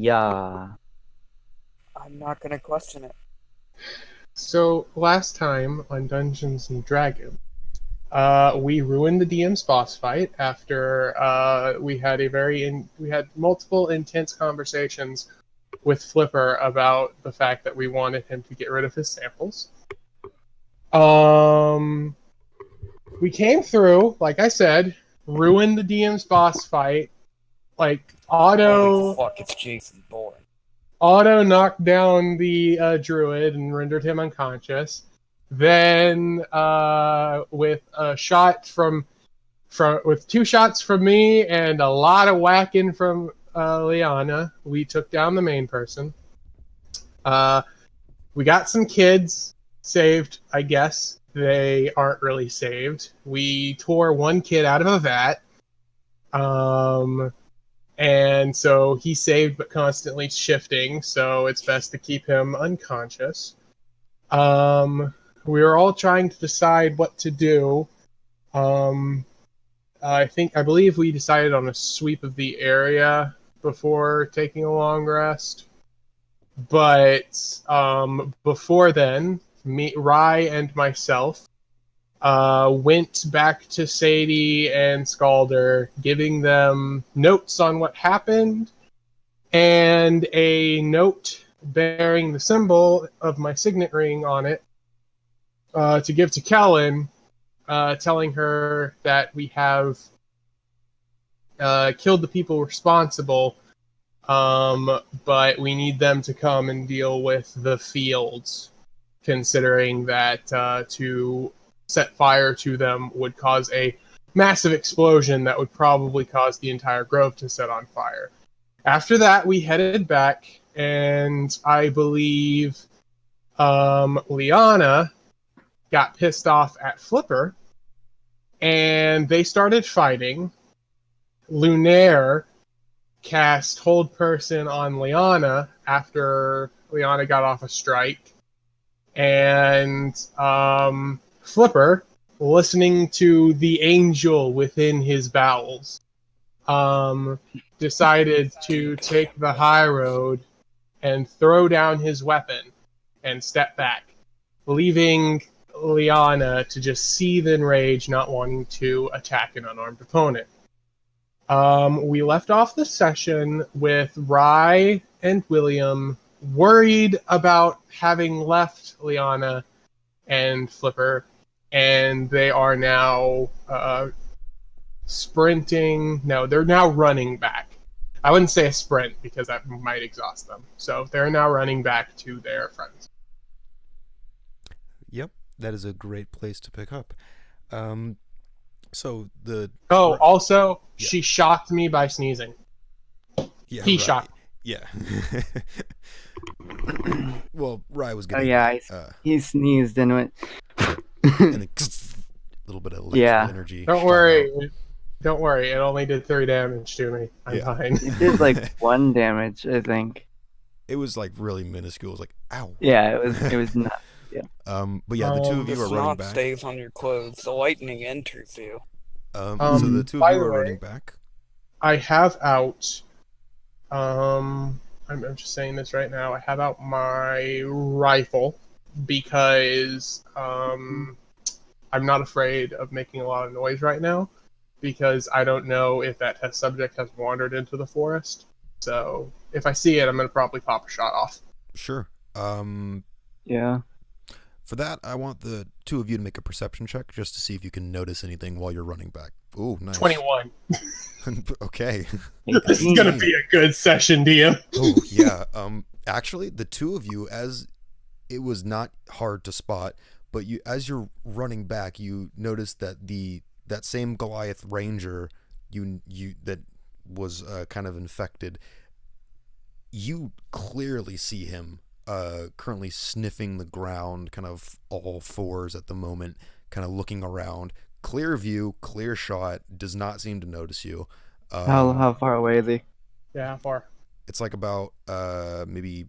Yeah. I'm not gonna question it. So last time on Dungeons and Dragons, we ruined the DM's boss fight after we had multiple intense conversations with Flipper about the fact that we wanted him to get rid of his samples. Um, we came through, like I said, ruined the DM's boss fight. Like Holy fuck, it's Jason Bourne. Auto knocked down the druid and rendered him unconscious. Then, with a shot with 2 shots from me and a lot of whacking from Liana, we took down the main person. We got some kids saved, I guess. They aren't really saved. We tore one kid out of a vat. And so he's saved but constantly shifting, so it's best to keep him unconscious. We were all trying to decide what to do. I believe we decided on a sweep of the area before taking a long rest. But before then, Rye and myself went back to Sadie and Scalder, giving them notes on what happened and a note bearing the symbol of my signet ring on it to give to Kellen, telling her that we have killed the people responsible, but we need them to come and deal with the fields, considering that to set fire to them would cause a massive explosion that would probably cause the entire grove to set on fire. After that, we headed back, and I believe Liana got pissed off at Flipper, and they started fighting. Lunaire cast Hold Person on Liana after Liana got off a strike, and Flipper, listening to the angel within his bowels, decided to take the high road and throw down his weapon and step back, leaving Liana to just seethe in rage, not wanting to attack an unarmed opponent. We left off the session with Rye and William worried about having left Liana and Flipper, and they are now sprinting. No, they're now running back. I wouldn't say a sprint because that might exhaust them. So they're now running back to their friends. Yep, that is a great place to pick up. So the also, yeah. She shocked me by sneezing. Yeah, he right. shot. Yeah. Well, Rye was Oh getting. yeah, he sneezed and went. And a little bit of electrical energy. Don't worry. It only did 3 damage to me. I'm fine. It did like 1 damage, I think. It was like really minuscule. It was like, ow. Yeah, it was not. Yeah. But yeah, the two of you are running back. Stays on your clothes. The lightning enters you. So the two of you are running back. I have out. I'm just saying this right now. I have out my rifle because I'm not afraid of making a lot of noise right now, because I don't know if that test subject has wandered into the forest. So if I see it, I'm going to probably pop a shot off. Sure. Yeah. For that, I want the two of you to make a perception check just to see if you can notice anything while you're running back. Ooh, nice. 21. Okay. This is going to be a good session, DM. Oh, yeah. Actually, the two of you, as it was not hard to spot, but as you're running back, you notice that that same Goliath Ranger that was kind of infected, you clearly see him currently sniffing the ground, kind of all fours at the moment, kind of looking around. Clear view, clear shot, does not seem to notice you. How far away is he? Yeah, how far? It's like about maybe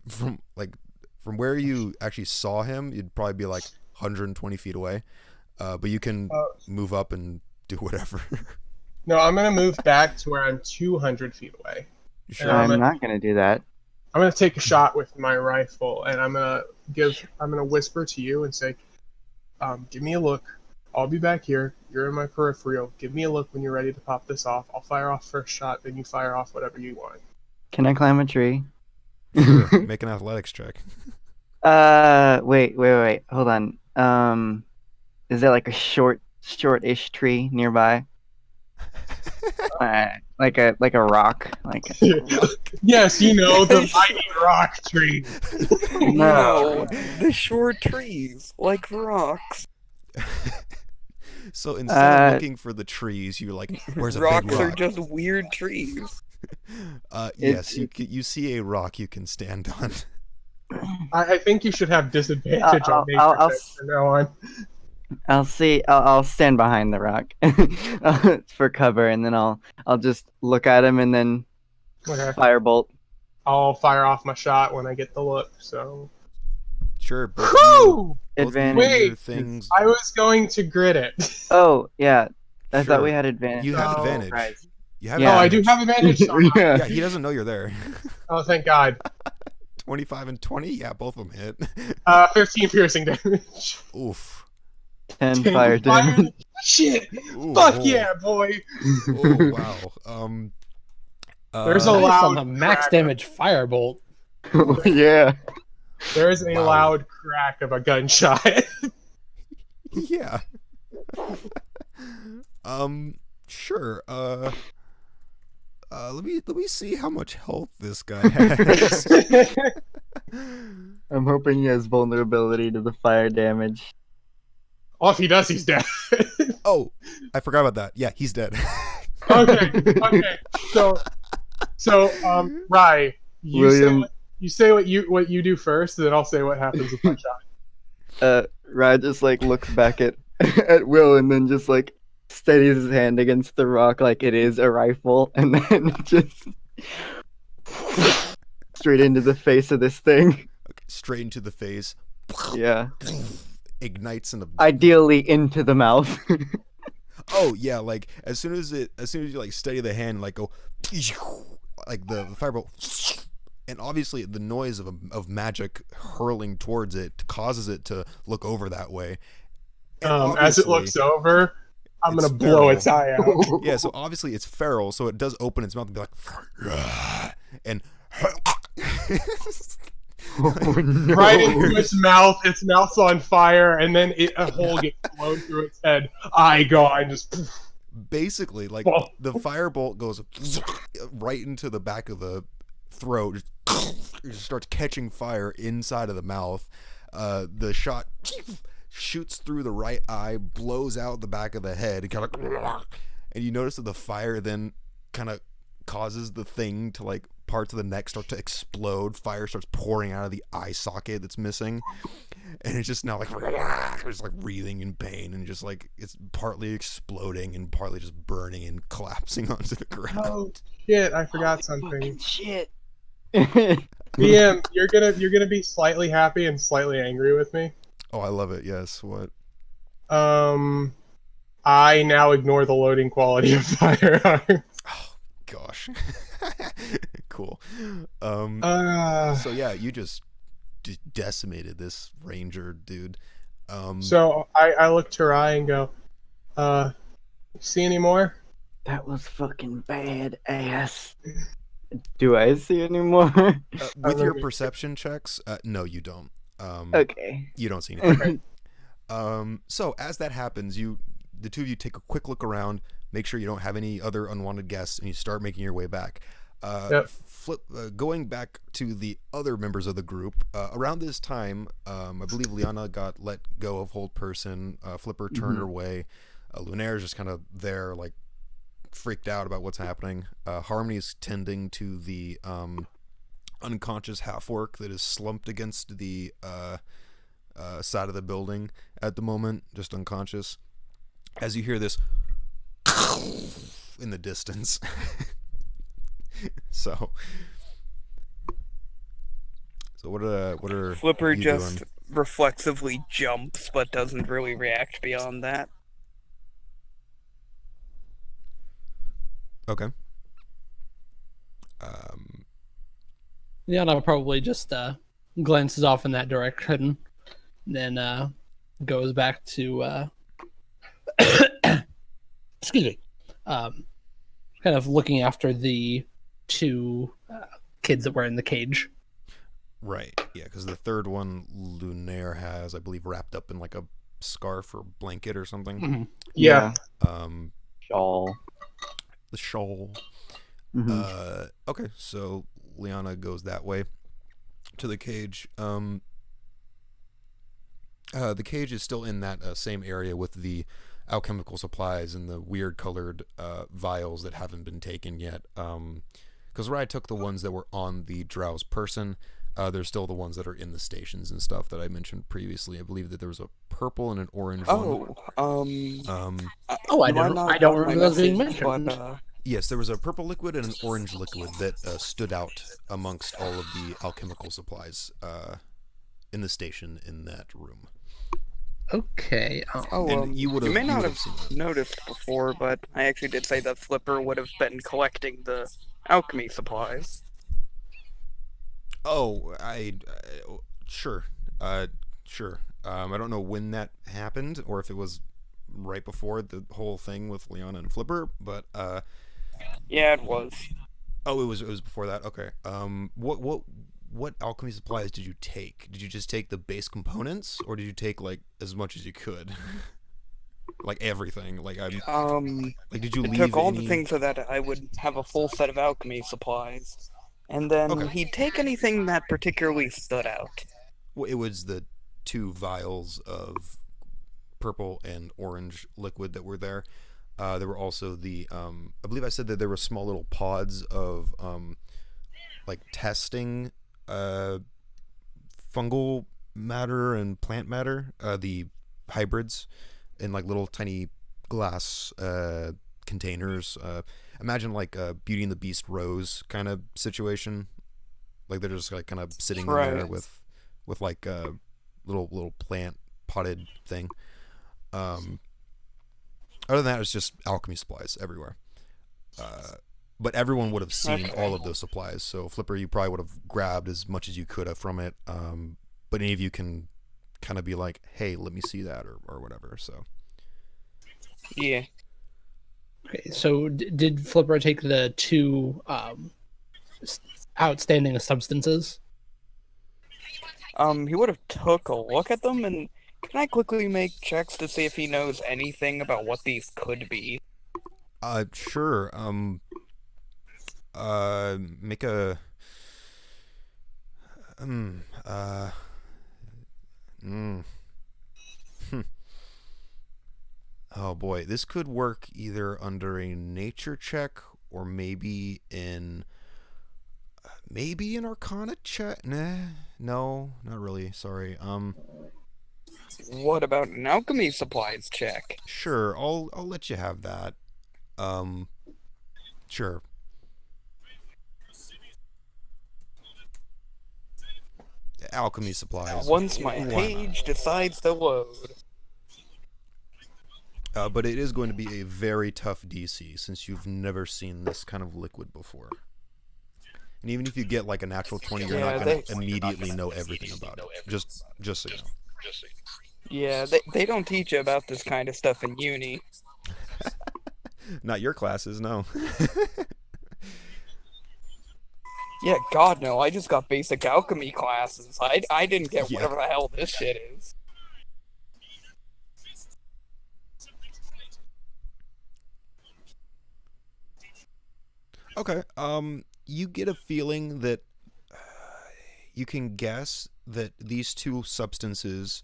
from where you actually saw him, you'd probably be like 120 feet away. But you can move up and do whatever. No, I'm going to move back to where I'm 200 feet away. Sure. I'm not gonna do that. I'm gonna take a shot with my rifle, and I'm gonna whisper to you and say, "Give me a look. I'll be back here. You're in my peripheral. Give me a look when you're ready to pop this off. I'll fire off first shot, then you fire off whatever you want." Can I climb a tree? Sure. Make an athletics check. Wait. Hold on. Is there like a short-ish tree nearby? Like a rock. Yes, you know the mighty rock tree. No, the short trees, like rocks. So instead of looking for the trees, you're like, "Where's a Rocks big are rock?" just weird trees. Yes, you see a rock you can stand on. I think you should have disadvantage on nature checks from now on. I'll see. I'll stand behind the rock for cover, and then I'll just look at him and then Okay. firebolt. I'll fire off my shot when I get the look. So. Sure. Both Whew! of you Advantage. do your Wait, things. I was going to grit it. Oh yeah, I thought Sure. we had advantage. You have Oh, advantage. right. You have Yeah. Oh, I do have advantage. So Yeah. Yeah, he doesn't know you're there. oh, thank God. 25 and 20? Yeah, both of them hit. 15 piercing damage. Oof. 10 fire damage. Shit. Ooh, Fuck oh. yeah, boy. Oh, wow. There's a Nice loud on the max crack. damage firebolt. Yeah. There's a Wow. loud crack of a gunshot. Yeah. Sure. Let me see how much health this guy has. I'm hoping he has vulnerability to the fire damage. Oh, if he does, he's dead. Oh, I forgot about that. Yeah, he's dead. Okay. So, Rye, William. you say what you do first, and then I'll say what happens with my shot. Rye just like looks back at Will and then just like steadies his hand against the rock like it is a rifle, and then just straight into the face of this thing. Okay, straight into the face. Yeah. Ignites in the. Ideally into the mouth. Oh yeah, like as soon as you like steady the hand, like go, like the firebolt, and obviously the noise of magic hurling towards it causes it to look over that way. And As it looks over, I'm gonna it's blow feral. its eye out. Yeah, so obviously it's feral, so it does open its mouth and be like, and Oh, no. Right into its mouth. Its mouth's on fire, and then a hole gets blown through its head. Eye gone. Just. basically like the firebolt goes right into the back of the throat, just starts catching fire inside of the mouth. The shot shoots through the right eye, blows out the back of the head, and you notice that the fire then kind of causes the thing to like parts of the neck start to explode. Fire starts pouring out of the eye socket that's missing, and it's just now like it's like breathing in pain, and just like it's partly exploding and partly just burning and collapsing onto the ground. Oh shit! I forgot something. Shit. DM, you're gonna be slightly happy and slightly angry with me. Oh, I love it. Yes. What? I now ignore the loading quality of firearms. Oh gosh. Cool. So yeah, you just decimated this ranger dude. So I look to Rye and go, see any more? That was fucking bad ass. Do I see any more? With your perception checks, no, you don't. Okay. You don't see anything. So as that happens, the two of you take a quick look around, make sure you don't have any other unwanted guests, and you start making your way back. Yep. Going back to the other members of the group, around this time, I believe Liana got let go of Hold Person, Flipper turned her away, Lunaire's just kind of there, like, freaked out about what's happening. Harmony's tending to the unconscious half-orc that is slumped against the side of the building at the moment, just unconscious. As you hear this in the distance. So what are Flipper you just doing? reflexively jumps, but doesn't really react beyond that. Okay. Um, Liana probably just glances off in that direction, then goes back to excuse me, um, kind of looking after the two kids that were in the cage. right. Yeah, because the third one Lunaire has, I believe, wrapped up in like a scarf or blanket or something. Mm-hmm. Yeah. Shawl. The shawl. Mhm. Okay, so Liana goes that way to the cage. The cage is still in that same area with the alchemical supplies and the weird colored vials that haven't been taken yet. Because where I took the ones that were on the Drow's person, there's still the ones that are in the stations and stuff that I mentioned previously. I believe that there was a purple and an orange one. Oh, I you might don't. not I have don't gotten my remember those being message, mentioned. Yes, there was a purple liquid and an orange liquid that stood out amongst all of the alchemical supplies in the station in that room. Okay. And you would have may not have seen that. noticed before, but I actually did say that Flipper would have been collecting the alchemy supplies. Oh, sure, sure. I don't know when that happened or if it was right before the whole thing with Liana and Flipper, but Yeah, it was. oh, it was before that. Okay. What alchemy supplies did you take? Did you just take the base components, or did you take like as much as you could? Like everything. Like did you It leave took all any? the things so that I would have a full set of alchemy supplies. And then Okay. he'd take anything that particularly stood out. Well, it was the 2 vials of purple and orange liquid that were there. There were also the I believe I said that there were small little pods of like testing fungal matter and plant matter, the hybrids in like little tiny glass containers. Imagine like a Beauty and the Beast rose kind of situation. Like they're just like kind of sitting in there Right. with like a little plant potted thing. Other than that, it's just alchemy supplies everywhere. But everyone would have seen all of those supplies. So Flipper, you probably would have grabbed as much as you could have from it. But any of you can kind of be like, "Hey, let me see that," or whatever. So Yeah. Okay. So did Flipper take the two outstanding substances? He would have took a look at them, and can I quickly make checks to see if he knows anything about what these could be? sure. Make a uh mm. Oh boy, this could work either under a nature check or maybe an arcana check. Nah, no, not really. Sorry. What about an alchemy supplies check? Sure. I'll let you have that. Sure. Alchemy supplies. Once my Why not? page decides to load. But it is going to be a very tough DC since you've never seen this kind of liquid before. And even if you get like a natural 20, you're Yeah, not going to immediately know everything about it. Just so you know. Yeah, they don't teach you about this kind of stuff in uni. Not your classes, no. Yeah, God no, I just got basic alchemy classes. I didn't get Yeah. whatever the hell this shit is. Okay. You get a feeling that you can guess that these two substances,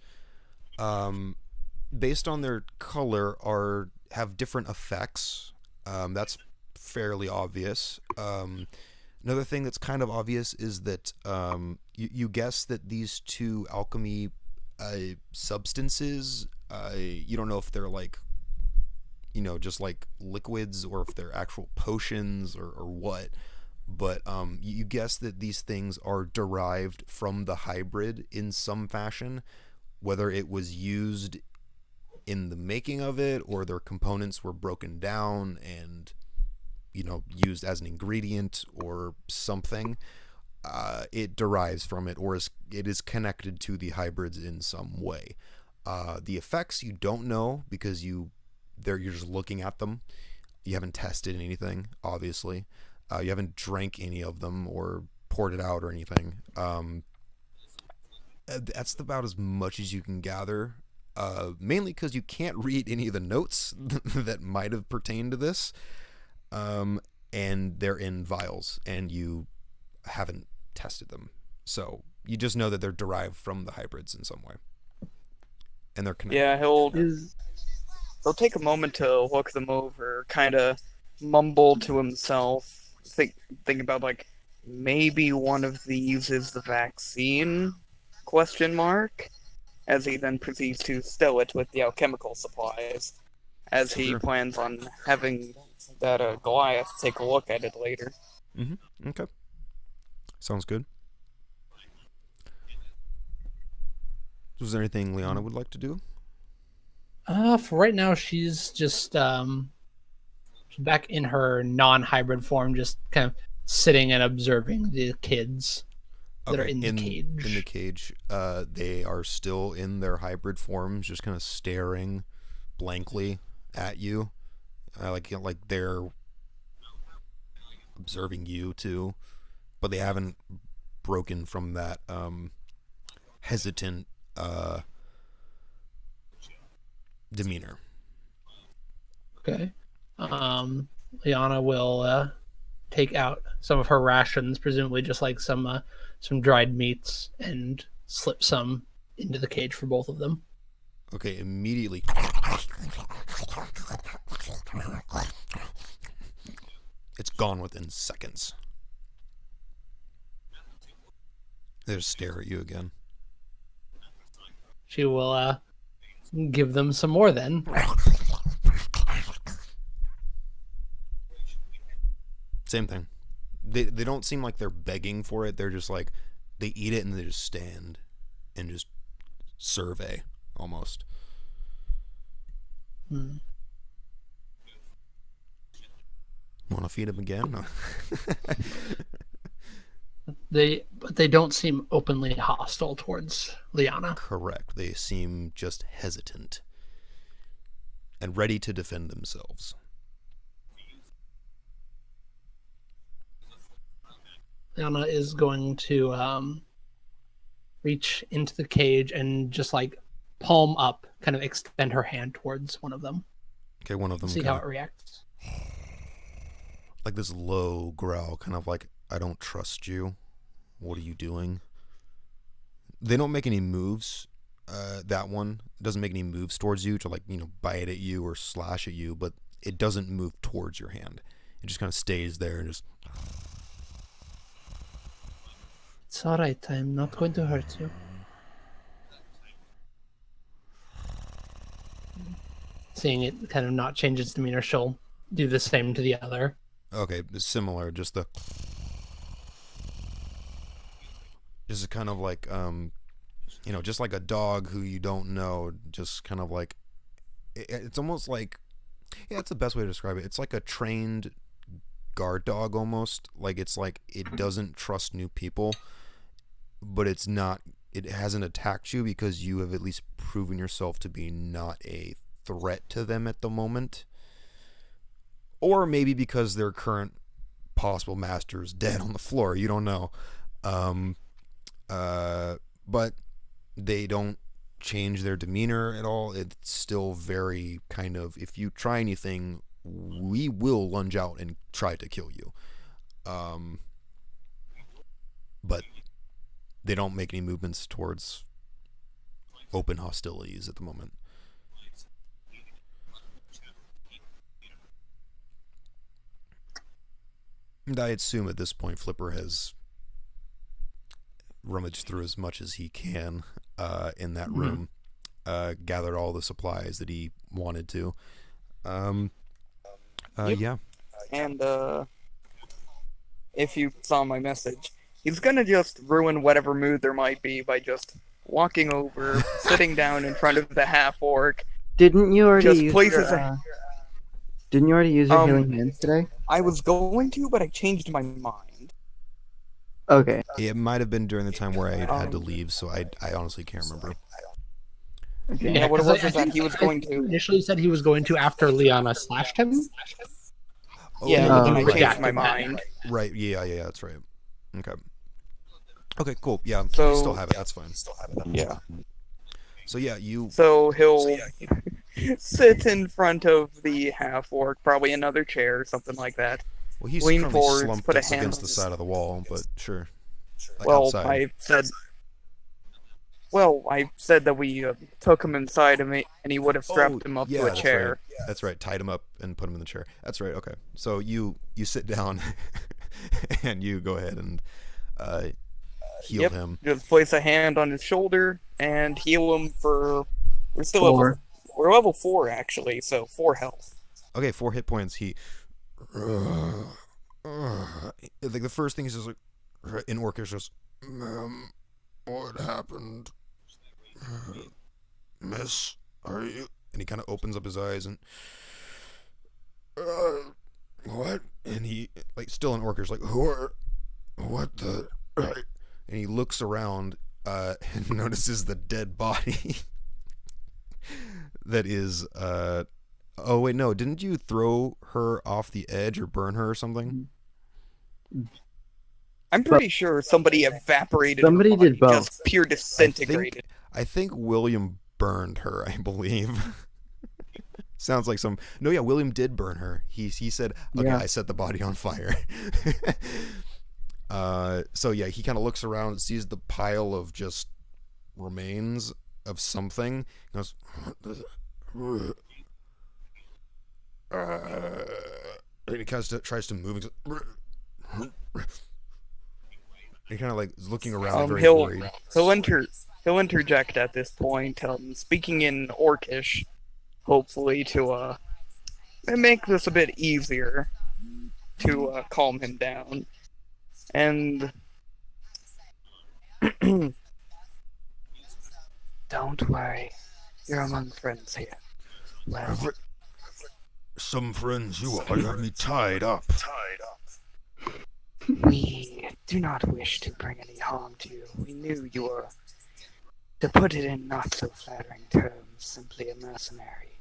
based on their color, have different effects. That's fairly obvious. Another thing that's kind of obvious is that you guess that these two alchemy substances, you don't know if they're like, just like liquids or if they're actual potions or what. But you guess that these things are derived from the hybrid in some fashion, whether it was used in the making of it or their components were broken down and used as an ingredient or something, it derives from it, or it is connected to the hybrids in some way. The effects you don't know because you're just looking at them. You haven't tested anything, obviously. You haven't drank any of them or poured it out or anything. That's about as much as you can gather. Mainly because you can't read any of the notes that might have pertained to this. And they're in vials, and you haven't tested them. So you just know that they're derived from the hybrids in some way. And they're connected. Yeah, he'll take a moment to look them over, kind of mumble to himself, think about, like, maybe one of these is the vaccine, ? As he then proceeds to stow it with the alchemical supplies, as he Sure. plans on having that Goliath take a look at it later. Mm-hmm. Okay. Sounds good. Was there anything Liana would like to do? For right now, she's just back in her non-hybrid form, just kind of sitting and observing the kids that are in the cage. In the cage, they are still in their hybrid forms, just kind of staring blankly at you, like they're observing you too, but they haven't broken from that hesitant demeanor. Okay. Liana will take out some of her rations, presumably just like some dried meats, and slip some into the cage for both of them. Okay, immediately. It's gone within seconds. They just stare at you again. She will give them some more then. Same thing. They don't seem like they're begging for it. They're just like, they eat it and they just stand and just survey almost. Hmm. Want to feed them again? No. But they don't seem openly hostile towards Liana. Correct. They seem just hesitant and ready to defend themselves. Liana is going to reach into the cage and just like palm up, kind of extend her hand towards one of them. Okay, one of them See how it reacts. like this low growl, kind of like, I don't trust you. What are you doing? They don't make any moves. That one doesn't make any moves towards you to, like, bite at you or slash at you, but it doesn't move towards your hand. It just kind of stays there and just... It's alright, I'm not going to hurt you. Seeing it kind of not change its demeanor, she'll do the same to the other. Okay, it's similar, just the... Just kind of like, just like a dog who you don't know, just kind of like... It's almost like... Yeah, that's the best way to describe it. It's like a trained guard dog almost. Like, it's like it doesn't trust new people, but it's not... It hasn't attacked you because you have at least proven yourself to be not a threat to them at the moment. Or maybe because their current possible master is dead on the floor. You don't know. But they don't change their demeanor at all. It's still very kind of, if you try anything, we will lunge out and try to kill you. But they don't make any movements towards open hostilities at the moment. And I assume at this point Flipper has rummaged through as much as he can in that room, gathered all the supplies that he wanted to. Yep. Yeah. And, if you saw my message, he's gonna just ruin whatever mood there might be by just walking over, sitting down in front of the half-orc. Didn't you already Just use places your, a- Didn't you already use your Um, healing hands today? I was going to, but I changed my mind. Okay. It might have been during the time where I had to Um, leave, so I honestly can't remember. Okay. Yeah, what it 'cause was is that he was going he to. initially said he was going to after Liana slashed him. Yeah, yeah, but then I right. changed my Redacted that. mind. Right, yeah, that's right. Okay. Okay, cool. Yeah, So- you still have it. That's fine. Yeah. So yeah, you So he'll sit in front of the half orc, probably another chair or something like that. well, he's lean currently forwards, slumped put a up hand against on the his- side of the wall, but sure. Like Well, outside. I said that we took him inside and he would have strapped him up to a that's chair. right. That's right. Tied him up and put him in the chair. That's right. Okay. So you sit down and you go ahead and heal Yep. him. Just place a hand on his shoulder and heal him for. We're still 4. we're level 4 actually, so 4 health. Okay, 4 hit points. He like the first thing he says, like in Orcish, just, what happened, Miss? Are you? And he kind of opens up his eyes and what? And he like still in Orcish, like what the? And he looks around and notices the dead body that is oh wait, no, didn't you throw her off the edge or burn her or something? I'm pretty sure somebody evaporated. Somebody her body, did both. Just pure disintegrated. I think William burned her, I believe. Sounds like some. No, yeah, William did burn her. He said, okay, Yeah. I set the body on fire. So yeah, he kind of looks around, sees the pile of just remains of something. He goes, and he kind of tries to move. He kind of like is looking around, very worried. He'll interject at this point, speaking in Orcish, hopefully to make this a bit easier to calm him down. And don't worry, you're among friends here. Well, Some friends you are. You have me tied up. we do not wish to bring any harm to you. We knew you were, to put it in not so flattering terms, simply a mercenary.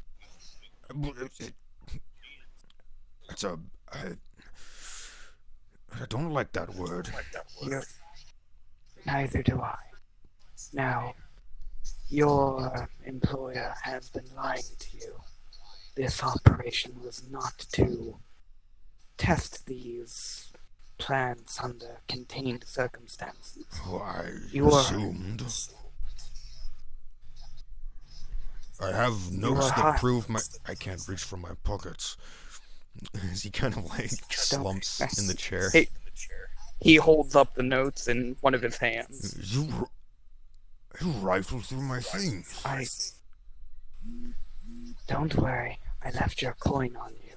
It's a. I don't like that word. Neither do I. Now, your employer has been lying to you. This operation was not to test these plans under contained circumstances. I You are- assumed. I have You notes are that hot. prove my. I can't reach for my pockets. As he kind of like slumps in the chair. Hey, he holds up the notes in one of his hands. You rifled through my things. Don't worry, I left your coin on you.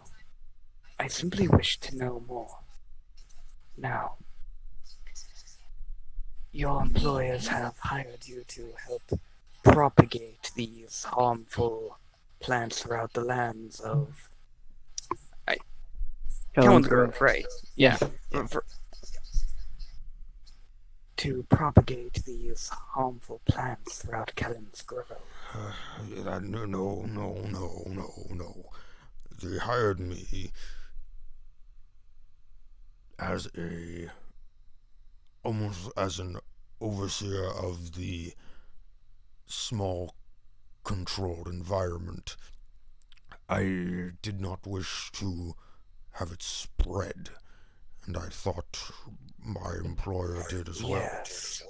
I simply wish to know more. Now, your employers have hired you to help propagate these harmful plants throughout the lands of Kellen's Grove, right? Yeah. To propagate these harmful plants throughout Kellen's Grove. No. They hired me as almost as an overseer of the small controlled environment. I did not wish to have it spread, and I thought my employer did as well. Yes.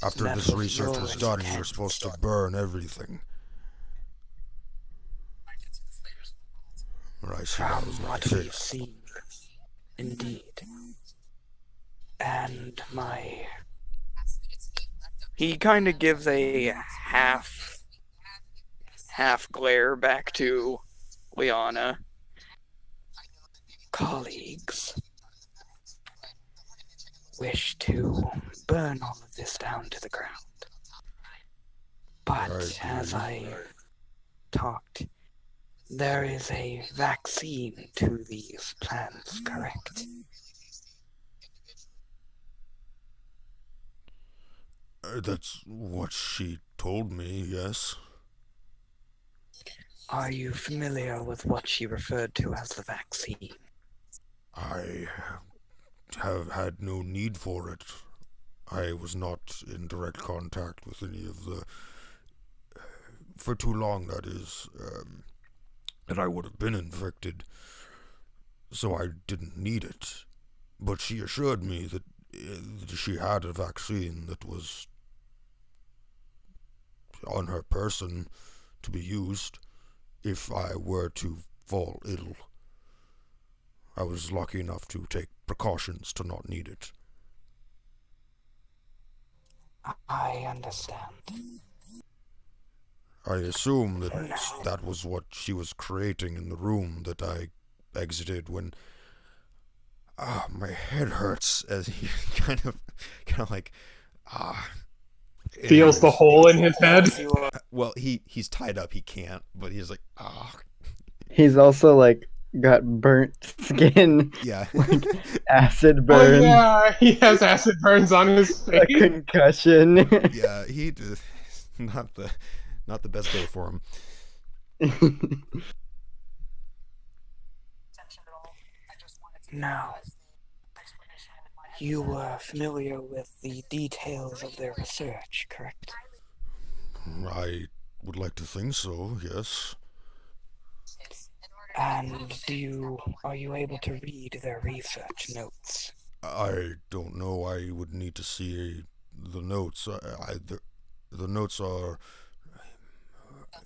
After That's this what research was yours done, we can were supposed to burn everything. But I see that From was not what the we've case. seen, indeed. And my... He kind of gives a half glare back to Liana. Colleagues wish to burn all of this down to the ground. But Right. as I talked, There is a vaccine to these plants, correct? That's what she told me, yes. Are you familiar with what she referred to as the vaccine? I have had no need for it. I was not in direct contact with any of the... For too long, that is, that I would have been infected, so I didn't need it. But she assured me that she had a vaccine that was on her person to be used if I were to fall ill. I was lucky enough to take precautions to not need it. I understand. I assume that that was what she was creating in the room that I exited when... my head hurts, as he kind of like... Feels the anyways. hole in his head. Well, he's tied up, he can't, but he's like, He's also like got burnt skin, yeah. like acid Oh burns, yeah, he has acid burns on his a face. concussion. Yeah, not the best day for him. Now, you were familiar with the details of their research, correct? I would like to think so, yes. And are you able to read their research notes? I don't know. I would need to see the notes. The notes are...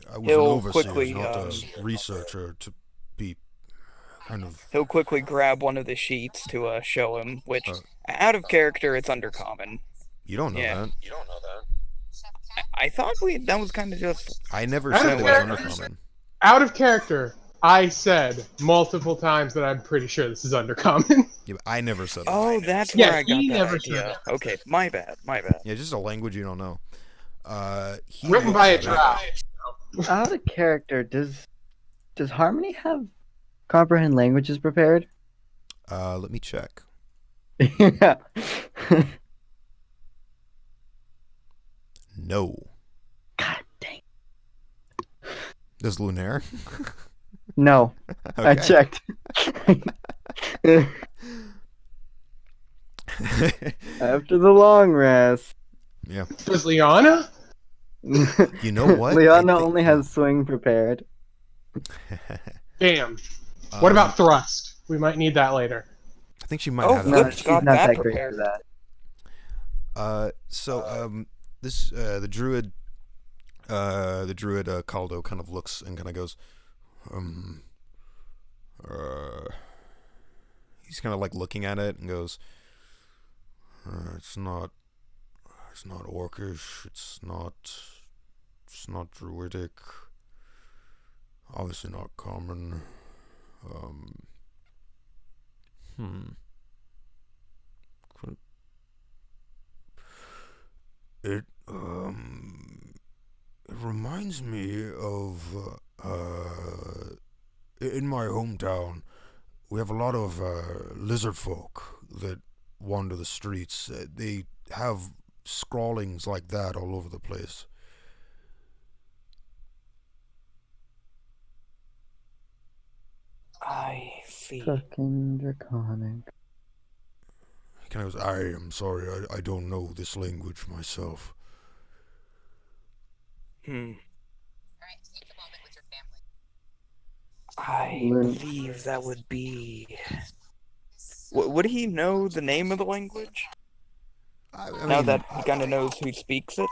I was an He'll overseer, quickly, not a researcher, to be kind of... He'll quickly grab one of the sheets to show him, which, out of character, it's undercommon. You don't know that. I thought that was kind of just... I never Out said of it was character. undercommon. Out of character, I said multiple times that I'm pretty sure this is undercommon. Yeah, but I never said that. Oh, that's Yeah, where I got he that never idea. said Okay, my bad. Yeah, just a language you don't know. He Written looks by a at it. drow. Out of character, does Harmony have comprehend languages prepared? Let me check. Yeah. No. God dang. Does Lunaire? No, I Okay. checked. After the long rest. Yeah. Does Liana? You know what? Liana I think- only has swing prepared. Damn. What about thrust? We might need that later. I think she might Oh, have No, that. Flip's she's got not that that great prepared. for that. This the druid Caldo kind of looks and kind of goes, he's kind of like looking at it and goes, it's not orcish, it's not druidic, obviously not common. It reminds me of in my hometown we have a lot of lizard folk that wander the streets. They have scrawlings like that all over the place. I see. Fucking draconic. He kind of goes, I am sorry, I don't know this language myself. I believe that would be... Would he know the name of the language? I Now mean, that he kind of knows who speaks it?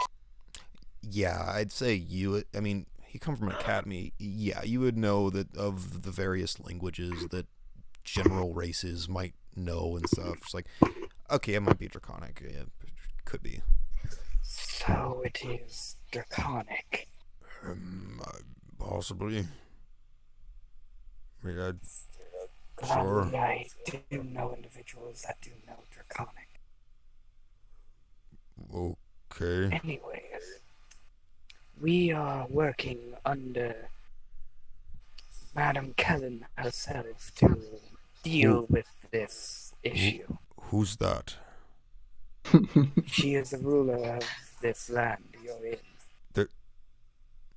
yeah, I'd say you. I mean, he come from an academy. Yeah, you would know that of the various languages that general races might know and stuff. It's like, okay, it might be Draconic. Yeah, it could be. So it is Draconic. Possibly. I mean, Gladly, sure. I do know individuals that do know Draconic. Okay. Anyways, we are working under Madam Kellen herself to deal with this issue. Who's that? She is the ruler of this land you're in.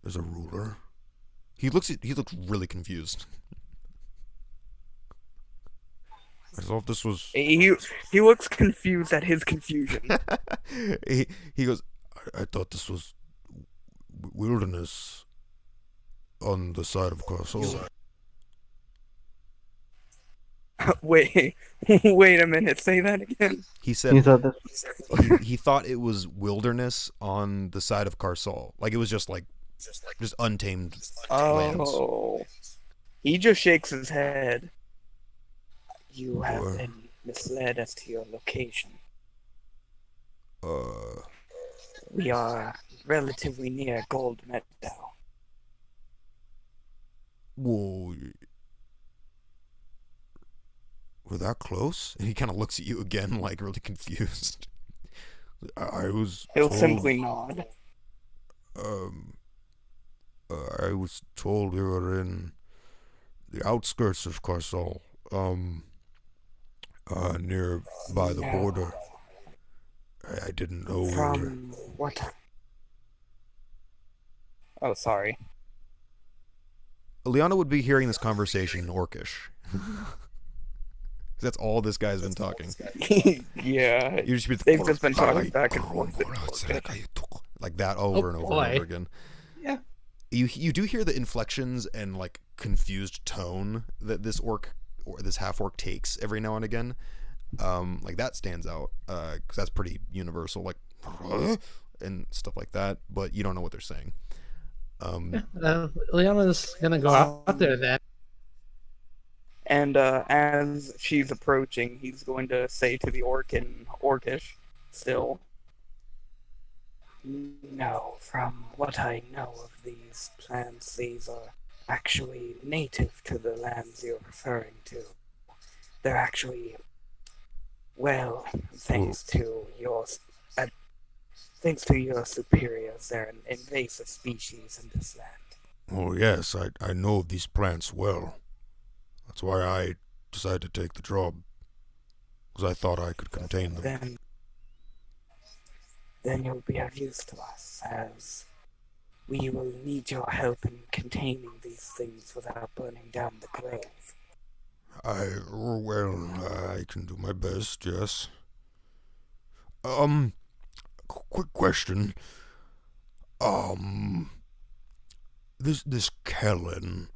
There's a ruler. He looks really confused. I thought this was. He looks confused at his confusion. he goes. I thought this was wilderness on the side of Castle. Wait a minute. Say that again. He said You thought this? he thought it was wilderness on the side of Carsol. Like it was just untamed lands. Oh, he just shakes his head. You have been misled as to your location. We are relatively near Gold Meadow. Whoa. We're that close? And he kind of looks at you again, like really confused. He'll simply nod. I was told we were in the outskirts of Carsol, near by the border. I didn't know. From what? Oh, sorry. Liana would be hearing this conversation in Orcish. That's all this guy's been talking. Yeah, You just they've just been talking back and forth. like that over and over and over again. Yeah. You do hear the inflections and like confused tone that this orc or this half orc takes every now and again. Like that stands out because that's pretty universal, like and stuff like that. But you don't know what they're saying. Liana's gonna go out there then. And as she's approaching, he's going to say to the orc in Orcish, still, no, from what I know of these plants, these are actually native to the lands you're referring to. They're actually, well, thanks to your superiors, they're an invasive species in this land. Oh yes, I know these plants well. That's why I decided to take the job, because I thought I could contain them. Then you'll be of use to us, as we will need your help in containing these things without burning down the grove. I can do my best, yes. Quick question. This Kellen,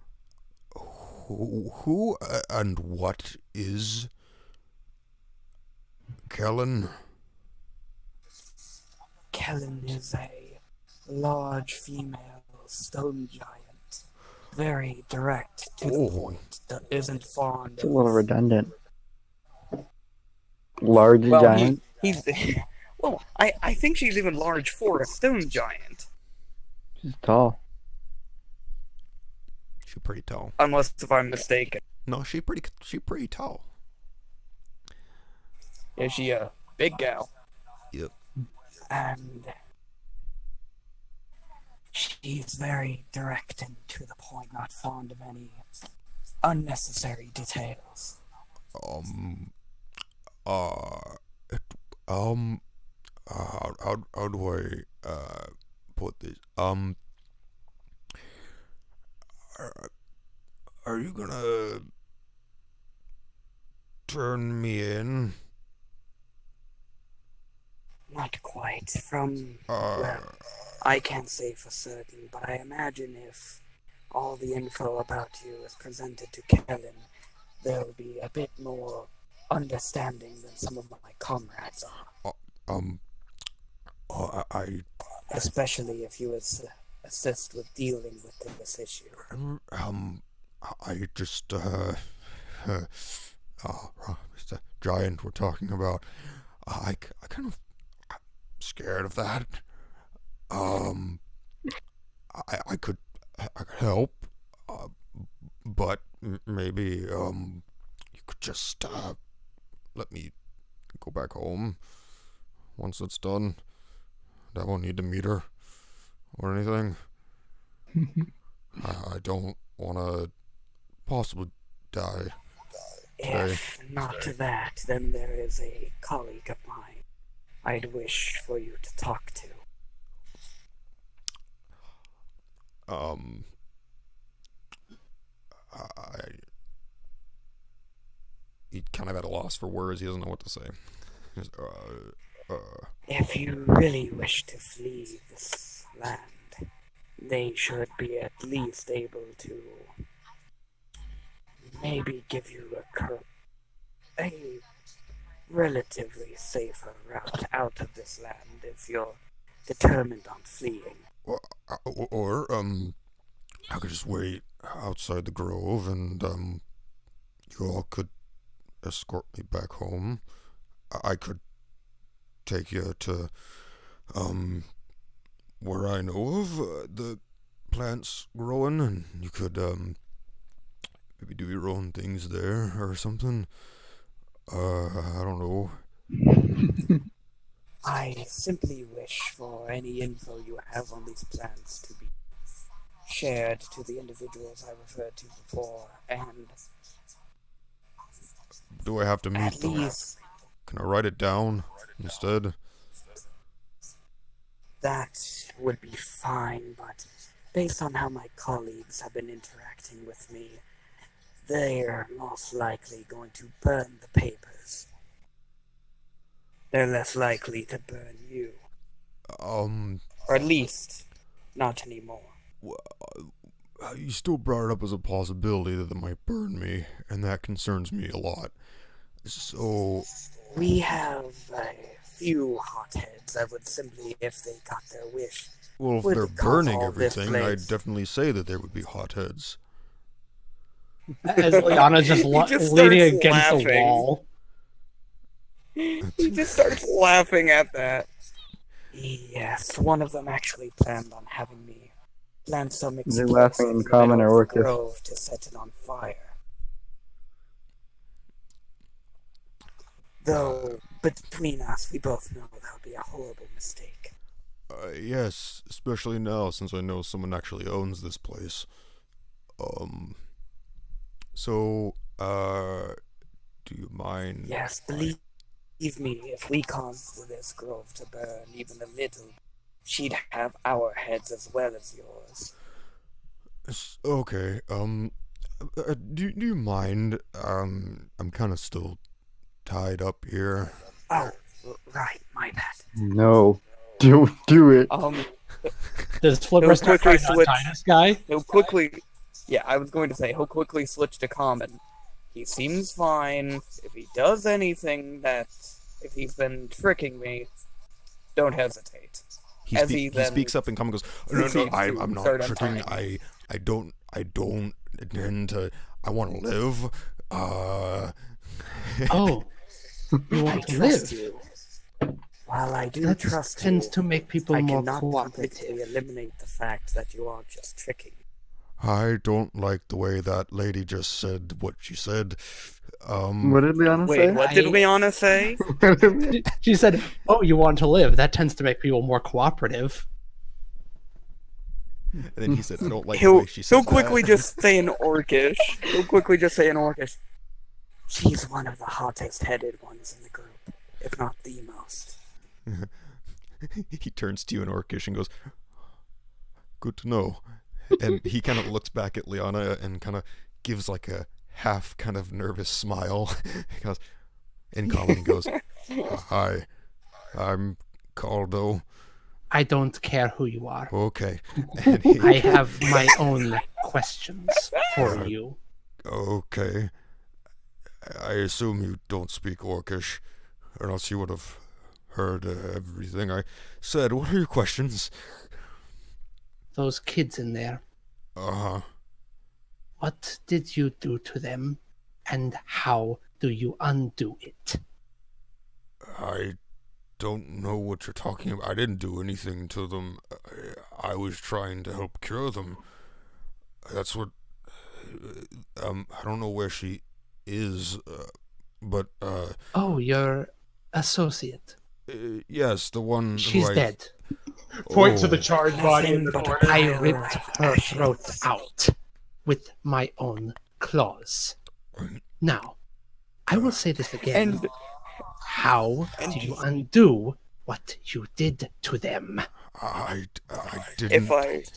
who and what is Kellen? Kellen is a large female stone giant. Very direct to the point. That isn't fond It's a little redundant. Large Well, giant. he's well, I think she's even large for a stone giant. She's tall. She's pretty tall. Unless if I'm mistaken. No, she's pretty tall. Is she a big gal? Yep. And she's very direct and to the point, not fond of any unnecessary details. How do I put this? Are you gonna turn me in? Not quite. Well, I can't say for certain, but I imagine if all the info about you is presented to Kellen, there'll be a bit more understanding than some of my comrades are. Especially if you assist with dealing with this issue. I just, it's the giant we're talking about. I kind of scared of that. I could help, but maybe you could just let me go back home once it's done. I won't need to meet her or anything. I don't want to possibly die. If not that, then there is a colleague of mine I'd wish for you to talk to. He kind of at a loss for words. He doesn't know what to say. Just, If you really wish to flee this land, they should be at least able to maybe give you a relatively safer route out of this land if you're determined on fleeing. or I could just wait outside the grove, and you all could escort me back home. I could take you to where I know of the plants growing, and you could maybe do your own things there or something. I don't know. I simply wish for any info you have on these plants to be shared to the individuals I referred to before, and Do I have to meet at them? least Can I write it down instead? that would be fine, but based on how my colleagues have been interacting with me, they're most likely going to burn the papers. They're less likely to burn you. Or at least, not anymore. You still brought it up as a possibility that they might burn me, and that concerns me a lot. So, We have a few hotheads that would simply, if they got their wish, well, if would they're cause burning all this everything, I'd blaze. definitely say that there would be hotheads. As Liana's just, He just leaning starts against the laughing. wall. He just starts laughing at that. Yes, one of them actually planned on having me plant some Is he laughing in common or orcish? grove to set it on fire. Though, between us, we both know that would be a horrible mistake. Yes, especially now since I know someone actually owns this place. So, do you mind? Yes, believe me, if we caused this grove to burn even a little, she'd have our heads as well as yours. Okay, do you mind? I'm kind of still tied up here. Oh, right, my bad. No. Don't do it. Does Flipper He'll start quickly trying to switch. untie this guy? He'll quickly, yeah, I was going to say, he'll quickly switch to common. He seems fine. If he does anything if he's been tricking me, don't hesitate. He speaks up and common goes, no, I'm not start tricking. untying I don't intend to. I want to live. Oh, you I want to trust live? you. While I do That trust tends you, to make people I more cannot completely cooperative. eliminate the fact that you are just tricking. I don't like the way that lady just said what she said. What did Liana Wait, say? what did Liana say? She said, "Oh, you want to live? That tends to make people more cooperative." And then he said, I don't like the way He'll she said he'll quickly that. just say in Orcish. He'll quickly just say in Orcish. She's one of the hottest-headed ones in the group, if not the most. He turns to you in Orcish and goes, good to know. And he kind of looks back at Liana and kind of gives like a half kind of nervous smile. He goes, in common, he goes, hi, I'm Caldo. I don't care who you are. Okay. And he, I have my own questions for you. okay. I assume you don't speak Orcish, or else you would have heard everything I said. What are your questions? Those kids in there, Uh-huh. what did you do to them, and how do you undo it? I don't know what you're talking about. I didn't do anything to them. I was trying to help cure them. That's what... I don't know where she is, but... Oh, your associate. yes, the one She's who I... dead. Point to the Oh. charred body in the Nothing but corner. a I pile ripped of her throat ashes. out with my own claws. Now, I will say this again. And How do you undo what you did to them? I didn't.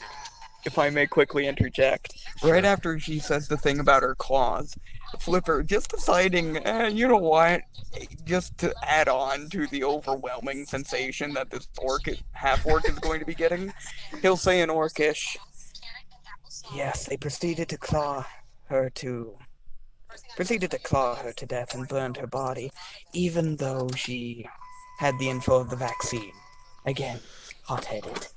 if I may quickly interject, right after she says the thing about her claws, Flipper just deciding, you know what, just to add on to the overwhelming sensation that this half-orc is going to be getting, he'll say in Orcish, yes, they proceeded to claw her to death and burned her body, even though she had the info of the vaccine. Again, hot-headed.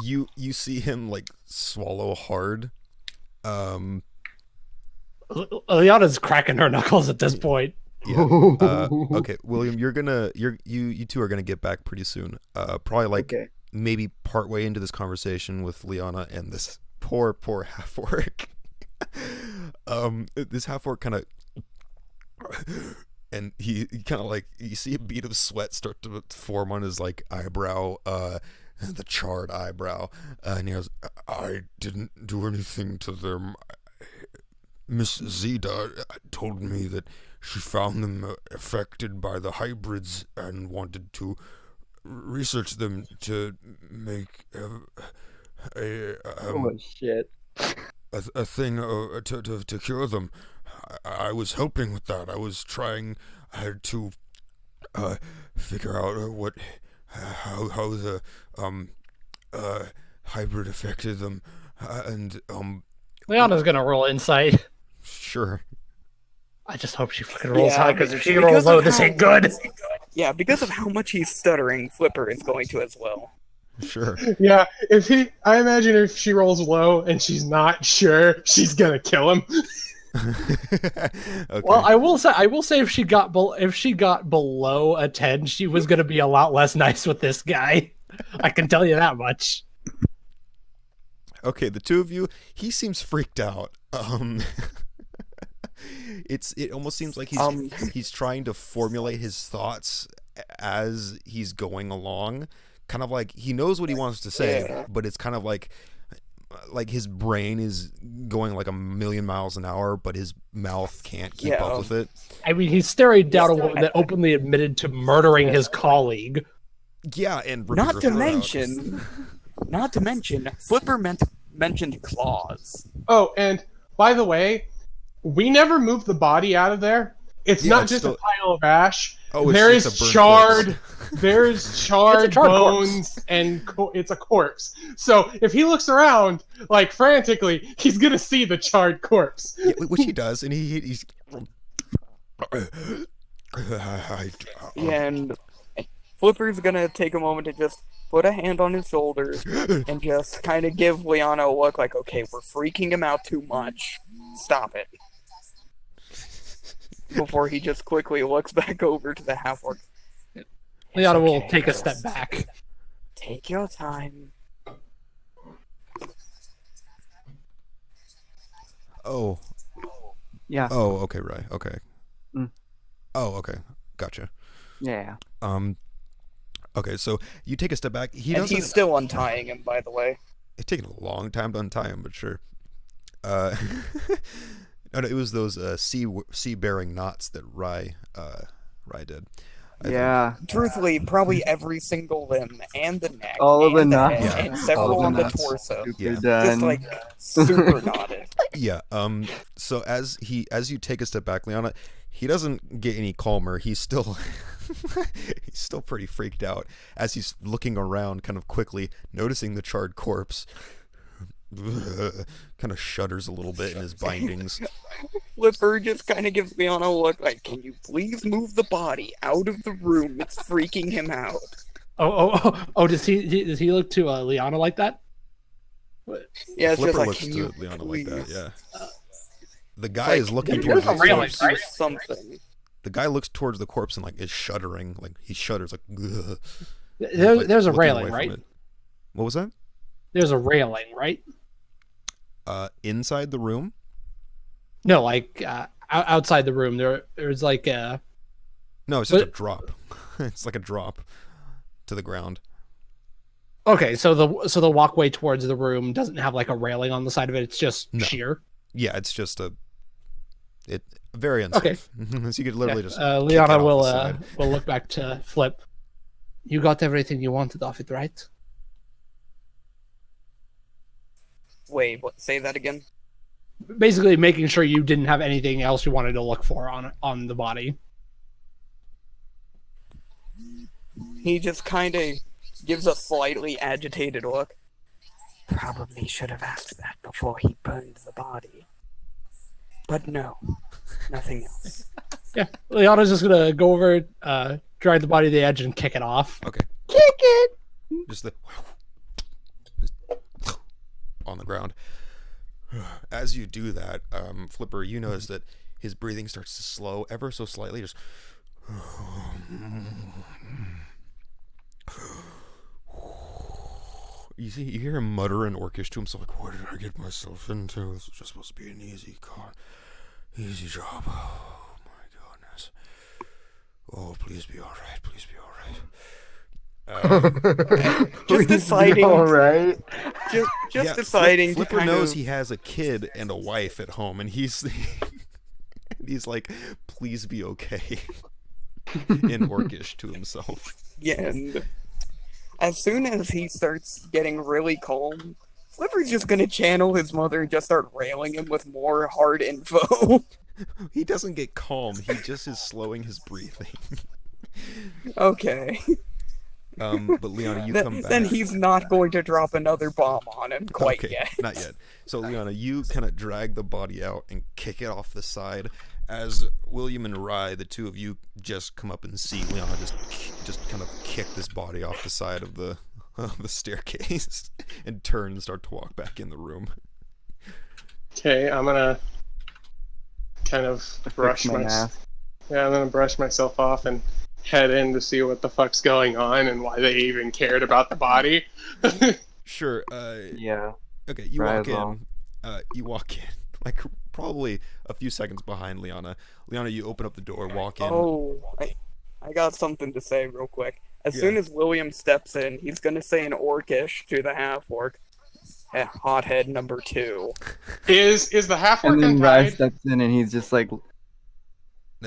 You see him like swallow hard. Liana's cracking her knuckles at this point. Yeah. Okay, William, you two are gonna get back pretty soon. Probably like Okay. maybe partway into this conversation with Liana and this poor half orc. This half orc kind of, and he kind of like, you see a bead of sweat start to form on his like eyebrow, the charred eyebrow, and he goes, "I didn't do anything to them. Miss Zeta told me that she found them affected by the hybrids and wanted to research them to make Oh shit. a thing to cure them. I was helping with that. I was trying to figure out how the hybrid affected them, and Liana's gonna roll insight. sure. I just hope she fucking rolls Yeah, high, because if she because rolls of low, this how- ain't good. Yeah, because of how much he's stuttering, Flipper is going to as well. Sure. Yeah, I imagine if she rolls low and she's not sure, she's gonna kill him. Okay. Well, I will say if she got below a 10, she was gonna be a lot less nice with this guy. I can tell you that much. Okay, the two of you, he seems freaked out. It almost seems like he's trying to formulate his thoughts as he's going along. Kind of like he knows what he wants to say, Yeah. but it's kind of like his brain is going like 1,000,000 miles an hour, but his mouth can't keep up with it. I mean, he's staring down a woman that openly admitted to murdering his colleague. Yeah, and ripping her Not to throat out. mention, Flipper mentioned claws. Oh, and by the way, we never moved the body out of there. It's Yeah, not it's just still- a pile of ash. Oh, it's There just is a burnt charred. corpse. There's charred It's a charred bones, and it's a corpse. So if he looks around like frantically, he's gonna see the charred corpse. Yeah, which he does, and he's. And Flipper's gonna take a moment to just put a hand on his shoulders and just kind of give Liana a look like, okay, we're freaking him out too much. Stop it. Before he just quickly looks back over to the half-orc. Liana will okay, take a just step back. Take your time. Oh. Yeah. Oh, okay, right. Okay. Mm. Oh, okay. Gotcha. Yeah. Okay, so you take a step back. He And doesn't. he's still untying him, by the way. It's taken a long time to untie him, but sure. No, it was those sea-bearing knots that Rye did. I think. Yeah. Truthfully, probably every single limb and the neck, All of the and knots. head, Yeah, and all several of the on the knots. torso. Super Yeah. done. Just like super knotted. Yeah. So as you take a step back, Liana, he doesn't get any calmer. He's still he's still pretty freaked out as he's looking around, kind of quickly noticing the charred corpse. Kind of shudders a little bit in his bindings. Flipper just kind of gives Leon a look like, can you please move the body out of the room? It's freaking him out. Oh! Does he look to Liana like that? Yeah, it's Flipper just like, looks can to you Liana please? like that. Yeah. The guy is looking there's towards a the railing, corpse. right? Something. The guy looks towards the corpse and like is shuddering. Like he shudders. Like ugh, There's a looking railing, away from right? it. What was that? There's a railing, right? Inside the room. No, like outside the room. There's like a. No, it's just a But- drop. It's like a drop to the ground. Okay, so the walkway towards the room doesn't have like a railing on the side of it. It's just sheer. Yeah, it's just very unsafe. So you could literally just kick it Liana off the side. will look back to Flip. You got everything you wanted off it, right? Wait, what? Say that again? Basically, making sure you didn't have anything else you wanted to look for on the body. He just kind of gives a slightly agitated look. Probably should have asked that before he burned the body. But no, nothing else. Yeah, Liana's just gonna go over, drag the body to the edge, and kick it off. Okay. Kick it! Just on the ground. As you do that, Flipper, you notice that his breathing starts to slow ever so slightly. Just you hear him mutter in Orcish to himself, like, "What did I get myself into? This was just supposed to be an easy job. Oh my goodness. Oh, please be all right. Please be all right." Just deciding. All right. Just deciding. Flipper to kind knows of, he has a kid and a wife at home, and he's like, "Please be okay," in Orcish to himself. Yeah. And as soon as he starts getting really calm, Flipper's just gonna channel his mother and just start railing him with more hard info. He doesn't get calm. He just is slowing his breathing. Okay. But Liana, you come back. Then he's not going to drop another bomb on him quite Okay, yet. not yet. So Liana, you kind of drag the body out and kick it off the side. As William and Rye, the two of you, just come up and see Liana just kind of kick this body off the side of the staircase and turn and start to walk back in the room. Okay, I'm gonna kind of brush my my mask. Yeah, I'm gonna brush myself off and head in to see what the fuck's going on and why they even cared about the body. Sure. Yeah. Okay, you Right walk in. along. You walk in, like probably a few seconds behind Liana. Liana, you open up the door, walk in. Oh, I got something to say real quick. As Yeah. soon as William steps in, he's gonna say in Orcish to the half-orc, "Hothead number 2." Is the half-orc And then Rye untied? steps in and he's just like, Now,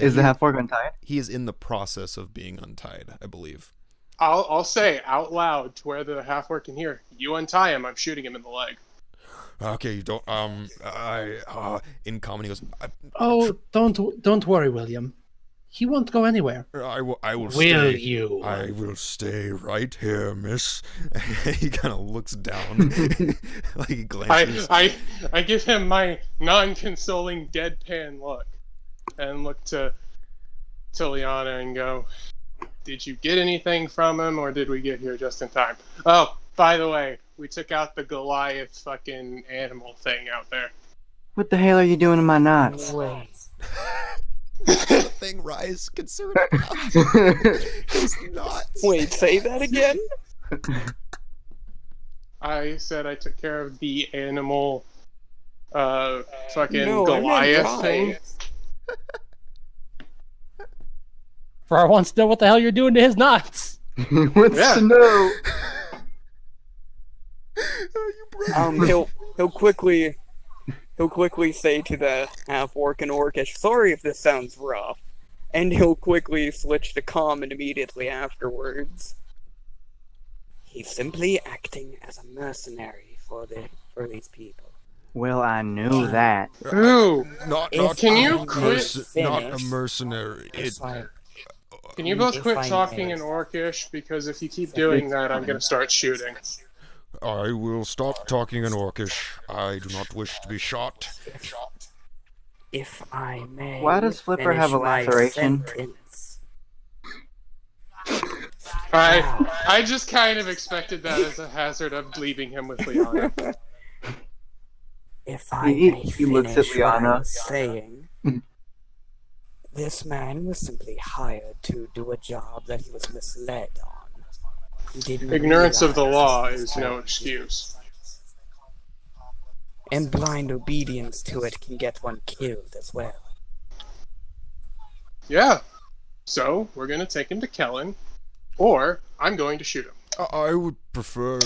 is the half-orc untied? He is in the process of being untied, I believe. I'll say out loud to where the half-orc can hear. You untie him, I'm shooting him in the leg. Okay, you don't. In common, he goes. Oh, don't worry, William. He won't go anywhere. I will Will stay. you? I will stay right here, miss. He kind of looks down, like he glances. I give him my non-consoling deadpan look, and look to Liana and go, "Did you get anything from him, or did we get here just in time? Oh, by the way, we took out the Goliath fucking animal thing out there." What the hell are you doing in my knots? Wait. The thing Rye's concerned about. He's not. Wait, say that again? I said I took care of the animal, fucking No, I meant Goliath Rye. thing. For I wants to know what the hell you're doing to his knots. Wants Yeah. to know. He'll quickly say to the half-orc in Orcish, "Sorry if this sounds rough," and he'll quickly switch to common immediately afterwards. He's simply acting as a mercenary for these people. Well, I knew that. Ooh, Not Can you I quit- not a finish, mercenary. if I- can you both If quit I talking may. in Orcish? Because if you keep doing that, I'm gonna start shooting. I will stop talking in Orcish. I do not wish to be shot. If I may. Why does Flipper have a finish my laceration? sentence. I just kind of expected that as a hazard of leaving him with Liana. If I He- may he looks at finish what I Liana. was saying, this man was simply hired to do a job that he was misled on. He didn't Ignorance of the realize law it was is no hard. excuse. And blind obedience to it can get one killed as well. Yeah. So, we're gonna take him to Kellen, or I'm going to shoot him. I would prefer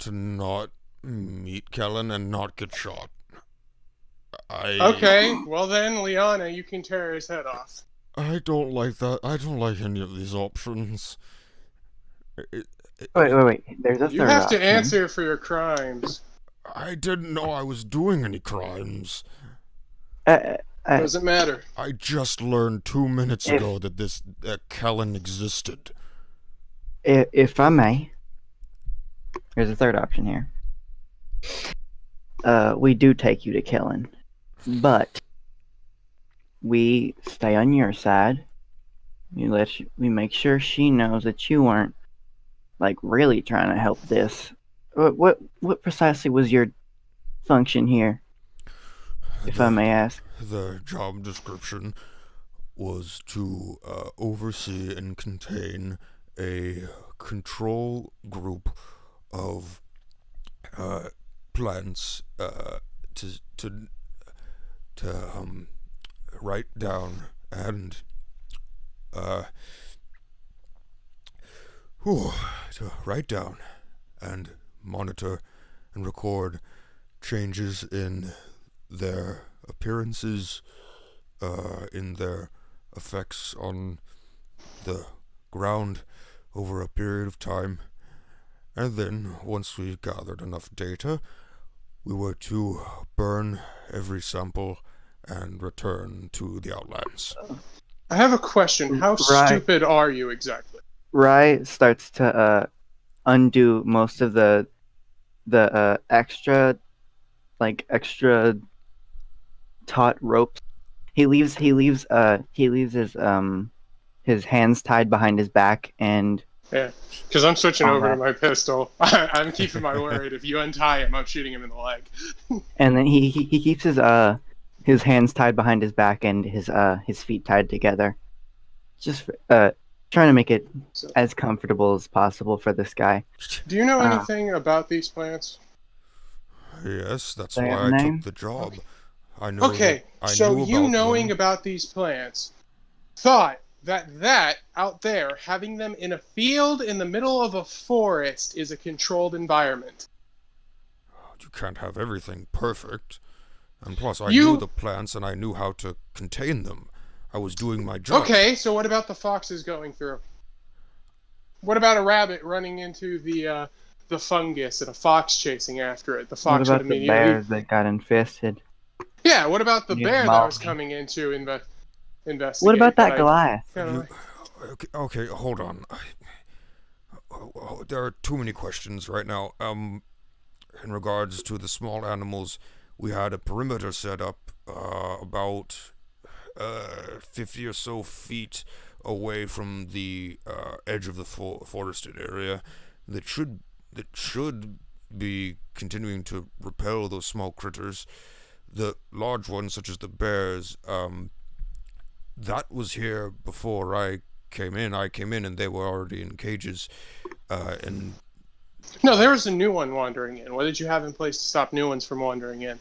to not meet Kellen and not get shot. Okay, well then, Liana, you can tear his head off. I don't like that. I don't like any of these options. It- Wait. There's a You third have to option. answer for your crimes. I didn't know I was doing any crimes. Doesn't matter. I just learned 2 minutes If- ago that Kellen existed. If I may, there's a third option here. We do take you to Kellen, but we stay on your side. We make sure she knows that you weren't like really trying to help this. What precisely was your function here, if I may ask? The job description was to oversee and contain a control group of plants to write down and to write down and monitor and record changes in their appearances, in their effects on the ground over a period of time. And then, once we gathered enough data, we were to burn every sample and return to the Outlands. I have a question. How Right. stupid are you exactly? Rye starts to undo most of the extra taut ropes. He leaves his hands tied behind his back, and Yeah, because I'm switching All over to right. my pistol. I'm keeping my word. If you untie him, I'm shooting him in the leg. then he keeps his hands tied behind his back and his feet tied together. Just trying to make it So, as comfortable as possible for this guy. do you know Ah. anything about these plants? Yes, that's They why have I a name? took the job. I know. Okay, I so knew you about knowing them. about these plants thought that out there, having them in a field in the middle of a forest, is a controlled environment. You can't have everything perfect. And plus, I You- knew the plants and I knew how to contain them. I was doing my job. Okay, so what about the foxes going through? What about a rabbit running into the fungus and a fox chasing after it? The What fox about would the immediately. bears that got infested? Yeah, what about the Yeah, bear that was Molly. coming in to investigate? What about that I- Goliath? kinda- Okay, hold on. There are too many questions right now. In regards to the small animals, we had a perimeter set up about 50 or so feet away from the edge of the forested area that should be continuing to repel those small critters. The large ones, such as the bears, that was here before I came in. I came in and they were already in cages. And No, there was a new one wandering in. What did you have in place to stop new ones from wandering in?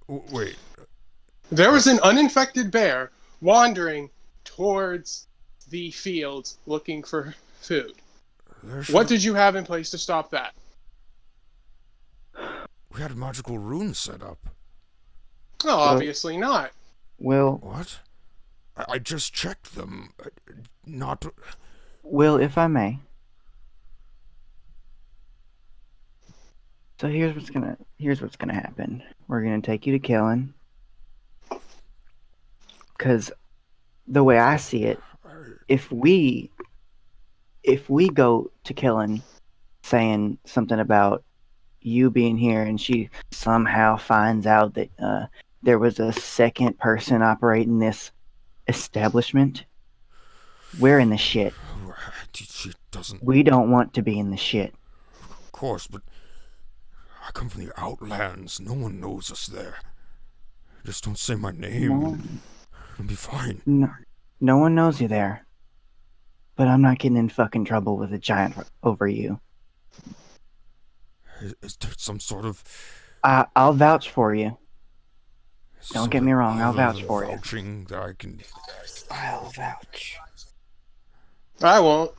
wait, There was an uninfected bear wandering towards the fields looking for food. What did you have in place to stop that? we had magical runes set up? No, obviously not. Will, What? I just checked them. Not. if I may. So here's what's gonna happen. We're gonna take you to Kellen, because the way I see it, if we go to Kellen saying something about you being here, and she somehow finds out that there was a second person operating this establishment, we're in the shit. She doesn't. We don't want to be in the shit. Of course, but I come from the Outlands. No one knows us there. Just don't say my name. It'll be fine. No one knows you there. But I'm not getting in fucking trouble with a giant over you. Is there some sort of. I'll vouch for you. Don't sort get me of wrong, I'll other vouch for you. vouching that I can. I'll vouch. I won't.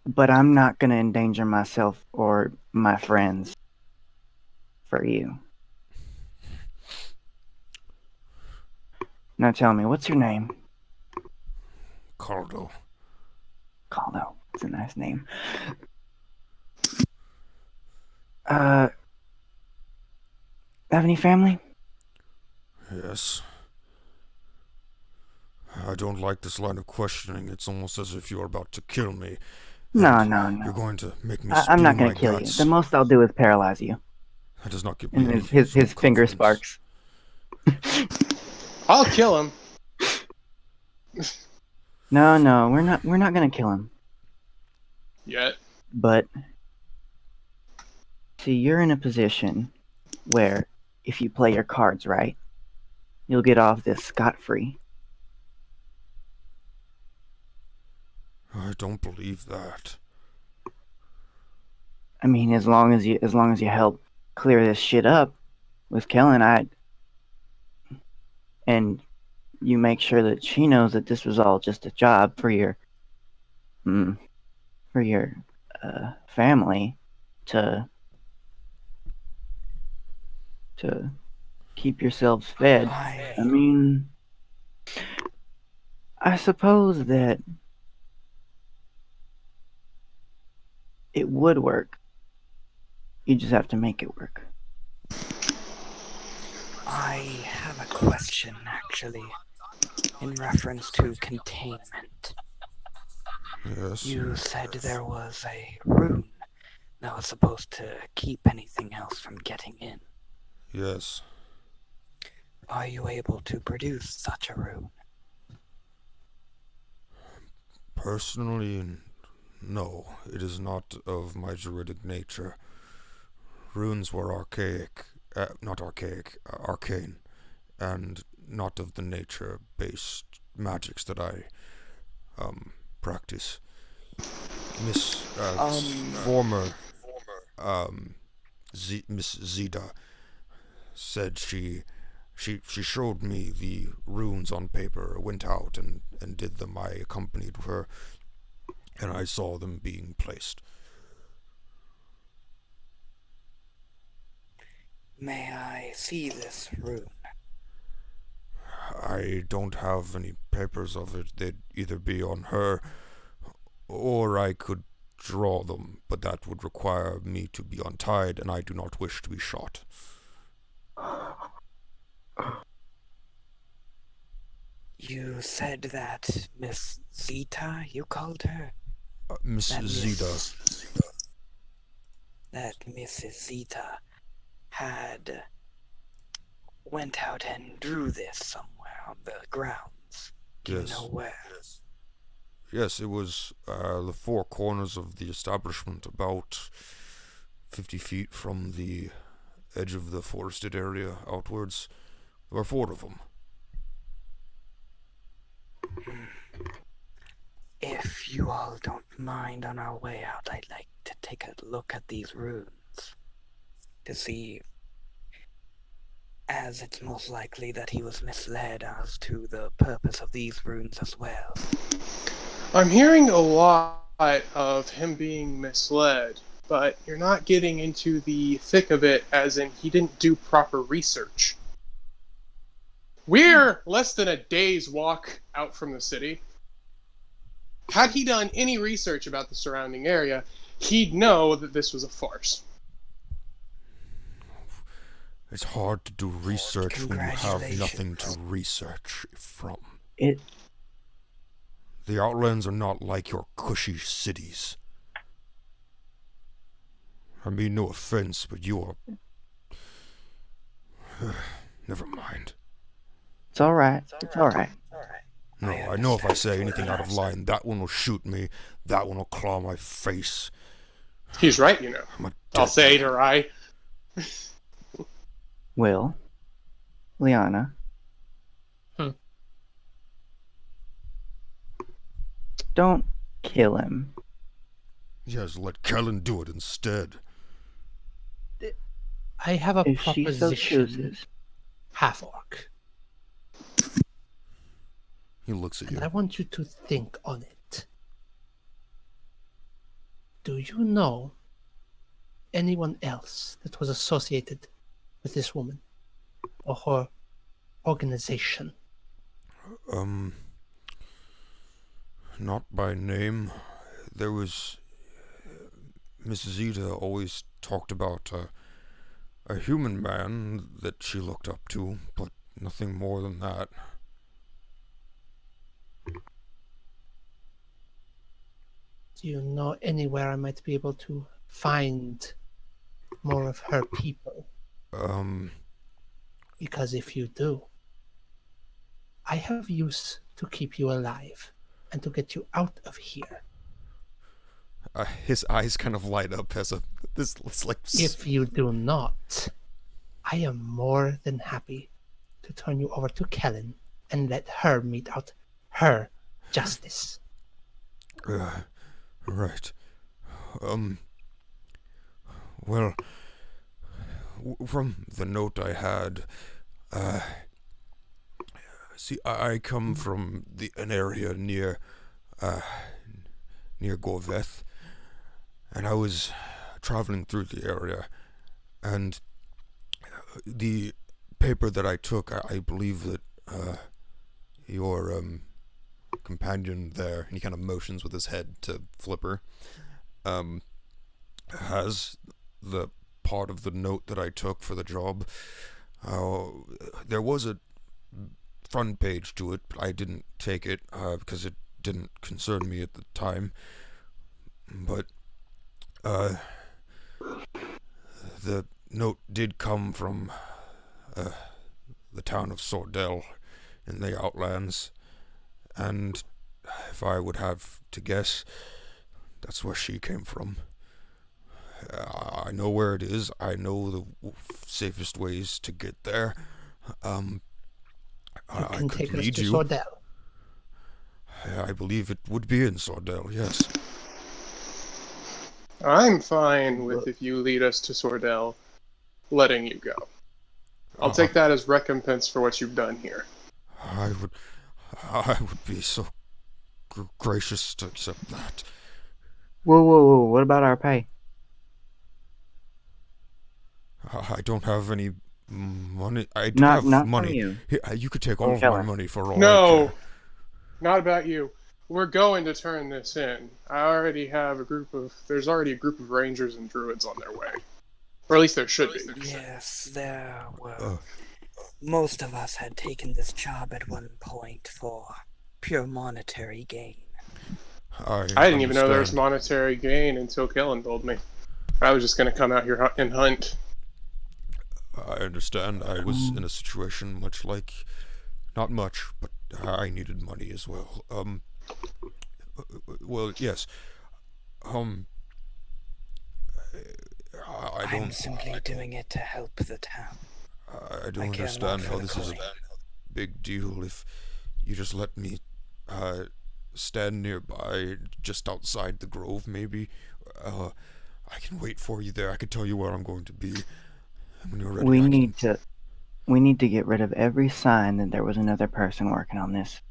But I'm not gonna endanger myself or my friends for you. Now tell me, what's your name? Caldo. Caldo. It's a nice name. Have any family? Yes. I don't like this line of questioning. It's almost as if you're about to kill me. No, And no, You're no. going to make me I'm spew not my gonna kill you. guts. The most I'll do is paralyze you. That does not give me And any his finger self-confidence. sparks. I'll kill him. No, we're not gonna kill him. Yet. But see, you're in a position where if you play your cards right, you'll get off this scot-free. I don't believe that. I mean, as long as you help clear this shit up with Kellen, and you make sure that she knows that this was all just a job for your mm, family to keep yourselves fed. I mean, I suppose that it would work. You just have to make it work. I have a question, actually, in reference to containment. Yes. You said there was a rune that was supposed to keep anything else from getting in. Yes. Are you able to produce such a rune? Personally, no. It is not of my druidic nature. Runes were archaic. Not archaic. Arcane. And not of the nature-based magics that I practice. Former Miss Zida said she showed me the runes on paper, went out and did them. I accompanied her, and I saw them being placed. May I see this rune? I don't have any papers of it. They'd either be on her, or I could draw them, but that would require me to be untied, and I do not wish to be shot. You said that Miss Zita, you called her? Miss That Zida. That Mrs. Zita had went out and drew this somewhere on the grounds. Do you know where? Yes, it was the four corners of the establishment, about 50 feet from the edge of the forested area outwards. There were four of them. If you all don't mind, on our way out, I'd like to take a look at these runes to see, as it's most likely that he was misled as to the purpose of these runes as well. I'm hearing a lot of him being misled, but you're not getting into the thick of it, as in he didn't do proper research. We're less than a day's walk out from the city. Had he done any research about the surrounding area, he'd know that this was a farce. It's hard to do research when you have nothing to research from. The Outlands are not like your cushy cities. I mean, no offense, but you are... Never mind. It's alright. It's alright. No, I know if I say anything out of line, that one will shoot me, that one will claw my face. He's right, you know. I'll say to Rai. Will, Liana. Don't kill him. Yes, let Kellen do it instead. I have a If she so proposition. chooses. Half-orc. He looks at And you. I want you to think on it. Do you know anyone else that was associated with this woman or her organization? Not by name. There was Mrs. Ida always talked about a human man that she looked up to, but nothing more than that. Do you know anywhere I might be able to find more of her people? Because if you do, I have use to keep you alive and to get you out of here. His eyes kind of light up as it's like. If you do not, I am more than happy to turn you over to Kellen and let her mete out her justice. Right. Well, from the note I had, see, I come from an area near Gorveth, and I was traveling through the area, and the paper that I took, I believe that your companion there, and he kind of motions with his head to Flipper, has the part of the note that I took for the job. There was a front page to it, but I didn't take it because it didn't concern me at the time. But the note did come from the town of Sordell in the Outlands, and if I would have to guess, that's where she came from. I know where it is. I know the safest ways to get there. You I can could take us lead to you. Sordell. I believe it would be in Sordell, yes. I'm fine with, if you lead us to Sordell, letting you go. I'll take that as recompense for what you've done here. I would be so gracious to accept that. Whoa, what about our pay? I don't have any money. I do Not have from money. you. Here, you could take From all of my Kellen. money for all I No, care. not about you. We're going to turn this in. I already have there's already a group of rangers and druids on their way. Or at least there should be. Yes, there were. Most of us had taken this job at one point for pure monetary gain. I didn't even know there was understand. monetary gain until Kellen told me. I was just going to come out here and hunt. I understand. I was in a situation much like, not much, but I needed money as well. Well, yes. I don't. I'm simply doing it to help the town. I don't care understand not for how the this is a coin. big deal. If you just let me stand nearby, just outside the grove, maybe. I can wait for you there. I can tell you where I'm going to be. And when you're ready, We need to get rid of every sign that there was another person working on this.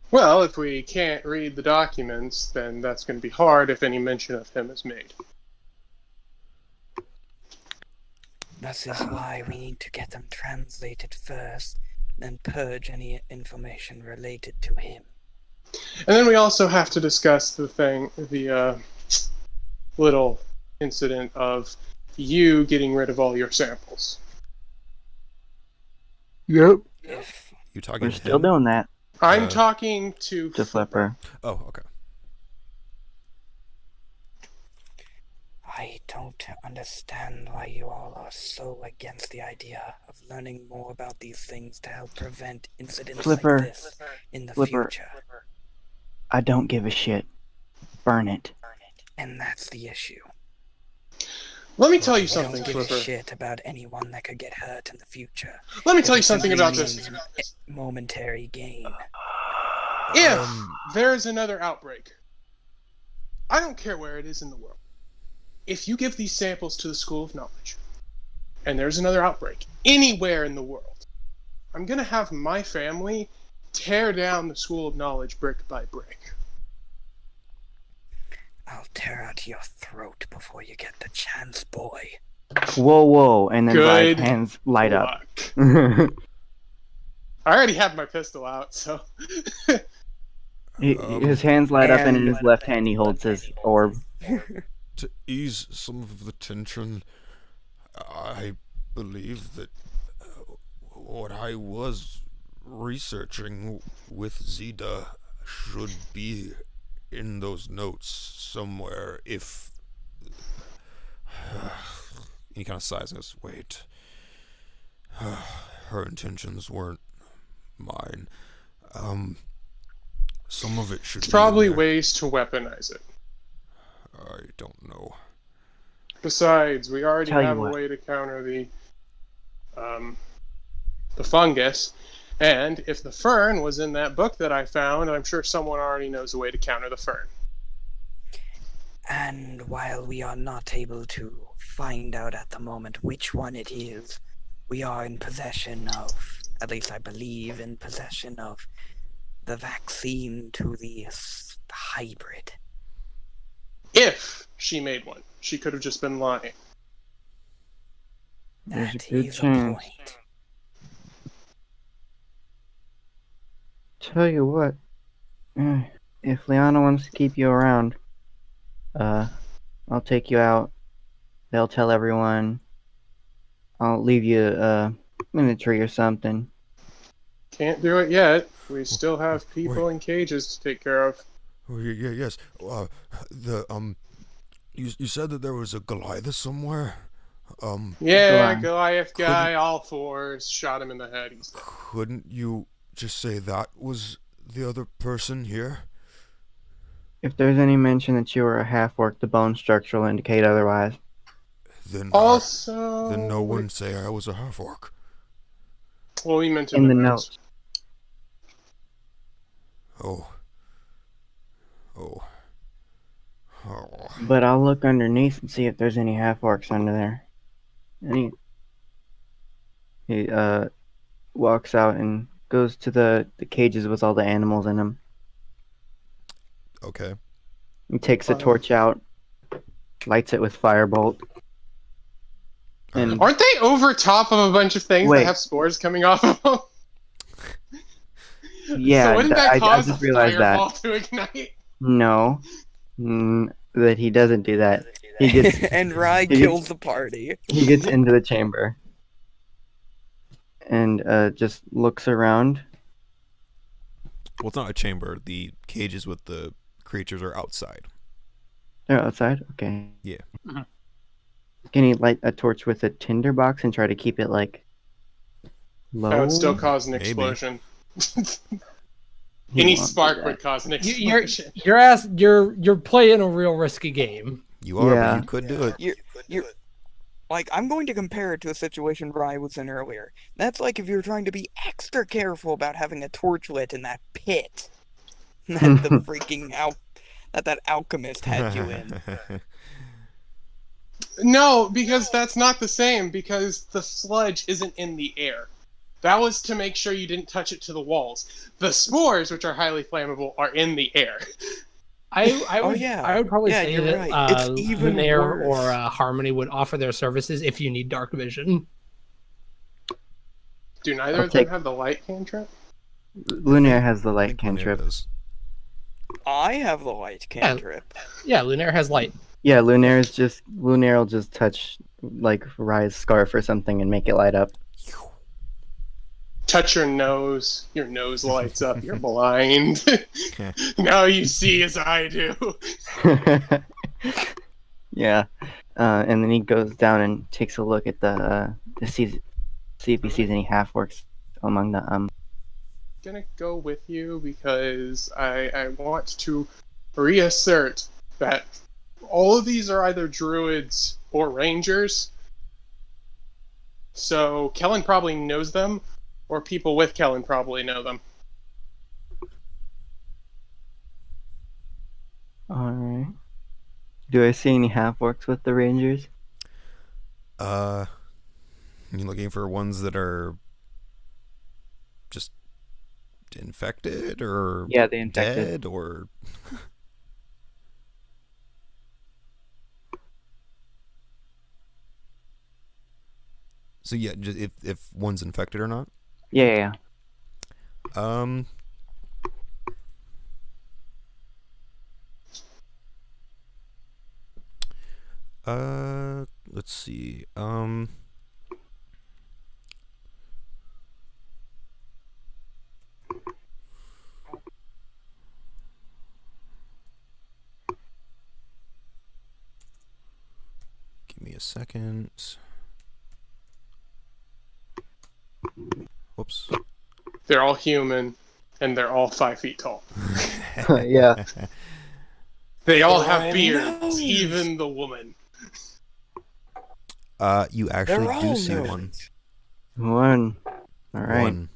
Well, if we can't read the documents, then that's going to be hard if any mention of him is made. This is why we need to get them translated first, then purge any information related to him. And then we also have to discuss the little incident of you getting rid of all your samples. Yep. If you talking We're to still him? doing that I'm talking to Flipper. Oh, okay. I don't understand why you all are so against the idea of learning more about these things to help prevent incidents Flipper. like this in the Flipper. future. I don't give a shit. Burn it. And that's the issue. Let me tell you We something, don't give a Flipper. shit about anyone that could get hurt in the future. Let me tell you It something simply about this. means momentary gain. If there's another outbreak, I don't care where it is in the world. If you give these samples to the School of Knowledge, and there's another outbreak anywhere in the world, I'm going to have my family tear down the School of Knowledge brick by brick. I'll tear out your throat before you get the chance, boy. Whoa! And then Rye's Good hands light up. luck. I already have my pistol out, so. His hands light up, and in his left hand he holds his orb. To ease some of the tension, I believe that what I was researching with Zeta should be in those notes somewhere. If he kind of sighs and goes, "Wait, her intentions weren't mine. Some of it should It's be probably in there. ways to weaponize it. I don't know." Besides, we already Tell you have a what. way to counter the fungus. And if the fern was in that book that I found, I'm sure someone already knows a way to counter the fern. And while we are not able to find out at the moment which one it is, we are in possession of, at least I believe, in possession of the vaccine to the hybrid. If she made one, she could have just been lying. There's a That good is chance. a point. Tell you what, if Liana wants to keep you around, I'll take you out. They'll tell everyone. I'll leave you a miniature or something. Can't do it yet. We still have people in cages to take care of. Oh, yes. You said that there was a Goliath somewhere. Yeah, Goliath. Goliath guy, all fours, shot him in the head. He's dead. Couldn't you just say that was the other person here? If there's any mention that you were a half-orc, the bone structure will indicate otherwise. Then Also, then no one say I was a half orc. Well, we meant In the notes. Oh. But I'll look underneath and see if there's any half-orcs under there. And he walks out and goes to the cages with all the animals in them. Okay. He takes a torch out, lights it with firebolt. And Aren't they over top of a bunch of things Wait. that have spores coming off of them? yeah, So wouldn't that I cause just a realized fireball that. to ignite? No, that he doesn't do that. He gets And Rye he gets- kills the party. he gets into the chamber and just looks around. Well, it's not a chamber. The cages with the creatures are outside. They're outside? Okay. Yeah. Mhm. Can he light a torch with a tinder box and try to keep it, like, low? That would still cause an Maybe. explosion. He Any won't do spark that. would cause an You're explosion. you're playing a real risky game. You are, Yeah. but you could do it. You're like, I'm going to compare it to a situation Rye was in earlier. That's like if you're trying to be extra careful about having a torch lit in that pit that the freaking that alchemist had you in. No, because that's not the same, because the sludge isn't in the air. That was to make sure you didn't touch it to the walls. The spores, which are highly flammable, are in the air. I would yeah. I would probably Yeah, say you're that right. It's even Lunaire worse. or Harmony would offer their services if you need dark vision. Do neither I'll of them take- have the light cantrip? Lunaire has the I light think Lunaire cantrip. does. I have the light cantrip. Yeah, Lunaire has light. Yeah, Lunaire will just touch, like, Rye's scarf or something and make it light up. Touch your nose lights up, you're blind. Now you see as I do. Yeah. And then he goes down and takes a look at to see if he sees any half-orcs among the Gonna go with you because I want to reassert that all of these are either druids or rangers. So Kellen probably knows them, or people with Kellen probably know them. Alright. Do I see any half-orcs with the rangers? You looking for ones that are just infected or Yeah, the infected. dead or? So yeah, just if one's infected or not. Yeah. Um. Let's see. Give me a second. Whoops. They're all human, and they're all 5 feet tall. Yeah. They all They're have all beards, gnomes. even the woman. You They're actually do all see one. gnomes. One. All right. One.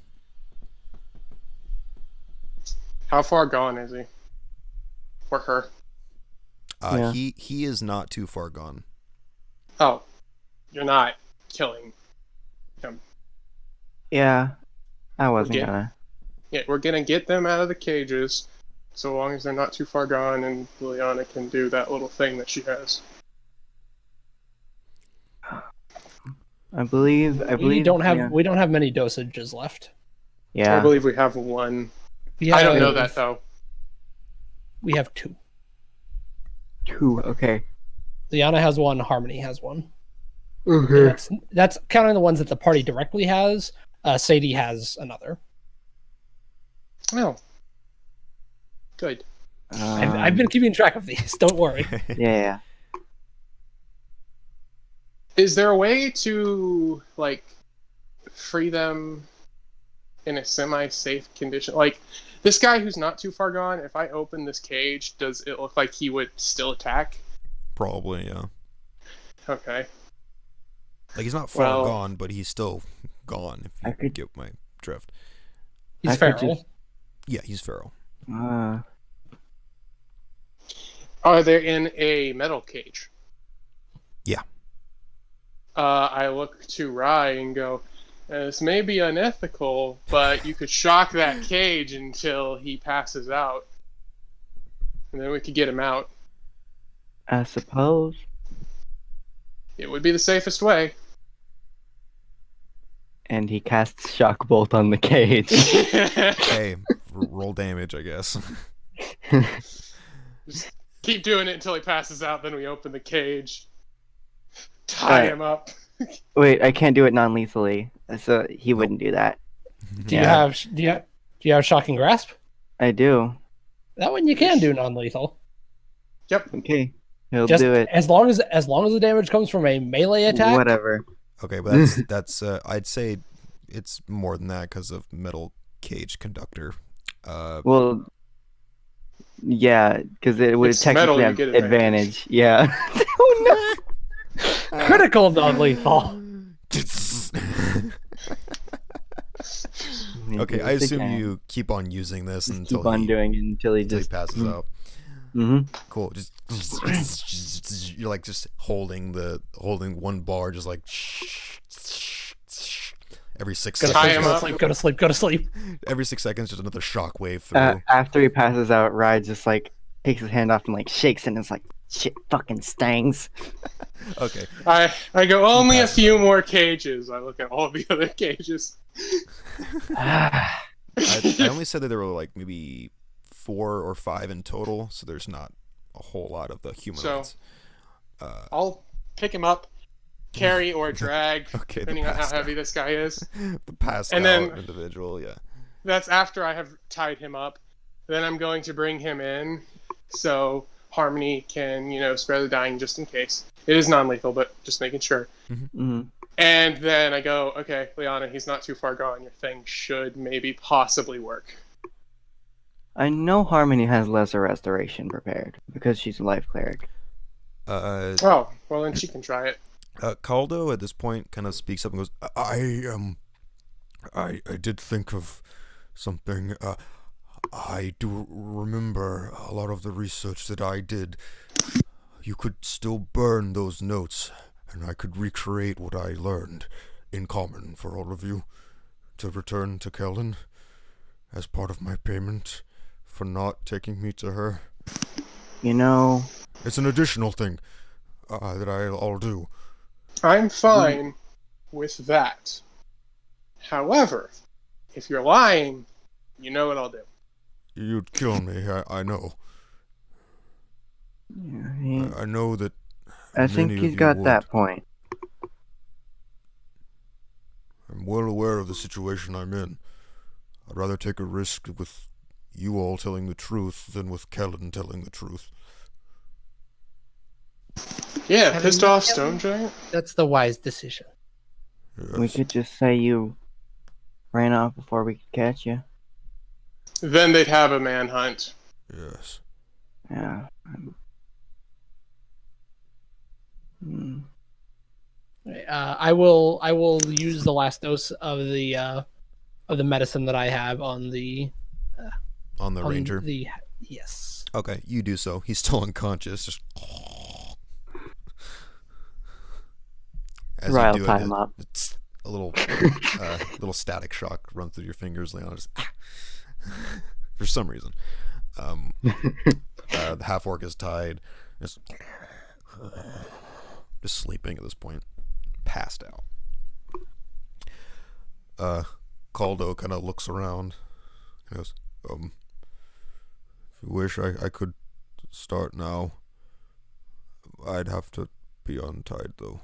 How far gone is he? Or her? Yeah. He is not too far gone. Oh, you're not killing him. Yeah. I wasn't Okay. gonna. Yeah, we're gonna get them out of the cages, so long as they're not too far gone, and Liliana can do that little thing that she has. I believe. We don't have Yeah. we don't have many dosages left. I Yeah. believe we have one. We I don't have- know that though. We have 2. 2. Okay. Liana has 1. Harmony has 1. Okay. That's counting the ones that the party directly has. Sadie has another. Oh, good. I've been keeping track of these. Don't worry. Yeah. Is there a way to like free them in a semi-safe condition? Like this guy who's not too far gone. If I open this cage, does it look like he would still attack? Probably, yeah. Okay. Like he's not far Well- gone, but he's still gone. If you I could- get my drift. He's I could feral. just- Yeah, he's feral. Are they in a metal cage? Yeah. I look to Rye and go, this may be unethical, but you could shock that cage until he passes out. And then we could get him out. I suppose. It would be the safest way. And he casts shock bolt on the cage. Hey, roll damage, I guess. Just keep doing it until he passes out, then we open the cage. Tie him up. Wait, I can't do it non-lethally, so he wouldn't do that. Do you Yeah. have shocking grasp? I do. That one you can do non-lethal. Yep. Okay, he'll Just do it. as long as the damage comes from a melee attack. Whatever. Okay, but that's I'd say it's more than that because of metal cage conductor. Well, yeah, because it would It's metal, technically you have get advantage. Yeah. Oh Critical non-lethal. no. Okay, I assume you keep on using this just until keep on he, doing it until he until he just passes out. Mm-hmm. Cool. Just you're like just holding one bar, just like every 6 Go to Tie sleep, him go to up. sleep, go to sleep, go to sleep. Every 6 seconds, just another shockwave through. After he passes out, Rye just like takes his hand off and like shakes it and it's like shit fucking stings. Okay. I go, only a few more cages. I look at all the other cages. I only said that there were like maybe 4 or 5 in total, so there's not a whole lot of the humanoids. I'll pick him up, carry or drag, Okay, depending on how heavy this guy is. the passed And out then- individual, yeah. That's after I have tied him up. Then I'm going to bring him in so Harmony can, spare the dying just in case. It is non-lethal, but just making sure. Mm-hmm. And then I go, okay, Liana, he's not too far gone. Your thing should maybe possibly work. I know Harmony has lesser restoration prepared because she's a life cleric. Oh, well then she can try it. Caldo at this point kind of speaks up and goes, I did think of something. I do remember a lot of the research that I did. You could still burn those notes, and I could recreate what I learned in common for all of you to return to Kellen. as part of my payment for not taking me to her. You know, It's an additional thing that I'll do. I'm fine with that. However, if you're lying, you know what I'll do. You'd kill me, I know. yeah, I know that I think many he's of you got would. that point. I'm well aware of the situation I'm in. I'd rather take a risk with you all telling the truth than with Kellen telling the truth. Yeah, Kevin, pissed off stone giant. That's the wise decision. Yes. We could just say you ran off before we could catch you. Then they'd have a manhunt. Yes. Yeah. Hmm. I will use the last dose of the medicine that I have on the On the ranger. Yes. Okay, you do so. He's still unconscious. Just as you Ryle do tie it, him up. it's a little little static shock run through your fingers, Leon. Just for some reason. The half orc is tied, just sleeping at this point, passed out. Caldo kind of looks around. He goes, if you wish, I could start now. I'd have to be untied though.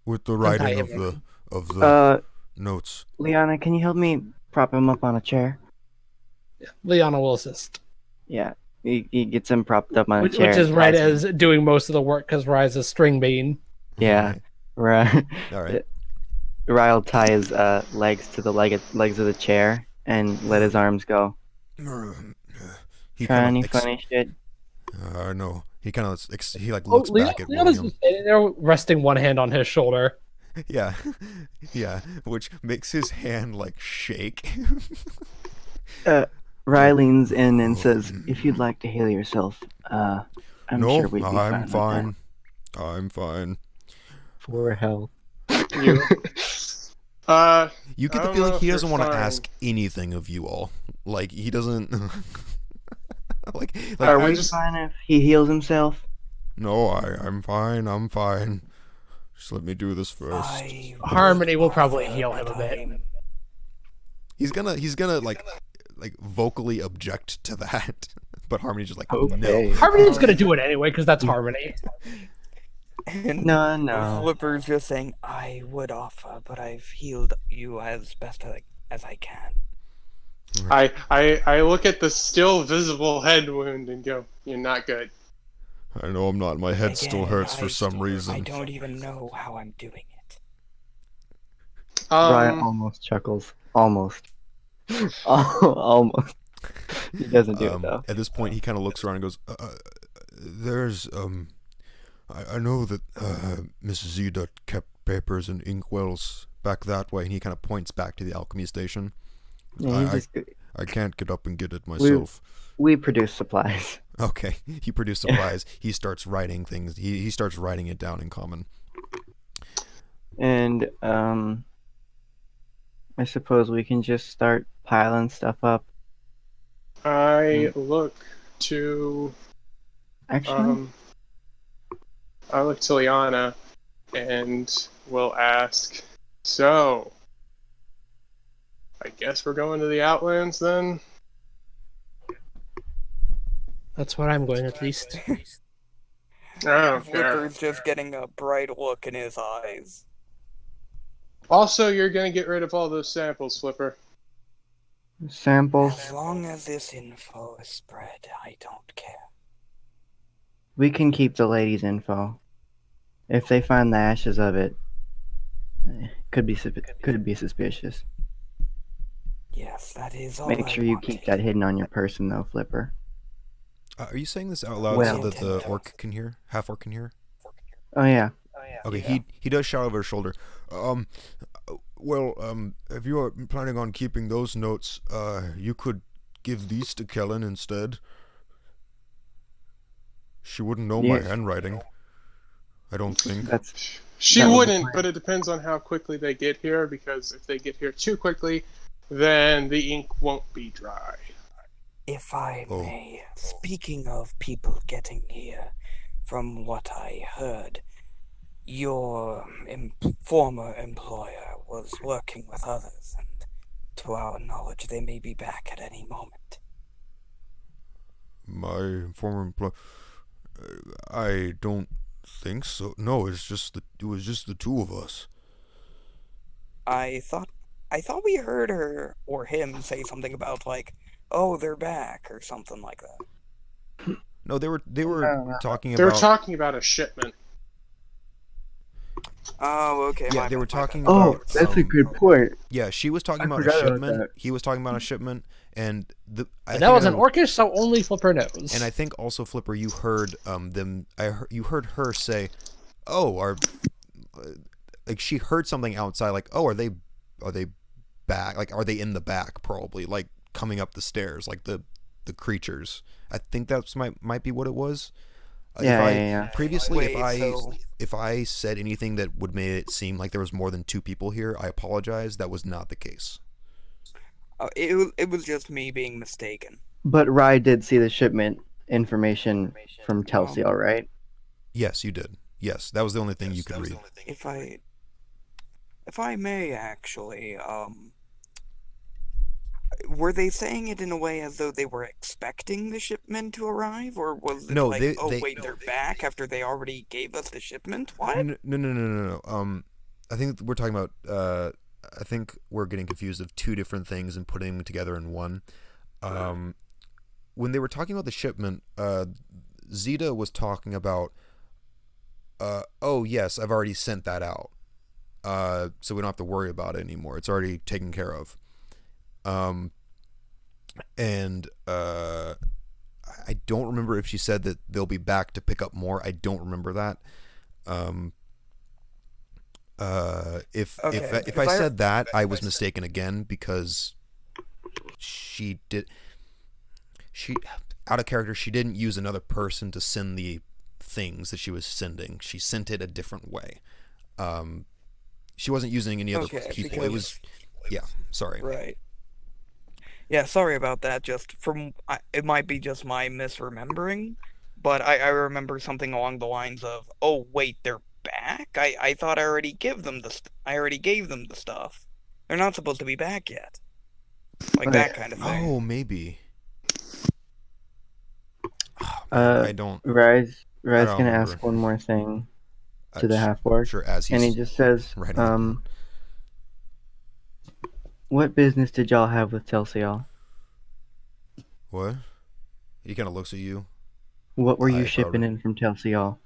With the writing of the notes. Liana, can you help me prop him up on a chair? Liana will assist. Yeah. He gets him propped up on a Which chair. is and right ties him. as doing most of the work because Rise is string bean. Yeah. Right. All right. Ryle tie his legs to the legs of the chair and let his arms go. He Try kind any of funny shit? I know. He kind of he like looks back at Leona's William. just standing there resting one hand on his shoulder. Yeah, yeah, which makes his hand like shake. Ryle leans in and says, "If you'd like to heal yourself, I'm No, sure we'd be I'm fine. I'm fine. For health." You. You get I the don't feeling know he if doesn't you're want to fine. ask anything of you all. Like he doesn't. like Are I we just- fine if he heals himself? no, I'm fine. I'm fine. Just let me do this first. Harmony will probably heal him a bit. He's gonna like vocally object to that, but Harmony's just like Okay. no. Harmony's gonna do it anyway because that's Harmony. And No. Flipper's just saying, I would offer, but I've healed you as best as I can. I look at the still visible head wound and go, "You're not good." I know I'm not. My head still Again, hurts for some I reason. don't even know how I'm doing it. Ryan almost chuckles. Almost. Almost. He doesn't do it though. At this point, he kind of looks around and goes, "There's I know that Mrs. Zeda kept papers and inkwells back that way," and he kind of points back to the alchemy station. Yeah, I can't get up and get it myself. we produce supplies. Okay, he produced supplies. He starts writing things. He starts writing it down in common. And I suppose we can just start piling stuff up. I look to Actually, I look to Liana and will ask, "So, I guess we're going to the Outlands then?" That's where I'm going at least. Oh, Flipper's just getting a bright look in his eyes. Also, you're gonna get rid of all those samples, Flipper. samples. As long as this info is spread, I don't care. We can keep the ladies' info. If they find the ashes of it, could be suspicious. Yes, that is all Make I sure you wanted. keep that hidden on your person, though, Flipper. Are you saying this out loud Well- so that the orc can hear? Half orc can hear? Oh yeah. Okay, he does shout over his shoulder. Well, if you are planning on keeping those notes, you could give these to Kellen instead. She wouldn't know my Yes. handwriting. I don't think. She That was the wouldn't, plan. but it depends on how quickly they get here, because if they get here too quickly, then the ink won't be dry. If I Oh. may, speaking of people getting here, from what I heard, your former employer was working with others, and to our knowledge, they may be back at any moment. My former employer. I don't think so. No, it was just the two of us. I thought we heard her or him say something about like, "Oh, they're back" or something like that. No, they were No. talking They were about. talking about a shipment. Oh, okay. Yeah, my they were bad, my bad. talking Oh, about. that's a good point. Yeah, she was talking I about a forgot about shipment. that. He was talking about a shipment, and But that was an orcish, so only Flipper knows. And I think also Flipper, you heard them. You heard her say, "Oh, like she heard something outside, like, oh, are they back? Like, are they in the back? Probably, like coming up the stairs, like the creatures. I think that's might be what it was. Yeah. Previously, Wait, if I said anything that would make it seem like there was more than two people here, I apologize. That was not the case. it was just me being mistaken. But Rye did see the shipment information from Telsiel, right? Yes, you did. Yes, that was the only thing you could read. If I may, actually, were they saying it in a way as though they were expecting the shipment to arrive, or was it No, like, they- wait, they're back after they already gave us the shipment? What? No. I think we're talking about. I think we're getting confused of two different things and putting them together in one. When they were talking about the shipment, Zeta was talking about. Oh yes, I've already sent that out. So we don't have to worry about it anymore. It's already taken care of. I don't remember if she said that they'll be back to pick up more. I don't remember that. If I said that, I was mistaken again, because she out of character, she didn't use another person to send the things that she was sending. She sent it a different way. She wasn't using any other people. It was, yeah. Sorry. Right. Yeah, sorry about that. Just it might be just my misremembering, but I remember something along the lines of, "Oh wait, they're back. I thought I already gave them the stuff. They're not supposed to be back yet." Like that kind of thing. Oh, maybe. I don't. Rye's I gonna don't remember. ask one more thing to the half-orc. Sure, as he's And he just says, writing. what business did y'all have with Telsiel? What? He kind of looks at you. What were you shipping in from Telsiel?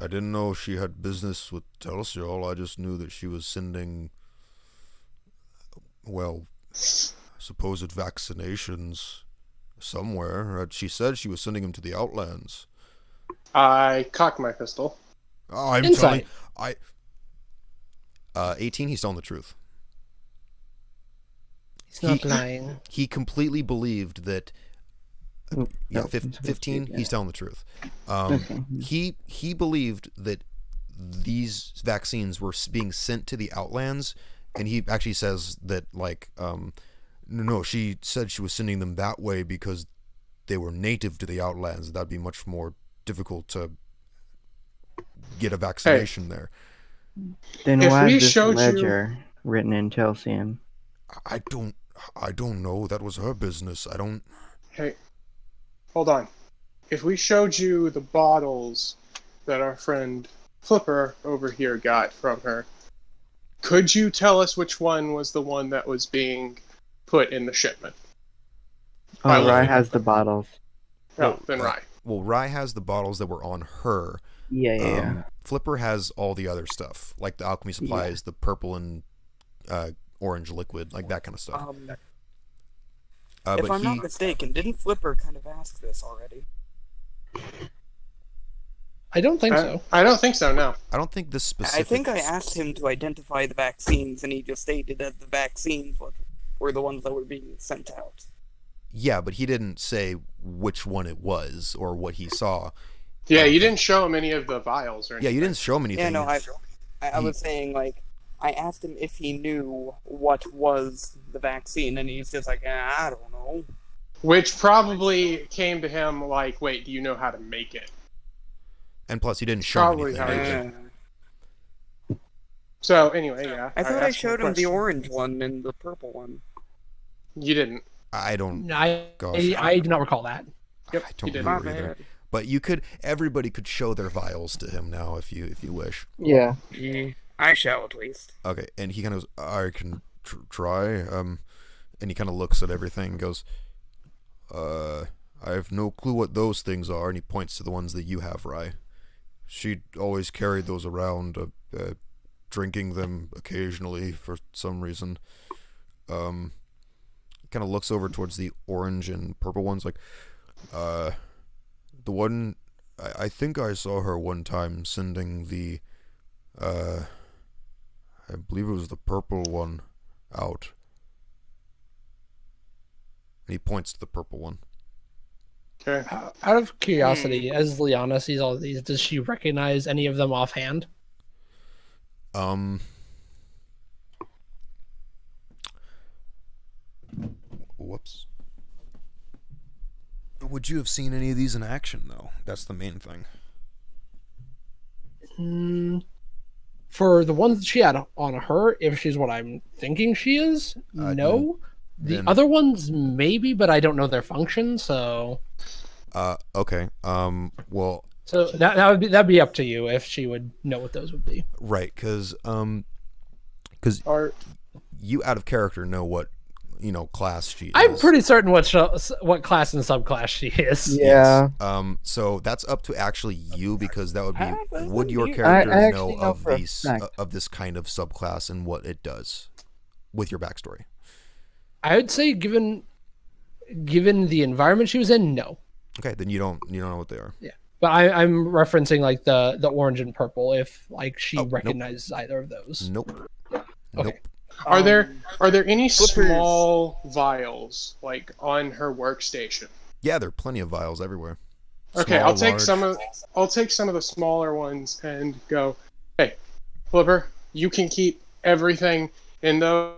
I didn't know she had business with Telsiel. I just knew that she was sending, well, supposed vaccinations somewhere. She said she was sending them to the Outlands. I cock my pistol. Oh, I'm Insight. telling. 18. He's telling the truth. He's not lying. He completely believed that. Yeah, No, 15. He's telling the truth. Okay. He believed that these vaccines were being sent to the Outlands, and he actually says that, like, no, she said she was sending them that way because they were native to the Outlands. That'd be much more difficult to get a vaccination there. Then If why we is this showed you- ledger written in Telsian? I don't know. That was her business. I don't. Hey, hold on. If we showed you the bottles that our friend Flipper over here got from her, could you tell us which one was the one that was being put in the shipment? Oh, Rye has the bottles. Oh, then right. Well, Rye has the bottles that were on her. Yeah. Flipper has all the other stuff, like the alchemy supplies, the purple and orange liquid, like that kind of stuff. If I'm not mistaken, didn't Flipper kind of ask this already? I don't think so. I don't think so, no. I don't think this specific. I think I asked him to identify the vaccines, and he just stated that the vaccines were the ones that were being sent out. Yeah, but he didn't say which one it was or what he saw. Yeah, you Okay. didn't show him any of the vials or Yeah, anything. you didn't show him anything. Yeah, no, I was saying, like, I asked him if he knew what was the vaccine, and he's just like, I don't know. Which probably came to him like, wait, do you know how to make it? And plus, you didn't show him Probably anything how he either. So anyway, yeah. I thought I asked him a showed him the question. orange one and the purple one. You didn't. I don't. I do not recall that. Yep, I you don't didn't. My remember either. bad. But you could. Everybody could show their vials to him now if you wish. Yeah. Yeah, I shall at least. Okay, and he kind of goes, I can try. And he kind of looks at everything and goes, I have no clue what those things are. And he points to the ones that you have, Rye. She always carried those around, drinking them occasionally for some reason. Kind of looks over towards the orange and purple ones, like, the one, I think I saw her one time sending the, I believe it was the purple one out. And he points to the purple one. Okay. Out of curiosity, as Liana sees all of these, does she recognize any of them offhand? Whoops. Would you have seen any of these in action, though? That's the main thing. For the ones that she had on her, if she's what I'm thinking she is, no. The then- other ones, maybe, but I don't know their function, so. Okay. Well, So that'd be up to you if she would know what those would be. right, because Or you out of character know what class she is. I'm pretty certain what class and subclass she is. Yeah. So that's up to actually you, because that would be That's would your weird. character I know actually know of for a these fact. of this kind of subclass and what it does with your backstory? I would say, given the environment she was in, no. Okay, then you don't know what they are. Yeah, but I'm referencing like the orange and purple. If like she Nope. recognizes either of those. Nope. Okay. Nope. are there any Flippers. small vials like on her workstation? Yeah, there are plenty of vials everywhere. Okay, Small, I'll take large. some of the smaller ones and go, hey, Flipper, you can keep everything in those.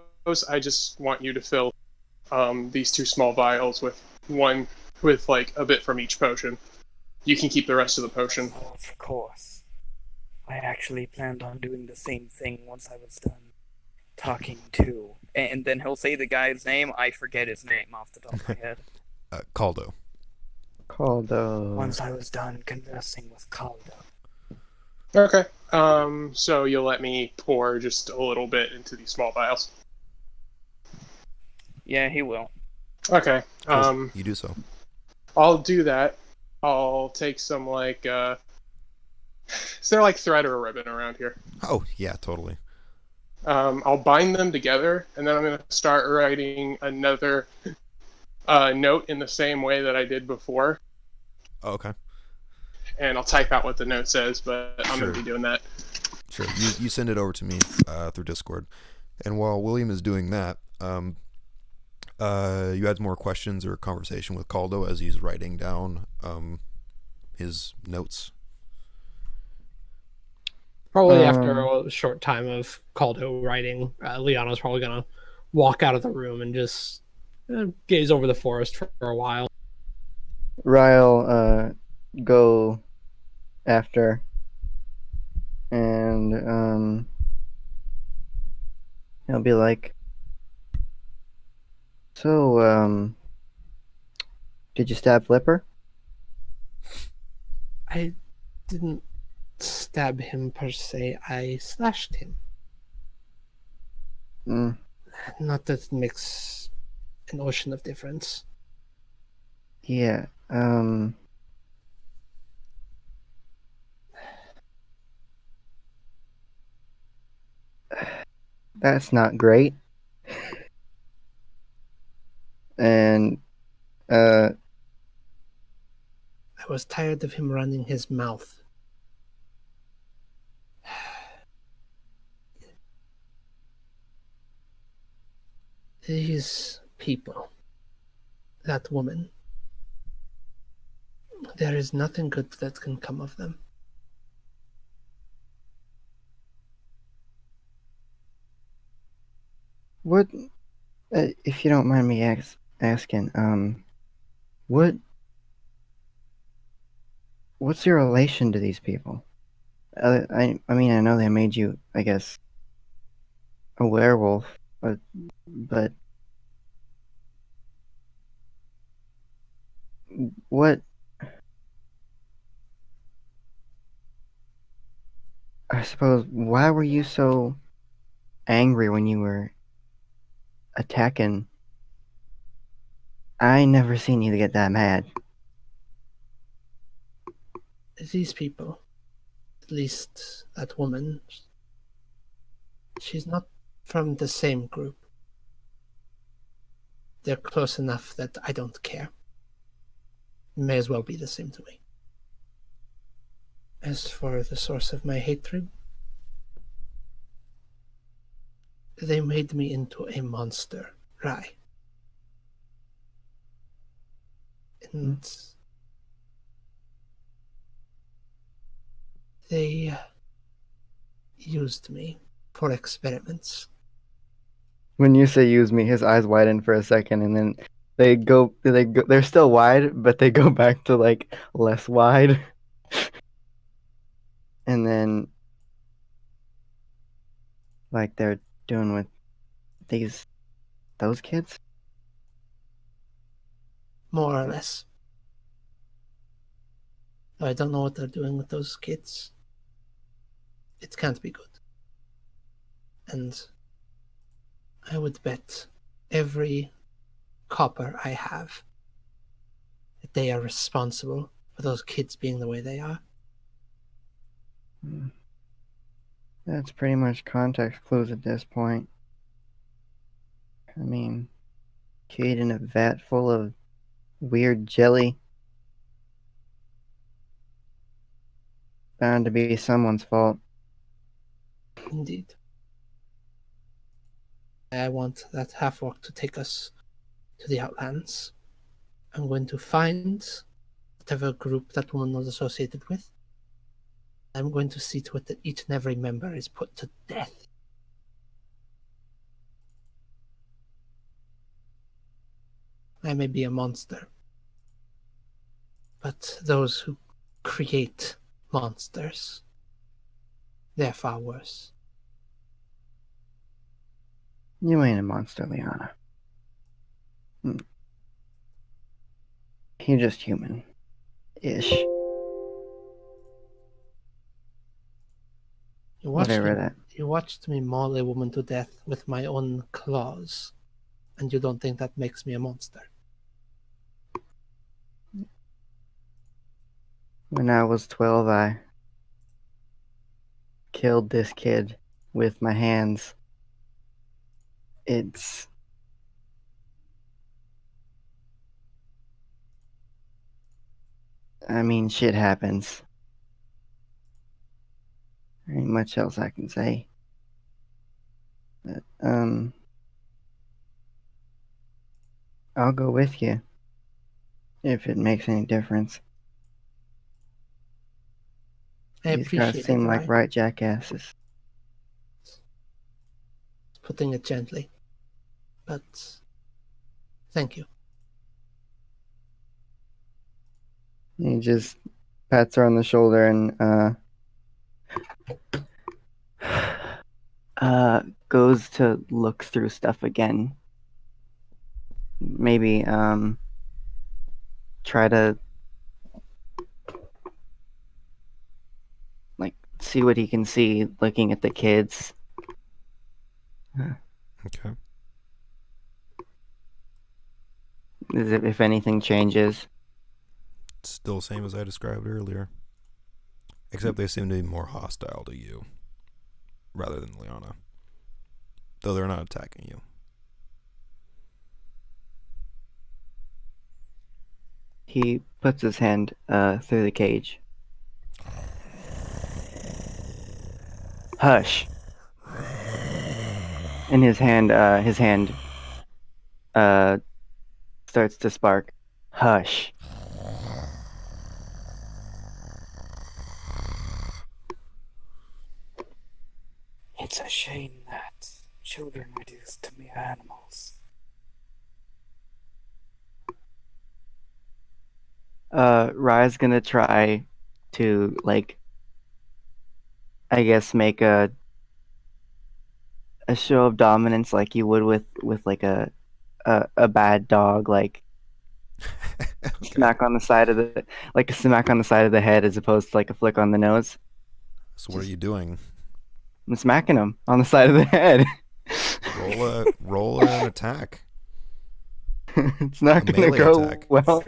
I just want you to fill these two small vials with one with like a bit from each potion. You can keep the rest of the potion. Oh, of course. I actually planned on doing the same thing once I was done talking to. And then he'll say the guy's name. I forget his name off the top of my head. Caldo. Caldo. Once I was done conversing with Caldo. Okay. So you'll let me pour just a little bit into these small vials. Yeah, he will. Okay. You do so. I'll do that. I'll take some like is there like thread or a ribbon around here? Oh yeah, totally. I'll bind them together, and then I'm gonna start writing another note in the same way that I did before, Oh, okay. and I'll type out what the note says. But I'm Sure. gonna be doing that. Sure. You send it over to me through Discord, and while William is doing that, you had more questions or conversation with Caldo as he's writing down his notes. Probably after a short time of Caldo writing, Liana's probably gonna walk out of the room and just gaze over the forest for a while. Ryle go after, and he'll be like, so did you stab Flipper? I didn't stab him per se. I slashed him. Mm, Not that it makes an ocean of difference. yeah. That's not great. And I was tired of him running his mouth. These people, that woman, There is nothing good that can come of them. What, if you don't mind me asking, what, what's your relation to these people? I mean, I know they made you, I guess, a werewolf, but what? I suppose, why were you so angry when you were attacking? I never seen you get that mad. These people, at least that woman, she's not from the same group. They're close enough that I don't care. May as well be the same to me. As for the source of my hatred, they made me into a monster, Rai. And they used me for experiments. When you say use me, his eyes widen for a second, and then they're still wide, but they go back to like less wide. And then like they're doing with those kids. More or less. I don't know what they're doing with those kids. It can't be good. And I would bet every copper I have that they are responsible for those kids being the way they are. That's pretty much context clues at this point. I mean, kid in a vat full of weird jelly. Bound to be someone's fault. Indeed. I want that half-orc to take us to the Outlands. I'm going to find whatever group that woman was associated with. I'm going to see to it that each and every member is put to death. I may be a monster, but those who create monsters, they're far worse. You ain't a monster, Liana. You're just human-ish. Whatever that. You watched me maul a woman to death with my own claws, and you don't think that makes me a monster? When I was 12, I killed this kid with my hands. I mean, shit happens. There ain't much else I can say. But, I'll go with you. If it makes any difference. I These guys appreciate seem it, like right? right jackasses. Putting it gently. But thank you. He just pats her on the shoulder and goes to look through stuff again. Maybe try to like see what he can see looking at the kids. Okay. If anything changes. Still same as I described earlier. Except they seem to be more hostile to you rather than Liana. Though they're not attacking you. He puts his hand through the cage. Hush. And his hand starts to spark. Hush. It's a shame that children reduced to mere animals. Rye's gonna try to, like, I guess make a show of dominance like you would with like a bad dog, like Okay. smack on the side of the like a smack on the side of the head as opposed to like a flick on the nose. So what are you doing? I'm smacking him on the side of the head. Roll an attack. It's not A gonna melee go attack. well.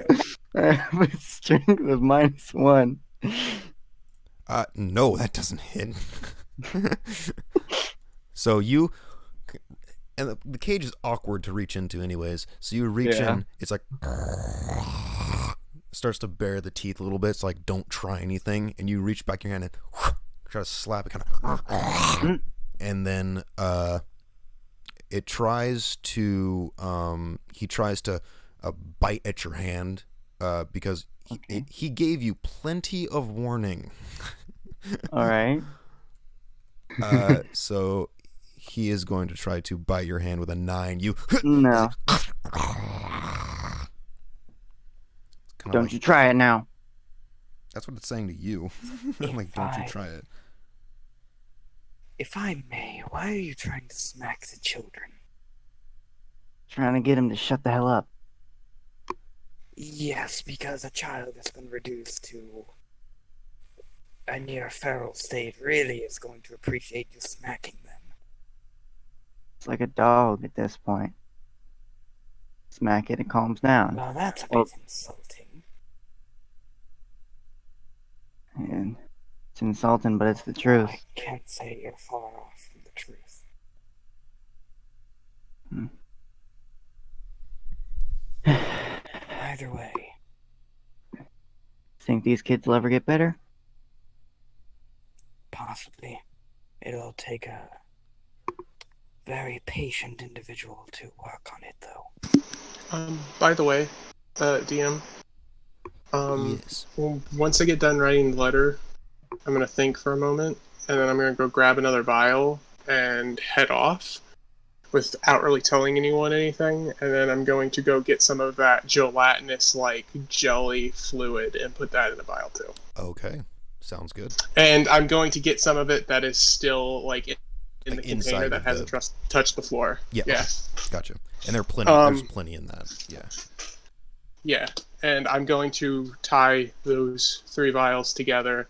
I have a strength of -1. No, that doesn't hit. So you, and the cage is awkward to reach into anyways. So you reach Yeah. in, it's like starts to bare the teeth a little bit. It's like don't try anything, and you reach back your hand and try to slap it, kind of, and then it tries to he tries to bite at your hand because he gave you plenty of warning. All right. So he is going to try to bite your hand with a 9. You No, don't you try it now. That's what it's saying to you. I'm like, don't you try it. If I may, why are you trying to smack the children? Trying to get him to shut the hell up. Yes, because a child that's been reduced to a near feral state really is going to appreciate you smacking them. It's like a dog at this point. Smack it, it calms down. Well, that's a Well- bit insulting. And it's insulting, but it's the truth. I can't say you're far off from the truth. Either way, Think these kids will ever get better? possibly. It'll take a very patient individual to work on it, though. By the way, DM, Yes. once I get done writing the letter, I'm gonna think for a moment, and then I'm gonna go grab another vial and head off without really telling anyone anything, and then I'm going to go get some of that gelatinous like jelly fluid and put that in a vial too. Okay. Sounds good. And I'm going to get some of it that is still like in Like the inside container that of hasn't touched the floor. Yeah. Yeah. Gotcha. And there's plenty in that. Yeah. Yeah. And I'm going to tie those 3 vials together,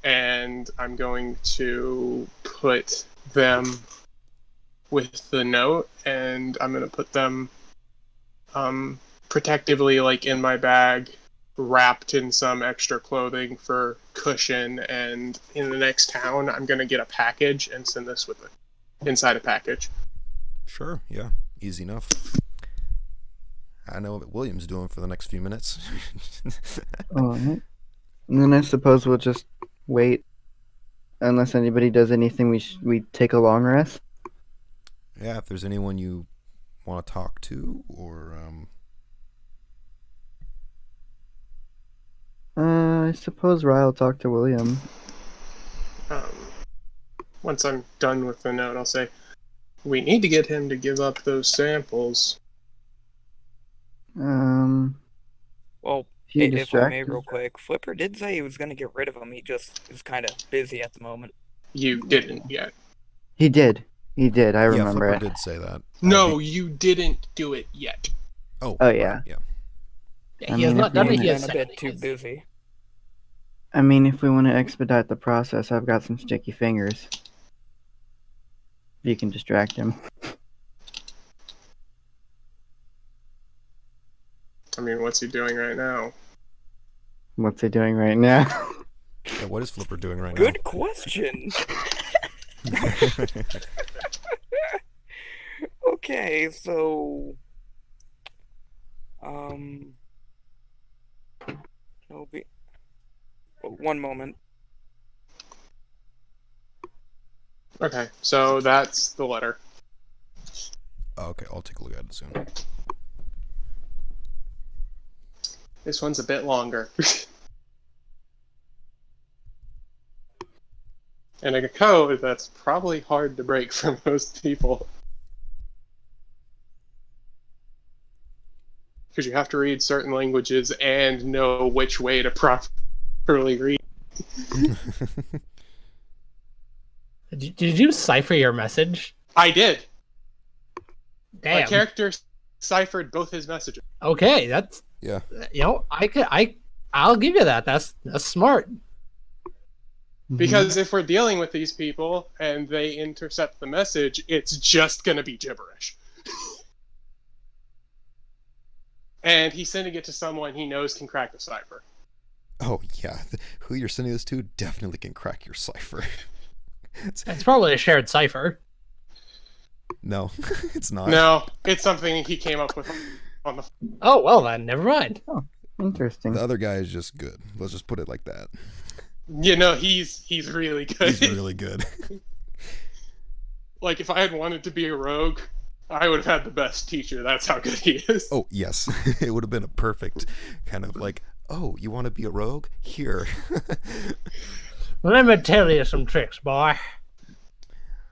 and I'm going to put them with the note, and I'm going to put them protectively like in my bag, wrapped in some extra clothing for cushion, and in the next town I'm going to get a package and send this with it inside a package. Sure. Yeah. Easy enough. I know what William's doing for the next few minutes. Alright. And then I suppose we'll just wait. Unless anybody does anything, we take a long rest. Yeah, if there's anyone you want to talk to, or I suppose Ryle will talk to William. Once I'm done with the note, I'll say, we need to get him to give up those samples. Well, If you if I distract may, him. real quick, Flipper did say he was going to get rid of him. He just is kind of busy at the moment. You didn't yet. He did. He did. I yeah, remember Flipper it. did say that. No, you didn't do it yet. Oh, Oh, right, yeah. yeah. Yeah, I he has mean, not if done we it wanna- yet. Been a bit too busy. I mean, if we want to expedite the process, I've got some sticky fingers. You can distract him. I mean, what's he doing right now? What's he doing right now? Yeah, what is Flipper doing right Good question. Okay, so it'll be one moment. Okay, so that's the letter. now? Okay, I'll take a look at it soon. This one's a bit longer. and a code that's probably hard to break for most people. Because you have to read certain languages and know which way to properly read. Did you cipher your message? I did. Damn. My character ciphered both his messages. Okay, that's Yeah. I'll give you that. That's smart. Because if we're dealing with these people and they intercept the message, it's just going to be gibberish. And he's sending it to someone he knows can crack the cipher. Oh yeah, who you're sending this to definitely can crack your cipher. It's probably a shared cipher. No, it's not. No, it's something he came up with on the... Oh, well then, never mind. Interesting. The other guy is just good. Let's just put it like that. You know, he's really good. He's really good. Like, if I had wanted to be a rogue, I would have had the best teacher. That's how good he is. Oh, yes. It would have been a perfect kind of like, oh, you want to be a rogue? Here. Let me tell you some tricks, boy.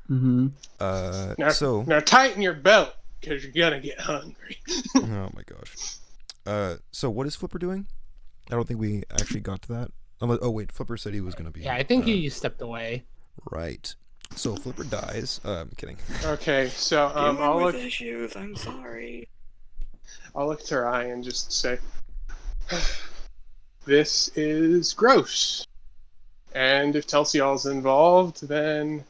Mm-hmm. Now tighten your belt, because you're going to get hungry. Oh my gosh. So what is Flipper doing? I don't think we actually got to that. Oh wait, Flipper said he was going to be... Yeah, I think he stepped away. Right. So Flipper dies. I'm kidding. Okay, so Dealing with issues. I'm sorry. I'll look to Ryan and just say, this is gross. And if Telsial's involved, then...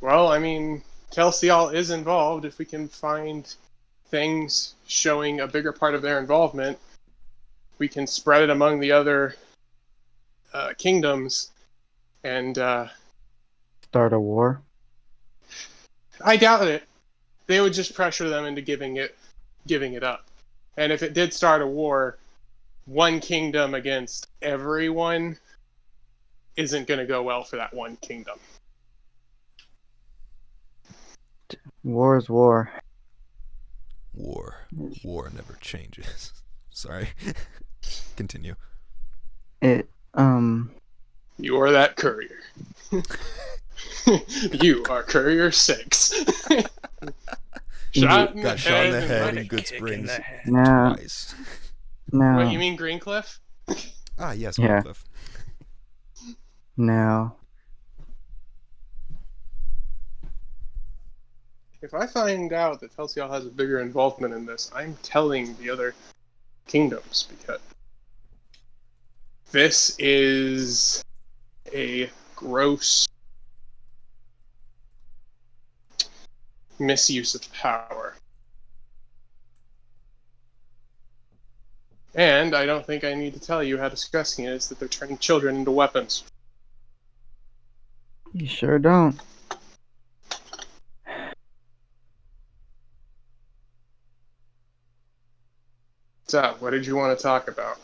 Well, I mean, Telsial is involved. If we can find things showing a bigger part of their involvement, we can spread it among the other kingdoms, and Start a war. I doubt it. They would just pressure them into giving it up. And if it did start a war, one kingdom against everyone isn't going to go well for that one kingdom. War is war. War never changes. Sorry. Continue. It You are that courier. You are Courier 6. Shot in Got the shot in the head. head and in Good kick in Springs the head. no, twice. no, What, you mean Greencliff? Ah, yes, Yeah. Cliff. no. If I find out that Telsial has a bigger involvement in this, I'm telling the other kingdoms, because this is a gross misuse of power. And I don't think I need to tell you how disgusting it is that they're turning children into weapons. You sure don't. So, what did you want to talk about?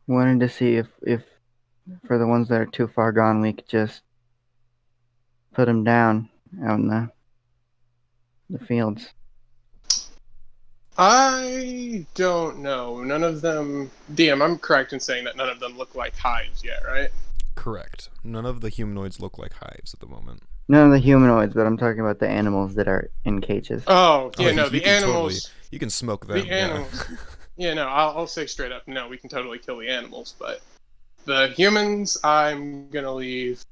Wanted to see if for the ones that are too far gone, we could just put them down out in the fields. I don't know. None of them... DM, I'm correct in saying that none of them look like hives yet, right? Correct. None of the humanoids look like hives at the moment. None of the humanoids, but I'm talking about the animals that are in cages. Oh, yeah, Oh, no, you the can animals... Totally, you can smoke them. The animals. Yeah, no, I'll say straight up, no, we can totally kill the animals, but the humans, I'm gonna leave.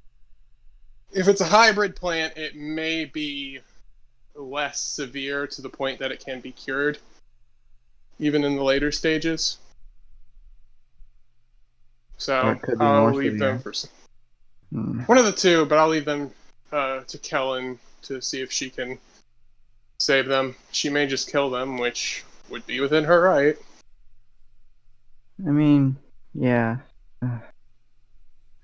If it's a hybrid plant, it may be less severe to the point that it can be cured, even in the later stages. Or So it could be I'll more leave severe. them for Hmm. one of the two, but I'll leave them to Kellen to see if she can save them. She may just kill them, which would be within her right. I mean, yeah.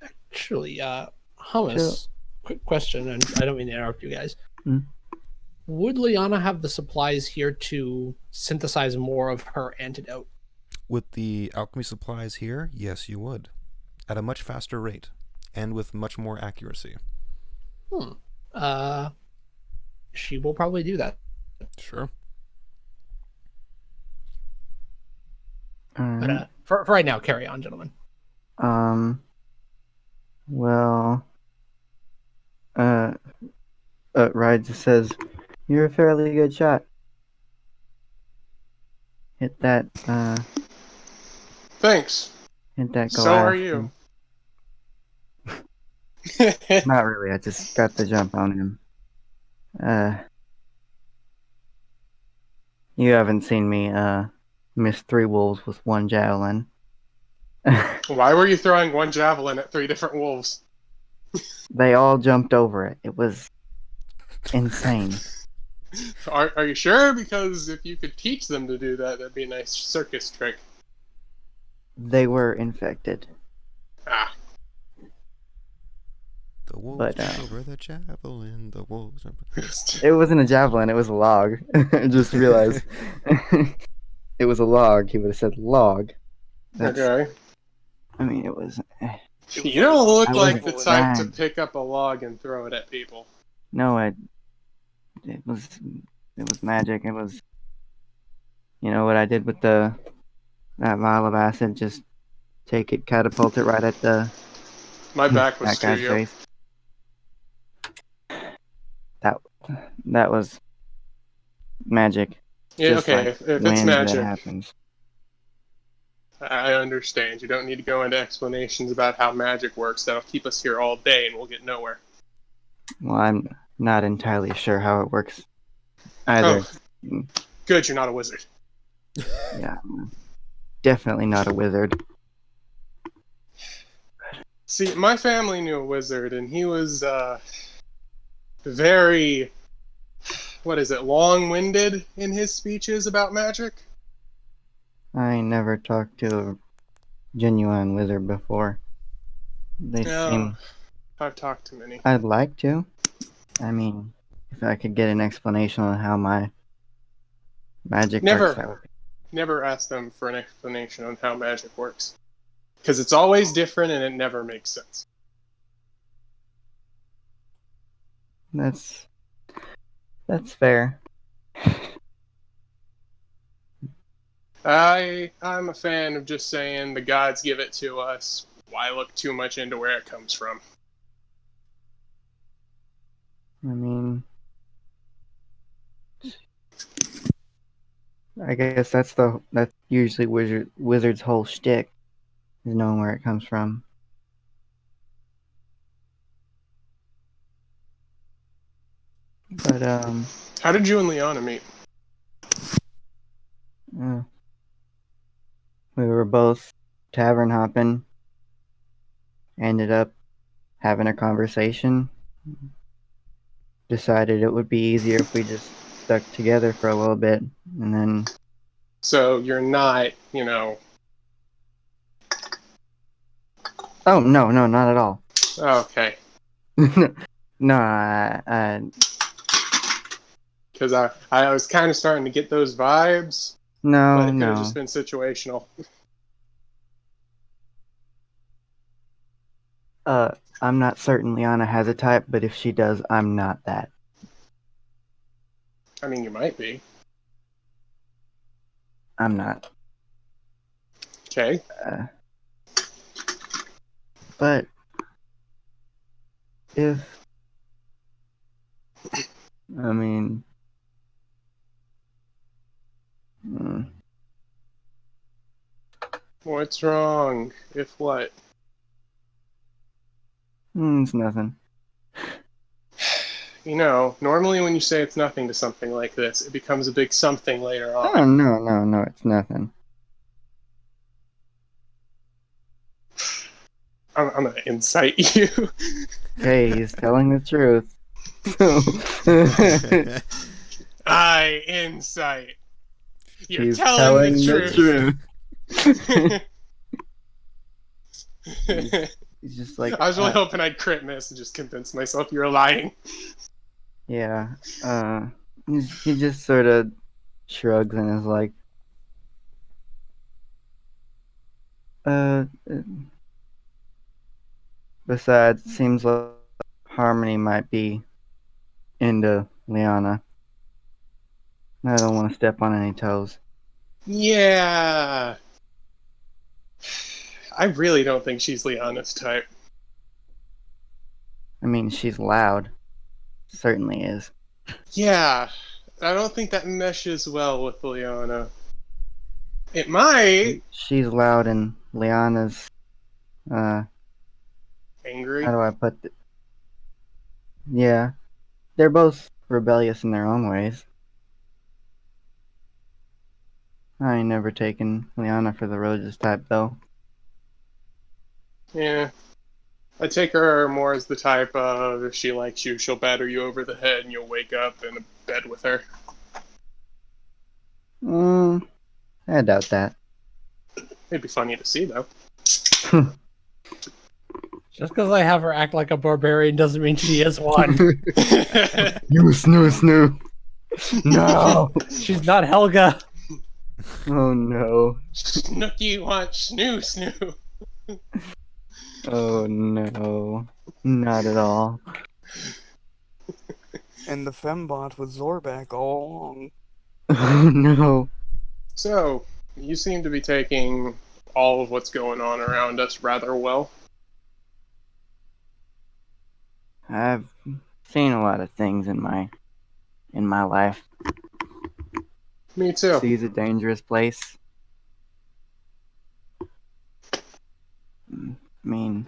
Actually, Hummus, quick question, and I don't mean to interrupt you guys. Mm. Would Liana have the supplies here to synthesize more of her antidote? With the alchemy supplies here, yes, you would. At a much faster rate. And with much more accuracy. She will probably do that. Sure. But Alright. for right now, carry on, gentlemen. Well, uh, Ride just says, "You're a fairly good shot. Hit that, Thanks. hit that So are Goliath you. thing." Not really. I just got the jump on him. You haven't seen me, miss 3 wolves with 1 javelin. Why were you throwing 1 javelin at 3 different wolves? They all jumped over it. It was insane. Are you sure? Because if you could teach them to do that, that'd be a nice circus trick. They were infected. Ah. The wolves But, jump over the javelin. The wolves jump. it wasn't a javelin, it was a log. I just realized. It was a log. He would have said log. Okay. I mean, it was. You don't look I like the wasn't type to trying. pick up a log and throw it at people. No, it was magic. It was. You know what I did with that vial of acid? Just take it, catapult it right at My back was that to guy's you. face. That was magic. Yeah, Just okay, like if it's when that magic, happens. I understand. You don't need to go into explanations about how magic works. That'll keep us here all day and we'll get nowhere. Well, I'm not entirely sure how it works either. Oh, good, you're not a wizard. Yeah, I'm definitely not a wizard. See, my family knew a wizard, and he was, very, what is it, long-winded in his speeches about magic? I ain't never talked to a genuine wizard before. They No, seem. I've talked to many. I'd like to. I mean, if I could get an explanation on how my magic works, that would Never ask them for an explanation on how magic works. Because it's always different and it never makes sense. That's fair. I'm a fan of just saying the gods give it to us. Why look too much into where it comes from? I mean, I guess that's usually wizard's whole shtick is knowing where it comes from. But How did you and Liana meet? uh, we were both tavern hopping. Ended up having a conversation. Decided it would be easier if we just stuck together for a little bit, and then. So you're not, you know. Oh no, not at all. Okay. No, Because I was kind of starting to get those vibes, but it could have just no. been situational. I'm not certain Liana has a type, but if she does, I'm not that. I mean, you might be. I'm not. Okay. But if I mean, mm, What's wrong? If what? it's nothing. You know, normally when you say it's nothing to something like this, it becomes a big something later Oh on. no, it's nothing. I'm gonna incite you. Okay, he's telling the truth. So I incite. You're he's telling telling the the truth. He's just like, I was really hoping I'd crit miss and just convince myself you're lying. yeah. He just sort of shrugs and is like, uh. Besides, it seems like Harmony might be into Liana. I don't want to step on any toes. Yeah. I really don't think she's Liana's type. I mean, she's loud. Certainly is. Yeah, I don't think that meshes well with Liana. It might. She's loud and Liana's, how Angry. do I put it? Yeah. They're both rebellious in their own ways. I ain't never taken Liana for the religious type, though. Yeah. I take her more as the type of if she likes you, she'll batter you over the head and you'll wake up in a bed with her. I doubt that. It'd be funny to see, though. Just because I have her act like a barbarian doesn't mean she is one. You snoo. No. She's not Helga. Oh no. Snooky wants snoo. Oh no. Not at all. And the fembot was Zorback all along. Oh no. So, you seem to be taking all of what's going on around us rather well. I've seen a lot of things in my life. Me too. Sea's a dangerous place. I mean,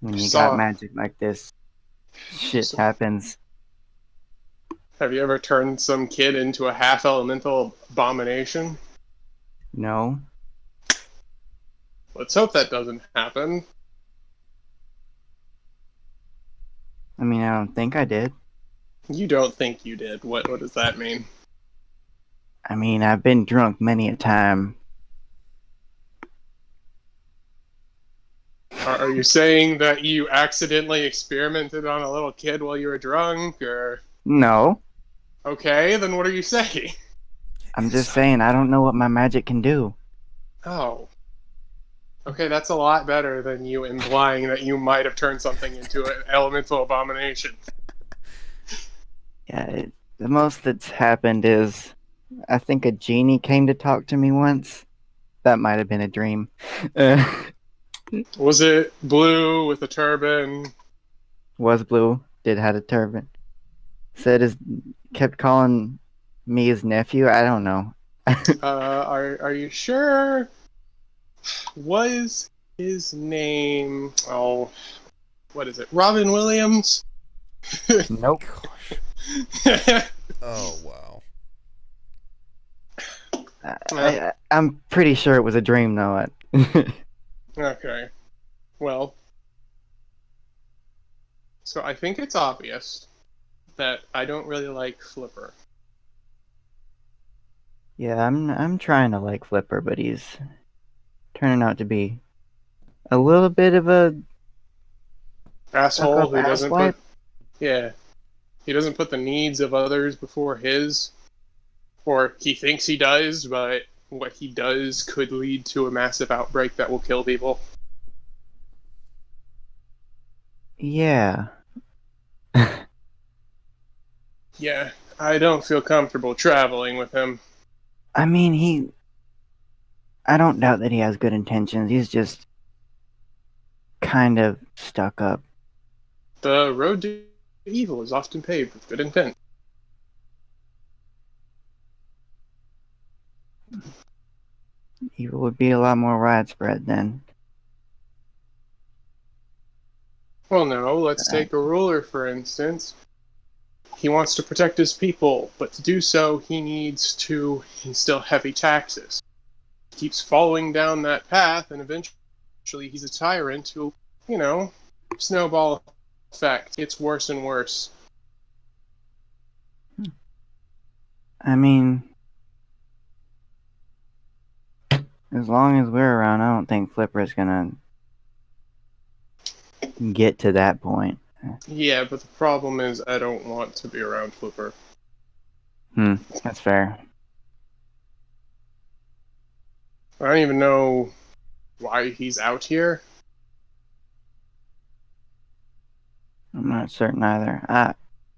when you got magic like this, shit happens. Have you ever turned some kid into a half-elemental abomination? No. Let's hope that doesn't happen. I mean, I don't think I did. You don't think you did. What does that mean? I mean, I've been drunk many a time. Are you saying that you accidentally experimented on a little kid while you were drunk, or... No. Okay, then what are you saying? I'm just saying I don't know what my magic can do. Oh. Okay, that's a lot better than you implying that you might have turned something into an elemental abomination. Yeah, the most that's happened is I think a genie came to talk to me once. That might have been a dream. Was it blue with a turban? Was blue, did had a turban. Kept calling me his nephew. I don't know. Are you sure? Was his name... Oh, what is it? Robin Williams? Nope. Oh, wow. I'm pretty sure it was a dream, though. Okay. Well, so I think it's obvious that I don't really like Flipper. Yeah, I'm trying to like Flipper, but he's turning out to be a little bit of a Asshole who doesn't asswipe. he doesn't put the needs of others before his, or he thinks he does, but what he does could lead to a massive outbreak that will kill people. Yeah. Yeah, I don't feel comfortable traveling with him. I mean, I don't doubt that he has good intentions. He's just kind of stuck up. The road to evil is often paved with good intent. Evil would be a lot more widespread then. Well, no, let's take a ruler, for instance. He wants to protect his people, but to do so, he needs to instill heavy taxes. He keeps following down that path, and eventually he's a tyrant who, snowball effect. It's worse and worse. I mean, as long as we're around, I don't think Flipper's gonna get to that point. Yeah, but the problem is I don't want to be around Flipper. That's fair. I don't even know why he's out here. I'm not certain either.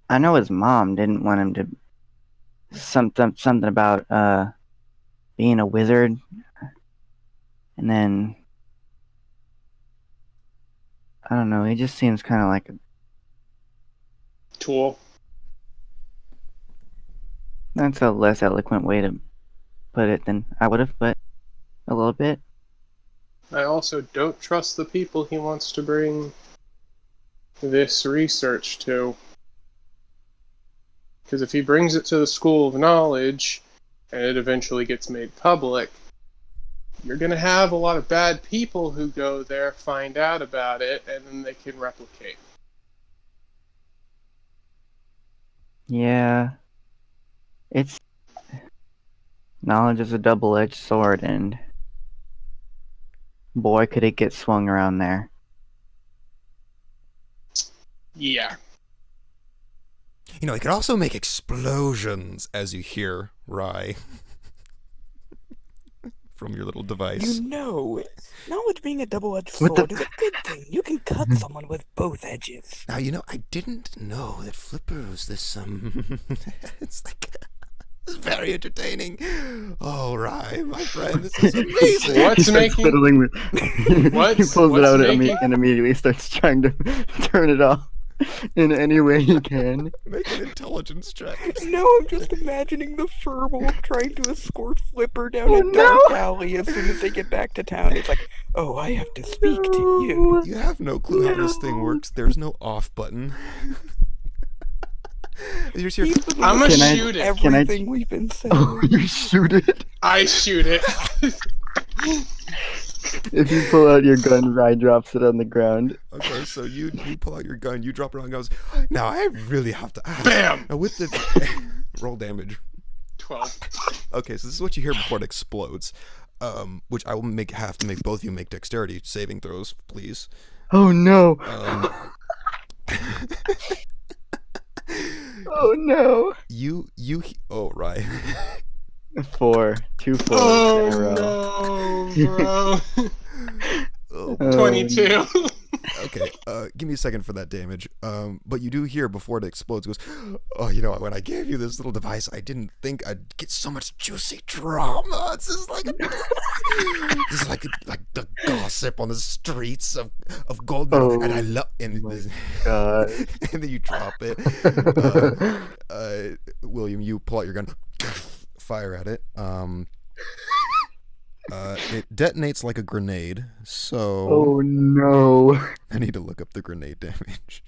I know his mom didn't want him to something about being a wizard. And then I don't know, he just seems kind of like Tool. that's a less eloquent way to put it than I would have, but a little bit. I also don't trust the people he wants to bring this research to. Because if he brings it to the School of Knowledge, and it eventually gets made public, you're going to have a lot of bad people who go there, find out about it, and then they can replicate. Yeah. It's knowledge is a double-edged sword, and boy, could it get swung around there. Yeah. You know, it could also make explosions, as you hear Rye from your little device. You know, knowledge being a double-edged What the- sword is a good thing. You can cut someone with both edges. Now, you know, I didn't know that Flipper was this, it's like, it's very entertaining. Oh, Rye, my friend, this is amazing. What's He starts making- fiddling with he What's- pulls it what's out making- and immediately starts trying to turn it off in any way he can. Make an intelligence check. No, I'm just imagining the furball trying to escort Flipper down Oh, a dark no. alley as soon as they get back to town. It's like, oh, I have to speak to you. You have no clue how this thing works. There's no off button. You're here. He's the I'm one gonna Can I- shoot it. Can I- everything we've been saying. Oh, you shoot it? I shoot it. If you pull out your gun, Rye drops it on the ground. Okay, so you pull out your gun, you drop it on, and goes. Now I really have to ask. Bam! Now with the roll damage. 12. Okay, so this is what you hear before it explodes. Which I will have to make both of you make dexterity saving throws, please. Oh no! Um, Oh no! oh right. 4, 2 4s Oh in a row. no, bro. Oh, Oh, 22. okay, give me a second for that damage. But you do hear before it explodes, it goes, oh, you know, when I gave you this little device, I didn't think I'd get so much juicy drama. This is like this is like the gossip on the streets of Goldman, Oh and I love God. and then you drop it. William, you pull out your gun, fire at it. It detonates like a grenade, so Oh no! I need to look up the grenade damage.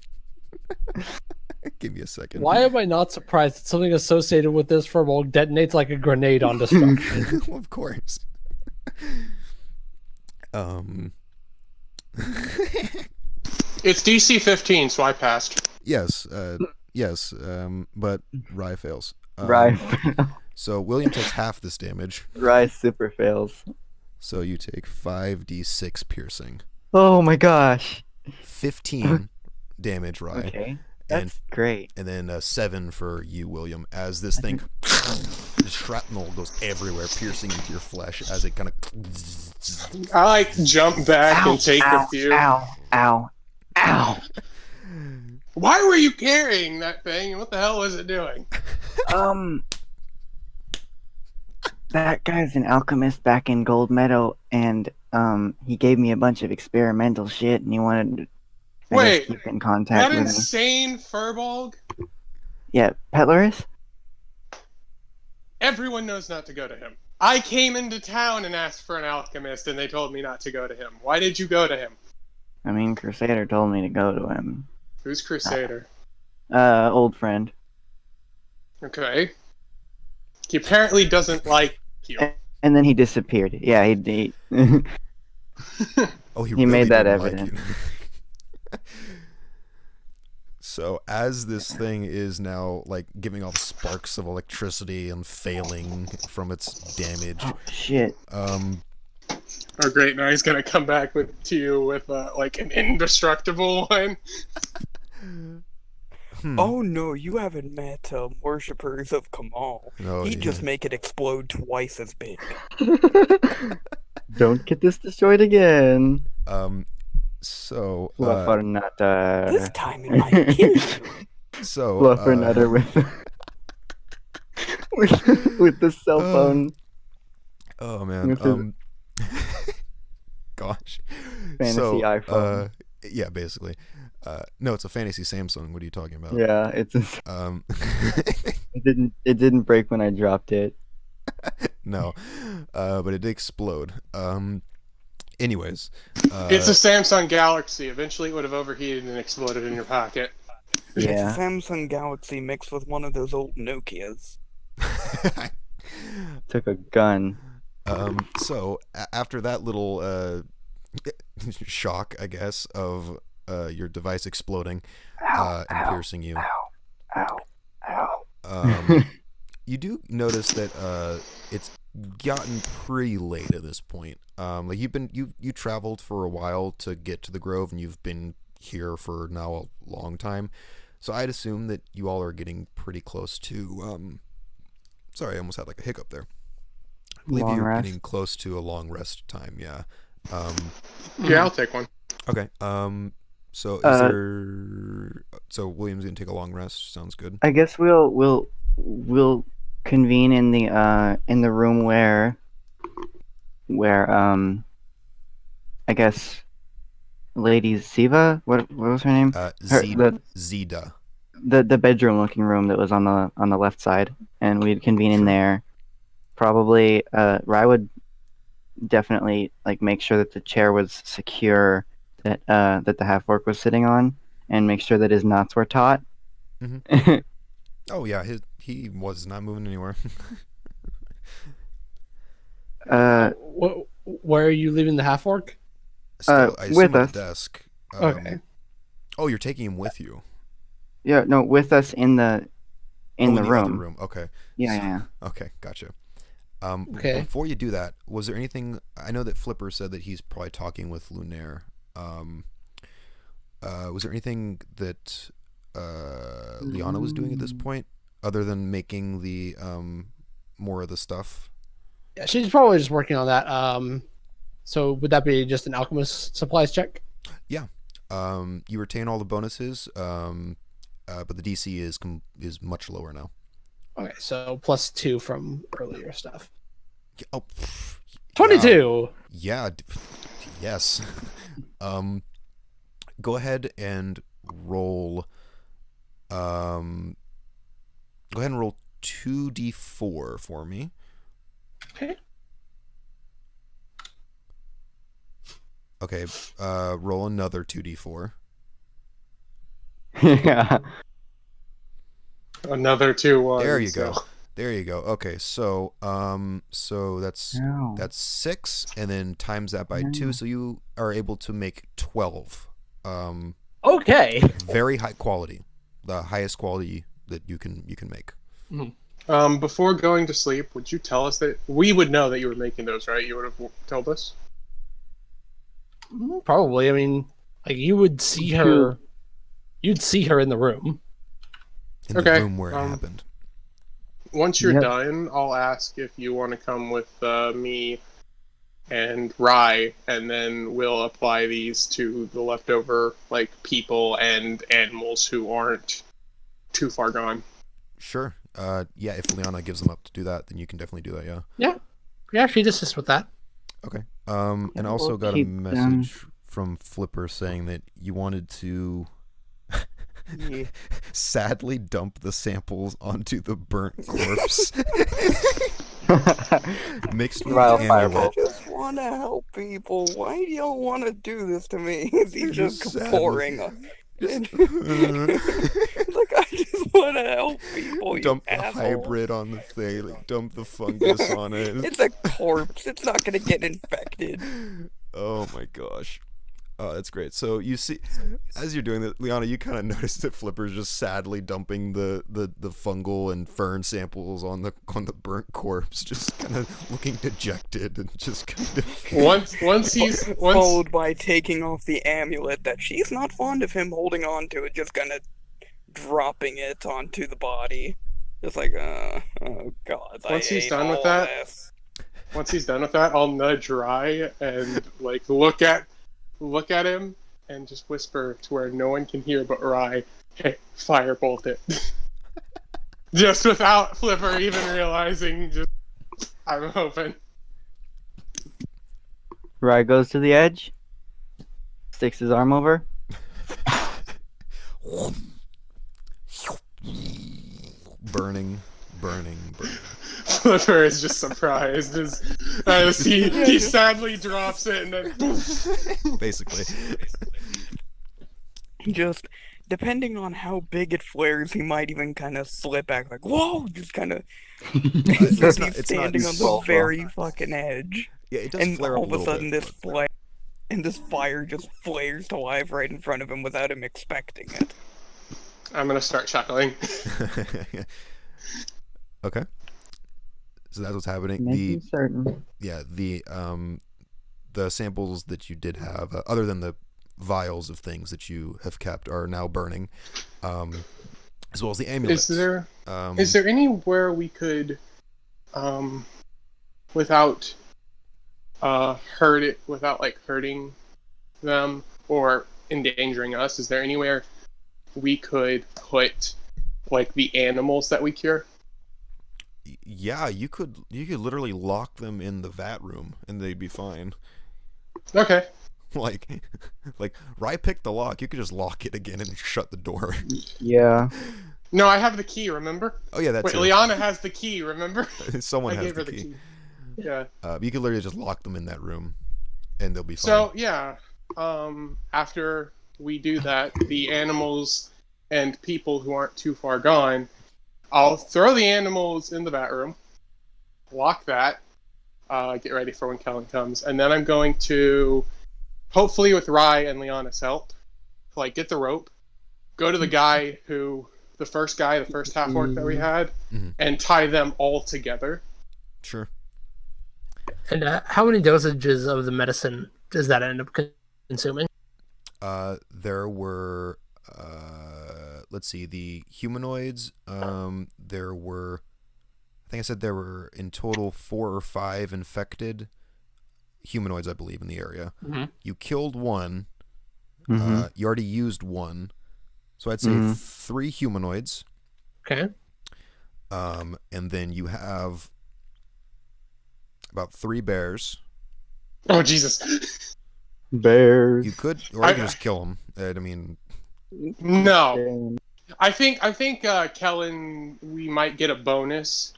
Give me a second. Why am I not surprised that something associated with this furball detonates like a grenade on destruction? Well, of course. It's DC 15, so I passed. Yes, but Rye fails. Rye, So William takes half this damage. Rye super fails. So you take 5d6 piercing. Oh my gosh! 15 damage, Rye. Okay, that's great. And then 7 for you, William, as this thing, the shrapnel goes everywhere, piercing into your flesh as it kind of. I like jump back and take a few. Ow! Ow! Ow! Why were you carrying that thing? What the hell was it doing? That guy's an alchemist back in Gold Meadow, and he gave me a bunch of experimental shit, and he wanted to Wait, keep in contact that with me. insane Furbolg? Yeah, Petlaris? Everyone knows not to go to him. I came into town and asked for an alchemist, and they told me not to go to him. Why did you go to him? I mean, Crusader told me to go to him. Who's Crusader? Old friend. Okay. He apparently doesn't like you. And then he disappeared. Yeah, he Oh, He really made that didn't like evident. you. So as this thing is now like giving off sparks of electricity and failing from its damage, Oh, shit. Oh, great. Now he's going to come back to you with like an indestructible one. Oh no, you haven't met worshippers of Kamal. Oh, He'd yeah. just make it explode twice as big. Don't get this destroyed again. So Fluffernutter. This time it might kill you. Fluffernutter with the cell phone. Oh man. With gosh. Fantasy iPhone. Yeah, basically. No, it's a fantasy Samsung. What are you talking about? Yeah, it's Um, it didn't break when I dropped it. no, but it did explode. Anyways, It's a Samsung Galaxy. Eventually, it would have overheated and exploded in your pocket. It's a Yeah. Samsung Galaxy mixed with one of those old Nokias. Took a gun. So after that little shock, I guess, of your device exploding and piercing you, Ow. you do notice that it's gotten pretty late at this point. Like you traveled for a while to get to the Grove, and you've been here for now a long time. So I'd assume that you all are getting pretty close to. Sorry, I almost had like a hiccup there. I believe Long you're rest. getting close to a long rest time. Yeah. Yeah, I'll take one. Okay. So is there? So William's gonna take a long rest. Sounds good. I guess we'll convene in the room where I guess Lady Siva, what was her name? Zida. The bedroom looking room that was on the left side, and we'd convene in there. Probably Rye would definitely like make sure that the chair was secure that the half orc was sitting on, and make sure that his knots were taut. Mm-hmm. Oh yeah, he was not moving anywhere. Where are you leaving the half orc? Still, I assume with at us. the desk. Okay. Oh, you're taking him with you. Yeah, no, with us in the in the room. other room. Okay. Yeah. Okay, gotcha. Okay. Before you do that, was there anything? I know that Flipper said that he's probably talking with Lunaire. Was there anything that Liana was doing at this point, other than making the more of the stuff? Yeah, she's probably just working on that. So would that be just an alchemist supplies check? Yeah. You retain all the bonuses, but the DC is much lower now. Okay, so +2 from earlier stuff. Oh, 22. Yeah. Yes. Go ahead and roll. Go ahead and roll 2d4 for me. Okay. Okay. Roll another 2d4. Yeah. Another 2. There you go. There you go. Okay, so that's Ow. 6, and then times that by 2, so you are able to make 12. Okay. Very high quality, the highest quality that you can make. Before going to sleep, would you tell us that we would know that you were making those, right? You would have told us. Probably. I mean, like you would see her. You'd see her in the room. In the room where it happened. Once you're done, I'll ask if you want to come with me and Rye, and then we'll apply these to the leftover like people and animals who aren't too far gone. Sure. Yeah, if Liana gives them up to do that, then you can definitely do that, yeah. Yeah, she'd assist with that. Okay. And I also got a message from Flipper saying that you wanted to sadly dump the samples onto the burnt corpse. Mixed with amulet. I just want to help people. Why do y'all want to do this to me? He's just pouring. Like, I just want to help people. Dump the assholes. hybrid on the thing. Like, dump the fungus on it. It's a corpse. It's not going to get infected. Oh my gosh. That's great. So you see, as you're doing that, Liana, you kind of notice that Flipper's just sadly dumping the fungal and fern samples on the burnt corpse, just kind of looking dejected and just kind of followed by taking off the amulet that she's not fond of him holding on to it, just kind of dropping it onto the body, just like oh god. Once he's done with that, I'll nudge Rye and like look at him and just whisper to where no one can hear but Rye, hey, firebolt it. Just without Flipper even realizing, just I'm hoping. Rye goes to the edge, sticks his arm over. Burning, burning, burning. Flipper is just surprised as he sadly drops it and then poof. Basically. Just depending on how big it flares, he might even kind of slip back, like whoa, just kind of. It's not standing on the super. very fucking edge, Yeah, it does and flare all up of a a little sudden bit. this fire just flares to life right in front of him without him expecting it. I'm gonna start chuckling. Okay. So that's what's happening. Making certain. The samples that you did have, other than the vials of things that you have kept, are now burning, as well as the amulets. Is there anywhere we could, without hurting them or endangering us? Is there anywhere we could put like the animals that we cure? Yeah, you could literally lock them in the vat room and they'd be fine. Okay. like Rye picked the lock. You could just lock it again and shut the door. Yeah. No, I have the key, remember? Oh yeah, that's Wait, it. Liana has the key, remember? Someone I has gave her the key. Yeah. You could literally just lock them in that room and they'll be fine. So, yeah, after we do that, the animals and people who aren't too far gone, I'll throw the animals in the vat room, lock that, get ready for when Kellen comes, and then I'm going to, hopefully with Rye and Liana's help, like get the rope, go to the guy the first half orc that we had, and tie them all together. Sure. And how many dosages of the medicine does that end up consuming? There were, let's see, the humanoids. There were, I think I said there were in total 4 or 5 infected humanoids, I believe, in the area. Mm-hmm. You killed one. Mm-hmm. You already used one. So I'd say 3 humanoids. Okay. And then you have about 3 bears. Oh, Jesus. Bears. You could, or you can just kill them. I mean, No. I think Kellen, we might get a bonus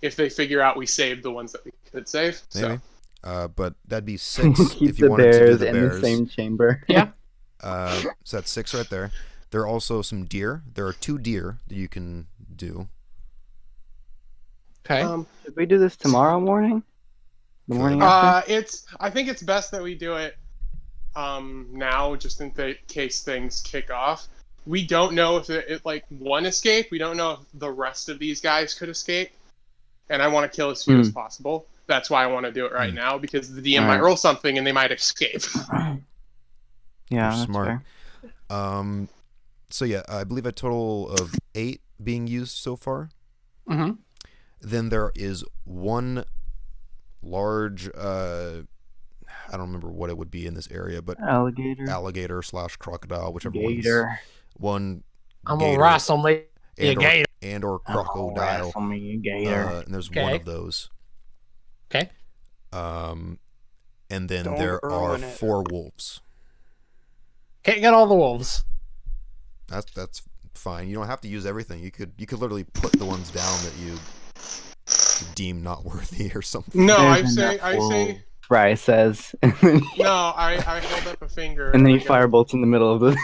if they figure out we saved the ones that we could save. maybe. So. But that'd be 6 Keep if you the wanted to do bears the in bears. the same chamber. Yeah. So that's 6 right there. There are also some deer. There are 2 deer that you can do. Okay. Should we do this tomorrow morning? The morning after? I think it's best that we do it now, just in case things kick off. We don't know if it like one escaped. We don't know if the rest of these guys could escape, and I want to kill as few as possible. That's why I want to do it right now, because the DM might roll something and they might escape. Yeah, You're that's smart. fair. So yeah, I believe a total of 8 being used so far. Mm-hmm. Then there is one large, I don't remember what it would be in this area, but alligator / crocodile, whichever Gator. one. I'm gator gonna wrestle me a gator. or crocodile. Wrestle me a gator. And there's one of those. Okay. And then Don't there are ruin it. 4 wolves. Can't get all the wolves. That's fine. You don't have to use everything. You could literally put the ones down that you deem not worthy or something. No, I There's say, enough Fry says. And then no. I hold up a finger. and then he I go, firebolts in the middle of the.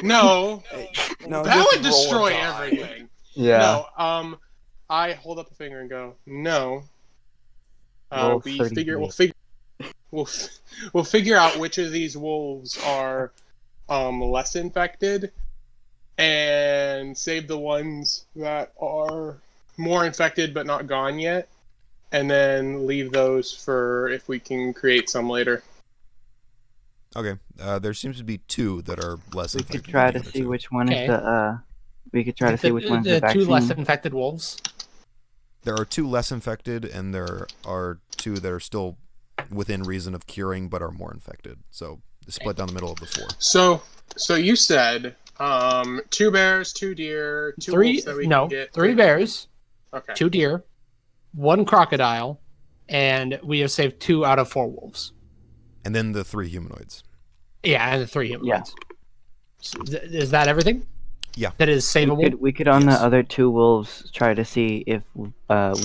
No, No, that just would destroy roll a die. everything. Yeah. No, I hold up a finger and go, no. Roll We 30 figure days. we'll figure out which of these wolves are less infected, and save the ones that are more infected but not gone yet, and then leave those for if we can create some later. Okay. There seems to be 2 that are less We infected could try than to the other see 2. which one Okay. is the. We could try to see which one's the the 2 vaccine. less infected wolves. There are 2 less infected, and there are 2 that are still within reason of curing but are more infected. So split down the middle of the 4. So you said 2 bears, 2 deer, 2 wolves that we can get. 3 bears, Okay. 2 deer, 1 crocodile, and we have saved 2 out of 4 wolves. And then the 3 humanoids. Yeah, and the 3 Yeah. humanoids. Is that everything? Yeah. That is savable? We could on Yes. the other 2 wolves try to see if we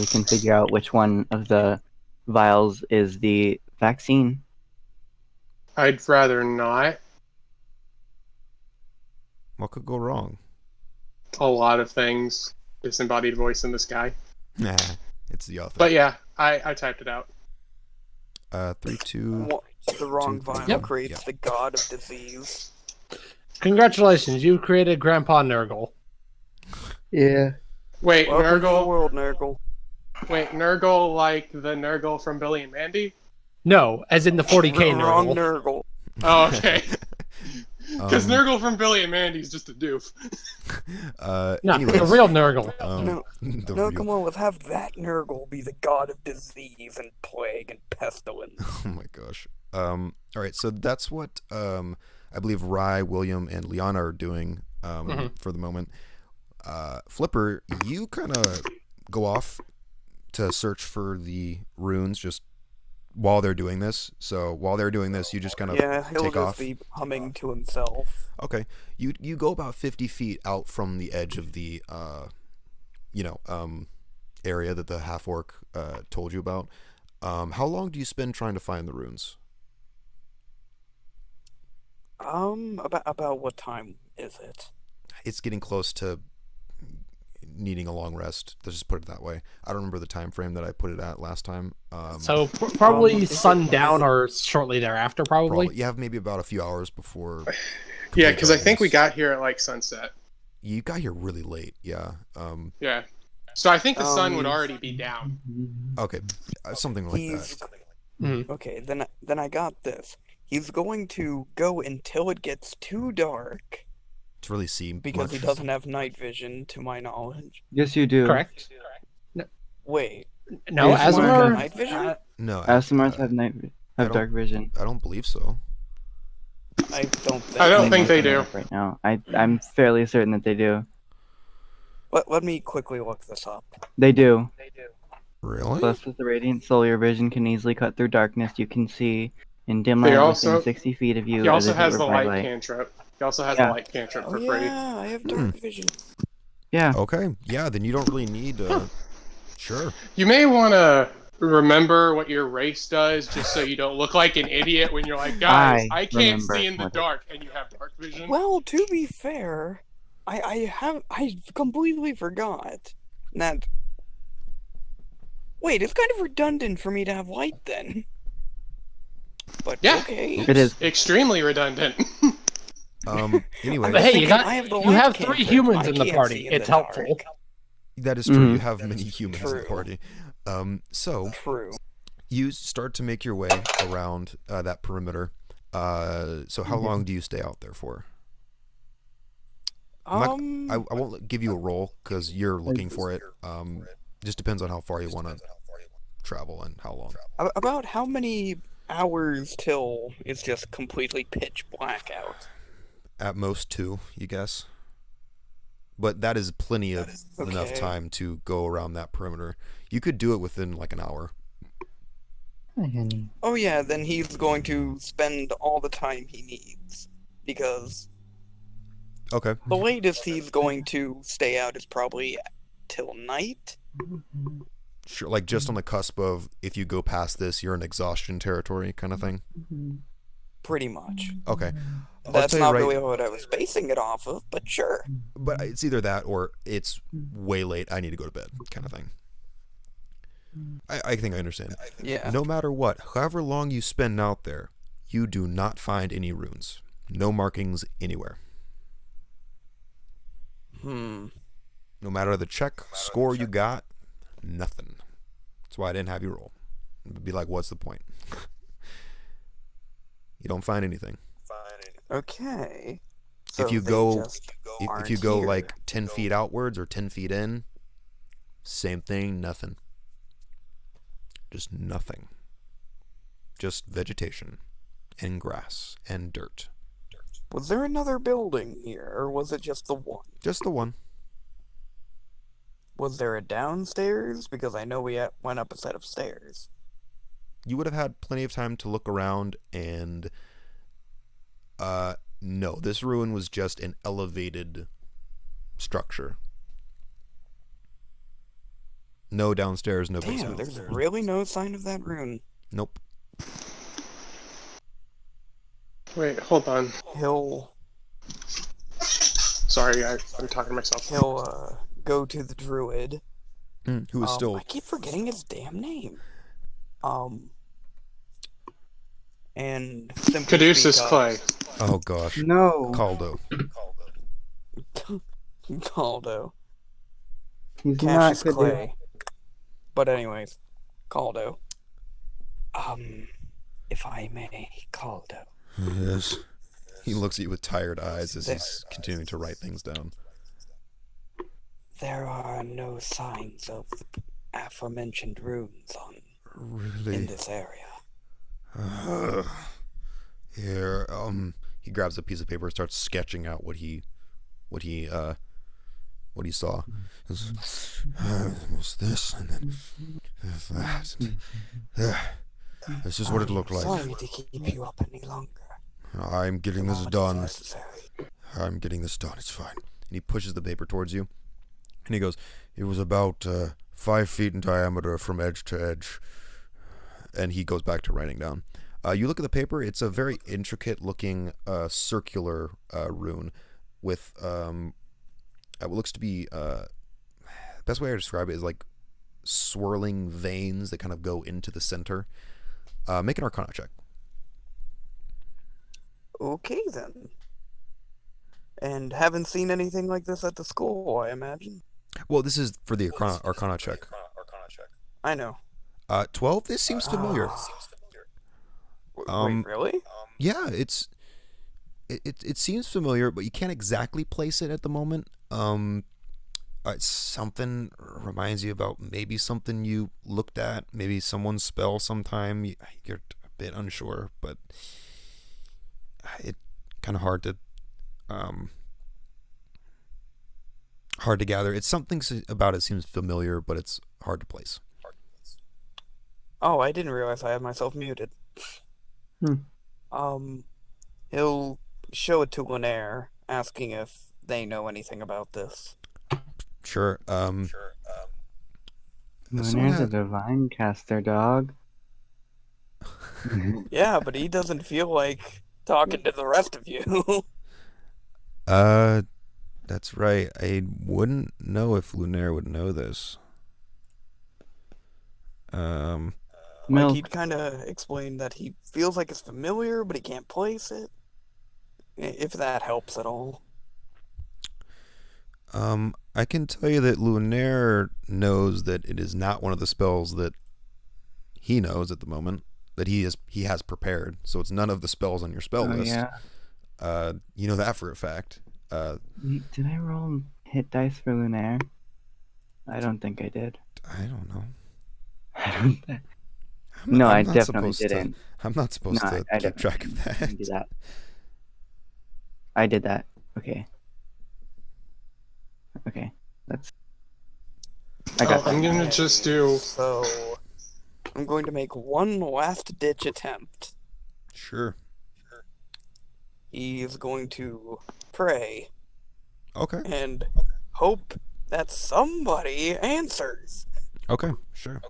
can figure out which one of the vials is the vaccine. I'd rather not. What could go wrong? A lot of things. Disembodied voice in the sky. Nah, it's the author. But yeah, I typed it out. 3, 2. What? The wrong Two, vial Yep. creates Yeah. the god of disease. Congratulations, you've created Grandpa Nurgle. Yeah. Wait, Welcome to the Nurgle. world, Nurgle. Wait, Nurgle like the Nurgle from Billy and Mandy? No, as in the 40k Wrong Nurgle. Nurgle. Oh, okay. Because Um, Nurgle from Billy and Mandy's just a doof. No, anyways, the real Nurgle. No, the No, real- come on, let's have that Nurgle be the god of disease and plague and pestilence. Oh my gosh. All right, so that's what I believe Rye, William, and Liana are doing for the moment. Flipper, you kind of go off to search for the runes just while they're doing this. So while they're doing this, you just kind of Yeah, he'll take just off. be humming to himself. Okay, you go about 50 feet out from the edge of the area that the half orc told you about. How long do you spend trying to find the runes? About what time is it? It's getting close to needing a long rest. Let's just put it that way. I don't remember the time frame that I put it at last time. So probably is it- sundown or shortly thereafter, probably. you have maybe about a few hours before. Yeah, complete because I think we darkness. got here at like sunset. You got here really late. Yeah. Yeah. So I think the sun would Um, already be down. Okay. Something like He's that. okay. Then I got this. He's going to go until it gets too dark To really see because he much. doesn't have night vision, to my knowledge. Yes, you do. Correct. Wait, No, Yes, Does Asmar Asmar have Asmar. night vision? No. Asimars uh, have dark vision. I don't believe so. I don't think. I don't think I'm they looking it do. up right now. I'm fairly certain that they do. Let me quickly look this up. They do. Really? Blessed with the radiant soul, your vision can easily cut through darkness. You can see in dim He light also- within 60 feet of you. He also as if it has were the bright light cantrip. He also has Yeah. the light cantrip Oh for free. yeah, I have dark vision. Yeah. Okay. Yeah. Then you don't really need. Sure. You may want to remember what your race does, just so you don't look like an idiot when you're like, guys, I can't remember see in the what it- dark, and you have dark vision. Well, to be fair, I completely forgot that. Wait, it's kind of redundant for me to have light then. But Yeah. okay. It is. Extremely redundant. Anyway, But hey, you thinking got I have the you light have cantrip. 3 humans I in the can't party. see in It's the helpful. dark. that is true. You Mhm. have many humans in the True. party. So True. you start to make your way around that perimeter. So how long do you stay out there for? I'm not- I won't give you a roll because you're looking for it. Just depends on how far you want to travel and how long. About how many hours till it's just completely pitch black out? At most 2, you guess. But that is plenty of enough Okay. time to go around that perimeter. You could do it within like an hour. Oh yeah, then he's going to spend all the time he needs. Because Okay. the latest he's going to stay out is probably till night. Sure. Like just on the cusp of if you go past this, you're in exhaustion territory kind of thing. Pretty much. Okay. I'll That's tell you not right- really what I was basing it off of, but sure. But it's either that or it's way late. I need to go to bed, kind of thing. I think I understand. Yeah. No matter what, however long you spend out there, you do not find any runes. No markings anywhere. Hmm. No matter the check score you got, nothing. That's why I didn't have you roll. It'd be like, what's the point? You don't find anything. Okay. If you they go- just If you aren't go here. like 10 feet outwards or 10 feet in, same thing, nothing. Just nothing. Just vegetation and grass and dirt. Was there another building here, or was it just the one? Just the one. Was there a downstairs? Because I know we went up a set of stairs. you would have had plenty of time to look around, and no, this ruin was just an elevated structure. No downstairs, no Damn, basement. there's really no sign of that rune. Nope. Wait, hold on. He'll Sorry, I'm talking to myself. go to the druid. Who is still... I keep forgetting his damn name. And simply Caduceus speak up. Clay. Oh gosh. No, Caldo. Caldo. he's Cassius not Clay. But anyways, Caldo. If I may, Caldo. Yes. He looks at you with tired eyes as he's continuing to write things down. There are no signs of the aforementioned runes in Really? this area. Here, he grabs a piece of paper and starts sketching out what he saw. What's this? And then that. This is what it looked like. Sorry to keep you up any longer. I'm getting this But it's done. necessary. I'm getting this done. It's fine. And he pushes the paper towards you. And he goes, it was about 5 feet in diameter from edge to edge. And he goes back to writing down. You look at the paper. It's a very intricate looking circular rune with what looks to be... the best way to describe it is like swirling veins that kind of go into the center. Make an Arcana check. Okay then. And haven't seen anything like this at the school, I imagine. Well, this is for the Arcana check. I know. 12. This seems familiar. Wait, really? Yeah, it seems familiar, but you can't exactly place it at the moment. It's something reminds you about maybe something you looked at, maybe someone's spell sometime. You're a bit unsure, but it's kind of hard to gather. It's something about it seems familiar, but it's hard to place. Oh, I didn't realize I had myself muted. He'll show it to Linaire, asking if they know anything about this. Sure. Lunar's a divine caster, dog. Yeah, but he doesn't feel like talking to the rest of you. That's right. I wouldn't know if Lunaire would know this. Like, Milk. he'd kind of explain that he feels like it's familiar, but he can't place it. If that helps at all. I can tell you that Lunaire knows that it is not one of the spells that he knows at the moment, that he has prepared. So it's none of the spells on your spell list. Yeah. You know that for a fact. Wait, did I roll hit dice for Lunaire? I don't think I did. I don't know. No, I'm I not definitely supposed to- didn't. I'm not supposed No, to I keep track of that. didn't do that. I did that. Okay. Okay. I got I'm that. gonna just do. So, I'm going to make one last-ditch attempt. Sure. He's going to pray Okay. and hope that somebody answers. Okay. Sure.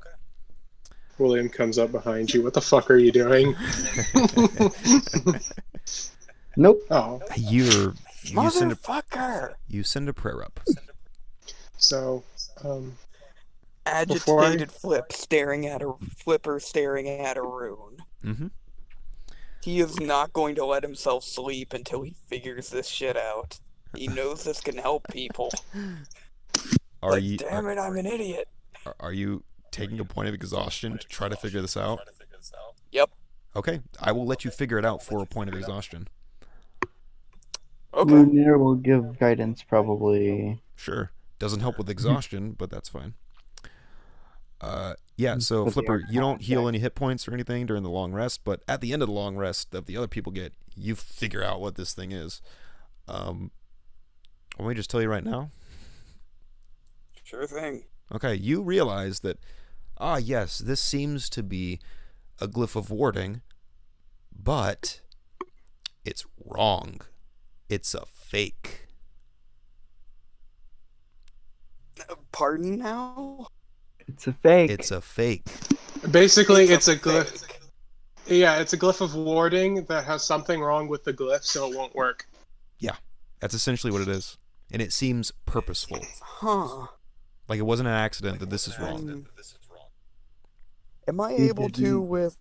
William comes up behind you. What the fuck are you doing? Nope. Oh, You send Motherfucker! a prayer up. so Agitated Flipper staring at a rune. Mm-hmm. He is not going to let himself sleep until he figures this shit out. He knows this can help people. Are But you damn it, I'm an idiot. are you taking a point of exhaustion to try to figure this out? Yep. Okay, I will let you figure it out for a point of exhaustion. Okay. Lunaire will give guidance probably. Sure. Doesn't help with exhaustion, but that's fine. Yeah, so With the Flipper, you don't Arcana heal check. any hit points or anything during the long rest, but at the end of the long rest that the other people get, you figure out what this thing is. Let me just tell you right now. Sure thing. Okay, you realize that, yes, this seems to be a glyph of warding, but it's wrong. It's a fake. Pardon now? It's a fake. It's a fake. Basically, it's a glyph. fake. Yeah, it's a glyph of warding that has something wrong with the glyph, so it won't work. Yeah, that's essentially what it is. And it seems purposeful. Huh. Like it wasn't an accident that this is wrong. Am I able to, with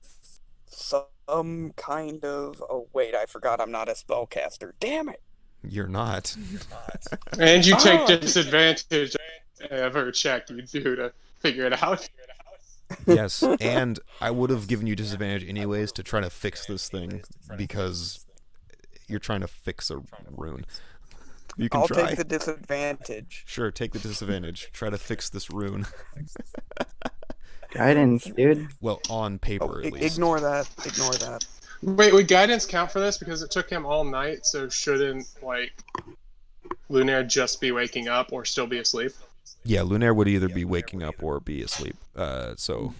some kind of... Oh, wait, I forgot I'm not a spellcaster. Damn it! You're not. And you take Oh. disadvantage every check you do to figure it out. Yes, and I would have given you disadvantage anyways to try to fix this thing because you're trying to fix a rune. You can I'll try. take the disadvantage. Sure, take the disadvantage. Try to fix this rune. Guidance, dude. Well, on paper Oh, at least. ignore that. Ignore that. Wait, would guidance count for this? Because it took him all night, so shouldn't, like, Lunaire just be waking up or still be asleep? Yeah, Lunaire would either be waking up or be asleep. So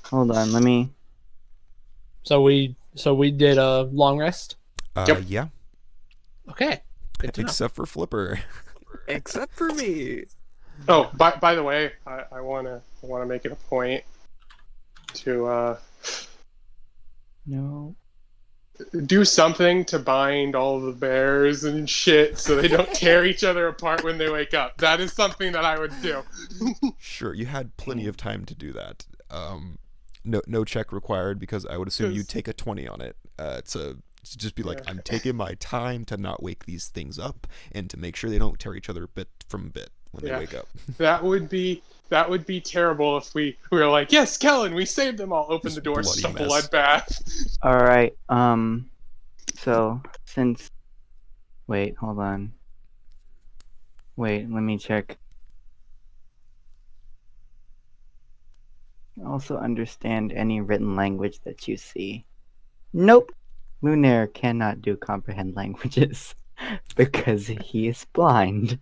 Hold on, let me. So we did a long rest. Yep. yeah, Okay. Good to know. except for Flipper. Except for me. Oh, by the way, I wanna make it a point to No. do something to bind all the bears and shit so they don't tear each other apart when they wake up. That is something that I would do. Sure, you had plenty of time to do that. No check required because I would assume you'd take a 20 on it. To just be like, Yeah. I'm taking my time to not wake these things up and to make sure they don't tear each other bit from bit when Yeah. they wake up. That would be terrible if we were like, yes, Kellen, we saved them all. Open Just the door, bloody just a mess. bloodbath. Alright, so, since. Wait, hold on. Wait, let me check. Also understand any written language that you see. Nope! Lunaire cannot do comprehend languages because he is blind.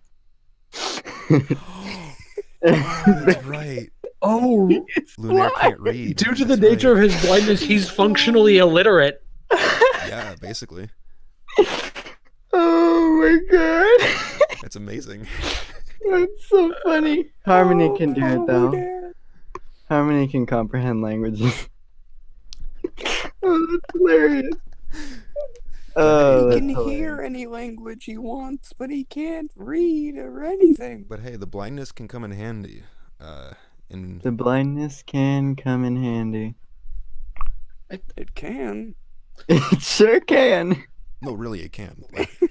That's right. Oh, Lunaire can't read. due to the That's nature right. of his blindness, he's functionally illiterate. Yeah, basically. Oh my god! That's amazing. That's so funny. Harmony can do it though. Lunaire. Harmony can comprehend languages. Oh, that's hilarious. Oh, He that's can hilarious. hear any language he wants, but he can't read or anything. But hey, the blindness can come in handy. In The blindness can come in handy. It can. It sure can. no, really, it can.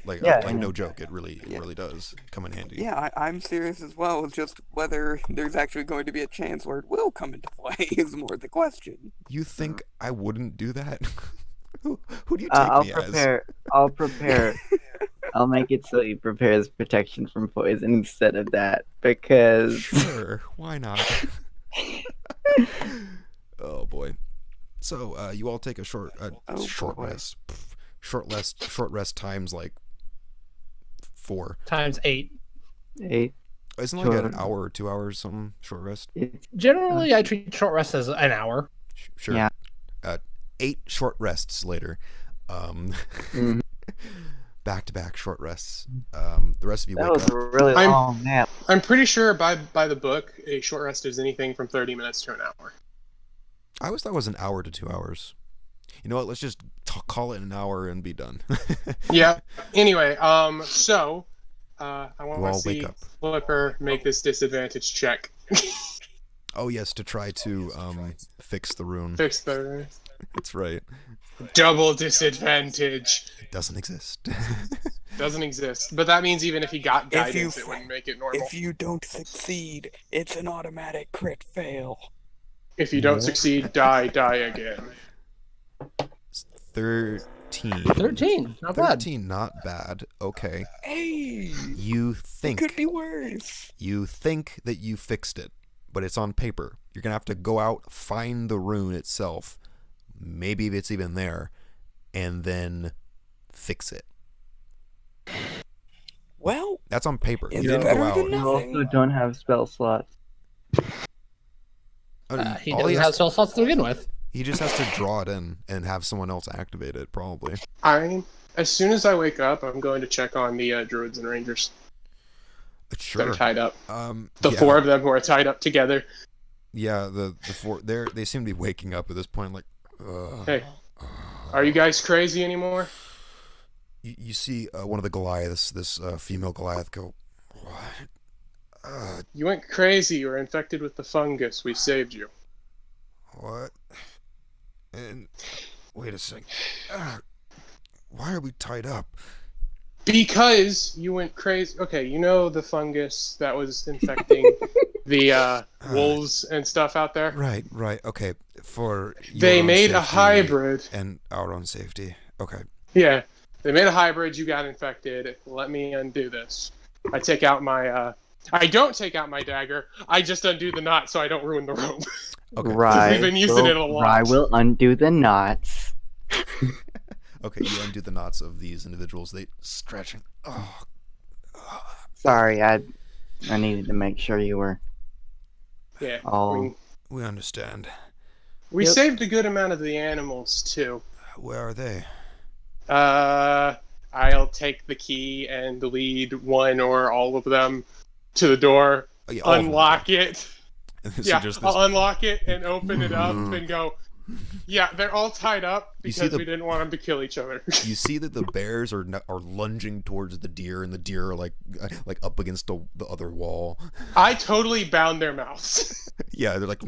Like Yeah, I know. no joke. It really does come in handy. Yeah, I'm serious as well. It's just whether there's actually going to be a chance where it will come into play is more the question. You think I wouldn't do that? Who do you take I'll me prepare. I'll prepare. I'll make it so he prepares protection from poison instead of that as? because. Sure, why not? Oh boy. So you all take a short Oh, short boy. rest. Pff, short rest times like 4. Times 8. 8. Isn't it like an Sure. hour or 2 hours something short rest? It's Generally, I treat short rest as an hour. Sure. Yeah. 8 short rests later. Mhm. Back-to-back short rests. The rest of you that wake was up. a really I'm- long nap. I'm pretty sure by the book, a short rest is anything from 30 minutes to an hour. I always thought it was an hour to 2 hours. You know what? Let's just call it an hour and be done. Yeah. Anyway, so I You want all to wake see up. Flipper make this disadvantage check. Oh yes, to try to fix the rune. Fix the That's right. double disadvantage. It doesn't exist. Doesn't exist. But that means even if he got If you guidance, it f- wouldn't make it normal. If you don't succeed, it's an automatic crit fail. If you don't succeed, die again. 13. 13. Not bad. 13, not bad. Okay. Hey, You it think could be worse. that you fixed it, but it's on paper. You're gonna have to go out, find the rune itself, maybe if it's even there, and then fix it. Well, That's on paper. It's You didn't better go out. than You nothing. also don't have spell slots. Oh, He all doesn't has- have spell slots to begin with. He just has to draw it in and have someone else activate it, probably. As soon as I wake up, I'm going to check on the druids and rangers that Sure. are tied up. The Yeah. 4 of them who are tied up together. Yeah, the 4 they seem to be waking up at this point. Like, Hey, are you guys crazy anymore? you see one of the Goliaths, this female Goliath, go, what? You went crazy. You were infected with the fungus. We saved you. What? And wait a second. Why are we tied up? Because you went crazy. Okay, you know the fungus that was infecting the wolves and stuff out there? Right. Okay. For They your own made a safety hybrid. and our own safety. Okay. Yeah, they made a hybrid. You got infected. Let me undo this. I take out my. I don't take out my dagger. I just undo the knot so I don't ruin the rope. Okay. Rye We've been using it a lot. Rye will undo the knots. Okay, you undo the knots of these individuals. They stretching. Sorry, I needed to make sure you were Yeah, all. I mean, We understand. we Yep. saved a good amount of the animals too. Where are they? I'll take the key and lead one or all of them to the door. Oh, yeah, all of them. Unlock it. So Yeah, just this- I'll unlock it and open it up and go. Yeah, they're all tied up You see because the- we didn't want them to kill each other. You see that the bears are lunging towards the deer, and the deer are like up against the other wall. I totally bound their mouths. Yeah, they're like.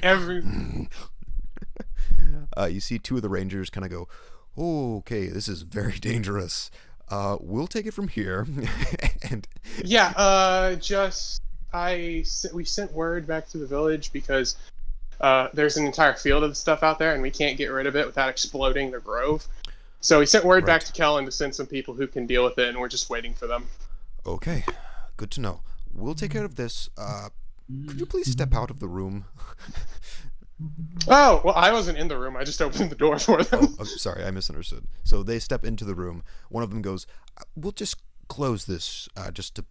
Every You see 2 of the rangers kind of go, "Oh, okay, this is very dangerous. We'll take it from here." And yeah, we sent word back to the village because there's an entire field of stuff out there and we can't get rid of it without exploding the grove. So we sent word back Right. to Kellen to send some people who can deal with it, and we're just waiting for them. okay, good to know. We'll take care of this. Could you please step out of the room? Oh, well, I wasn't in the room. I just opened the door for them. Oh, sorry, I misunderstood. So they step into the room. One of them goes, "We'll just close this, just to."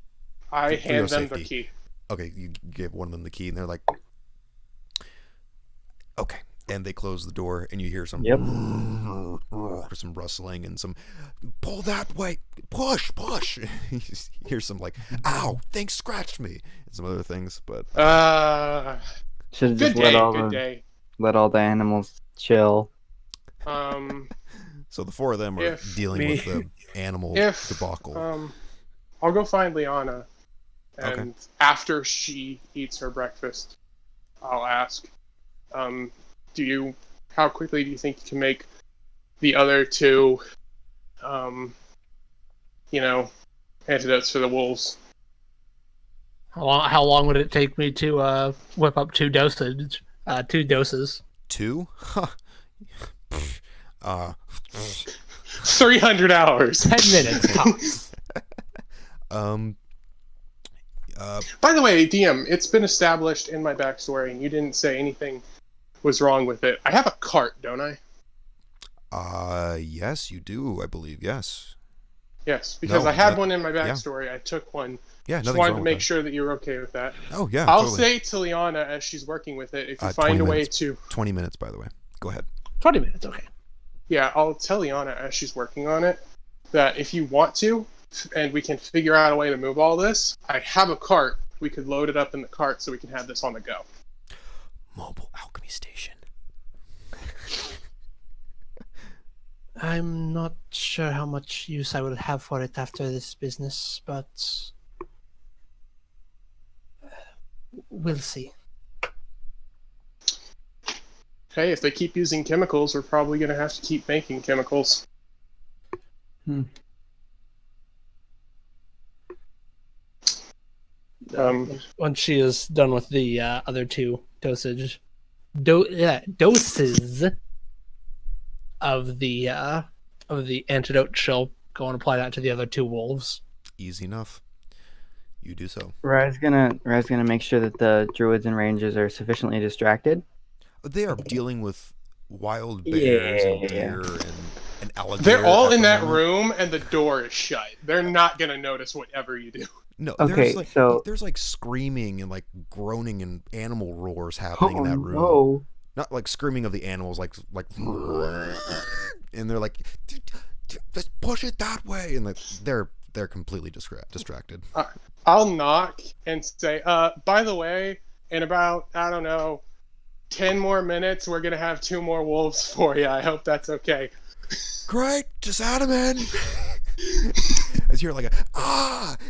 I for your hand them the safety. key. Okay, you give one of them the key, and they're like, "Okay," and they close the door, and you hear some, Yep. some rustling and some, "Pull that way, push." You hear some like, "Ow, things scratched me," and some other things, but Should have Good just day, good day. let all the animals chill. so the 4 of them are If dealing me- with the animal If debacle. I'll go find Liana, and Okay. after she eats her breakfast, I'll ask, how quickly do you think you can make the other 2, antidotes for the wolves? How long would it take me to whip up 2 doses? 2 doses. 2? Huh. 300 hours. 10 minutes tops. By the way, DM, it's been established in my backstory, and you didn't say anything was wrong with it. I have a cart, don't I? Yes, you do, I believe, yes. Yes, because No, I had that- one in my backstory. I took one. Yeah, Just nothing's wanted wrong to with make that. sure that you were okay with that. Oh, yeah, I'll totally. say to Liana as she's working with it, if you 20 find a way minutes. to... 20 minutes, by the way. Go ahead. 20 minutes, okay. Yeah, I'll tell Liana as she's working on it that if you want to, and we can figure out a way to move all this, I have a cart. We could load it up in the cart so we can have this on the go. Mobile alchemy station. I'm not sure how much use I will have for it after this business, but we'll see. Hey, if they keep using chemicals, we're probably going to have to keep making chemicals. Once she is done with the other 2 doses of the antidote, she'll go and apply that to the other 2 wolves. Easy enough. You do so. Rye's gonna make sure that the druids and rangers are sufficiently distracted. They are dealing with wild bears and Yeah. deer and alligator. They're all at in the that moment. room, and the door is shut. They're not going to notice whatever you do. No, Okay, there's like screaming and like groaning and animal roars happening in that room. no. not like screaming of the animals, like, and they're like, just push it that way, and like they're completely distracted. I'll knock and say, by the way, in about, I don't know, 10 more minutes, we're going to have 2 more wolves for you. I hope that's okay. Great, just add him in. As you're like,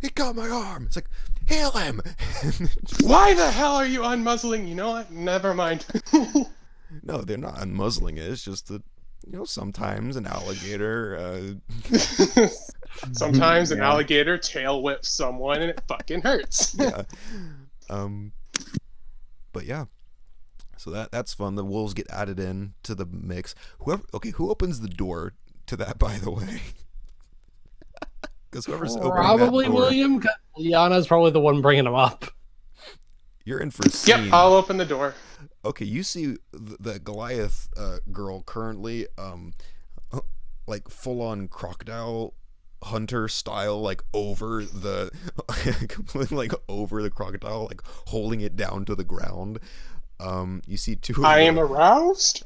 it got my arm. It's like, heal him. Why the hell are you unmuzzling? You know what? Never mind. No, they're not unmuzzling it. It's just that, sometimes an alligator. Sometimes an Yeah. alligator tail whips someone and it fucking hurts. Yeah. But yeah. So that's fun. The wolves get added in to the mix. Who opens the door to that, by the way? Because whoever's opening Probably that door, William. Liana's probably the one bringing him up. you're in for a scene. Yep, I'll open the door. Okay, you see the Goliath girl currently, like full on crocodile hunter style, like over the completely like over the crocodile, like holding it down to the ground. You see two. I am aroused.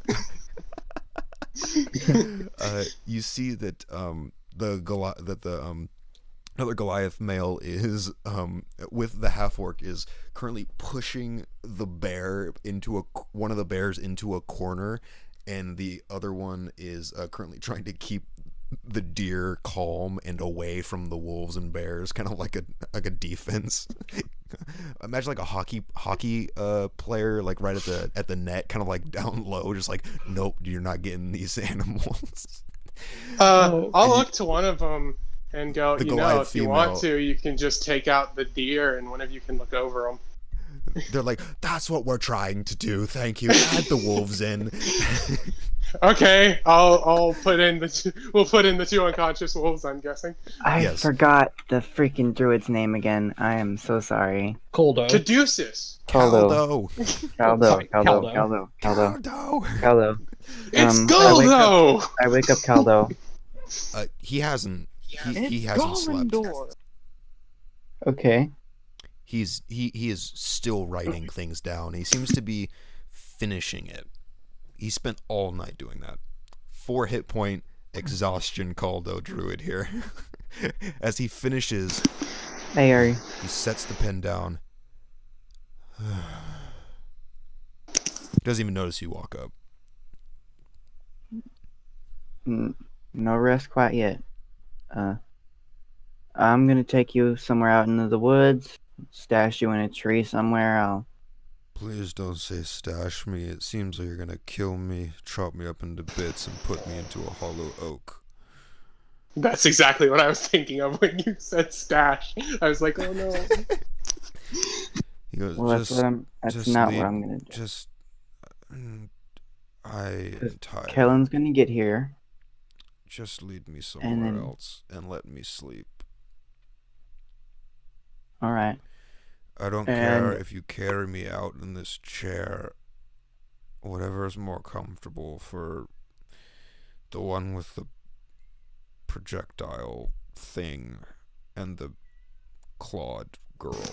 You see that another Goliath male is with the half orc is currently pushing the bear into one of the bears into a corner, and the other one is currently trying to keep the deer calm and away from the wolves and bears, kind of like a defense. Imagine like a hockey player, like right at the net, kind of like down low, just like, nope, you're not getting these animals. I'll look to one of them and go, The if you female. want to, you can just take out the deer and one of you can look over them. They're like, that's what we're trying to do. Thank you. Add the wolves in. Okay, I'll put in we'll put in the 2 unconscious wolves, I'm guessing. I Yes. forgot the freaking druid's name again. I am so sorry. Coldo. Caduceus. Caldo. Sorry, Caldo. It's I Goldo! wake up Caldo. He hasn't. He It's hasn't slept. Gollendor. Okay. He is still writing things down. He seems to be finishing it. He spent all night doing that. 4 hit point exhaustion Caldo druid here. As he finishes, Hey, Ari. he sets the pen down. Doesn't even notice you walk up. No rest quite yet. I'm gonna take you somewhere out into the woods, stash you in a tree somewhere. Please don't say stash me. It seems like you're gonna kill me, chop me up into bits, and put me into a hollow oak. That's exactly what I was thinking of when you said stash. I was like, oh no. He goes, Well, that's not what I'm gonna do. Just, I am tired. Kellen's gonna get here. Just lead me somewhere then- else and let me sleep. All right. I don't care And- if you carry me out in this chair. Whatever is more comfortable for the one with the projectile thing and the clawed girl.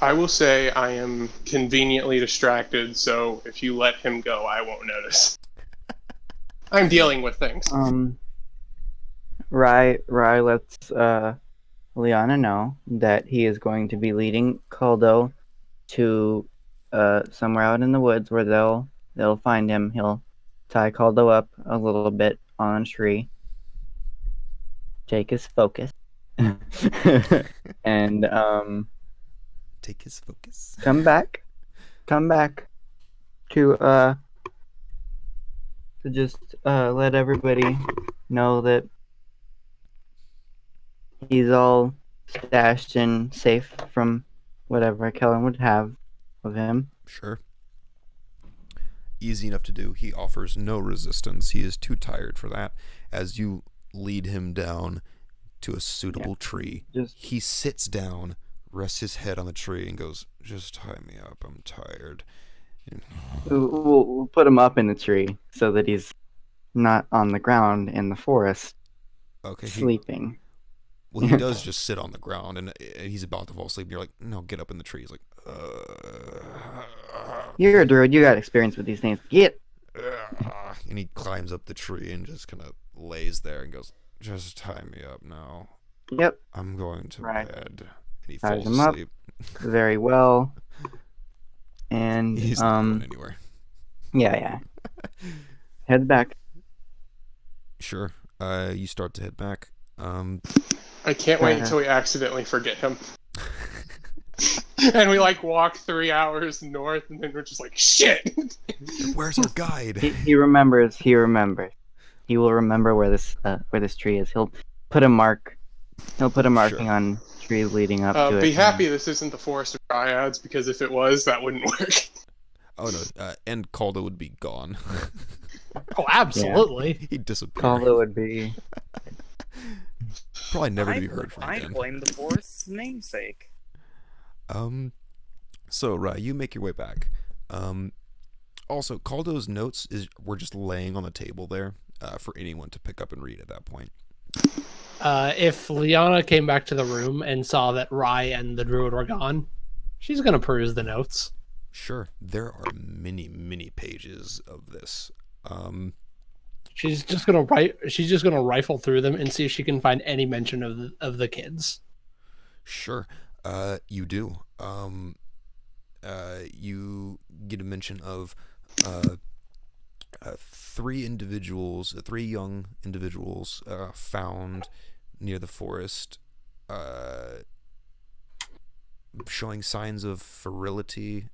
I will say I am conveniently distracted, so if you let him go, I won't notice. I'm dealing with things. Rye lets Liana know that he is going to be leading Caldo to somewhere out in the woods where they'll find him. He'll tie Caldo up a little bit on a tree, take his focus, and Take his focus. come back to just let everybody know that he's all stashed and safe from whatever Kellen would have of him. Sure. Easy enough to do. He offers no resistance. He is too tired for that. As you lead him down to a suitable tree, he sits down, rests his head on the tree, and goes, "Just tie me up. I'm tired." We'll put him up in the tree so that he's not on the ground in the forest Okay. sleeping. Well, he does just sit on the ground, and he's about to fall asleep. And you're like, "No, get up in the tree." He's like, You're a druid. You got experience with these things. Get. And he climbs up the tree and just kind of lays there and goes, "Just tie me up now. Yep. I'm going to Right. bed." And he Ties falls him up. asleep. Very well. And He's not going anywhere. yeah. Head back. Sure. You start to head back. I can't wait until we accidentally forget him. And we like walk 3 hours north, and then we're just like, shit. Where's our guide? He remembers. He remembers. He will remember where this tree is. He'll put a mark. He'll put a marking on trees leading up to it. Be happy this isn't the Forest of Dryads, because if it was, that wouldn't work. Oh no, and Caldo would be gone. Oh, absolutely. He'd disappear. Caldo would be. Probably never to be heard from I again. blame the forest's namesake. So Rai, you make your way back. Also, Caldo's notes were just laying on the table there for anyone to pick up and read at that point. If Liana came back to the room and saw that Rai and the druid were gone, she's gonna peruse the notes. Sure, there are many, many pages of this. She's just gonna rifle through them and see if she can find any mention of the kids. Sure, you do. You get a mention of three young individuals found near the forest, showing signs of virility.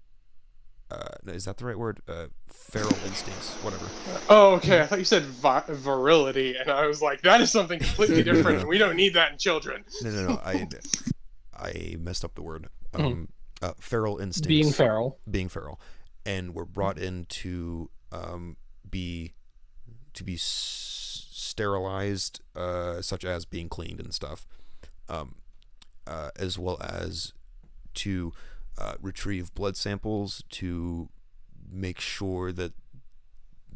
Is that the right word? Feral instincts, whatever. Oh, okay. I thought you said virility, and I was like, that is something completely different, and we don't need that in children. No. I messed up the word. Feral instincts. Being feral, and were brought in to be sterilized, such as being cleaned and stuff, as well as to retrieve blood samples to make sure that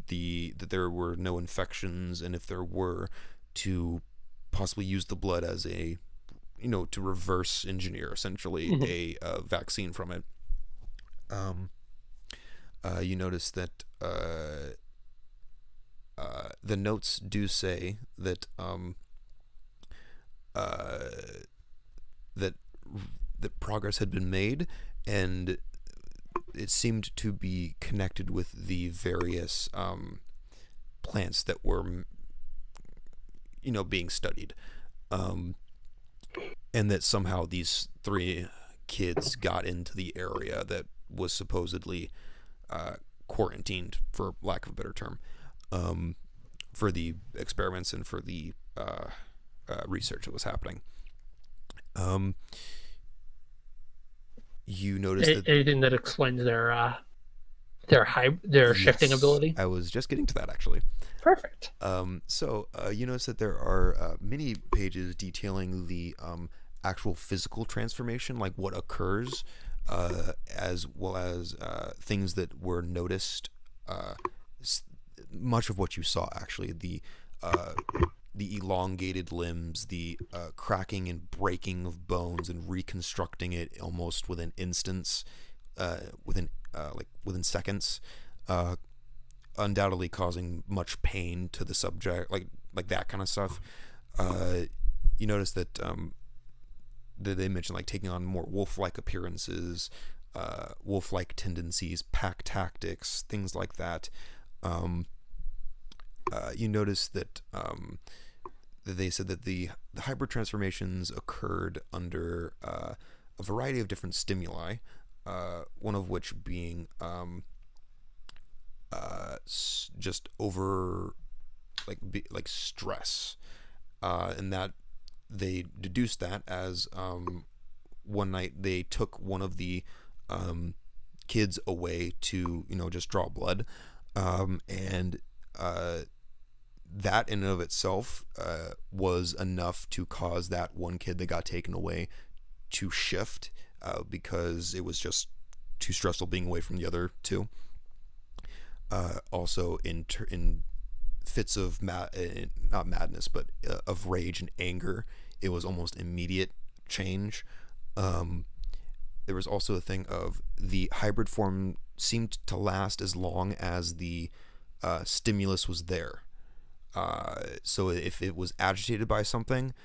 there were no infections, and if there were, to possibly use the blood as a, to reverse engineer essentially a vaccine from it. You notice that the notes do say that that progress had been made, and it seemed to be connected with the various plants that were being studied, and that somehow these three kids got into the area that was supposedly quarantined, for lack of a better term, for the experiments and for the research that was happening. You notice that anything that explains their shifting ability. I was just getting to that, actually. Perfect. So you notice that there are many pages detailing the actual physical transformation, like what occurs, as well as things that were noticed. Much of what you saw, actually, the elongated limbs, the cracking and breaking of bones, and reconstructing it almost within instants, within seconds, undoubtedly causing much pain to the subject, like that kind of stuff. You notice that they mentioned like taking on more wolf-like appearances, wolf-like tendencies, pack tactics, things like that. You notice that they said that the hybrid transformations occurred under a variety of different stimuli, one of which being just over like stress, and that they deduced that as one night they took one of the kids away to just draw blood, and that in and of itself was enough to cause that one kid that got taken away to shift, because it was just too stressful being away from the other two. Also in fits of not madness, but of rage and anger, it was almost immediate change. there was also a thing of the hybrid form seemed to last as long as the stimulus was there. So if it was agitated by something,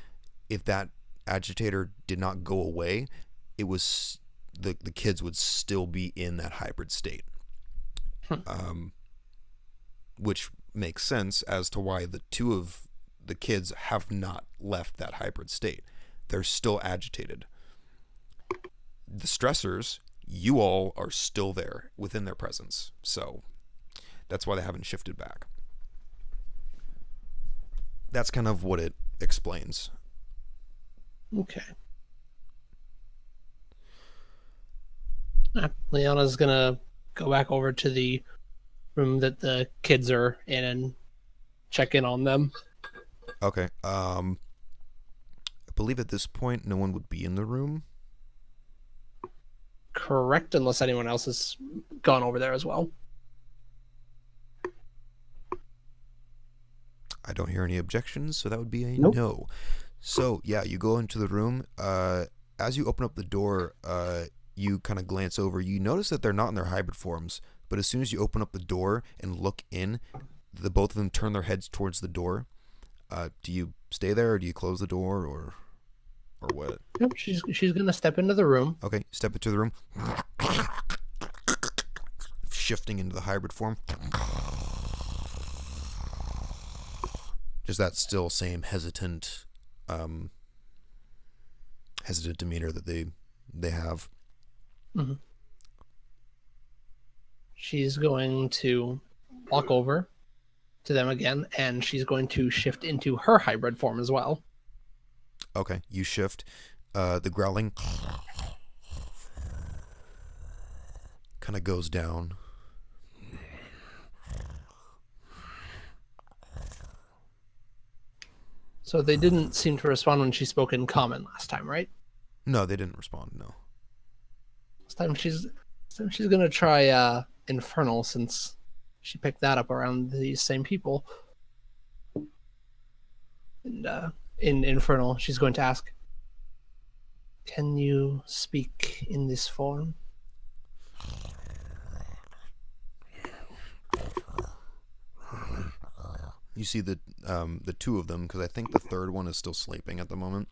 if that agitator did not go away, it was the kids would still be in that hybrid state. Which makes sense as to why the two of the kids have not left that hybrid state. They're still agitated. The stressors, you all are still there within their presence. So that's why they haven't shifted back. That's kind of what it explains. Okay. Leona's gonna go back over to the room that the kids are in and check in on them. Okay. I believe at this point no one would be in the room. Correct, unless anyone else has gone over there as well. I don't hear any objections, so that would be a Nope. no. So, yeah, you go into the room. As you open up the door, you kind of glance over. You notice that they're not in their hybrid forms, but as soon as you open up the door and look in, both of them turn their heads towards the door. Do you stay there, or do you close the door, or what? Yep, she's gonna step into the room. Okay, step into the room. Shifting into the hybrid form. Just that still same hesitant demeanor that they have. Mm-hmm. She's going to walk over to them again, and she's going to shift into her hybrid form as well. Okay, you shift. The growling kind of goes down. So they didn't seem to respond when she spoke in common last time, right? No, they didn't respond, no. This time she's gonna try Infernal, since she picked that up around these same people. And in Infernal, she's going to ask, "Can you speak in this form?" You see the two of them, because I think the third one is still sleeping at the moment,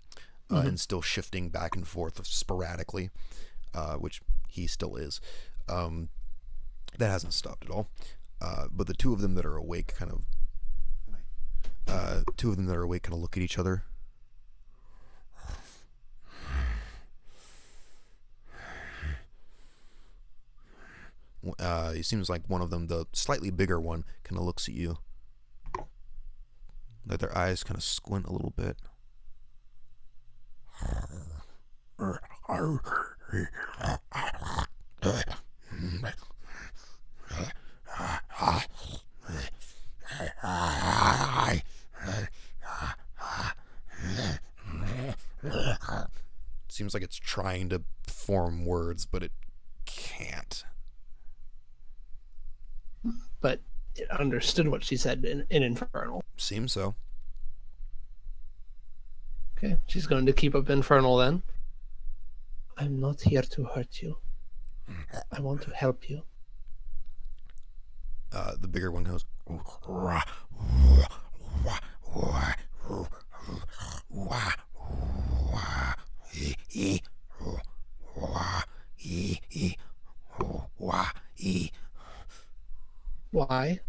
and still shifting back and forth sporadically, which he still is. That hasn't stopped at all. But the two of them that are awake kind of look at each other. It seems like one of them, the slightly bigger one, kind of looks at you. Like their eyes kind of squint a little bit. Seems like it's trying to form words, but it can't. But it understood what she said in Infernal. Seems so. Okay, she's going to keep up Infernal then. "I'm not here to hurt you. I want to help you." The bigger one goes. Why?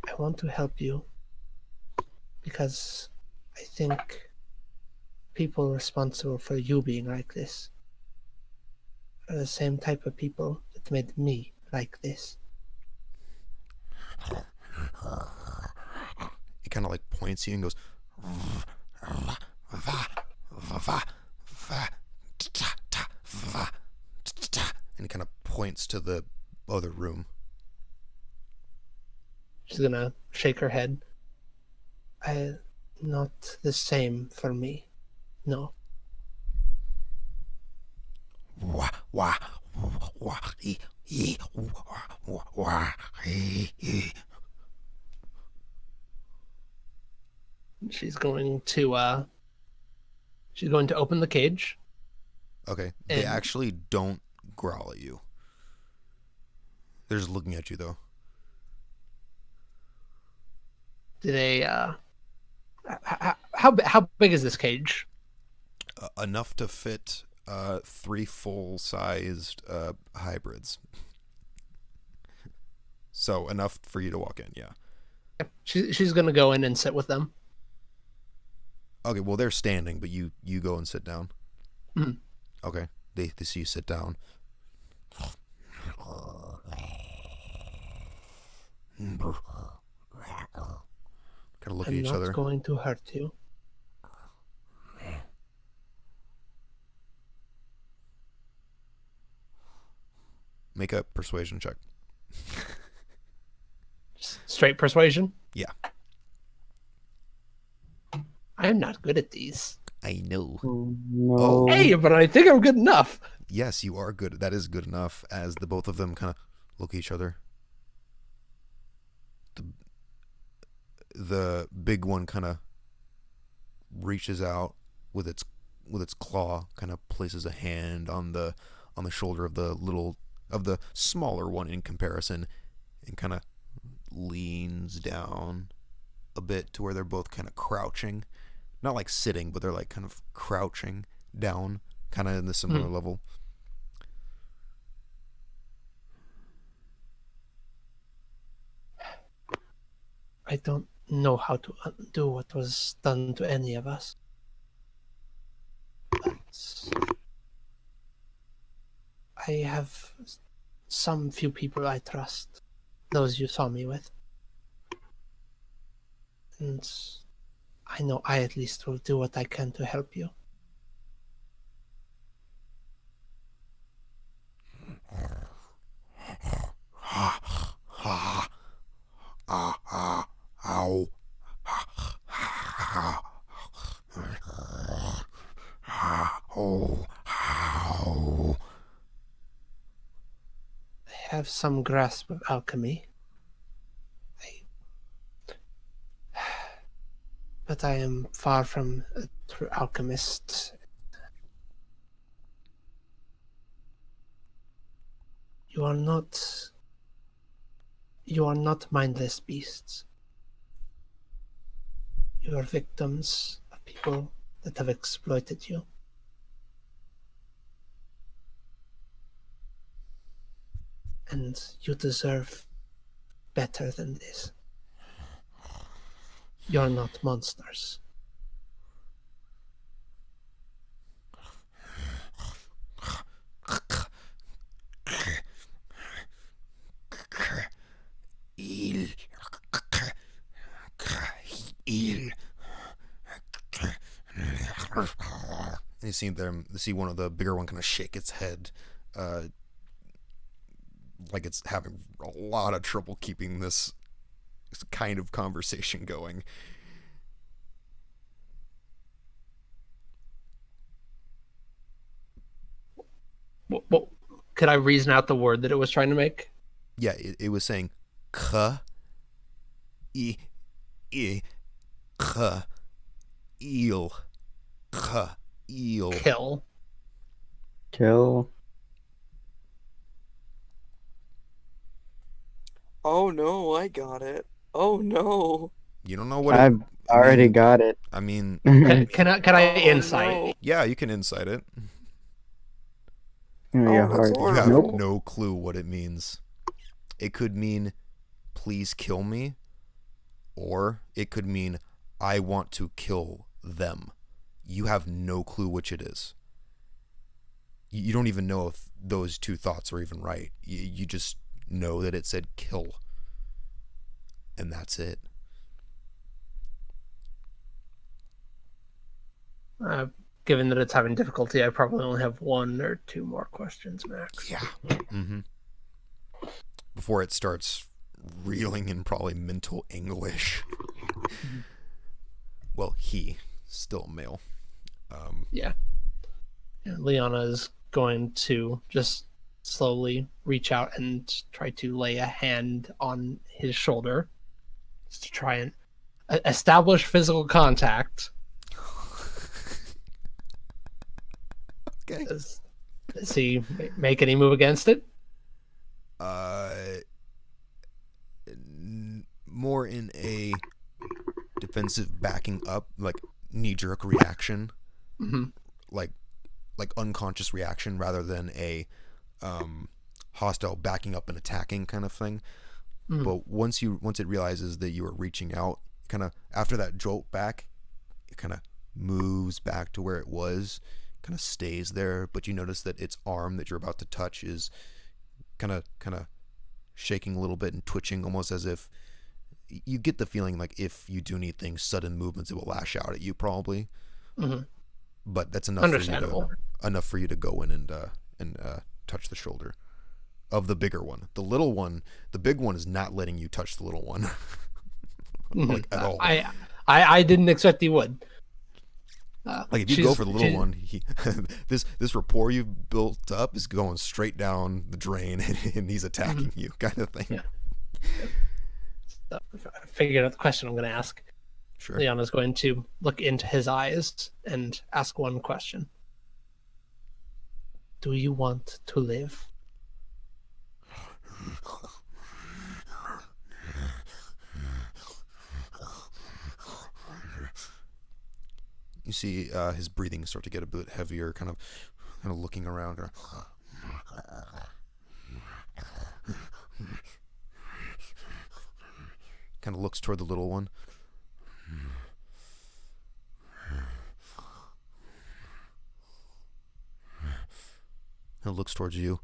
"I want to help you because I think people responsible for you being like this are the same type of people that made me like this." He kind of like points you and goes. And he kind of points to the other room. She's gonna shake her head. Not the same for me. No. She's going to She's going to open the cage. Okay. They And- actually don't growl at you. They're just looking at you, though. Do they? How big is this cage? Enough to fit 3 full-sized hybrids. So enough for you to walk in, yeah. She's gonna go in and sit with them. Okay, well, they're standing, but you go and sit down. Mhm. Okay, they see you sit down. Kind of look at I'm each not other. going to hurt you. Make a persuasion check. Straight persuasion. Yeah. I am not good at these. I know. No. Hey, but I think I'm good enough. Yes, you are good. That is good enough. As the both of them kind of look at each other. The big one kind of reaches out with its claw, kind of places a hand on the shoulder of the smaller one in comparison, and kind of leans down a bit to where they're both kind of crouching, not like sitting, but they're like kind of crouching down, kind of in the similar level. I don't know how to undo what was done to any of us. But I have some few people I trust. Those you saw me with. And I know I at least will do what I can to help you. Ow. Oh, ow. I have some grasp of alchemy. But I am far from a true alchemist. You are not mindless beasts. You are victims of people that have exploited you. And you deserve better than this. You're not monsters. And you see one of the bigger one kind of shake its head, like it's having a lot of trouble keeping this kind of conversation going. Well, could I reason out the word that it was trying to make? Yeah, it was saying k e e k eel k eel. Kill. Kill. Oh no, I got it. Oh no. You don't know what I've already mean- got it. I mean, Can I Oh, insight? no. yeah, you can insight it. Yeah, Oh, that's hard. You have horrible. no clue what it means. It could mean, please kill me, or it could mean, I want to kill them. You have no clue which it is. You don't even know if those two thoughts are even right. You just know that it said kill. And that's it. Given that it's having difficulty, I probably only have 1 or 2 more questions max. Yeah. Mm-hmm. Before it starts reeling in probably mental anguish. Well, he, still male. Yeah. Liana is going to just slowly reach out and try to lay a hand on his shoulder just to try and establish physical contact. Okay. Does he make any move against it? More in a defensive backing up, like knee-jerk reaction, Mm-hmm. like unconscious reaction rather than a hostile backing up and attacking kind of thing. Mm. But once it realizes that you are reaching out, kind of after that jolt back, it kind of moves back to where it was, kind of stays there. But you notice that its arm that you're about to touch is kind of shaking a little bit and twitching, almost as if you get the feeling like if you do need things, sudden movements, it will lash out at you probably. Mm-hmm. But that's enough Understandable. for you to go in and touch the shoulder of the bigger one. The little one, the big one is not letting you touch the little one. Like at all. I didn't expect he would. Like if you go for the little one, this rapport you've built up is going straight down the drain, and he's attacking you, kind of thing. Yeah. I figured out the question I'm going to ask. Sure. Liana's going to look into his eyes and ask one question. Do you want to live? You see his breathing start to get a bit heavier, kind of looking around. Kind of looks toward the little one. And looks towards you.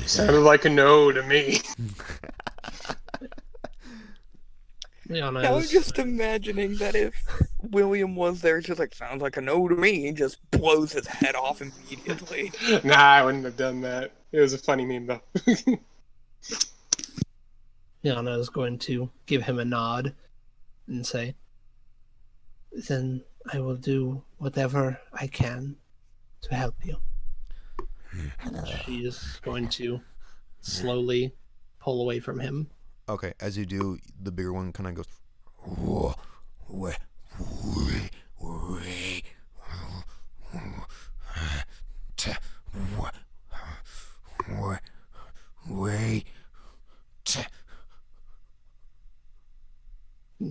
Sounded like a no to me. Liana I was is, just imagining that if William was there, just like, sounds like a no to me, he just blows his head off immediately. Nah, I wouldn't have done that. It was a funny meme, though. Liana is going to give him a nod and say, then I will do whatever I can to help you. She is going to slowly pull away from him. Okay, as you do, the bigger one kind of goes.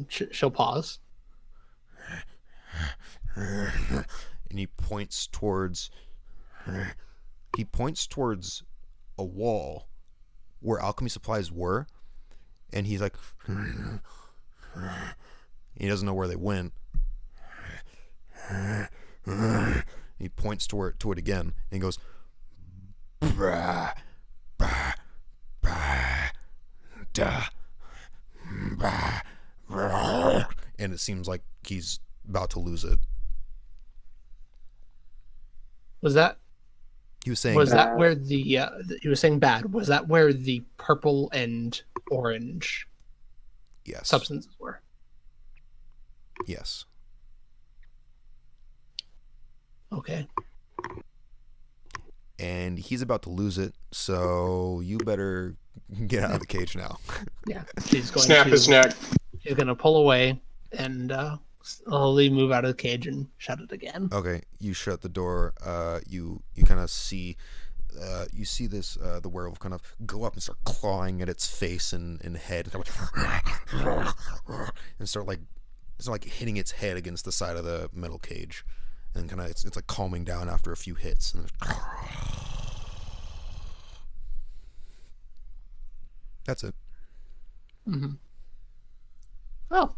She'll pause. And he points towards a wall where alchemy supplies were, and he's like, he doesn't know where they went. He points to it again, and he goes, "Bah, bah, bah, da, bah, bah," and it seems like he's about to lose it. Was that He was saying, where the he was saying bad? Was that where the purple and orange yes, substances were? yes. Okay. And he's about to lose it, so you better get out of the cage now. Yeah. She's going Snap to his neck. She's going to pull away and slowly move out of the cage and shut it again. Okay, you shut the door. You kind of see, you see this the werewolf kind of go up and start clawing at its face and head, and start like hitting its head against the side of the metal cage, and kind of it's like calming down after a few hits. And that's it. Mm-hmm. Well,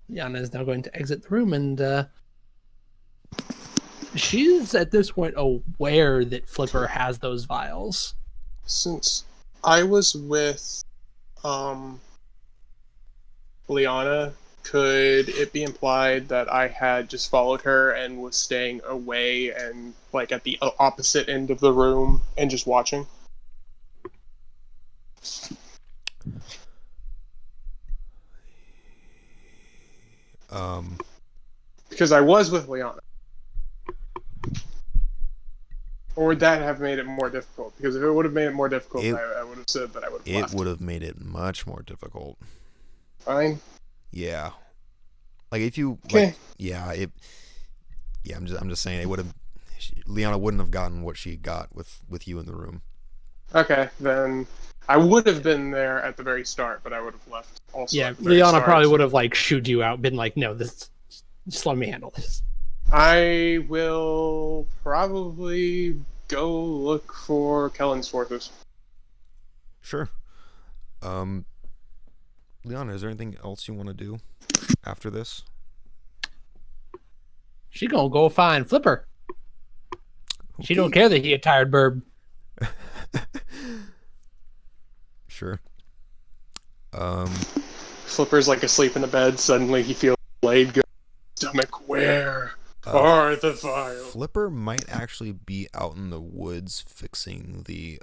Yana is now going to exit the room, and she's at this point aware that Flipper has those vials. Since I was with Liana, could it be implied that I had just followed her and was staying away and like at the opposite end of the room and just watching? Because I was with Liana. Or would that have made it more difficult? Because if it would have made it more difficult, It- I would have said that I would have It left. would have made it much more difficult. Fine. Yeah. Like if you Okay. like, I'm just saying it would have. Liana wouldn't have gotten what she got with you in the room. Okay, then I would have been there at the very start, but I would have left also. Yeah, at the very Liana start. probably would have like shooed you out, been like, no, this, just let me handle this. I will probably go look for Kellen's forces. Sure. Liana, is there anything else you want to do after this? She gonna go find Flipper. She don't Okay. care that he a tired bird. Sure. Flipper's like asleep in the bed. Suddenly he feels a blade go stomach. Where are the vials? Flipper might actually be out in the woods fixing the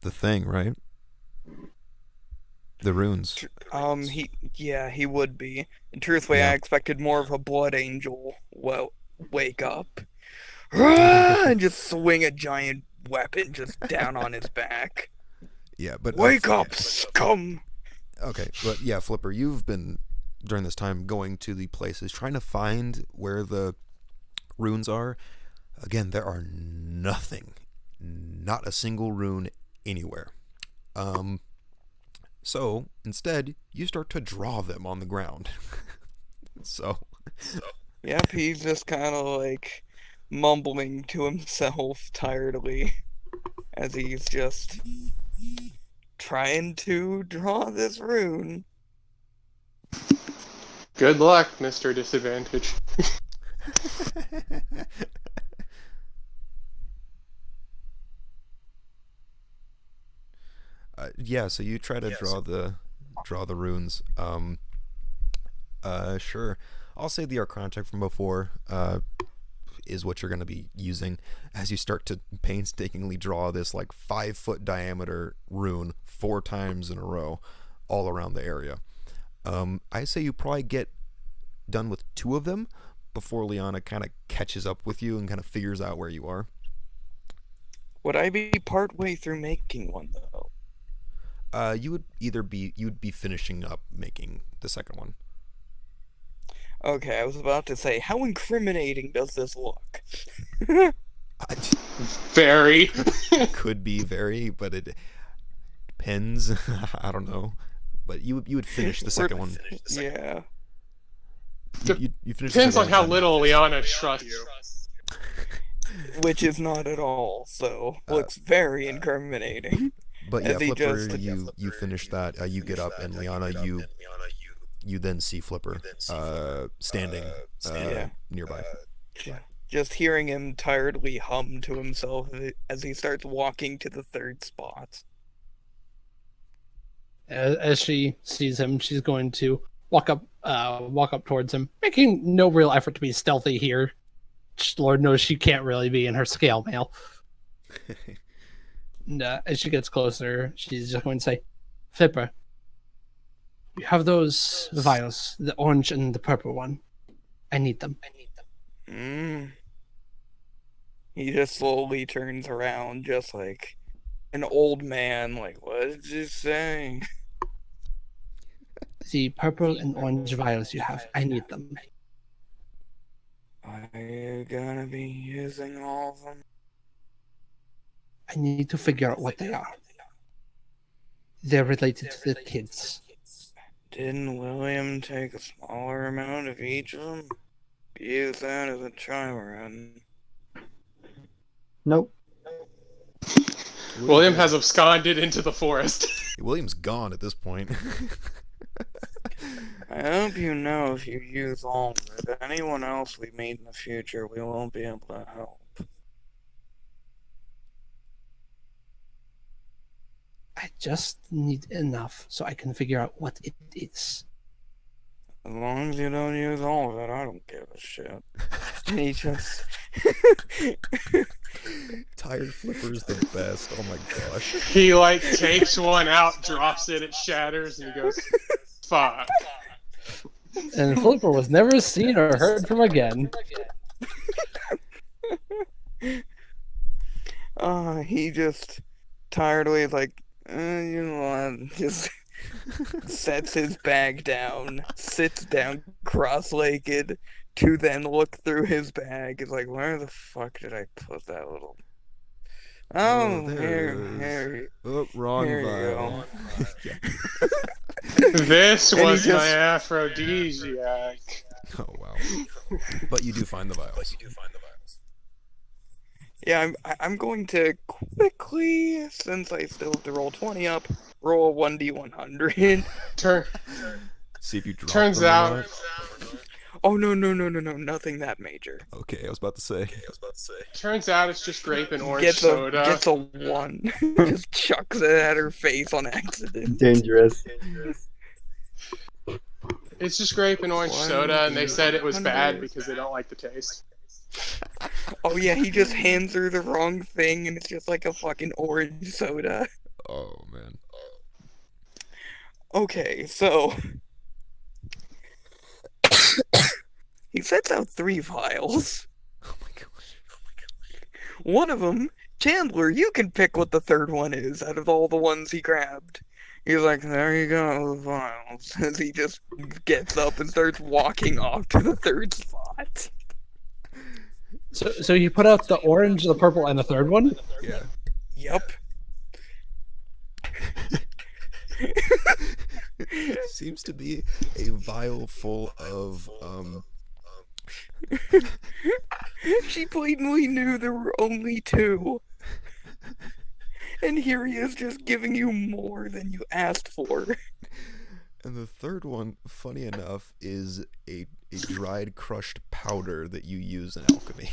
thing, right? The runes. He would be. And truthfully, Yeah. I expected more of a blood angel. Well, wake up. And just swing a giant weapon just down on his back. Yeah, but Wake up, scum! Okay, but yeah, Flipper, you've been during this time going to the places trying to find where the runes are. Again, there are nothing, not a single rune anywhere. So instead, you start to draw them on the ground. So Yep, he's just kind of like mumbling to himself tiredly as he's just trying to draw this rune. Good luck, Mr. Disadvantage. yeah, so you try to draw the runes. Sure. I'll say the Arcana check from before is what you're going to be using as you start to painstakingly draw this like 5-foot diameter rune 4 times in a row all around the area. I say you probably get done with 2 of them before Liana kind of catches up with you and kind of figures out where you are. Would I be partway through making one though? You'd be finishing up making the second one. Okay, I was about to say, how incriminating does this look? Very. Could be very, but it depends. I don't know. But you would finish the second one. Yeah. You finish the Depends second on how one. little Liana trusts you. Which is not at all, so looks very incriminating. But yeah, as he Flipper, just- you finish that. You get up, and Liana, you then see Flipper standing Yeah. nearby. Just hearing him tiredly hum to himself as he starts walking to the third spot. As she sees him, she's going to walk up towards him, making no real effort to be stealthy here. Lord knows she can't really be in her scale mail. And as she gets closer, she's just going to say, Flipper, you have those vials, the orange and the purple one. I need them. He just slowly turns around, just like an old man, like, what did you say? The purple and orange vials you have, I need them. Are you gonna be using all of them? I need to figure out what they are. They're related to the kids. Didn't William take a smaller amount of each of them? Use that as a trial run. Nope. William has absconded into the forest. William's gone at this point. I hope you know if you use all of it, anyone else we meet in the future, we won't be able to help. I just need enough so I can figure out what it is. As long as you don't use all of it, I don't give a shit. And he just... Tired Flipper's the best. Oh my gosh. He like takes one out, drops it, it shatters, and he goes, "Fuck." And Flipper was never seen or heard from again. He just tiredly like, you know what, just sets his bag down, sits down cross-legged to then look through his bag. He's like, where the fuck did I put that little... Oh, there it is. here, Oh, wrong here you vial. go. Yeah. This And he was my just- aphrodisiac. Oh wow. But you do find the vials. Yeah, I'm going to quickly, since I still have to roll 20 up, roll a 1d100. Turn, See if you drop turns them or out, not. Oh, no, nothing that major. Okay, I was about to say. turns out it's just grape and orange Gets soda. a 1. Just chucks it at her face on accident. Dangerous. It's just grape and orange soda, and they said it was bad because they don't like the taste. Oh yeah, he just hands her the wrong thing and it's just like a fucking orange soda. Oh man. Okay, so... he sets out 3 vials. Oh my gosh. One of them, Chandler, you can pick what the third one is out of all the ones he grabbed. He's like, there you go, the vials. As he just gets up and starts walking off to the third spot. So you put out the orange, the purple, and the third one? Yeah. Yep. Seems to be a vial full of She blatantly knew there were only 2. And here he is just giving you more than you asked for. and the third one, funny enough, is a dried crushed powder that you use in alchemy.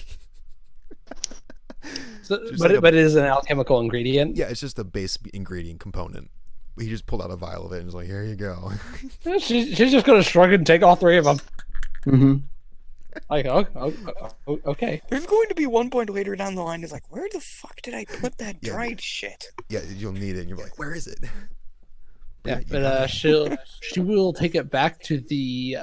So, Just but like it is an alchemical ingredient. Yeah, it's just a base ingredient component. He just pulled out a vial of it and was like, here you go. She's just gonna shrug and take all 3 of them. Mm-hmm. Like, okay. There's going to be one point later down the line, is like, where the fuck did I put that Yeah. dried shit? Yeah, you'll need it and you're like, where is it? Yeah, you but got it. she will take it back to the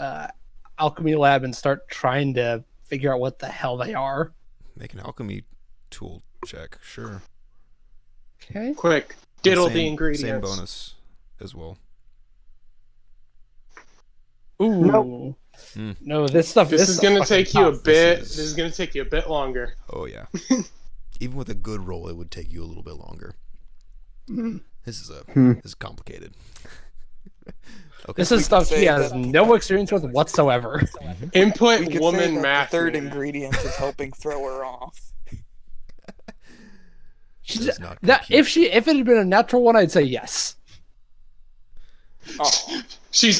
alchemy lab and start trying to figure out what the hell they are. Make an alchemy tool check, sure. Okay. Quick, diddle Same- the ingredients. Same bonus as well. Ooh. Nope. No, this stuff. This is gonna fucking take you a tough. bit. This This is- is gonna take you a bit longer. Oh yeah. Even with a good roll, it would take you a little bit longer. This is this is complicated. Okay. This is stuff say he has that- no experience with whatsoever. Input We could say woman that math. the third ingredient is helping throw her off. She's, Does not that compute. if it had been a natural one, I'd say yes.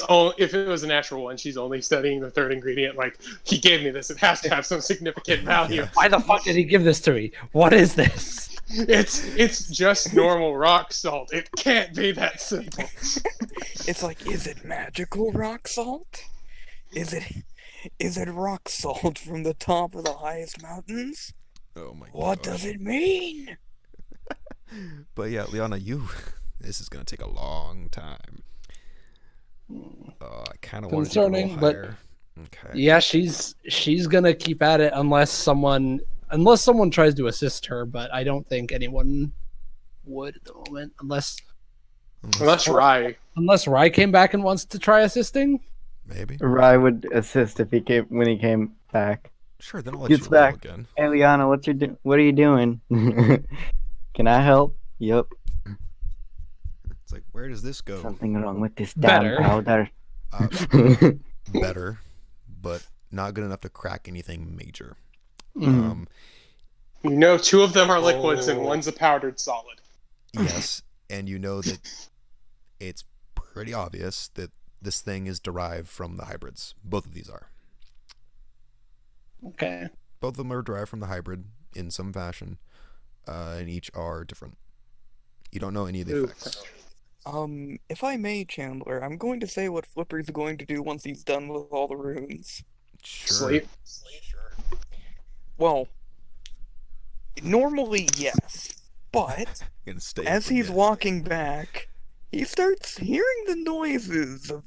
Oh, If it was a natural one, she's only studying the third ingredient. Like, he gave me this. It has to have some significant value. Yeah. Why the fuck did he give this to me? What is this? It's just normal rock salt. It can't be that simple. it's like, is it magical rock salt? Is it rock salt from the top of the highest mountains? Oh my god. What does it mean? But yeah, Liana, this is gonna take a long time. I kind of wanted you to roll Concerning, but- higher. Okay. Yeah, she's gonna keep at it unless someone tries to assist her, but I don't think anyone would at the moment unless Unless Rye came back and wants to try assisting. Maybe. Rye would assist if when he came back. Sure. Then I'll let Gets you roll back. again. Hey, Liana, what are you doing? Can I help? Yep. It's like, where does this go? Something wrong with this Better. damn powder. Better, but not good enough to crack anything major. Mhm. Um, you know, 2 of them are liquids and one's a powdered solid. yes, and you know that it's pretty obvious that this thing is derived from the hybrids. Both of these are. Okay. Both of them are derived from the hybrid in some fashion, and each are different. You don't know any of the Ooh. effects. If I may, Chandler, I'm going to say what Flipper's going to do once he's done with all the runes. Sure. Sleep. Well, normally yes, but Gonna stay as for he's you. walking back, he starts hearing the noises of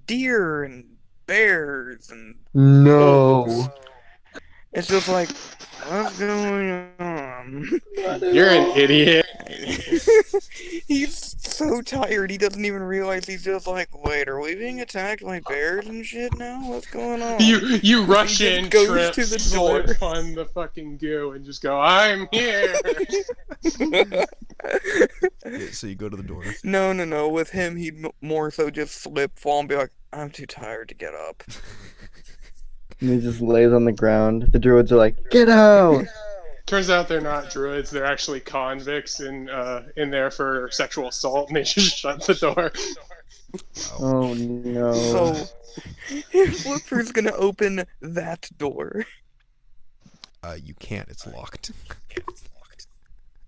deer and bears and No. wolves. It's just like, what's going on? him. You're an idiot. He's so tired, he doesn't even realize he's just like, wait, are we being attacked by bears and shit now? What's going on? You rush He in, just goes trip, to the door. slip on the fucking goo, and just go, I'm here. Yeah, so you go to the door. No. With him, he'd more so just slip, fall, and be like, I'm too tired to get up. And he just lays on the ground. The druids are like, get out! Turns out they're not druids. They're actually convicts in there for sexual assault, and they just shut the door. Oh no. So, Flipper's gonna open that door. You can't. It's locked.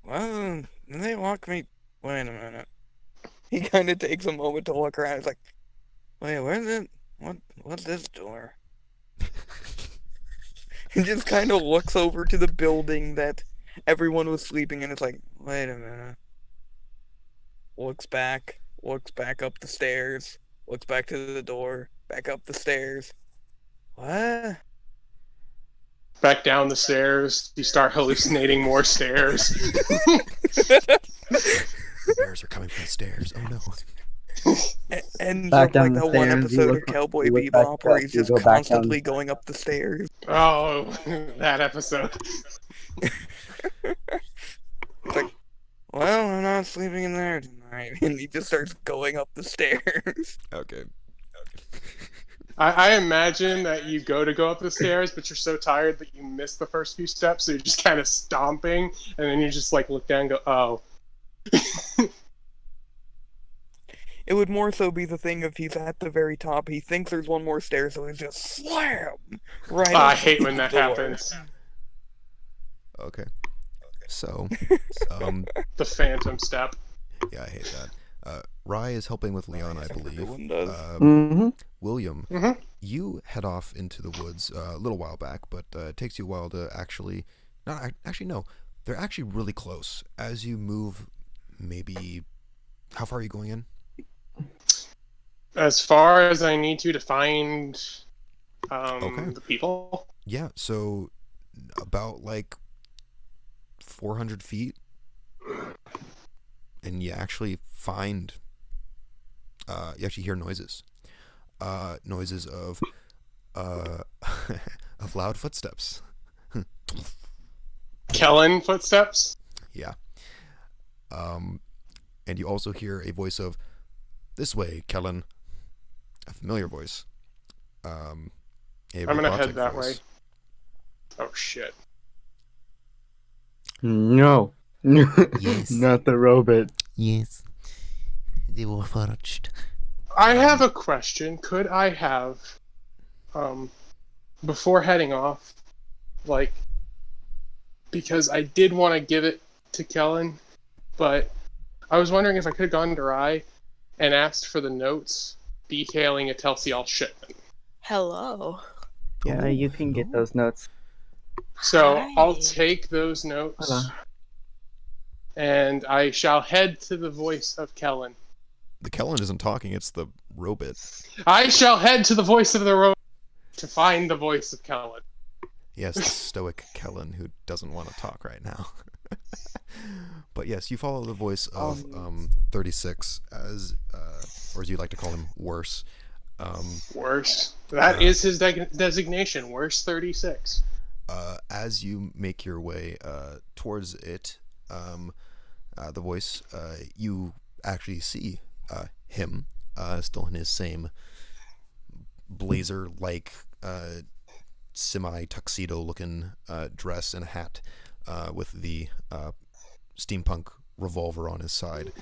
Well, they lock me. Wait a minute. He kind of takes a moment to look around. He's like, wait, where's it? What's this door? He just kind of looks over to the building that everyone was sleeping in. It's like, wait a minute. Looks back up the stairs, looks back to the door, back up the stairs. What? Back down the stairs. You start hallucinating more stairs. The bears are coming from the stairs. Oh no. And Back like down the that one stairs, you episode of look- Cowboy you look back Bebop where up, he's you just go back down. constantly going up the stairs. Oh, that episode. Like, well, I'm not sleeping in there tonight. And he just starts going up the stairs. Okay. I imagine that you go up the stairs, but you're so tired that you miss the first few steps, so you're just kind of stomping, and then you just like look down and go, oh. It would more so be the thing if he's at the very top, he thinks there's one more stair, so he's just slam right. I up hate the when that door. happens. Okay. So, The phantom step. yeah, I hate that. Rye is helping with Leon, I believe. Everyone does. Mm-hmm. William, Mhm. you head off into the woods a little while back, but it takes you a while to actually... No. They're actually really close. As you move, maybe... How far are you going in? As far as I need to find Okay. the people. Yeah, so about like 400 feet, and you actually find, you actually hear noises, noises of of loud footsteps. Kellen footsteps. Yeah. And you also hear a voice of, "This way, Kellen." A familiar voice. A I'm gonna robotic head that voice. way. Oh shit. No. Yes. Not the robot. Yes. They were forged. I have a question. Could I have, before heading off, like, because I did want to give it to Kellen, but I was wondering if I could have gone to Rye and asked for the notes detailing a Telsial shipment. Hello. Yeah, you can get those notes. So Hi. I'll take those notes, Hello. and I shall head to the voice of Kellen. The Kellen isn't talking, it's the robot. I shall head to the voice of the road to find the voice of Kellen. Yes, the stoic Kellen who doesn't want to talk right now. But yes, you follow the voice of 36 as, or as you like to call him, Worse. Worse. That is his designation. Worse 36. As you make your way towards it, the voice, you actually see him still in his same blazer-like, semi-tuxedo-looking dress and a hat with the steampunk revolver on his side,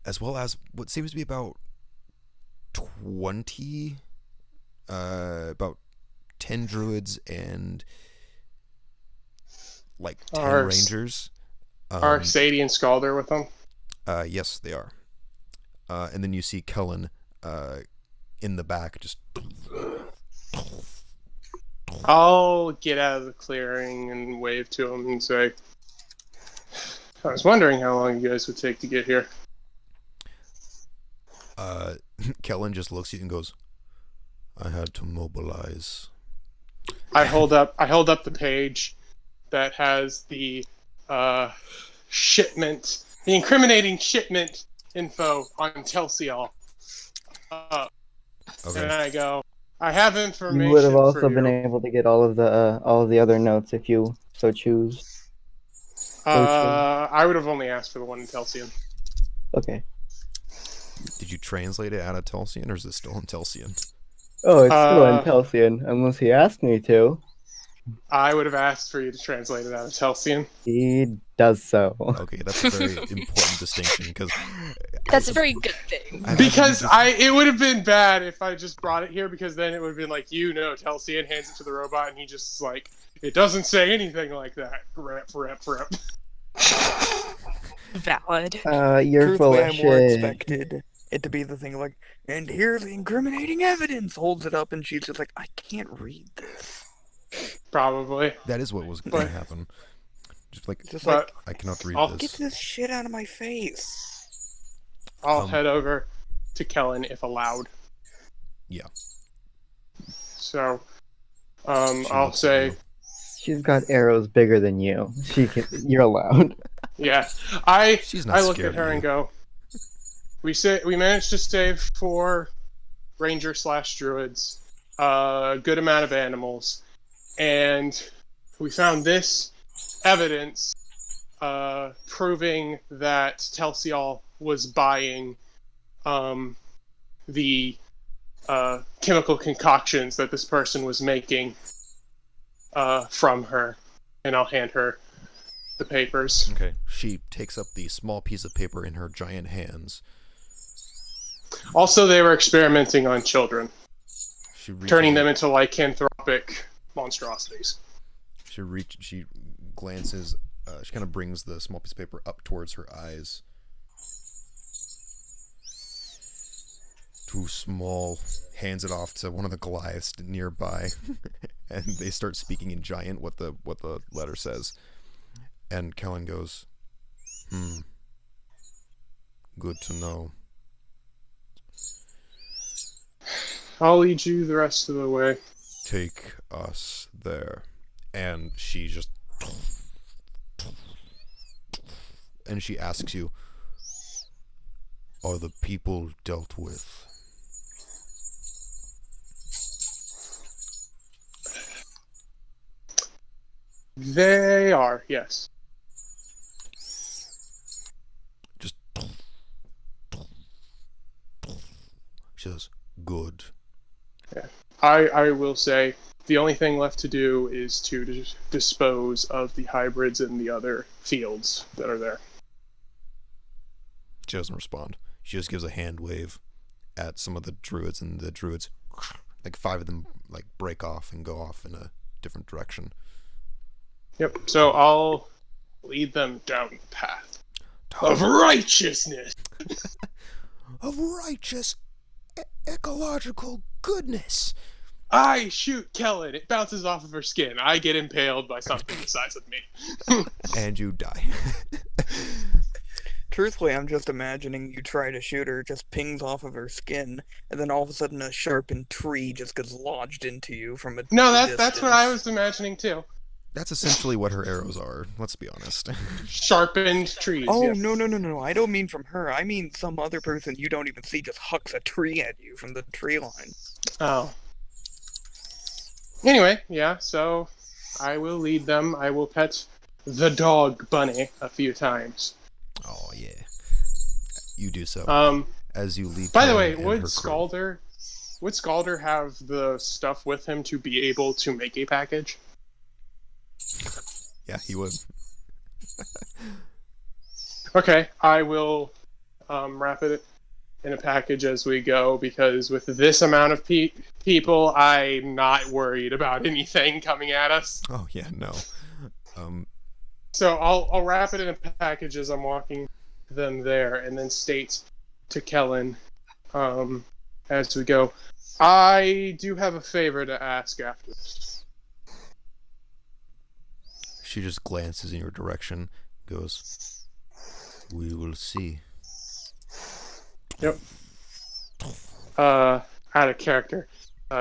as well as what seems to be about 20, about 10 druids and like 10 rangers. Are Sadie and Scalder with them? Yes, they are. And then you see Kellen in the back just... I'll get out of the clearing and wave to him and say, I was wondering how long you guys would take to get here. Kellen just looks at you and goes, "I had to mobilize." I hold up the page that has the shipment, the incriminating shipment info on Telsial. And Okay. I go, I have You information would have for also you. been able to get all of the other notes if you so choose. I would have only asked for the one in Telsian. Okay. Did you translate it out of Telsian, or is it still in Telsian? Oh, it's still in Uh, Telsian, unless he asked me to. I would have asked for you to translate it out of Telsian. He does so. Okay, that's a very important distinction because That's a very good thing. Because it would have been bad if I just brought it here, because then it would have been like, Telsian hands it to the robot, and he just like, it doesn't say anything like that. Rep. Valid. You're full Truthfully, of I more shit. expected it to be the thing like, and here's the incriminating evidence. Holds it up, and she's just like, I can't read this. Probably. that is what was going to happen. Just But like, I cannot read I'll get this. this shit out of my face. I'll Um, head over to Kellen if allowed. Yeah. So, She I'll looks at say, you. She's got arrows bigger than you. You're allowed. yeah. I She's not look scared at her of and you. go, we managed to save 4 ranger/druids, a good amount of animals, and we found this evidence proving that Telsial was buying the chemical concoctions that this person was making from her. And I'll hand her the papers. Okay. She takes up the small piece of paper in her giant hands. Also, they were experimenting on children, She reaches turning it- them into lycanthropic monstrosities. She glances. She kind of brings the small piece of paper up towards her eyes. Too small. Hands it off to one of the Goliaths nearby, and they start speaking in giant what the letter says. And Kellen goes, good to know. I'll lead you the rest of the way. Take us there. And she just, and she asks you, are the people dealt with? They are, yes. Just, she says, good. I will say the only thing left to do is to dispose of the hybrids in the other fields that are there. She doesn't respond. She just gives a hand wave at some of the druids, and the druids, like 5 of them, like break off and go off in a different direction. Yep, so I'll lead them down the path of righteousness. Of righteous ecological goodness. I shoot Kellen. It bounces off of her skin. I get impaled by something the size of me. And you die. Truthfully, I'm just imagining you try to shoot her, just pings off of her skin, and then all of a sudden a sharpened tree just gets lodged into you from a No, distance. that's what I was imagining too. That's essentially what her arrows are, let's be honest. Sharpened trees. Oh, yes. no. I don't mean from her. I mean some other person you don't even see just hucks a tree at you from the tree line. Oh. Anyway, yeah, so I will lead them. I will pet the dog bunny a few times. Oh, yeah. You do so. As you lead By the Kellen way, and would her crew. Scalder have the stuff with him to be able to make a package? Yeah, he would. Okay, I will wrap it in a package as we go, because with this amount of people, I'm not worried about anything coming at us. Oh, yeah, no. So I'll wrap it in a package as I'm walking them there, and then state to Kellen as we go, I do have a favor to ask after this. She just glances in your direction, goes, we will see. Yep. Out of character,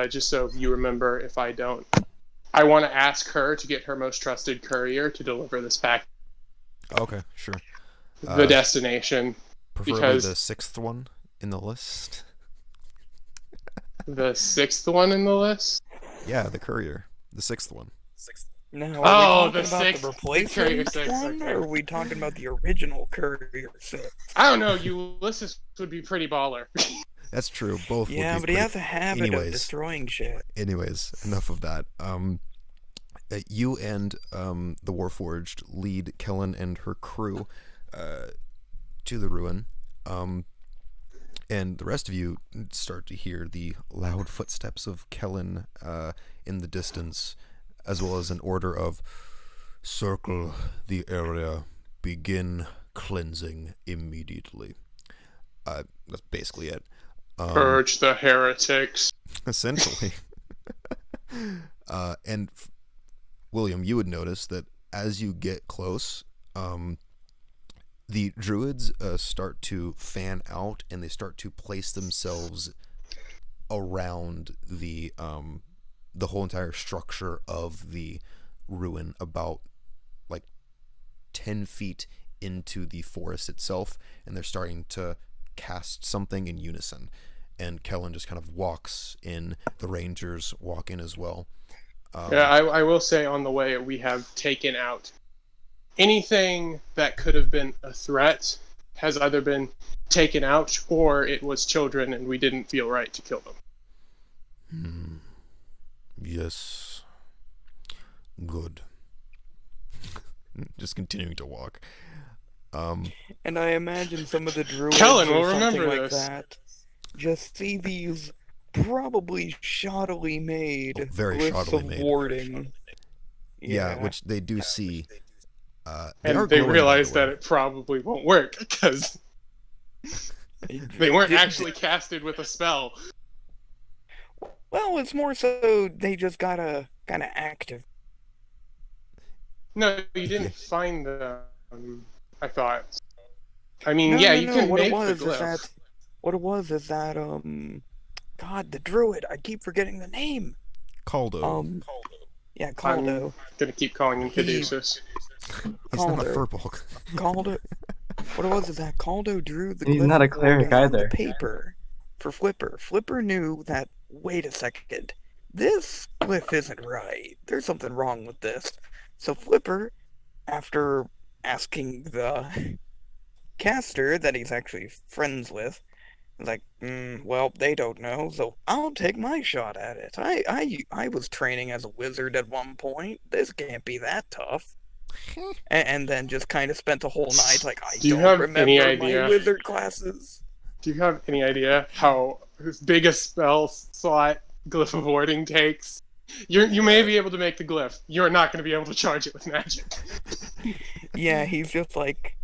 just so you remember if I don't. I want to ask her to get her most trusted courier to deliver this pack Okay, sure. to the destination. Preferably because- the 6th one in the list. The 6th one in the list? Yeah, the courier. The 6th one. Now, Oh, are we talking the about sixth- the the courier replacement six, one, okay. or are we talking about the original courier six? I don't know, Ulysses would be pretty baller. That's true. Both would Yeah, be but he pretty... has a habit Anyways. of destroying shit. Anyways, enough of that. You and the Warforged lead Kellen and her crew to the ruin. And the rest of you start to hear the loud footsteps of Kellen in the distance, as well as an order of circle the area, begin cleansing immediately. That's basically it. Purge the heretics. Essentially. And William, you would notice that as you get close, the druids start to fan out, and they start to place themselves around the whole entire structure of the ruin, about like 10 feet into the forest itself, and they're starting to cast something in unison. And Kellen just kind of walks in. The rangers walk in as well. Yeah, I will say on the way we have taken out anything that could have been a threat has either been taken out or it was children and we didn't feel right to kill them. Yes. Good. Just continuing to walk. And I imagine some of the druids Kellen will or something remember like this. that just see these probably shoddily made Very glyphs shoddily of made. warding. Yeah, which they do see. They And are they glowing, by realize the way. that it probably won't work because they weren't actually casted with a spell. Well, it's more so they just gotta kind of active. No, you didn't find them, I thought. I mean, No, yeah, no, you no. can What make it was the is glyph. that what it was is that God, the druid. I keep forgetting the name. Caldo. Yeah, Caldo. Gonna keep calling him Caduceus. He's not a Caldo. furbolg. Caldo. What it was is that Caldo drew the He's glyph not a of cleric warding on the either. paper for Flipper. Flipper knew that. Wait a second. This glyph isn't right. There's something wrong with this. So Flipper, after asking the caster that he's actually friends with, is like, well, they don't know, so I'll take my shot at it. I was training as a wizard at one point. This can't be that tough. And then just kind of spent the whole night like, I Do you don't have remember any my idea? wizard classes. Do you have any idea how big a spell slot Glyph of Warding takes? You may be able to make the glyph. You're not going to be able to charge it with magic. Yeah, he's just like,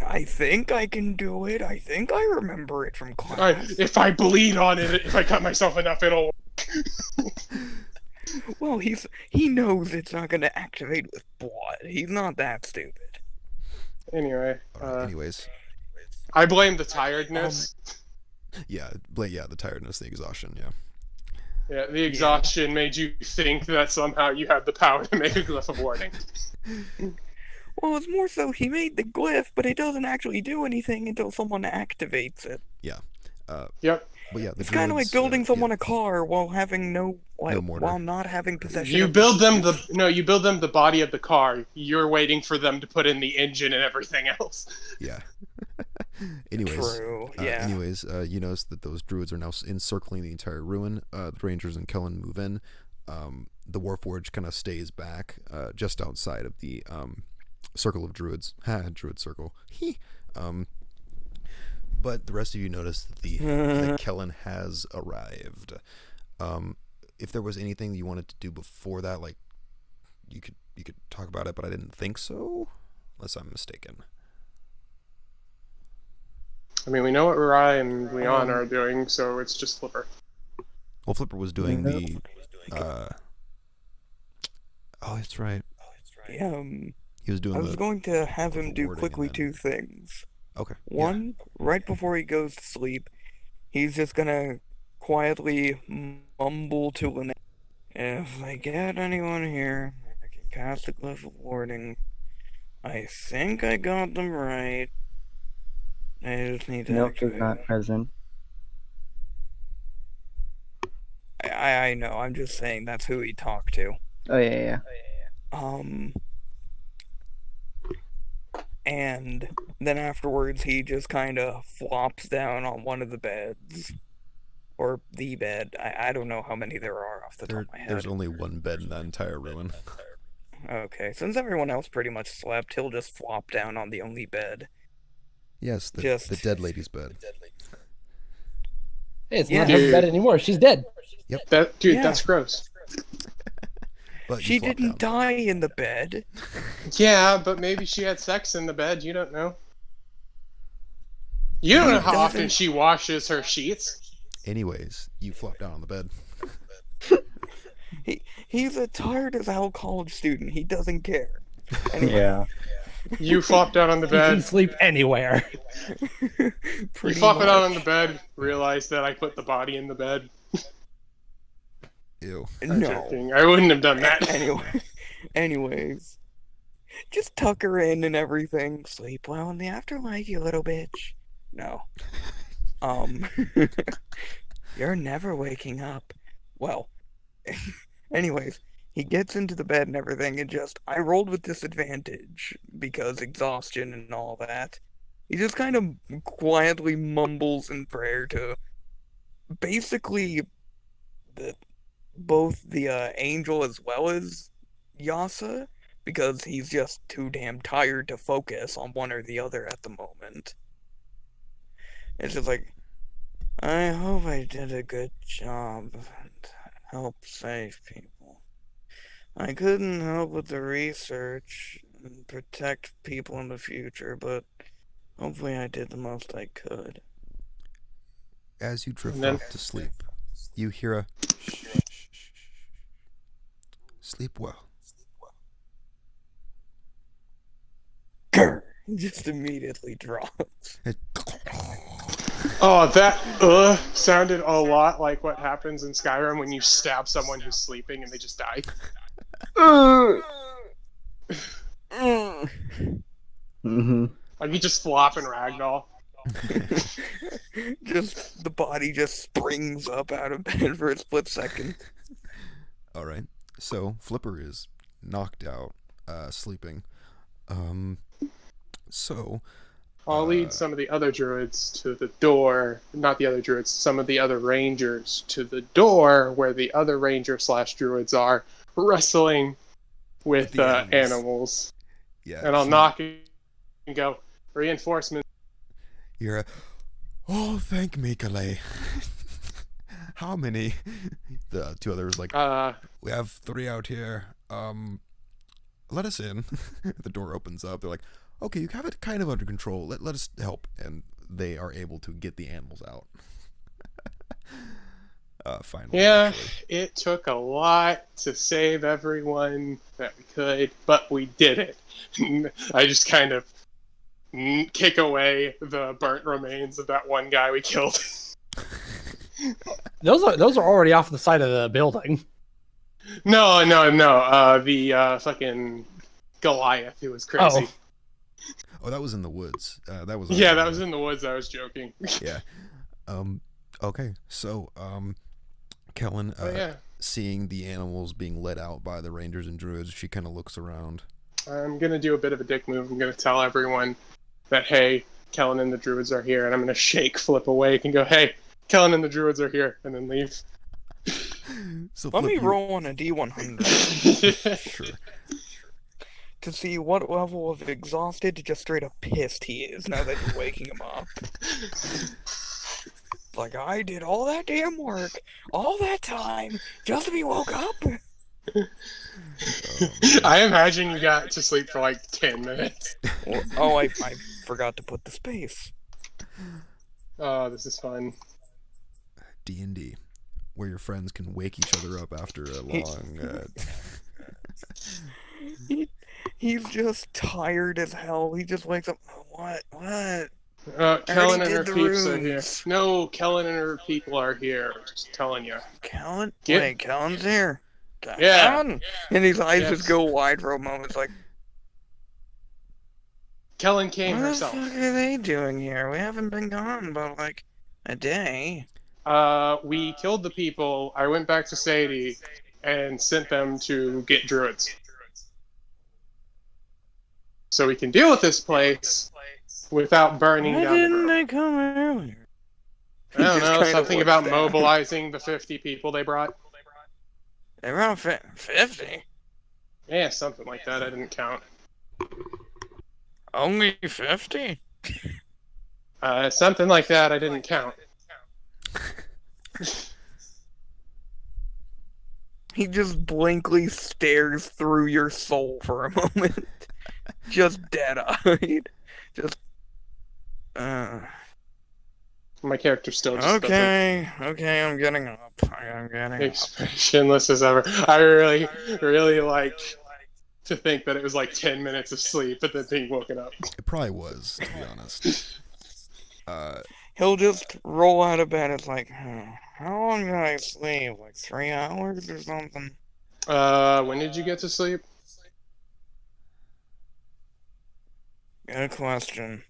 I think I can do it. I think I remember it from class. If I bleed on it, if I cut myself enough, it'll work. Well, he knows it's not going to activate with blood. He's not that stupid. Anyway, Anyways, I blame the tiredness. the tiredness, the exhaustion, yeah. Yeah, the exhaustion made you think that somehow you have the power to make a Glyph of Warding. Well, it's more so he made the glyph, but it doesn't actually do anything until someone activates it. Yep. But yeah, the It's kind of like druids, building someone yeah. a car while having no mortar. while not having possession. You of build the them the body of the car. You're waiting for them to put in the engine and everything else. Yeah. Anyways, True. Yeah. You notice that those druids are now encircling the entire ruin. The Rangers and Kellen move in. The Warforged kind of stays back, just outside of the circle of druids. Druid circle. But the rest of you notice that that Kellen has arrived. If there was anything you wanted to do before that, like you could talk about it, but I didn't think so, unless I'm mistaken. I mean, we know what Rai and Leon are doing, so it's just Flipper. Well, Flipper was doing the. Oh, that's right. Yeah, He was doing. I was going to have him do warding quickly and then- 2 things. Okay. One, right before he goes to sleep, he's just gonna quietly mumble to Lynette, If I get anyone here, I can cast a glyph of warding. I think I got them right. I just need to Milk is activate not them. present. I know, I'm just saying that's who he talked to. Oh yeah. And then afterwards he just kind of flops down on one of the beds. Or the bed. I don't know how many there are off the top of my head. There's only one bed in that entire ruin. Okay, since everyone else pretty much slept, he'll just flop down on the only bed. Yes, the dead lady's bed. Hey, it's Yeah. not her Dude. bed anymore. She's dead. Yeah. That's gross. But you She flop didn't down. die in the bed. Yeah, but maybe she had sex in the bed. You don't know. You don't know how often doesn't- she washes her sheets. Anyways, you flop down on the bed. He's a tired as hell college student. He doesn't care. Anyway, Yeah. You flop down on the You can bed. sleep anywhere. You pretty flop it out on much. the bed. Realize that I put the body in the bed. Ew. I'm No. joking. I wouldn't have done that. Anyways, just tuck her in and everything. Sleep well in the afterlife, you little bitch. No. You're never waking up. Well, anyways, he gets into the bed and everything, and I rolled with disadvantage because exhaustion and all that. He just kind of quietly mumbles in prayer to basically both the angel as well as Yasa, because he's just too damn tired to focus on one or the other at the moment. It's just like, I hope I did a good job and helped save people. I couldn't help with the research and protect people in the future, but hopefully I did the most I could. As you drift And then- off to sleep, you hear a shh, shh, shh, shh. Sleep well. Grr! Just immediately drops. Oh, that sounded a lot like what happens in Skyrim when you stab someone who's sleeping and they just die. Mm-hmm. Like you just flop in Ragdoll. Just the body just springs up out of bed for a split second. All right. So Flipper is knocked out, sleeping. So I'll lead some of the other druids to the door. Not the other druids, some of the other rangers to the door where the other ranger / druids are wrestling with The animals. animals. Yeah. And I'll so knock and go, reinforcements. You're a, oh, thank me, Kellen. How many? The two others like, we have 3 out here. Let us in. The door opens up. They're like, okay, you have it kind of under control. Let us help, and they are able to get the animals out. Finally. Yeah, actually. it took a lot to save everyone that we could, but we did it. I just kind of kick away the burnt remains of that one guy we killed. Those are already off the side of the building. No. The fucking Goliath who was crazy. Oh, that was in the woods. That was. Yeah, that was in the woods. I was joking. Yeah. Okay. So, Kellen, yeah. seeing the animals being led out by the rangers and druids, she kind of looks around. I'm gonna do a bit of a dick move. I'm gonna tell everyone that, hey, Kellen and the druids are here, and I'm gonna shake Flip awake and go, hey, Kellen and the druids are here, and then leave. So Let Flip, me you- roll on a D100 Sure. to see what level of exhausted to just straight up pissed he is now that you're waking him up. Like, I did all that damn work, all that time, just to be woke up? I imagine you got to sleep for like 10 minutes. Oh, I forgot to put the space. Oh, this is fun. D&D, where your friends can wake each other up after a long. He's just tired as hell. He just wakes up. What? Kellen and her did the peeps are here. runes. No, Kellen and her people are here. Just telling you. Kellen? Get- Wait, Kellen's here. Yeah. Kellen? And his eyes Yes. just go wide for a moment. It's like, Kellen came what the herself. fuck are they doing here? We haven't been gone about, like, a day. We killed the people. I went back to Sadie and sent them to get druids. So we can deal with this place without burning Why down the didn't grove. they come earlier? I don't Just know, kinda something looks about down. mobilizing the 50 people they brought. They brought 50. Yeah, something like that. I didn't count. Only 50? Something like that. I didn't count. He just blankly stares through your soul for a moment. Just dead-eyed. Just, My character still just okay, I'm getting up. I'm getting doesn't up. expressionless as ever. I really, really like to think that it was like 10 minutes of sleep, but then being woken up. It probably was, to be honest. He'll just roll out of bed. It's like, how long did I sleep? Like 3 hours or something? When did you get to sleep? Good question.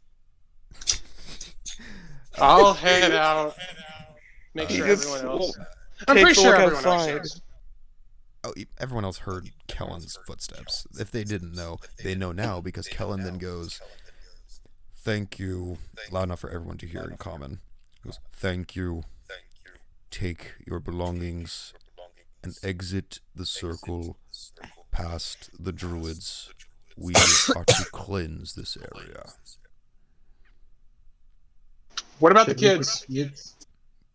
I'll head out. Make He sure just everyone else. takes I'm pretty a sure look everyone else outside. knows. Everyone else heard Kellen's footsteps. If they didn't know, they know now because Kellen then goes, "Thank you," loud enough for everyone to hear in common. He goes, "Thank you. Take your belongings and exit the circle past the druids. We are to cleanse this area. What about the kids?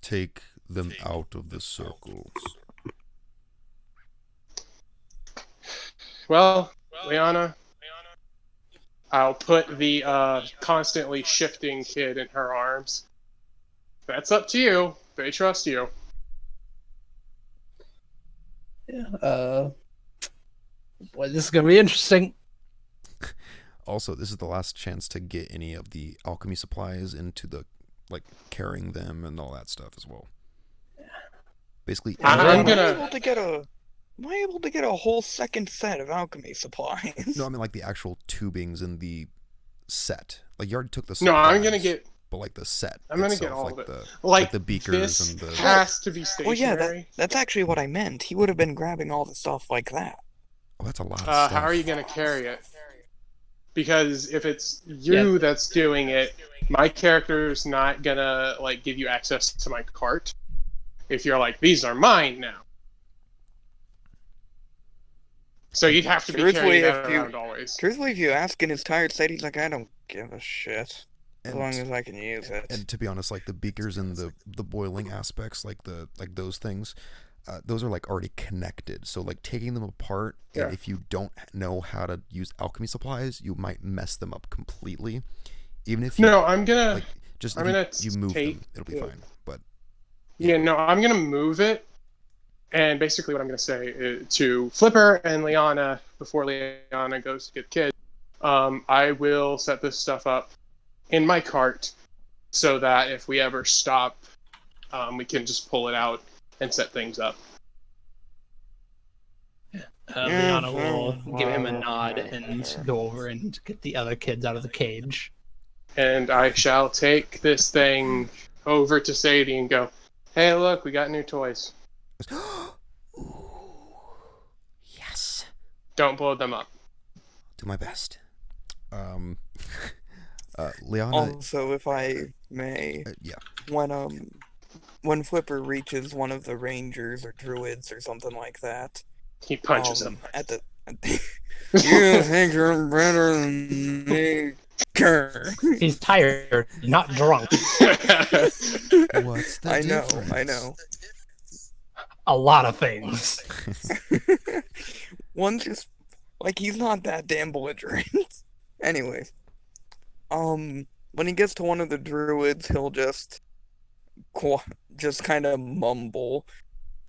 Take them out of the circle." Well, Liana, I'll put the constantly shifting kid in her arms. That's up to you. They trust you. Yeah. Boy, this is gonna be interesting. Also, this is the last chance to get any of the alchemy supplies into the, like, carrying them and all that stuff as well. Basically, I'm gonna- Am I able to get a whole second set of alchemy supplies? No, I mean like the actual tubings in the set. Like you already took the No, I'm supplies, gonna get. but like the set. I'm gonna itself, get all like of it. The, Like the beakers this and the. has to be Well, yeah, stationary. that's actually what I meant. He would have been grabbing all the stuff like that. Oh, that's a lot of stuff. How are you gonna carry it? Because if it's you that's doing it, my character's not gonna like give you access to my cart. If you're like, these are mine now. So you'd have to be Truthfully, carrying that if you- around always. Truthfully, if you ask in his tired state, he's like, I don't give a shit. As And- long as I can use it. And to be honest, like the beakers and the boiling aspects, like those things, those are like already connected. So like taking them apart, Yeah. and if you don't know how to use alchemy supplies, you might mess them up completely. Even if you No, I'm gonna. like just I'm if gonna you move them, take- it'll be yeah. fine. But Yeah, no, I'm gonna move it. And basically, what I'm gonna say is to Flipper and Liana before Liana goes to get kids. I will set this stuff up in my cart so that if we ever stop, we can just pull it out and set things up. Liana will give him a nod and go over and get the other kids out of the cage. And I shall take this thing over to Sadie and go, "Hey, look, we got new toys. yes, Don't blow them up." do my best. Liana, Also, if I may, yeah. when Flipper reaches one of the rangers or druids or something like that, He punches him. you think you're better than me? Grr. He's tired, not drunk. What's the I difference? know. A lot of things. One's just like he's not that damn belligerent. Anyways, when he gets to one of the druids, he'll just kind of mumble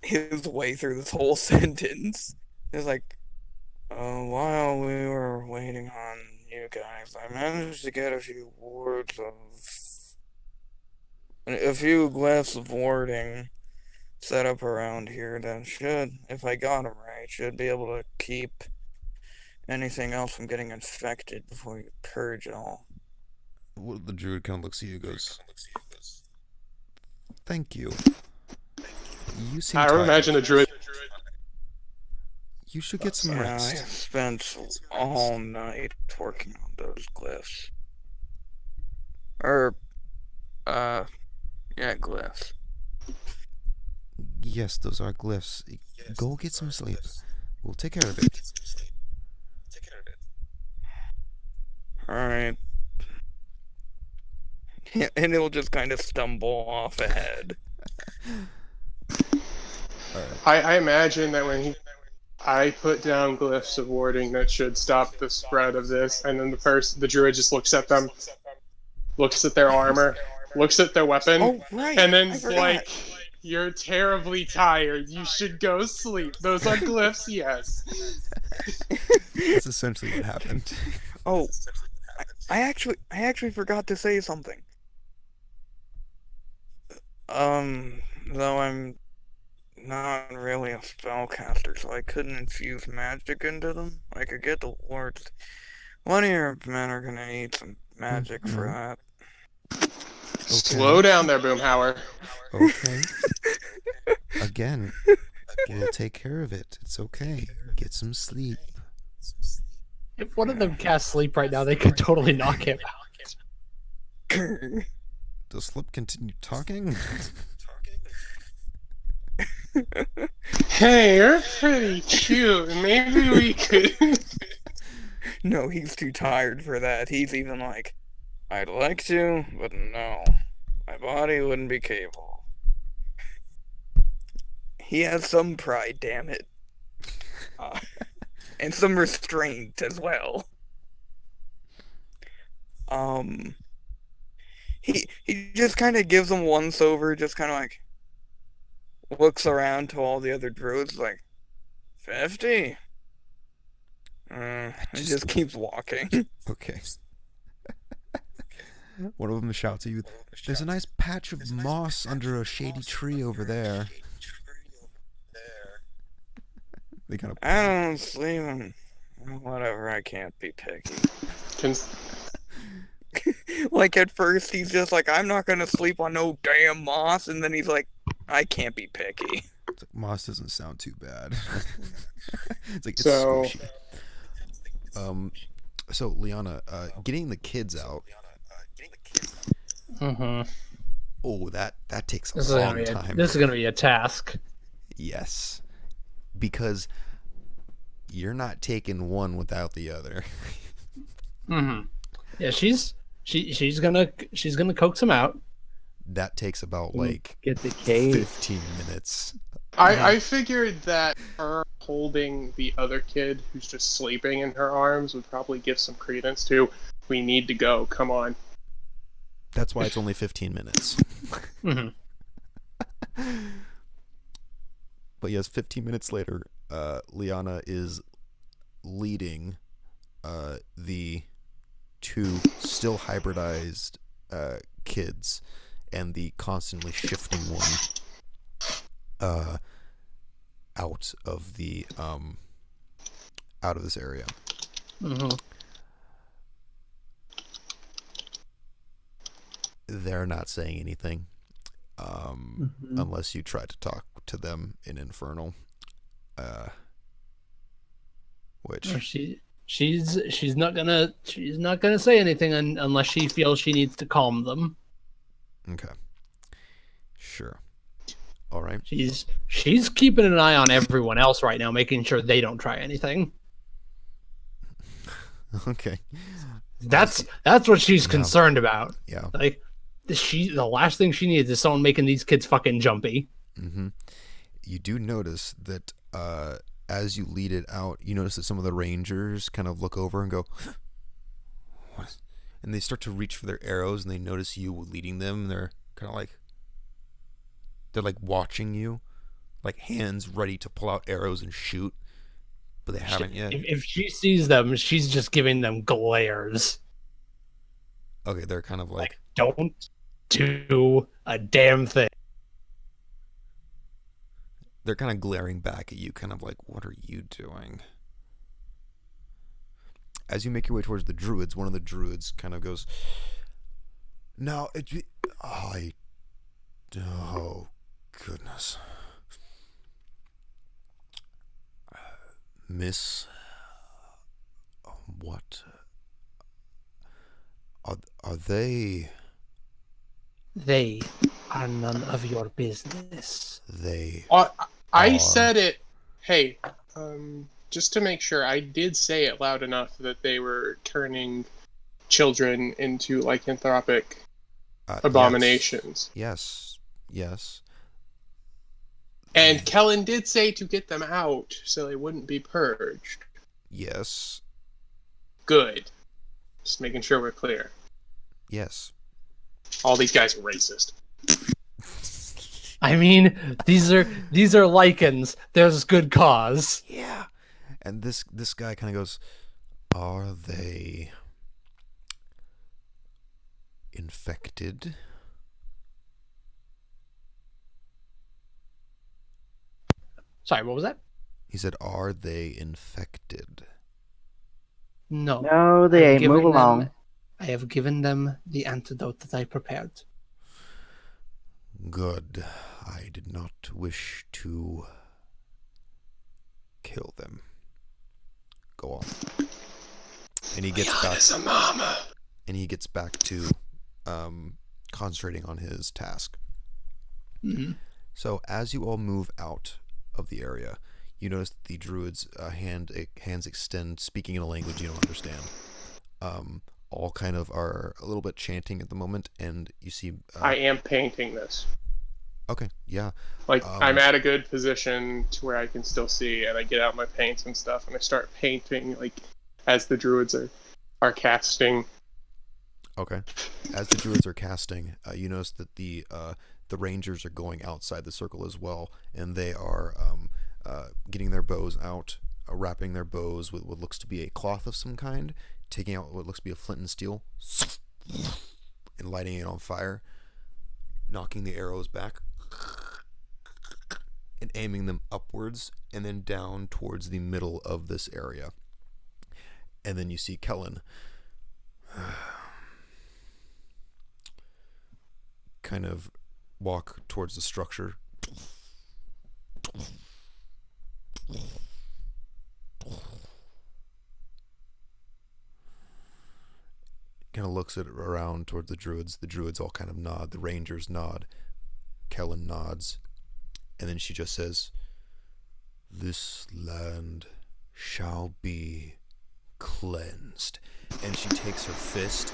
his way through this whole sentence. It's like, while we were waiting on you guys, I managed to get a few glyphs of warding set up around here that should, if I got them right, should be able to keep anything else from getting infected before you purge it all. Well, the druid kind of looks at you and goes, "Thank you. You seem I would tired. imagine the druid. You should get some Yeah, I rest." spent all night working on those glyphs. Or, yeah, glyphs. Yes, those are glyphs. Go get some sleep. We'll take care of it. Alright. Yeah, and it'll just kind of stumble off ahead. I imagine that I put down glyphs of warding that should stop the spread of this, and then the druid just looks at them, looks at their armor, looks at their weapon, Oh, right! and then I forgot. like, "You're terribly tired. You should go sleep. Those are glyphs, yes." That's essentially what happened. Oh, I actually forgot to say something. Though I'm not really a spellcaster, so I couldn't infuse magic into them. I could get the wards. One of your men are gonna need some magic for that. Slow down there, Boomhauer. Okay. Again, we'll take care of it. It's okay. Get some sleep. If one of them casts sleep right now, they could totally knock him out. Does Slip continue talking? Hey, you're pretty cute. Maybe we could. No, he's too tired for that. He's even like, I'd like to, but no. My body wouldn't be capable. He has some pride, damn it. And some restraint as well. He just kind of gives them once over, just kind of like looks around to all the other druids like, 50? And just keeps walking. Okay. One of them shouts at you, "There's a nice patch of moss under a shady tree over there." They kind of... I don't sleep and whatever, I can't be picky. Like at first he's just like, I'm not gonna sleep on no damn moss, and then he's like, I can't be picky. It's like, moss doesn't sound too bad. It's like, it's So- squishy. So Liana, getting the kids out. Mm-hmm. Oh, that takes a This long time. This is gonna be a task. Yes, because you're not taking one without the other. Mm-hmm. Yeah, she's gonna coax him out. That takes about like Get the cave. 15 minutes. I figured that her holding the other kid who's just sleeping in her arms would probably give some credence to, we need to go, come on. That's why it's only 15 minutes. Mm-hmm. But yes, 15 minutes later, Liana is leading the two still hybridized kids and the constantly shifting one out of the out of this area. Mm-hmm. They're not saying anything unless you try to talk to them in Infernal, which She's not gonna say anything unless she feels she needs to calm them. okay, sure, all right. She's keeping an eye on everyone else right now, making sure they don't try anything. Okay, That's what she's Yeah. concerned about. yeah. Like the last thing she needs is someone making these kids fucking jumpy. Mm-hmm. You do notice that as you lead it out, you notice that some of the rangers kind of look over and go, "What?" And they start to reach for their arrows, and they notice you leading them. And they're kind of like, they're like watching you, like hands ready to pull out arrows and shoot, but they haven't yet. If she sees them, she's just giving them glares. Okay, they're kind of like, Don't do a damn thing. they're kind of glaring back at you, kind of like, what are you doing? As you make your way towards the druids, one of the druids kind of goes, "Now, oh, goodness. Miss, what? Are they... They are none of your business. They I are... said it. Hey, just to make sure, I did say it loud enough that they were turning children into lycanthropic abominations. Yes. And Kellen did say to get them out so they wouldn't be purged. Yes. Good. Just making sure we're clear. Yes. All these guys are racist. I mean, these are lichens. There's good cause. Yeah. And this guy kind of goes, "Are they infected?" Sorry, what was that? He said, "Are they infected?" No. No, they ain't. Move along. I have given them the antidote that I prepared. Good. I did not wish to kill them. Go on. And he gets back. And he gets back to concentrating on his task. Mm-hmm. So as you all move out of the area, you notice the druids' hands extend, speaking in a language you don't understand. All kind of are a little bit chanting at the moment, and you see... I am painting this. Okay, yeah. Like, I'm at a good position to where I can still see, and I get out my paints and stuff, and I start painting, like, as the druids are casting. Okay. As the druids are casting, you notice that the rangers are going outside the circle as well, and they are getting their bows out, wrapping their bows with what looks to be a cloth of some kind, taking out what looks to be a flint and steel, and lighting it on fire, knocking the arrows back, and aiming them upwards and then down towards the middle of this area. And then you see Kellen kind of walk towards the structure. Kind of looks around towards the druids. The druids all kind of nod. The rangers nod. Kellen nods. And then she just says, "This land shall be cleansed." And she takes her fist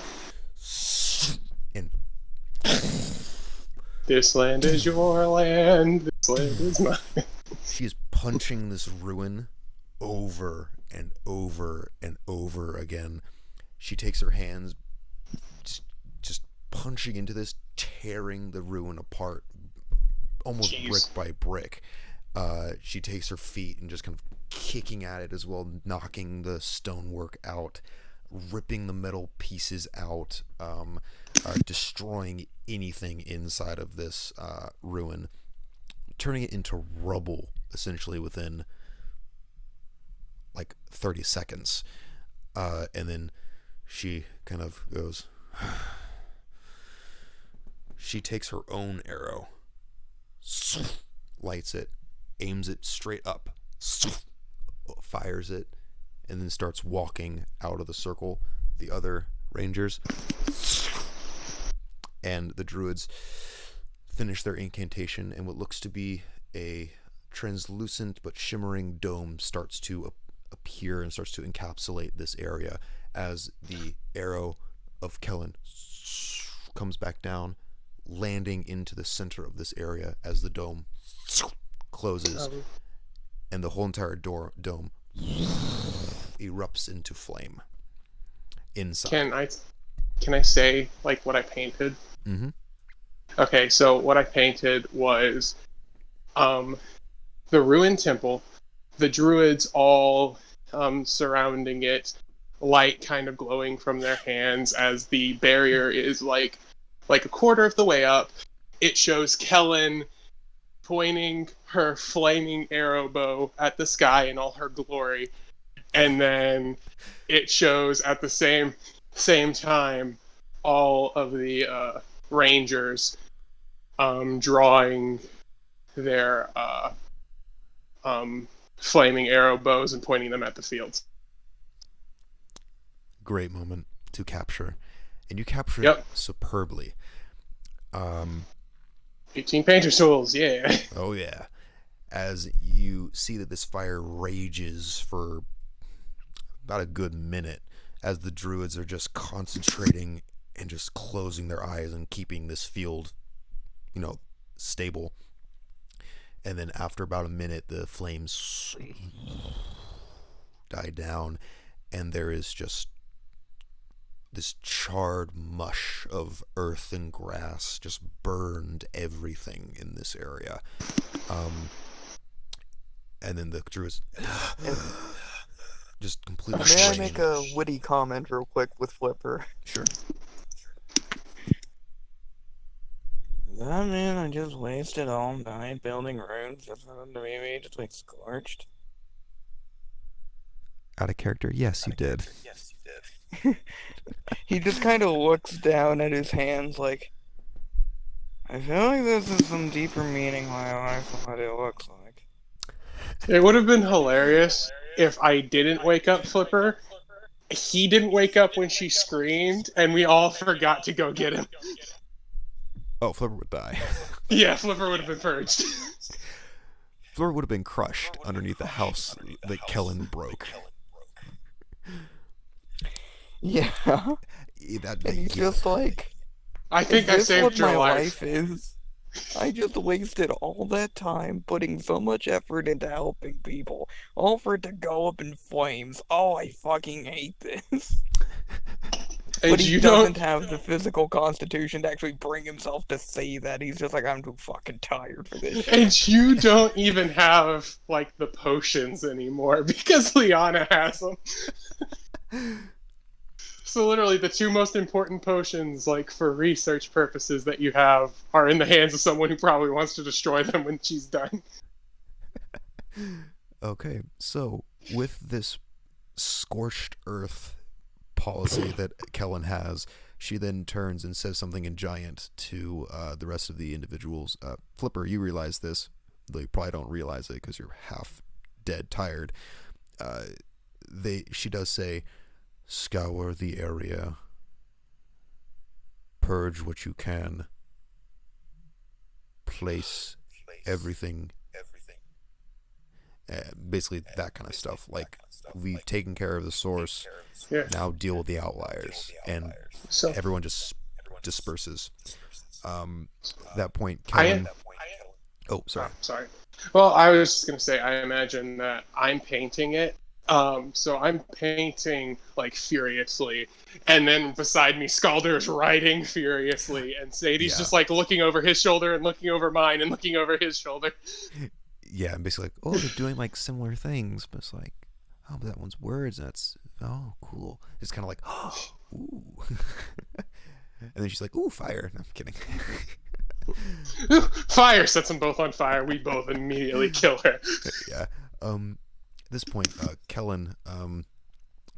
and... This land is your land. This land is mine. She is punching this ruin over and over and over again. She takes her hands, just punching into this, tearing the ruin apart, almost brick by brick. She takes her feet and just kind of kicking at it as well, knocking the stonework out, ripping the metal pieces out, destroying anything inside of this ruin, turning it into rubble essentially within like 30 seconds. And then she kind of goes, she takes her own arrow, lights it, aims it straight up, fires it, and then starts walking out of the circle. The other rangers and the druids finish their incantation, and what looks to be a translucent but shimmering dome starts to appear and starts to encapsulate this area as the arrow of Kellen comes back down, landing into the center of this area as the dome closes, and the whole entire dome erupts into flame inside. Can I say like what I painted? Mm-hmm. Okay, so what I painted was the ruined temple, the druids all surrounding it, light kind of glowing from their hands as the barrier is like a quarter of the way up. It shows Kellen pointing her flaming arrow bow at the sky in all her glory, and then it shows at the same time all of the rangers drawing their flaming arrow bows and pointing them at the fields. Great moment to capture, and you capture Yep. it superbly. 18 painter tools, yeah. Oh yeah. As you see that this fire rages for about a good minute, as the druids are just concentrating and just closing their eyes and keeping this field, stable. And then after about a minute, the flames die down, and there is just this charred mush of earth and grass just burned everything in this area. And then the druids just completely May I drained. make a witty comment real quick with Flipper? Sure. That mean I just wasted all night building rooms just for them to be just like scorched? Out of character, yes, you did. He just kind of looks down at his hands like, I feel like this is some deeper meaning why I thought it looks like. It would have been hilarious if I didn't wake up Flipper. He didn't wake up when she screamed, and we all forgot to go get him. Oh, Flipper would die. Yeah, Flipper would have been purged. Flipper would have been crushed underneath the house that Kellen broke. Yeah. That, And he's just like, I think I is this saved what your my life. life is? I just wasted all that time putting so much effort into helping people, all for it to go up in flames. Oh, I fucking hate this. And But he you doesn't don't. have the physical constitution to actually bring himself to say that. He's just like, I'm too fucking tired for this shit. And you don't even have like the potions anymore because Liana has them. So literally, the two most important potions, like for research purposes, that you have are in the hands of someone who probably wants to destroy them when she's done. Okay, so with this scorched earth policy that Kellen has, she then turns and says something in giant to the rest of the individuals. Flipper, you realize this, though you probably don't realize it because you're half dead tired. She does say, scour the area, purge what you can, place everything, basically that kind of stuff. Like, we've taken care of the source, Yeah. now deal with the outliers, and So everyone just disperses. That point, I Kellen. Oh, sorry. sorry. Well, I was just gonna say, I imagine that I'm painting it. So I'm painting like furiously, and then beside me, Scalder's writing furiously, and Sadie's Yeah. just like looking over his shoulder and looking over mine and looking over his shoulder. Yeah, and basically like, oh, they're doing like similar things, but it's like, oh, but that one's words. That's cool. It's kind of like, oh, ooh, and then she's like, ooh, fire. No, I'm kidding. Fire sets them both on fire. We both immediately kill her. Yeah. At this point, Kellen,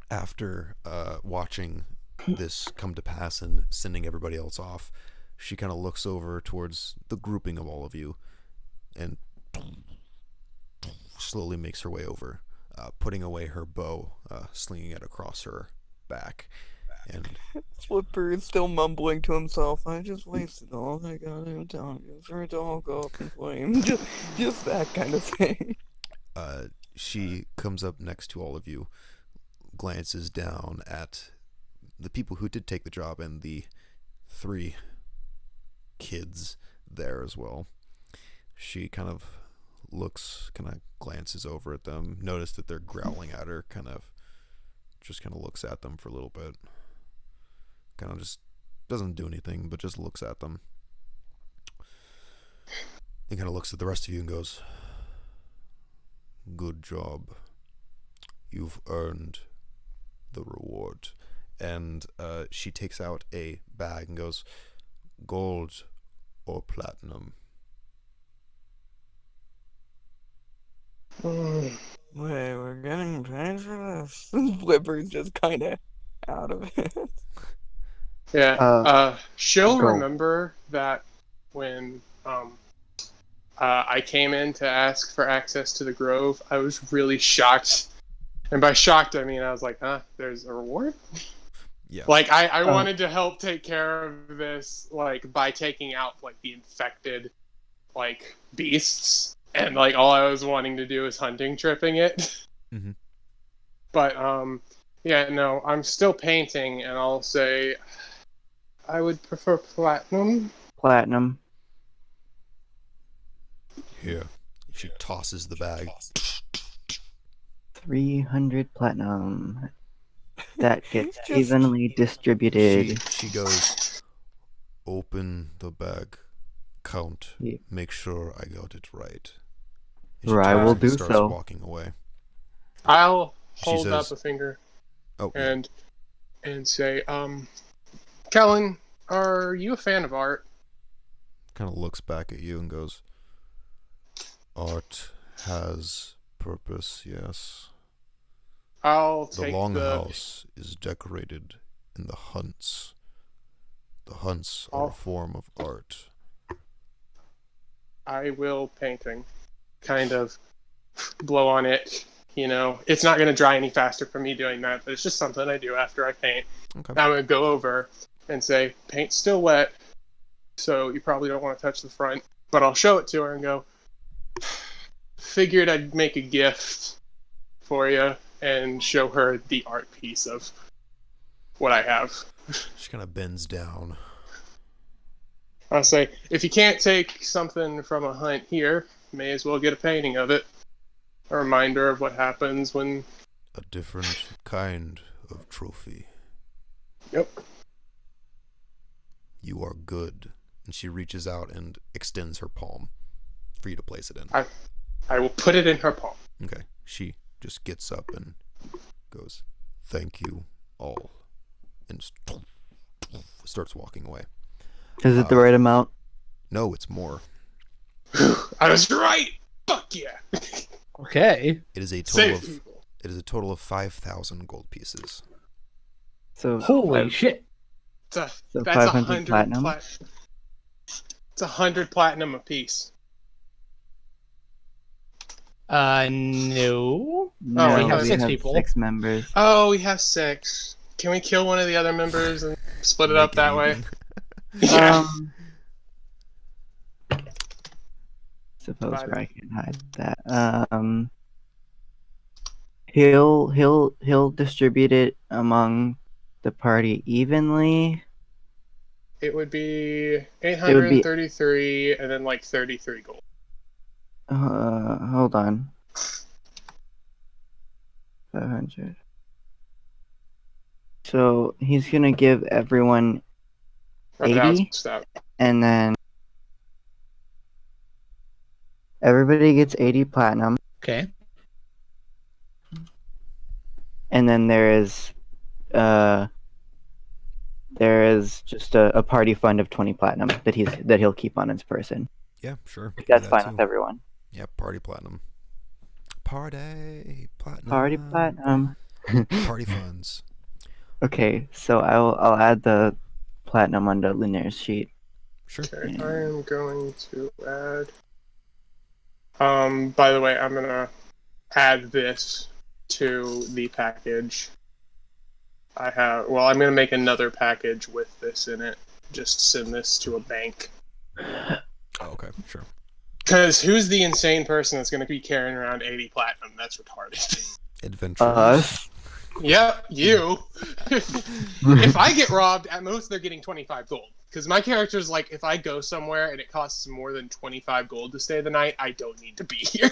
after watching this come to pass and sending everybody else off, she kind of looks over towards the grouping of all of you and slowly makes her way over, putting away her bow, slinging it across her back. And Flipper is still mumbling to himself, I just wasted all I got in time for it to all go up in flames. Just that kind of thing. she comes up next to all of you, glances down at the people who did take the job and the 3 kids there as well. She kind of glances over at them, notice that they're growling at her, kind of looks at them for a little bit, kind of just doesn't do anything, but just looks at them, and kind of looks at the rest of you and goes, good job, you've earned the reward. And she takes out a bag and goes, gold or platinum? Mm. Wait, we're getting paid for this? Flipper's just kind of out of it. Yeah. She'll Go. remember that when I came in to ask for access to the Grove, I was really shocked. And by shocked, I mean I was like, huh, there's a reward? Yeah. Like, I wanted to help take care of this, like, by taking out, like, the infected, like, beasts. And, like, all I was wanting to do is hunting tripping it. Mhm. But, yeah, no, I'm still painting, and I'll say I would prefer platinum. Platinum. Here. She tosses the bag. 300 platinum. That gets Just- evenly distributed. She goes, open the bag, count, Yeah. make sure I got it right. Sure, I will and do starts so. walking away. I'll She hold says- up a finger Oh, yeah. and say, Kellen, are you a fan of art? Kind of looks back at you and goes, art has purpose, yes. I'll The take longhouse is decorated in the hunts. The hunts are a form of art. I will painting. Kind of blow on it. You know, it's not going to dry any faster for me doing that, but it's just something I do after I paint. Okay. I'm going to go over and say, paint's still wet, so you probably don't want to touch the front. But I'll show it to her and go, figured I'd make a gift for you and show her the art piece of what I have. She kind of bends down. I'll say, if you can't take something from a hunt here, may as well get a painting of it. A reminder of what happens when... A different kind of trophy. Yep. You are good. And she reaches out and extends her palm for you to place it in. I will put it in her palm. Okay. She just gets up and goes, thank you all. And starts walking away. Is it the right amount? No, it's more. I was right! Fuck yeah! Okay. It is a Save people. total of 5,000 gold pieces. So Holy shit. That's So 500 500 platinum? It's 100 platinum apiece. No. No, we have 6 people. 6 members. Oh, we have 6. Can we kill one of the other members and split it up that way? even. Yeah. Suppose But- where I can hide that. He'll distribute it among the party evenly. It would be 833 and then like 33 gold. Hold on. 500. So he's gonna give everyone 80, Stop. and then everybody gets 80 platinum, Okay. and then there is just a party fund of 20 platinum that he'll keep on his person. Yeah, sure. If do that's that fine too. with everyone. Yeah, party platinum. Party platinum. Party platinum. Party funds. Okay, so I'll add the platinum on the Linnier's sheet. Sure. Okay, I am going to add. By the way, I'm gonna add this to the package. I'm gonna make another package with this in it. Just send this to a bank. Oh, okay, sure. Because who's the insane person that's gonna be carrying around 80 platinum? That's retarded. Adventurers. Us. Yep, you. If I get robbed, at most they're getting 25 gold. Because my character's like, if I go somewhere and it costs more than 25 gold to stay the night, I don't need to be here.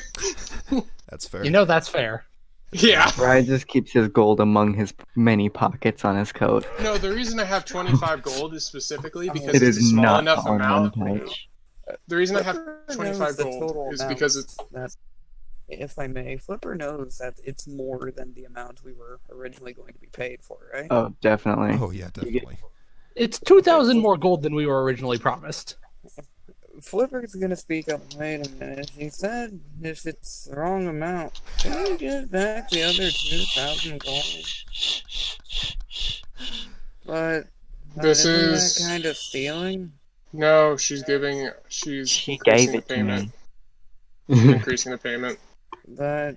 That's fair. You know that's fair. Yeah. Ryan just keeps his gold among his many pockets on his coat. No, the reason I have 25 gold is specifically because It it's a is small not enough all in one amount. touch. The reason I have Flipper 25 knows the gold total is amount because it's... that, if I may, Flipper knows that it's more than the amount we were originally going to be paid for, right? Oh, definitely. Oh, yeah, definitely. It's 2,000 more gold than we were originally promised. Flipper's gonna speak up. Wait a minute. She said if it's the wrong amount, can we give back the other 2,000 gold? But This isn't that is kind of stealing? no. She's She gave increasing the it to payment. me. She's increasing the payment. But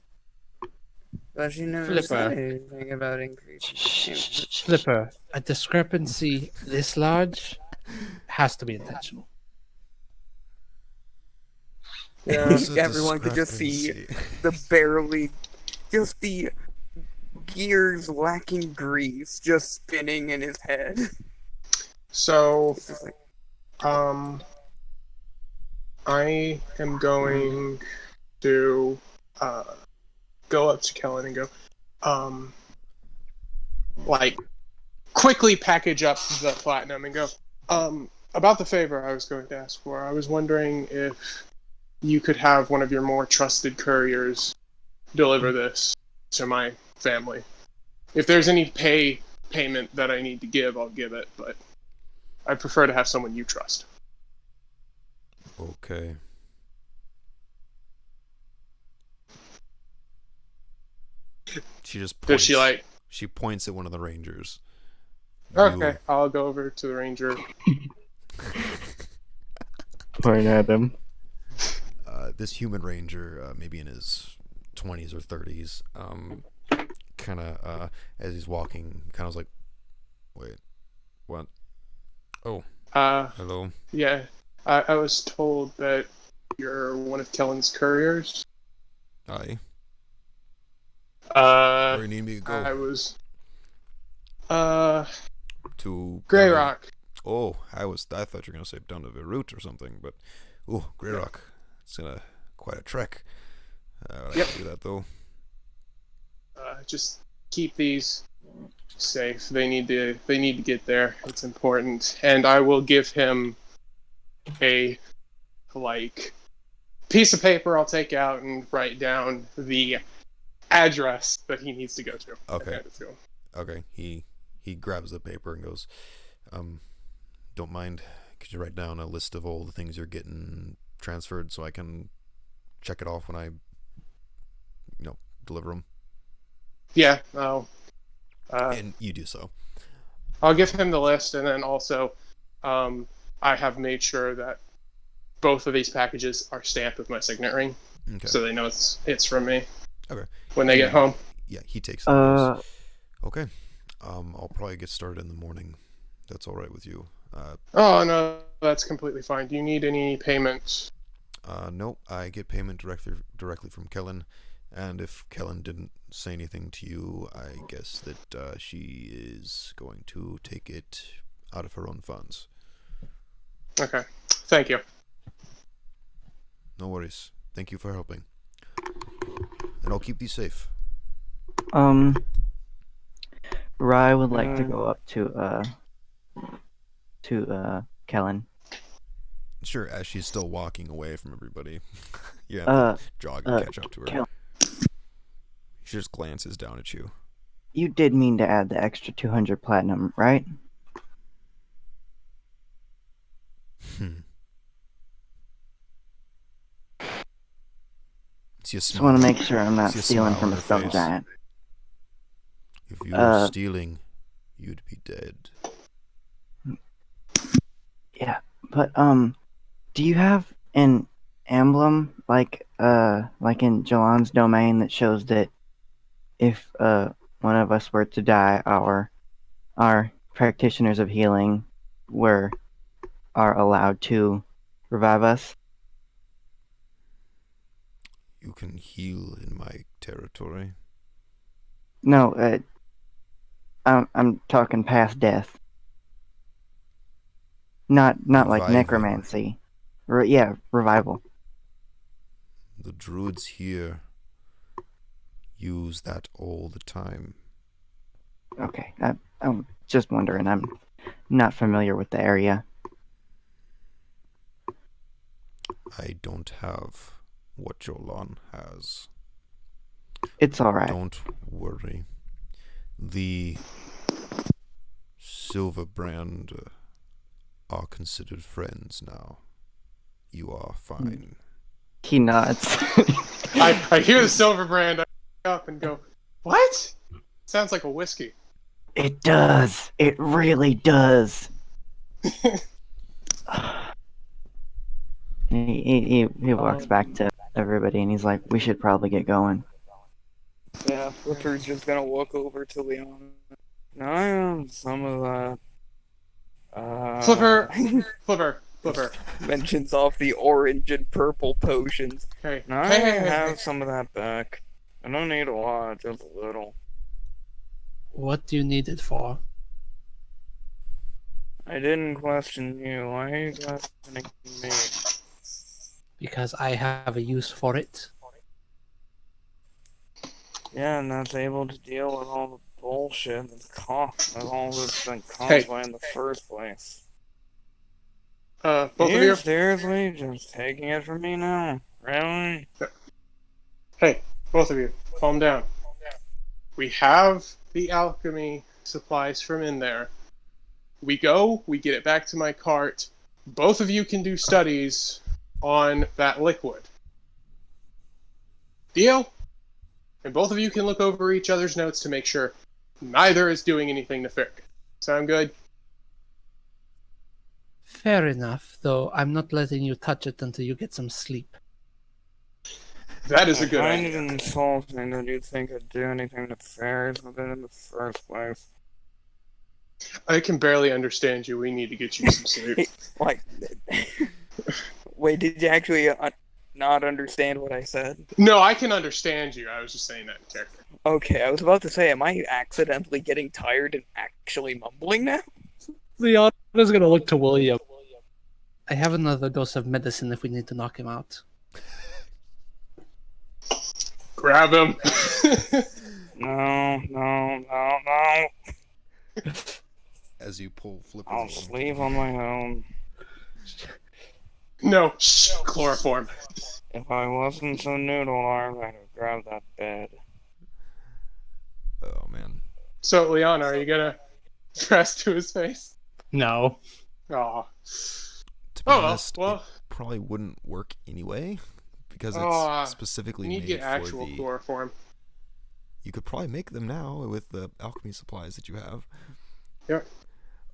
she never said anything about increasing payment. Flipper, a discrepancy this large has to be intentional. Yeah. There's a Everyone could just see discrepancy. just the gears lacking grease just spinning in his head. So, It's just like, I am going to go up to Kellen and go, like, quickly package up the platinum and go, about the favor I was going to ask for. I was wondering if you could have one of your more trusted couriers deliver this to my family. If there's any payment that I need to give, I'll give it, but I prefer to have someone you trust. Okay. She just Does points. she like? She points at one of the rangers. Okay, I'll go over to the ranger. Point at him. This human ranger, maybe in his 20s or 30s, kind of, as he's walking, kind of like, wait, what? Oh, hello. Yeah, I was told that you're one of Kellen's couriers. Aye. Where do you need me to go? I was, To Grey down to- Rock. Oh, I thought you were gonna say down to Beirut or something, but Grey Rock. It's quite a trek. I Yep. can do that though. Just keep these safe. They need to get there. It's important. And I will give him a piece of paper I'll take out and write down the address that he needs to go to. Okay. Hand it to him. Okay. He grabs the paper and goes, don't mind. Could you write down a list of all the things you're getting transferred so I can check it off when I, deliver them? Yeah. And you do so. I'll give him the list, and then also, I have made sure that both of these packages are stamped with my signet ring, Okay. so they know it's from me. Okay. When they get home. Yeah, he takes them. and goes, okay. I'll probably get started in the morning. That's all right with you. Oh no, that's completely fine. Do you need any payments? No, I get payment directly from Kellen, and if Kellen didn't say anything to you, I guess that she is going to take it out of her own funds. Okay, thank you. No worries. Thank you for helping. And I'll keep these safe. Rye would like to go up to Kellen. Sure, as she's still walking away from everybody. You have to jog and catch up to her. Kellen, She just glances down at you. you did mean to add the extra 200 platinum, right? See a Just smile. want to make sure I'm not See a stealing smile from on a her stone face. giant. If you were stealing, you'd be dead. Yeah, but do you have an emblem like in Jalan's domain that shows that if one of us were to die, our practitioners of healing are allowed to revive us? You can heal in my territory. No, I'm talking past death. Not like Reviving. necromancy. Yeah, revival. The druids here use that all the time. Okay, I'm just wondering. I'm not familiar with the area. I don't have what Jolan has. It's all right. Don't worry. The Silverbrand are considered friends now. You are fine. He nods. I hear the Silverbrand. I wake up and go, what? Sounds like a whiskey. It does. It really does. He walks back to everybody and he's like, we should probably get going. Yeah, Flipper's just gonna walk over to Leon. Now I have some of that. Flipper. Mentions off the orange and purple potions. Hey, Now I hey. have some of that back. I don't need a lot, just a little. What do you need it for? I didn't question you. Why are you questioning me? Because I have a use for it. Yeah, and that's able to deal with all the bullshit that all this been caused by in the first place. Both Are of you you? seriously just taking it from me now? Really? Hey, both of you, calm down. We have the alchemy supplies from in there. We go, we get it back to my cart. Both of you can do studies on that liquid. Deal? And both of you can look over each other's notes to make sure neither is doing anything nefarious. Sound good? Fair enough, though I'm not letting you touch it until you get some sleep. That is a good I find idea. it insulting that you'd think I'd do anything nefarious with it in the first place. I can barely understand you. We need to get you some sleep. Like, wait, did you actually not understand what I said? No, I can understand you. I was just saying that in character. Okay, I was about to say, am I accidentally getting tired and actually mumbling now? Leon is gonna look to William. I have another dose of medicine if we need to knock him out. Grab him. No. As you pull Flipper. I'll sleep on my own. No, shh, chloroform. If I wasn't so noodle-armed, I'd have grabbed that bed. Oh man. So, Leon, are you gonna press to his face? No. Aw. To be Oh, honest, well. it probably wouldn't work anyway because Oh, it's specifically You need to made get actual for the. chloroform. You could probably make them now with the alchemy supplies that you have. Yep.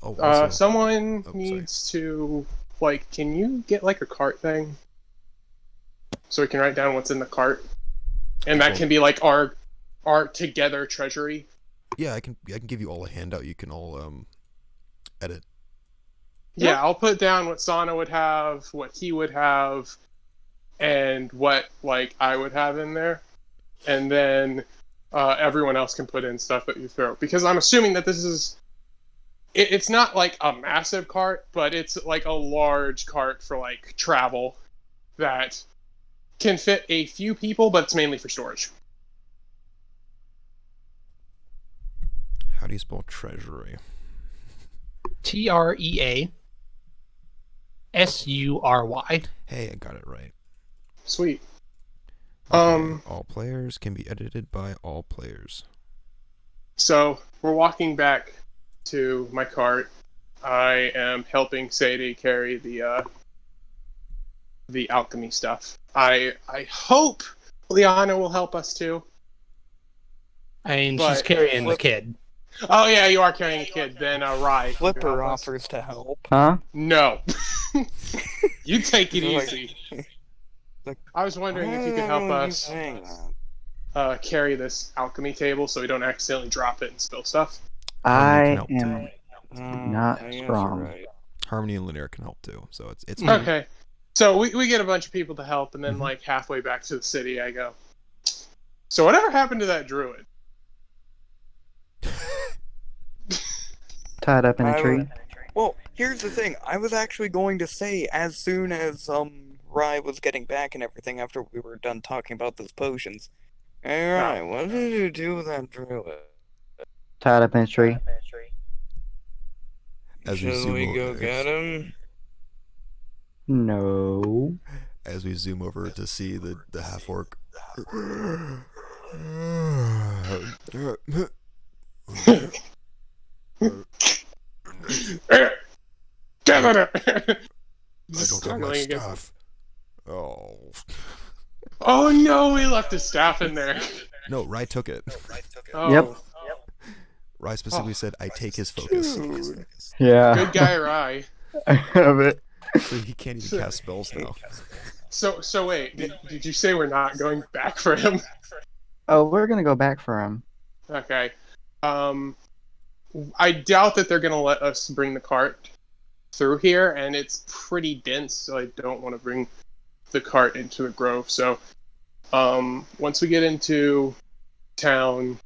Oh, also, Someone sorry. needs to, like, can you get, like, a cart thing? So we can write down what's in the cart? And that can be, like, our together treasury. Yeah, I can give you all a handout. You can all edit. Yeah, I'll put down what Sana would have, what he would have, and what, like, I would have in there. And then everyone else can put in stuff that you throw. Because I'm assuming that this is... It's not, like, a massive cart, but it's, like, a large cart for, like, travel that can fit a few people, but it's mainly for storage. How do you spell treasury? TREASURY. Hey, I got it right. Sweet. Okay, all players can be edited by all players. So we're walking back to my cart. I am helping Sadie carry the alchemy stuff. I hope Liana will help us too. I mean, But- she's carrying the kid. Oh yeah, you are carrying a kid. Then Rye. can you Flipper help us? offers to help. Huh? No. You take it Like- easy. like, I was wondering if you could help us carry this alchemy table so we don't accidentally drop it and spill stuff. I help am too. not I guess strong. you're right. Harmony and Lanier can help too. So it's Okay. So we get a bunch of people to help, and then Mhm. like halfway back to the city, I go. So whatever happened to that druid? Tied up in a I tree. would- Well, here's the thing. I was actually going to say, as soon as Rye was getting back and everything after we were done talking about those potions. Hey, Rye, what did you do with that druid? Tied up in a tree. As we Should zoom we go over, get him? No. as we zoom over to see the half orc. Get it! I don't have my stuff. Oh no, we left his staff in there. No, Rye took it. Oh. Yep. Rye specifically said, "I take his focus," Dude. Yeah. Good guy, Rye. I have it. so he can't even cast spells now. So wait, did you say we're not going back for him? Oh, we're gonna go back for him. Okay. I doubt that they're gonna let us bring the cart through here, and it's pretty dense, so I don't want to bring the cart into a grove. So, once we get into town,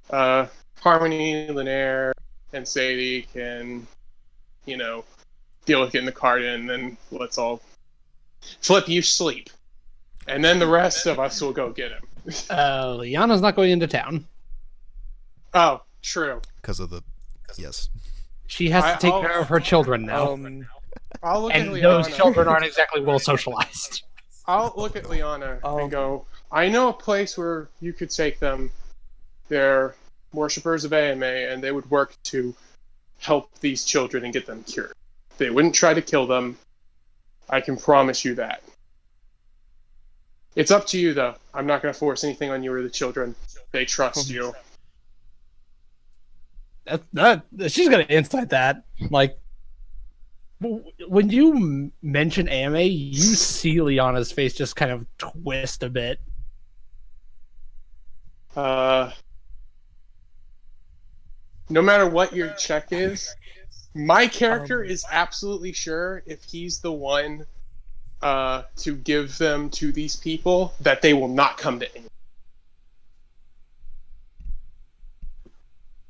Harmony, Linaire, and Sadie can, deal with getting the cart in, then let's all Flip, you sleep. And then the rest of us will go get him. Liana's not going into town. Oh, true. Because of the... Yes. She has to take care of her children now. I'll look and at Liana. those children aren't exactly well socialized. I'll look at Liana and go, I know a place where you could take them. They're worshippers of AMA, and they would work to help these children and get them cured. They wouldn't try to kill them. I can promise you that. It's up to you, though. I'm not going to force anything on you or the children. They trust you. She's going to insight that. Like, when you mention AMA, you see Liana's face just kind of twist a bit. No matter what your check is, my character is absolutely sure if he's the one to give them to these people, that they will not come to anyone.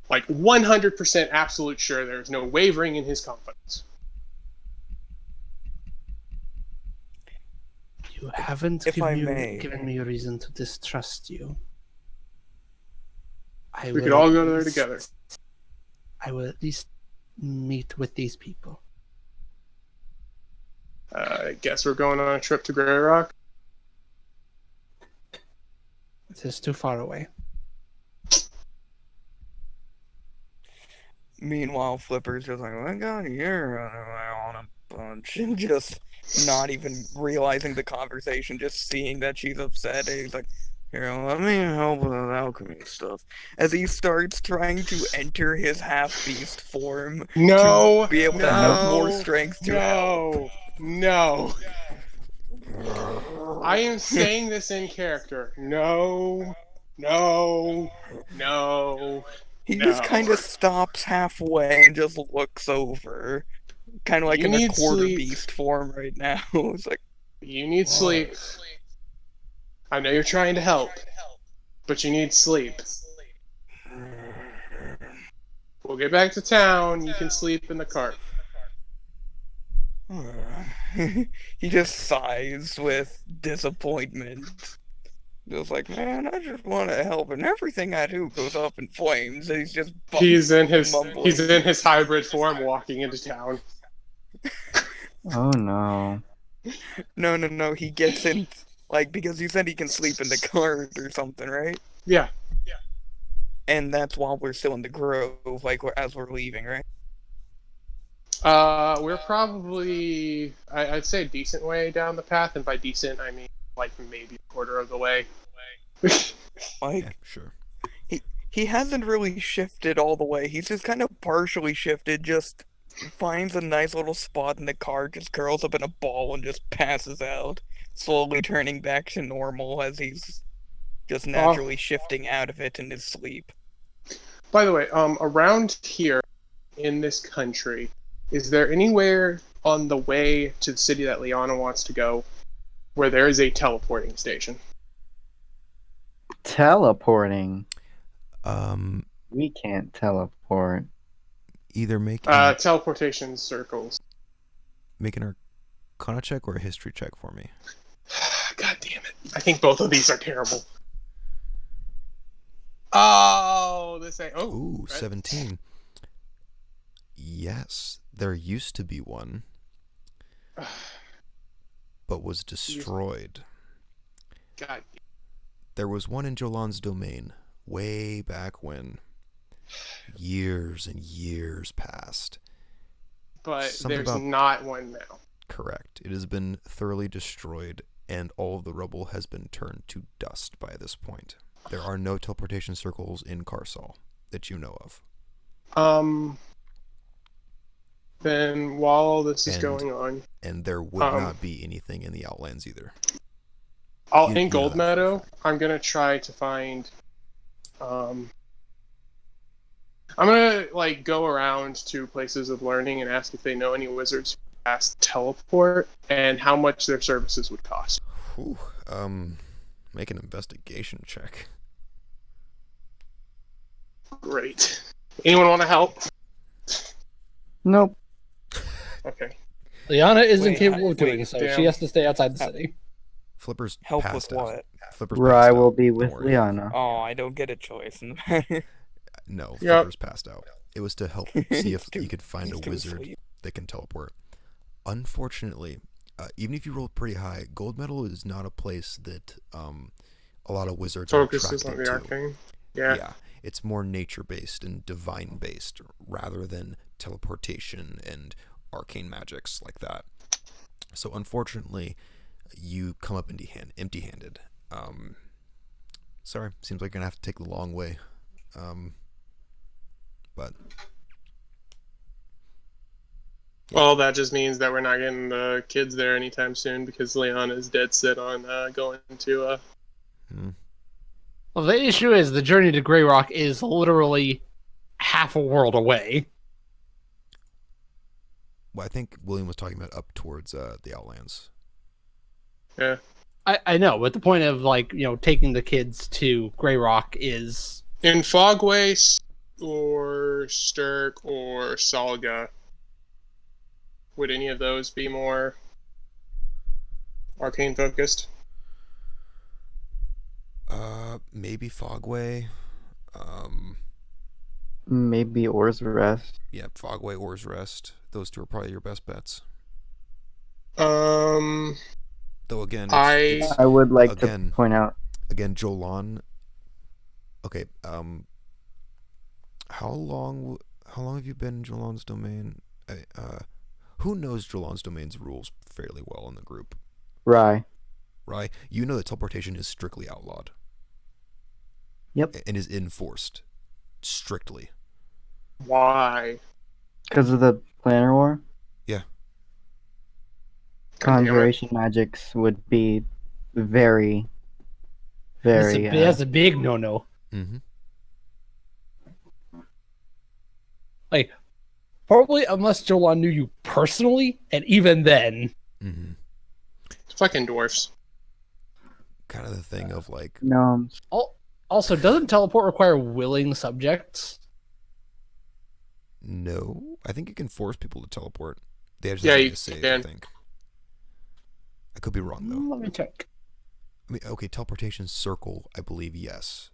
Like 100% absolute sure there's no wavering in his confidence. You haven't given me a reason to distrust you. We could all go there together. I will at least meet with these people. I guess we're going on a trip to Grey Rock. It is too far away. Meanwhile, Flipper's just like, oh my god, you're on a bunch. And just not even realizing the conversation, just seeing that she's upset. And he's like, here, let me help with alchemy stuff. As he starts trying to enter his half-beast form to be able to have more strength to help. No. I am saying this in character. No. He just kind of stops halfway and just looks over. Kind of like in a quarter beast form right now. It's like, you need sleep. I know you're trying to help, but you need sleep. We'll get back to town. You can sleep in the cart. He just sighs with disappointment. Just like, man, I just want to help, and everything I do goes up in flames. And he's just he's in his mumbling. hybrid form, walking into town. Oh no. No. He gets in, like, because you said he can sleep in the cart or something, right? Yeah. And that's while we're still in the grove, like, as we're leaving, right? We're probably, I'd say, a decent way down the path, and by decent, I mean, like, maybe a quarter of the way. Like, Yeah, sure. He hasn't really shifted all the way. He's just kind of partially shifted, just finds a nice little spot in the car, just curls up in a ball and just passes out, slowly turning back to normal as he's just naturally shifting out of it in his sleep. By the way, around here in this country, is there anywhere on the way to the city that Liana wants to go where there is a teleporting station? Teleporting? Um, We can't teleport. either make Teleportation circles. make an Arcana check or a history check for me. God damn it. I think both of these are terrible. Oh, this ain't... Oh, Ooh, right. 17. Yes, there used to be one, but was destroyed. God. There was one in Jolan's domain, way back when. Years and years passed. But Something there's about- not one now. Correct. It has been thoroughly destroyed and all of the rubble has been turned to dust by this point. There are no teleportation circles in Carsol that you know of. Then while all this is And- going on, And there would not be anything in the Outlands either. in you know Gold that for a Meadow, fact. I'm gonna try to find. I'm gonna like go around to places of learning and ask if they know any wizards who cast teleport and how much their services would cost. Whew, make an investigation check. Great. Anyone want to help? Nope. Okay. Liana isn't Wait, capable of doing wait, so. damn. She has to stay outside the city. Flipper's Help with passed out. what? Flipper's Rye passed will out. be Don't with worry. Liana. Oh, I don't get a choice in the matter. No, Yep. Flipper's passed out. It was to help see if you could find a He's too wizard asleep. that can teleport. Unfortunately, even if you rolled pretty high, Gold Medal is not a place that a lot of wizards are Focuses on attracted the to. arcane. Yeah. It's more nature-based and divine-based rather than teleportation and arcane magics like that. So unfortunately, you come up empty-handed. Sorry, seems like you're gonna have to take the long way. But Well, that just means that we're not getting the kids there anytime soon because Leon is dead set on going to. Well, the issue is the journey to Grey Rock is literally half a world away. well, I think William was talking about up towards the Outlands. Yeah. I know, but the point of taking the kids to Grey Rock is In Fogway or Stirk or Salga, would any of those be more arcane focused? Maybe Fogway. Maybe Oars Rest. Yeah, Fogway, Oars Rest. Those two are probably your best bets. Um, Though again, I- it's I would like Again. to point out again Jolan. Okay, how long have you been in Jolan's domain? Who knows Jolan's domain's rules fairly well in the group? Rye. Right? You know that teleportation is strictly outlawed. Yep. And is enforced strictly. why? Because of the Planner War, Yeah. God damn it. conjuration magics would be very, very. that's a big no-no. Mm-hmm. Like, probably unless Jolan knew you personally, and even then, Mm-hmm. Fucking dwarfs. Kind of the thing of like, Gnomes. also doesn't teleport require willing subjects? no, I think you can force people to teleport. They just Yeah, have to you make a save, I can. think. I could be wrong though. Let me check. I mean, okay, teleportation circle, I believe yes,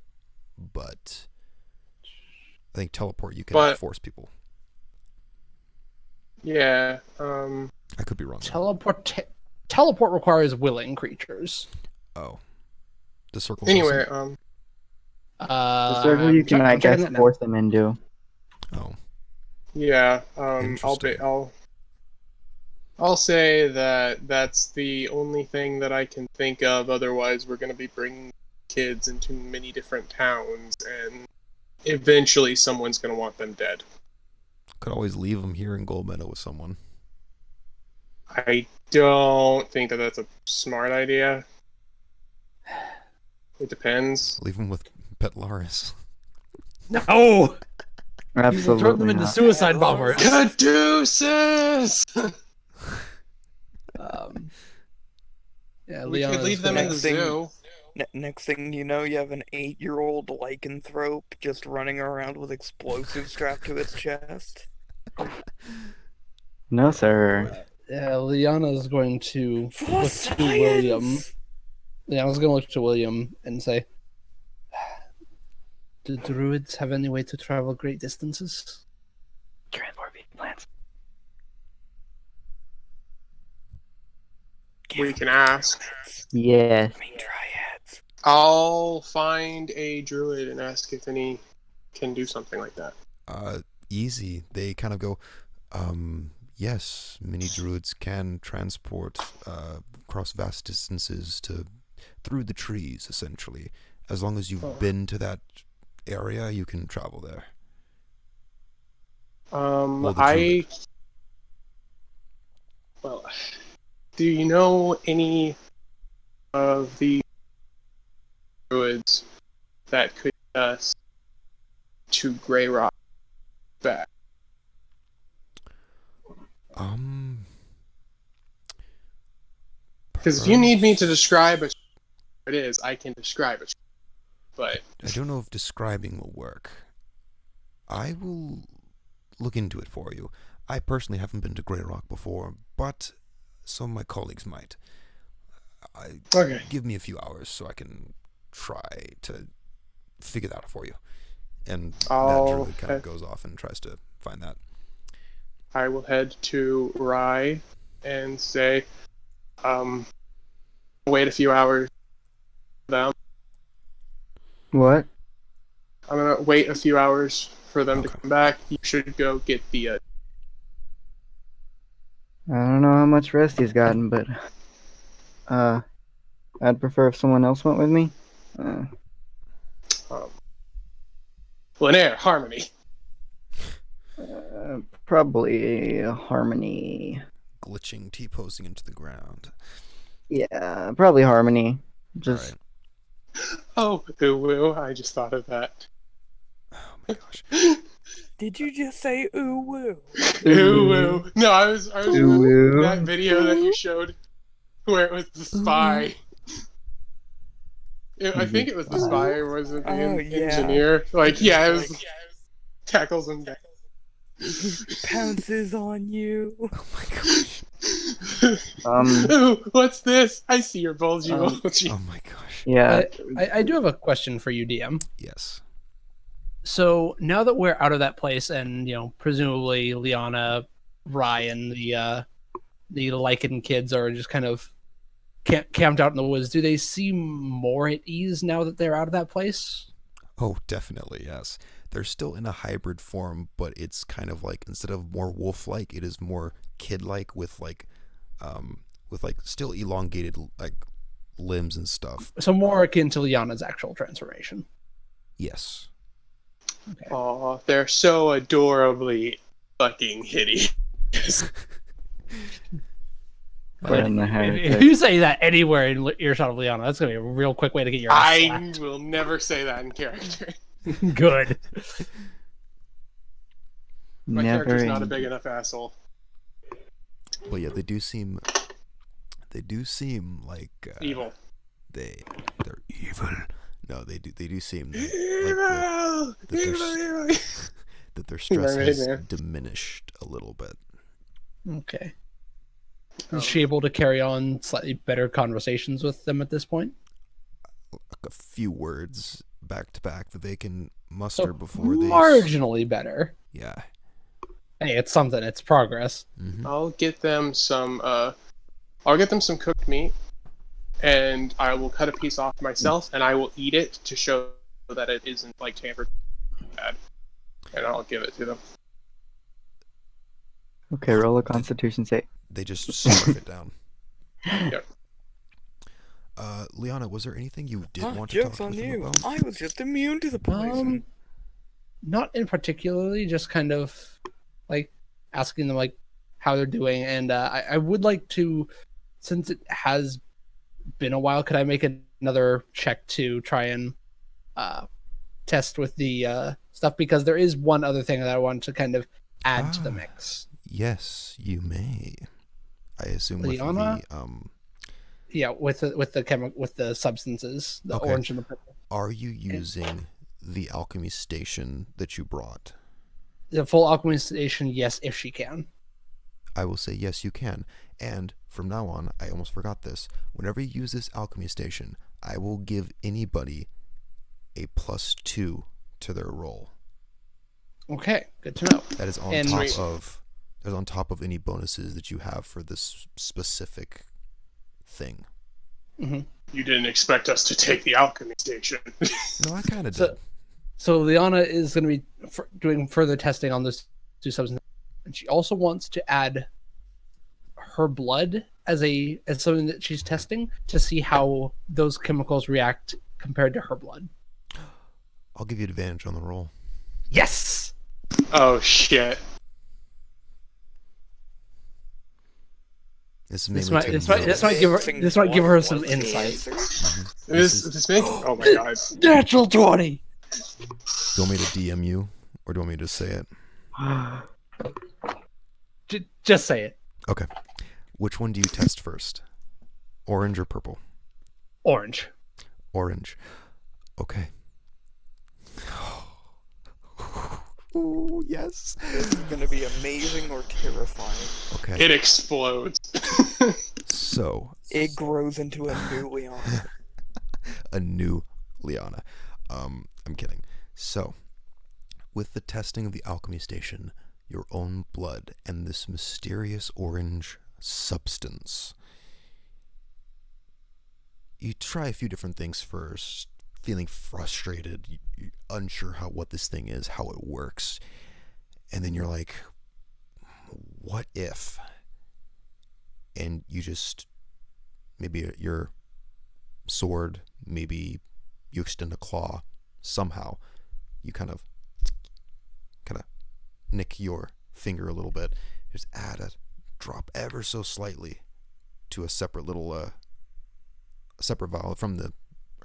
but I think teleport you can But- force people. Yeah. I could be wrong. Though. Teleport requires willing creatures. Oh, the circle. Anyway, doesn't? The circle you can, I guess, force them into. Oh, yeah. Interesting. I'll say that that's the only thing that I can think of. Otherwise, we're going to be bringing kids into many different towns, and eventually someone's going to want them dead. could always leave them here in Gold Meadow with someone. I don't think that that's a smart idea. It depends. Leave them with Petlaris. No! Absolutely Throw them into not. suicide bombers. Caduceus! Yeah, We Leon could leave them in the Next thing- zoo. Next thing you know, you have an 8-year-old lycanthrope just running around with explosives strapped to its chest. No, sir. Yeah, Liana's going to For look to William. science! Liana's going to look to William and say, "Do druids have any way to travel great distances?" Transport plans. We can ask. Yes. I mean, dryads. I'll find a druid and ask if any can do something like that. Easy. They kind of go, Yes, mini druids can transport across vast distances through the trees, essentially. As long as you've been to that area, you can travel there. Or the druid. Well, do you know any of the druids that could get us to Grey Rock back? Because if you need me to describe what it is, I can describe it. But I don't know if describing will work. I will look into it for you. I personally haven't been to Grey Rock before, but some of my colleagues might. okay, Give me a few hours so I can try to figure that out for you. And that druid kind of goes off and tries to find that. I will head to Rye and say, wait a few hours for them. What? I'm gonna wait a few hours for them to Okay. come back. You should go get the. I don't know how much rest he's gotten, but I'd prefer if someone else went with me. Linaire, Harmony. Probably Harmony. Glitching, T-posing into the ground. Yeah, probably Harmony. Just Oh, ooh, I just thought of that. Oh my gosh. Did you just say ooh woo? Ooh. No, I was Ooh. that video that you showed where it was the spy. I think it was the spy, or was it the engineer? Like, yeah, it was tackles him down. Pounces on you. Oh my gosh. Ooh, what's this? I see your bulgy emoji. Oh my gosh. yeah. I do have a question for you, DM. Yes. So now that we're out of that place, and presumably Liana, Ryan, the Lycan kids are just kind of camped out in the woods, do they seem more at ease now that they're out of that place? Oh, definitely, yes. They're still in a hybrid form, but it's kind of like, instead of more wolf-like, it is more kid-like with still elongated like limbs and stuff. So more akin to Liana's actual transformation. Yes. Okay. Aw, they're so adorably fucking hideous. In the If you say that anywhere in earshot of Liana, that's gonna be a real quick way to get your ass I slapped. will never say that in character. Good. My Never character's not a ending. big enough asshole. Well, yeah, they do seem like Evil. They're evil. No, they do seem like Evil! Evil! that their stress Mermaid has Man. diminished a little bit. Okay. Is she able to carry on slightly better conversations with them at this point? A few words back to back that they can muster before they marginally better. Yeah. Hey, it's something. It's progress. Mm-hmm. I'll get them some cooked meat, and I will cut a piece off myself, and I will eat it to show that it isn't like tampered bad. And I'll give it to them. Okay, roll a Constitution save. They just slurp it down. Yep. Liana, was there anything you did want to Joke's talk on with them you. about? I was just immune to the poison. Not in particularly, just kind of like asking them like how they're doing, and I would like to, since it has been a while, could I make another check to try and test with the stuff, because there is one other thing that I want to kind of add to the mix. Yes, you may. I assume with Liana? the Yeah, with the substances, the Okay. orange and the purple. Are you using the alchemy station that you brought? The full alchemy station, yes, if she can. I will say yes, you can. And from now on, I almost forgot this. Whenever you use this alchemy station, I will give anybody a +2 to their roll. Okay, good to know. That is on And- top Sweet. of that's on top of any bonuses that you have for this specific thing. Mm-hmm. You didn't expect us to take the alchemy station. No, I kind of So- did. So Liana is going to be doing further testing on those two substances. and she also wants to add her blood as something that she's testing to see how those chemicals react compared to her blood. I'll give you advantage on the roll. Yes. Oh shit. This This mainly might give her some insight. This me? Oh my god. Natural 20. Do you want me to DM you, or do you want me to just say it? Just say it. Okay. Which one do you test first? Orange or purple? Orange. Orange. Okay. Ooh, yes. This is gonna be amazing or terrifying. Okay. It explodes. So. It grows into a new Leon. A new Liana. I'm kidding. So, with the testing of the alchemy station, your own blood, and this mysterious orange substance, you try a few different things first, feeling frustrated, you're unsure what this thing is, how it works, and then you're like, what if? And you just, maybe your sword, maybe you extend a claw, somehow you kind of nick your finger a little bit, just add a drop ever so slightly to a separate little a separate vial from the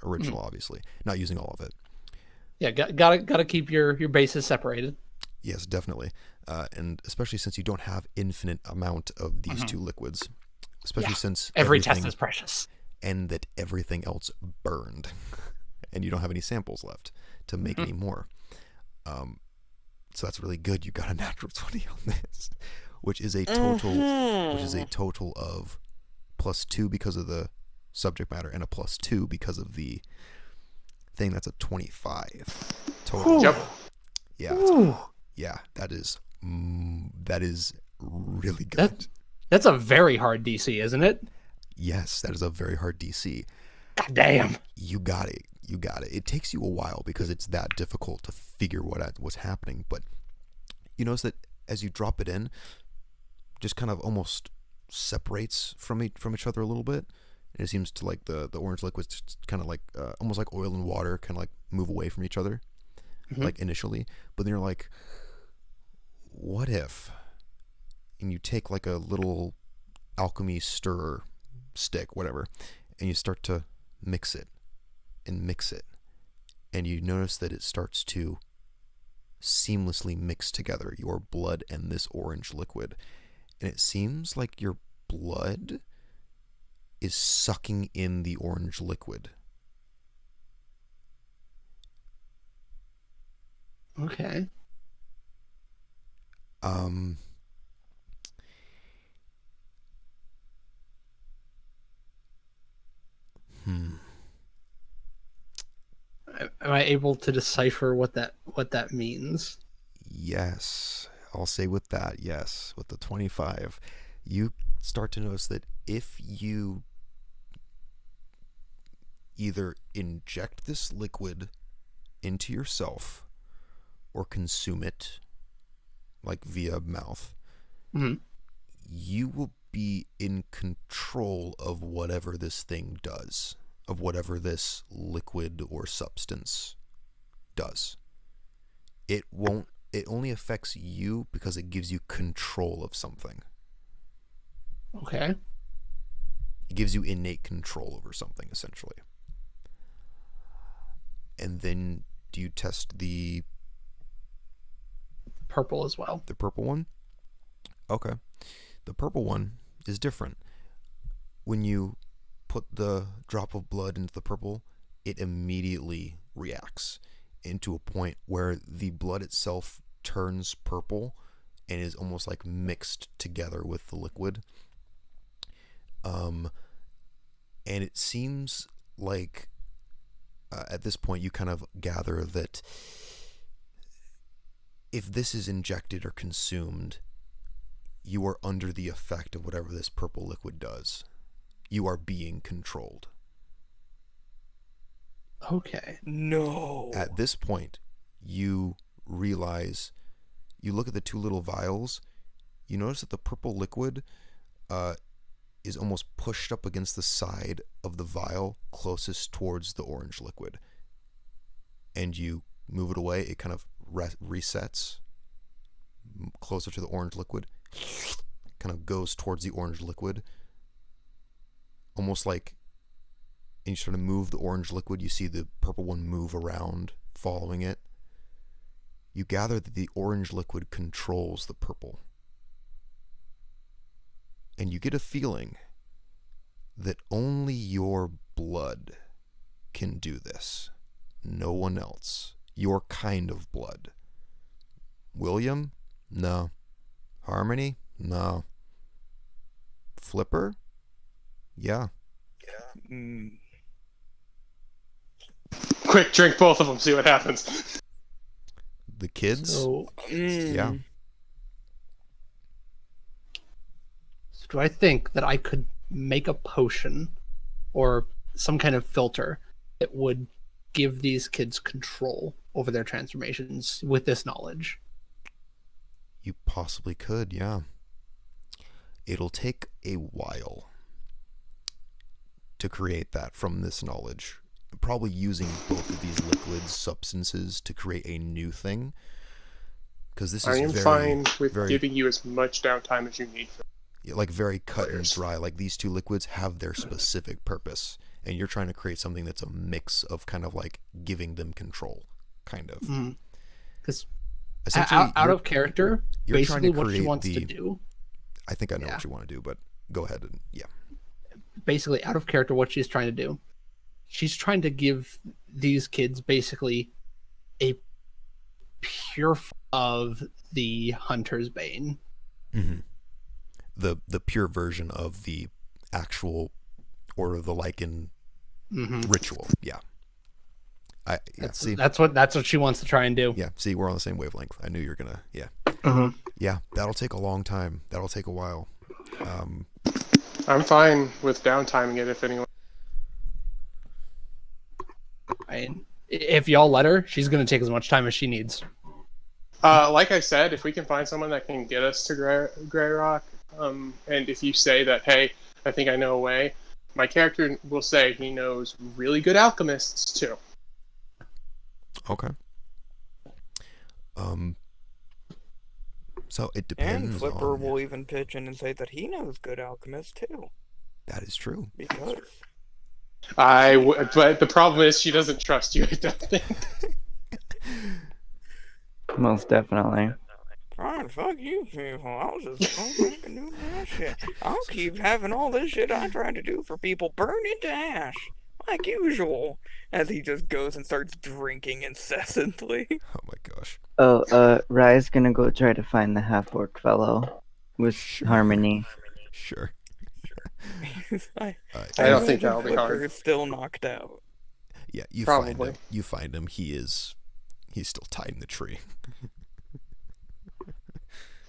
original, obviously not using all of it. Yeah, gotta keep your bases separated. Yes, definitely. And especially since you don't have infinite amount of these two liquids, especially since every test is precious, and that everything else burned and you don't have any samples left to make any more. So that's really good. You got a natural 20 on this, which is a total of +2 because of the subject matter and a +2 because of the thing. That's a 25 total. Yep. Yeah. Ooh. Yeah, that is really good. That's a very hard DC, isn't it? Yes, that is a very hard DC. God damn. You got it. It takes you a while because it's that difficult to figure what's happening. But you notice that as you drop it in, just kind of almost separates from each other a little bit. And it seems to like the orange liquids kind of like almost like oil and water kind of like move away from each other, like initially. But then you're like, what if? And you take like a little alchemy stirrer stick, whatever, and you start to mix it. And you notice that it starts to seamlessly mix together, your blood and this orange liquid. And it seems like your blood is sucking in the orange liquid. Okay. Am I able to decipher what that means? Yes, I'll say with that, yes. With the 25, you start to notice that if you either inject this liquid into yourself or consume it, like via mouth, you will be in control of whatever this thing does, of whatever this liquid or substance does. It only affects you because it gives you control of something. Okay. It gives you innate control over something, essentially. And then do you test the purple as well? The purple one? Okay. The purple one is different. When you put the drop of blood into the purple, it immediately reacts into a point where the blood itself turns purple and is almost like mixed together with the liquid. And it seems like at this point you kind of gather that if this is injected or consumed, you are under the effect of whatever this purple liquid does. You are being controlled. Okay. No. At this point, you realize, you look at the two little vials, you notice that the purple liquid is almost pushed up against the side of the vial closest towards the orange liquid. And you move it away, it kind of resets closer to the orange liquid, kind of goes towards the orange liquid, almost like, and you sort of move the orange liquid, you see the purple one move around, following it. You gather that the orange liquid controls the purple. And you get a feeling that only your blood can do this. No one else. Your kind of blood. William? No. Harmony? No. Flipper? Yeah. Quick, drink both of them, see what happens. The kids? So, Yeah. so do I think that I could make a potion or some kind of filter that would give these kids control over their transformations with this knowledge? You possibly could, yeah. It'll take a while to create that from this knowledge. Probably using both of these liquid substances to create a new thing. Because this is I am very, fine with very, giving you as much downtime as you need. like very cut and players. dry. Like these two liquids have their specific purpose, and you're trying to create something that's a mix of kind of like giving them control, kind of. Because Essentially, out of character, you're trying basically to what she create wants the. to do. I think I know Yeah. what you want to do, but go ahead and yeah. Basically, out of character, what she's trying to do. She's trying to give these kids basically a pure of the Hunter's Bane. Mm-hmm. The pure version of the actual Order of the Lycan ritual. Yeah. That's what she wants to try and do. Yeah. See, we're on the same wavelength. I knew you were gonna. Yeah. Yeah. That'll take a long time. That'll take a while. I'm fine with downtiming it if anyone. If y'all let her, she's going to take as much time as she needs. Like I said, if we can find someone that can get us to Grey Rock, and if you say that, hey, I think I know a way, my character will say he knows really good alchemists too. Okay. So it depends. And Flipper on... will even pitch in and say that he knows good alchemists too. That is true. Because But the problem is she doesn't trust you, I don't think. Most definitely. fine, fuck you people. I'll just go back and do my shit. I'll keep having all this shit I tried to do for people burn into ash, like usual. As he just goes and starts drinking incessantly. Oh my gosh. Oh, Rye's gonna go try to find the half-orc fellow with Harmony. Sure. I don't think that'll be hard. Flipper is still knocked out. Yeah, you Probably. find him. You find him. He's still tied in the tree.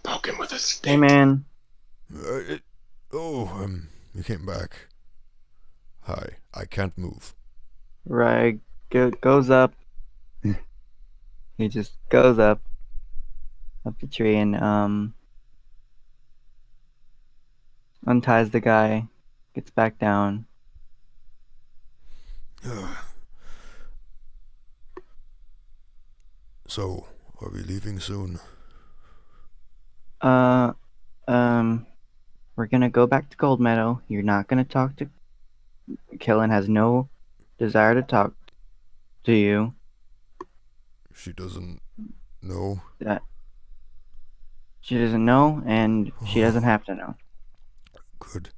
Poke him with a stick. Hey, man. You came back. Hi, I can't move. Rye goes up. He just goes up the tree and unties the guy, gets back down. So, are we leaving soon? We're gonna go back to Gold Meadow. You're not gonna talk to Kellen. Has no desire to talk to you. She doesn't know. That she doesn't know, and she doesn't have to know. Good.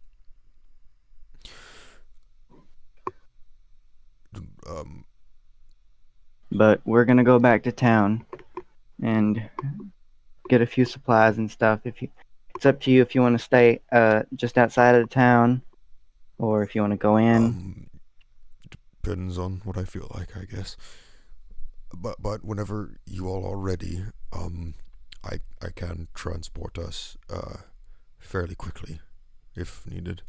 But we're gonna go back to town and get a few supplies and stuff. It's up to you if you want to stay just outside of the town, or if you want to go in. Depends on what I feel like, I guess. But whenever you all are ready, I can transport us fairly quickly, if needed.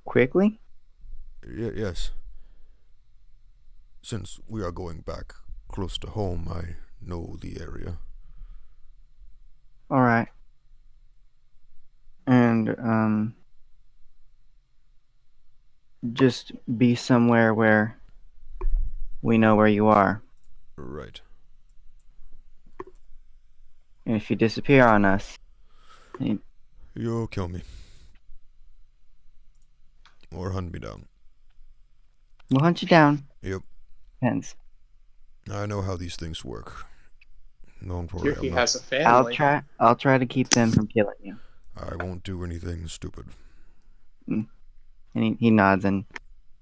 Quickly? Yes. Since we are going back close to home, I know the area. All right. and just be somewhere where we know where you are. Right. And if you disappear on us, You'll kill me. Or hunt me down. we'll hunt you down. Yep. Depends. I know how these things work. Don't worry, Yuki I'm not, has a family. I'll try to keep them from killing you. I won't do anything stupid. And he nods and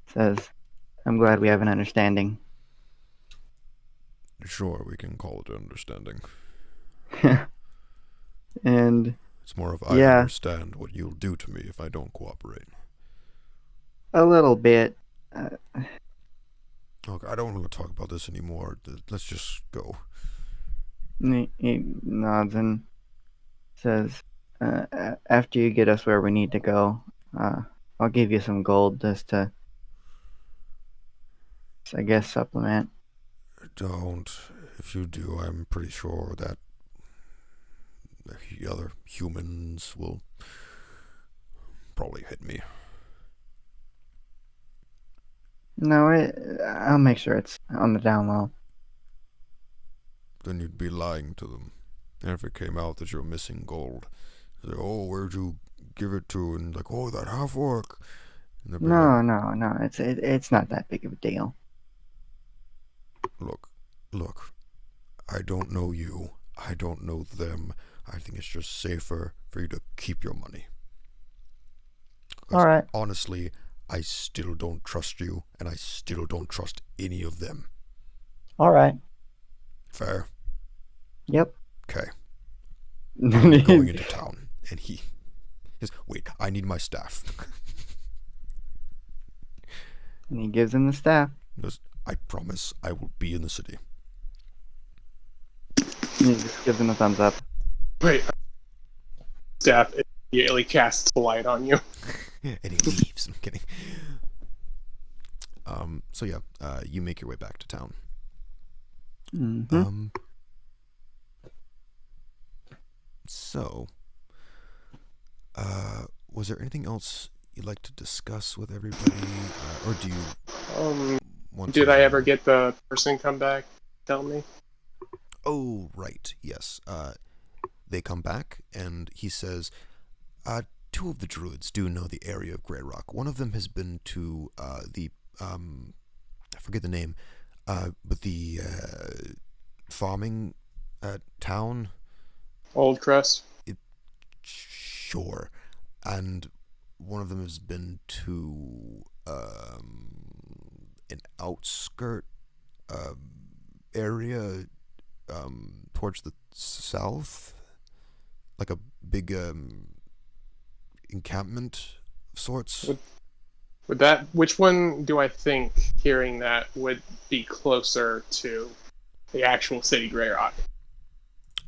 says, I'm glad we have an understanding. Sure, we can call it understanding. And It's more of I Yeah. understand what you'll do to me if I don't cooperate. a little bit. Okay, I don't want to talk about this anymore. Let's just go. He nods and says, after you get us where we need to go, I'll give you some gold just to, I guess, supplement. Don't. If you do, I'm pretty sure that the other humans will probably hit me. No, I'll make sure it's on the down low. Then you'd be lying to them. And if it came out that you're missing gold, they'd say, oh, where'd you give it to? And like, oh, that half orc. And they'd be No, like, no, it's not that big of a deal. look, I don't know you. I don't know them. I think it's just safer for you to keep your money. 'Cause All right. honestly, I still don't trust you, and I still don't trust any of them. All right. Fair? Yep. Okay. I'm going into town. And he says, wait, I need my staff. And he gives him the staff. He goes, I promise I will be in the city. And he just gives him a thumbs up. Wait. Staff immediately casts light on you. And he leaves. I'm kidding. So yeah, you make your way back to town. Mm-hmm. So, was there anything else you'd like to discuss with everybody, or do you want Did to? I ever get the person come back? Tell me. Oh, right. Yes. They come back, and he says, two of the druids do know the area of Grey Rock. One of them has been to the I forget the name, but the farming town. Old Crest. Sure. And one of them has been to an outskirt area towards the south, like a big encampment of sorts. Which one do I think, hearing that, would be closer to the actual city Grey Rock?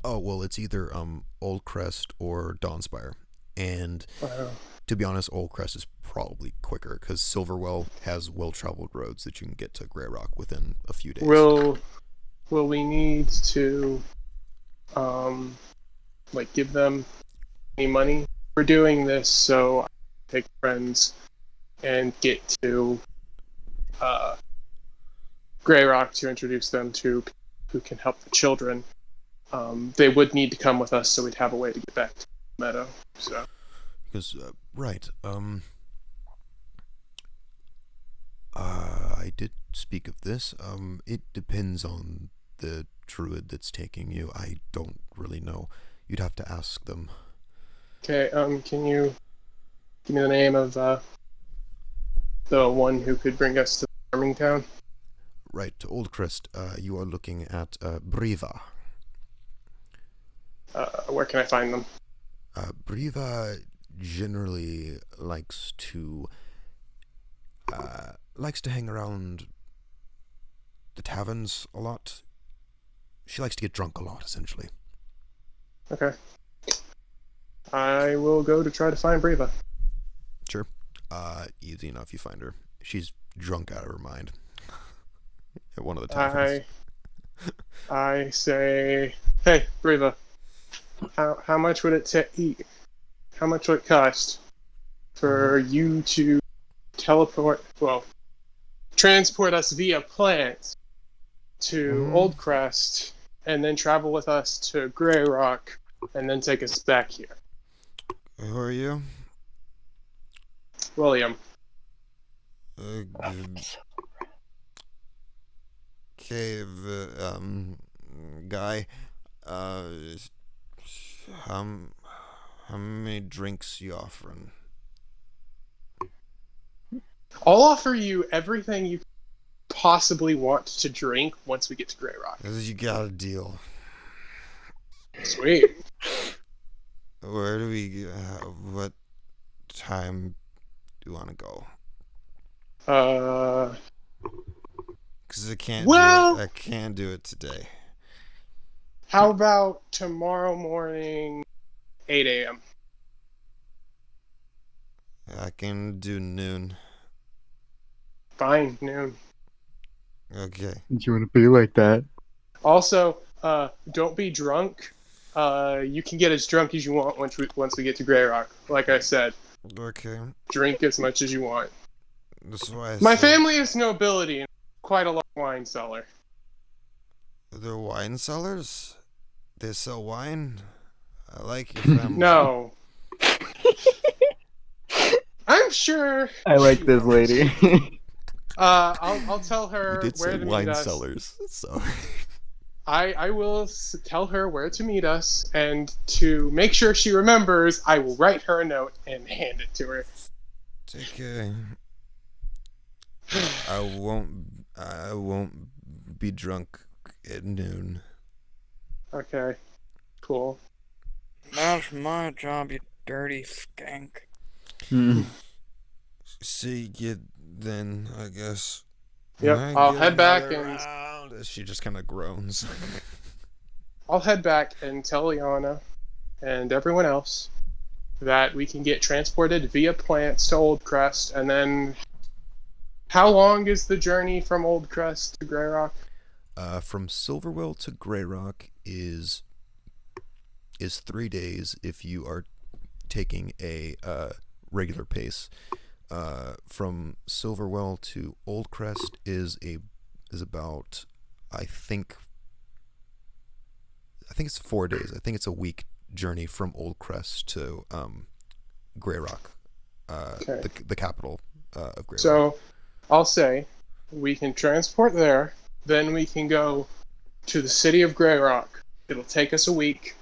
Oh, well, it's either Old Crest or Dawnspire. And to be honest, Old Crest is probably quicker because Silverwell has well-traveled roads that you can get to Grey Rock within a few days. Will we need to give them any money? We're doing this so I can take friends and get to Grey Rock to introduce them to people who can help the children. They would need to come with us so we'd have a way to get back to the meadow. So. Because, right, I did speak of this. It depends on the druid that's taking you. I don't really know. You'd have to ask them. Okay, can you give me the name of the one who could bring us to the farming town? Right, to Old Crest, you are looking at Briva. Where can I find them? Briva generally likes to hang around the taverns a lot. She likes to get drunk a lot, essentially. Okay. I will go to try to find Briva. Sure. Easy enough, you find her. She's drunk out of her mind. At one of the taverns. I say, hey, Briva, how much would it take? how much would it cost for you to transport us via plants to Old Crest, and then travel with us to Grey Rock, and then take us back here? Who are you? William. Cave, guy. How many drinks you offering? I'll offer you everything you possibly want to drink once we get to Grey Rock. You got a deal. Sweet. Where do we? What time do you want to go? Because I can't. I can't do it today. How about tomorrow morning, 8 a.m.? I can do noon. Fine, noon. Okay. Do you want to be like that? Also, don't be drunk. You can get as drunk as you want once we get to Grey Rock. Like I said, Okay. drink as much as you want. That's why My family is nobility and quite a large wine cellar. They're wine sellers? They sell wine? I like your family. No. I'm sure. I like this lady. I'll tell her You did where say to wine meet us. sellers, so. I will tell her where to meet us, and to make sure she remembers, I will write her a note and hand it to her. Okay. I won't be drunk at noon. Okay. Cool. That's my job, you dirty skank. See you then, I guess. Yep, Might I'll get head back another and round. She just kind of groans. I'll head back and tell Liana and everyone else that we can get transported via plants to Old Crest, and then how long is the journey from Old Crest to Grey Rock? From Silverwell to Grey Rock is 3 days if you are taking a regular pace. From Silverwell to Old Crest is about I think it's 4 days. I think it's a week journey from Old Crest to Grey Rock, Okay. the capital of Grey Rock. So I'll say we can transport there, then we can go to the city of Grey Rock. It'll take us a week.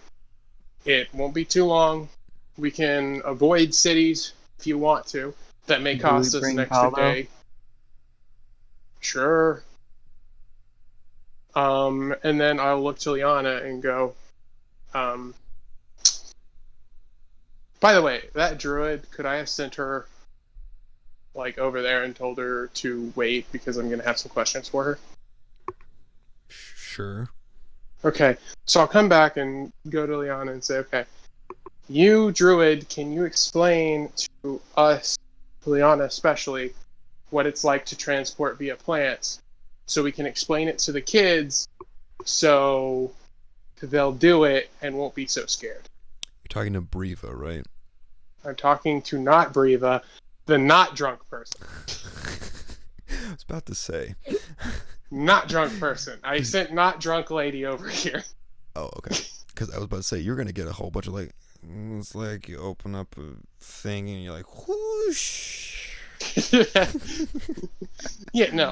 It won't be too long. We can avoid cities if you want to. That may Do cost we us bring an extra Paulo? day. Sure. And then I'll look to Liana and go, by the way, that druid, could I have sent her like over there and told her to wait because I'm gonna have some questions for her? Sure. Okay, so I'll come back and go to Liana and say, okay, you, Druid, can you explain to us, Liana especially, what it's like to transport via plants, so we can explain it to the kids so they'll do it and won't be so scared. You're talking to Breva, right? I'm talking to not Breva, the not drunk person. I was about to say. Not drunk person. I sent not drunk lady over here. Oh, okay. Because I was about to say, you're going to get a whole bunch of it's like you open up a thing and you're like, whoosh. Yeah, no,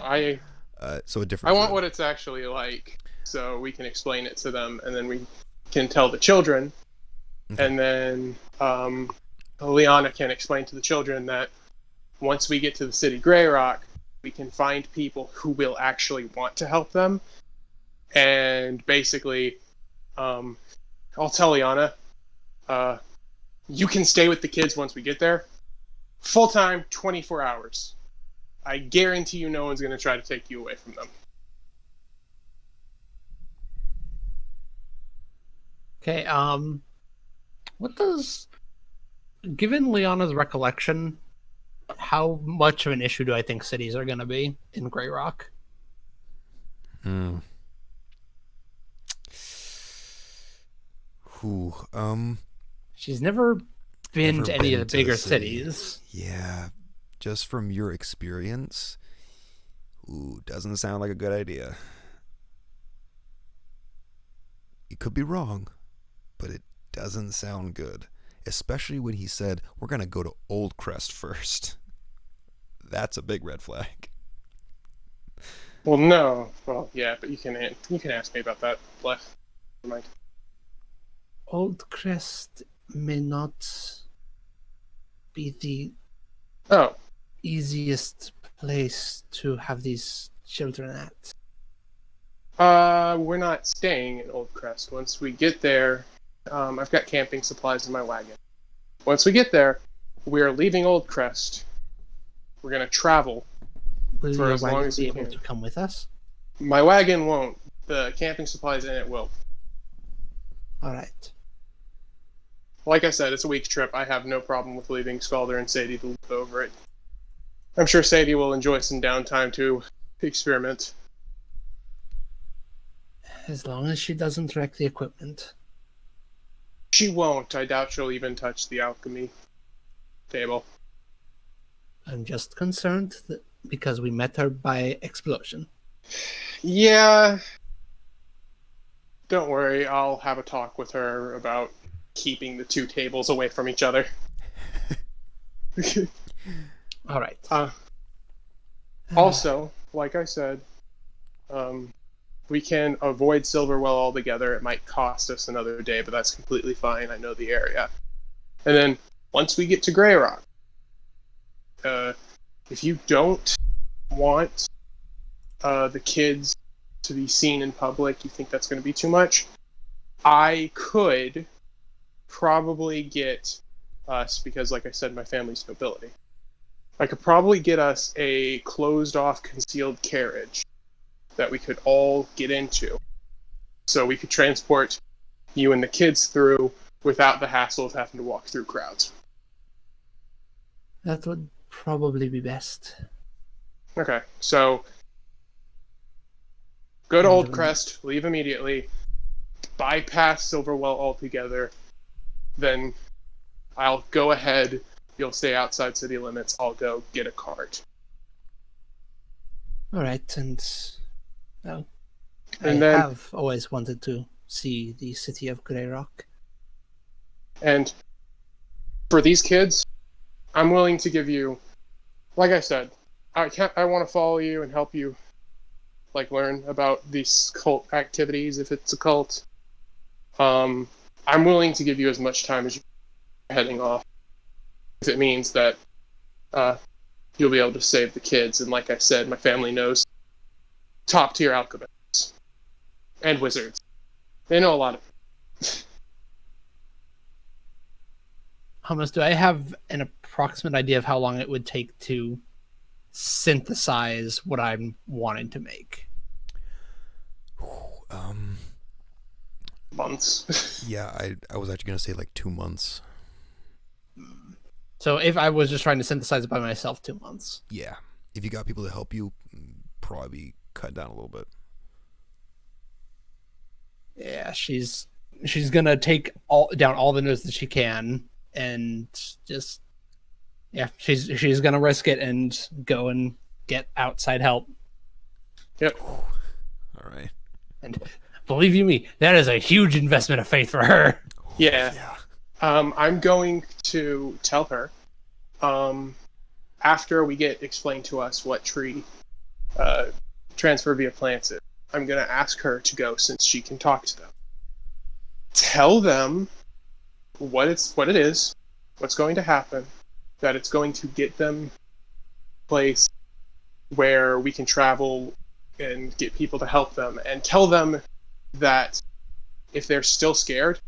So a different. I want what it's actually like, so we can explain it to them, and then we can tell the children, Okay. and then Liana can explain to the children that once we get to the city Grey Rock, we can find people who will actually want to help them, and basically, I'll tell Liana, you can stay with the kids once we get there, full time, 24 hours. I guarantee you no one's going to try to take you away from them. Okay, what does, given Liana's recollection, how much of an issue do I think cities are going to be in Grey Rock? Who? She's never been Ever to any of been the to bigger city? cities. Yeah, just from your experience, doesn't sound like a good idea. It could be wrong, but it doesn't sound good. Especially when he said, we're going to go to Old Crest first. That's a big red flag. Well, no. Well, yeah, but you can ask me about that. Never mind. Old Crest may not be the Oh, easiest place to have these children at. we're not staying in Old Crest. Once we get there, I've got camping supplies in my wagon. Once we get there, we are leaving Old Crest. We're gonna travel Will for your as long wagon as be we able can. to come with us? My wagon won't. The camping supplies in it will. All right. Like I said, it's a week trip. I have no problem with leaving Scalder and Sadie to look over it. I'm sure Sadie will enjoy some downtime to experiment. As long as she doesn't wreck the equipment. She won't. I doubt she'll even touch the alchemy table. I'm just concerned that because we met her by explosion. Yeah. Don't worry. I'll have a talk with her about keeping the two tables away from each other. All right. Also, like I said, we can avoid Silverwell altogether. It might cost us another day, but that's completely fine. I know the area. And then once we get to Grey Rock, if you don't want the kids to be seen in public, you think that's going to be too much, I could probably get us, because like I said, my family's nobility. I could probably get us a closed-off concealed carriage that we could all get into. So we could transport you and the kids through without the hassle of having to walk through crowds. That would probably be best. Okay, so go to And Old Crest, leave immediately, bypass Silverwell altogether, then I'll go ahead, you'll stay outside city limits, I'll go get a cart. All right, and well, And I then, have always wanted to see the city of Grey Rock. and for these kids, I'm willing to give you, like I said, I want to follow you and help you, like, learn about these cult activities if it's a cult. I'm willing to give you as much time as you're heading off, if it means that you'll be able to save the kids. And like I said, my family knows top tier alchemists and wizards. They know a lot of. Hummus, do I have an approximate idea of how long it would take to synthesize what I'm wanting to make? Months. Yeah, I was actually gonna say like 2 months. So if I was just trying to synthesize it by myself, 2 months. Yeah, if you got people to help you, probably cut down a little bit. Yeah, she's gonna take down all the notes that she can, and just she's gonna risk it and go and get outside help. Yep. All right. And believe you me, that is a huge investment of faith for her. Yeah. I'm going to tell her, after we get explained to us what tree transfer via plants is, I'm going to ask her to go, since she can talk to them. Tell them what it is, what's going to happen, that it's going to get them a place where we can travel and get people to help them, and tell them that if they're still scared,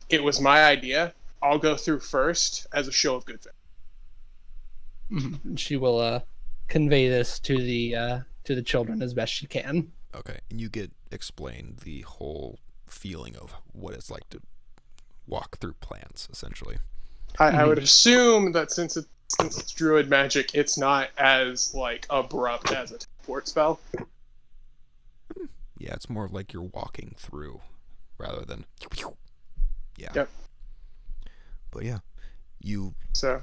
it was my idea. I'll go through first as a show of good faith. Mm-hmm. She will convey this to the children as best she can. Okay, and you get explained the whole feeling of what it's like to walk through plants, essentially. I would assume that since it's druid magic, it's not as like abrupt as a teleport spell. Yeah, it's more like you're walking through rather than. Yeah. Yep. But yeah, You So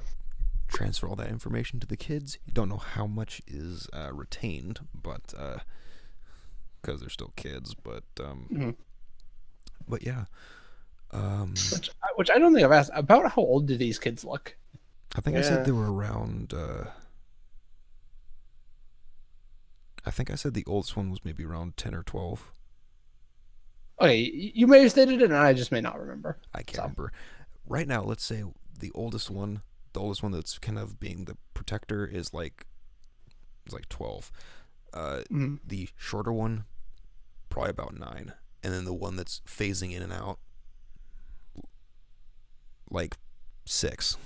transfer all that information to the kids. You don't know how much is retained, but because they're still kids. But but yeah. Which I don't think I've asked about. How old do these kids look? I think I Yeah. said they were around. I think I said the oldest one was maybe around 10 or 12. Okay, you may have stated it, and I just may not remember. I can't remember. Right now, let's say the oldest one that's kind of being the protector is like 12. The shorter one, probably about 9, and then the one that's phasing in and out, like 6.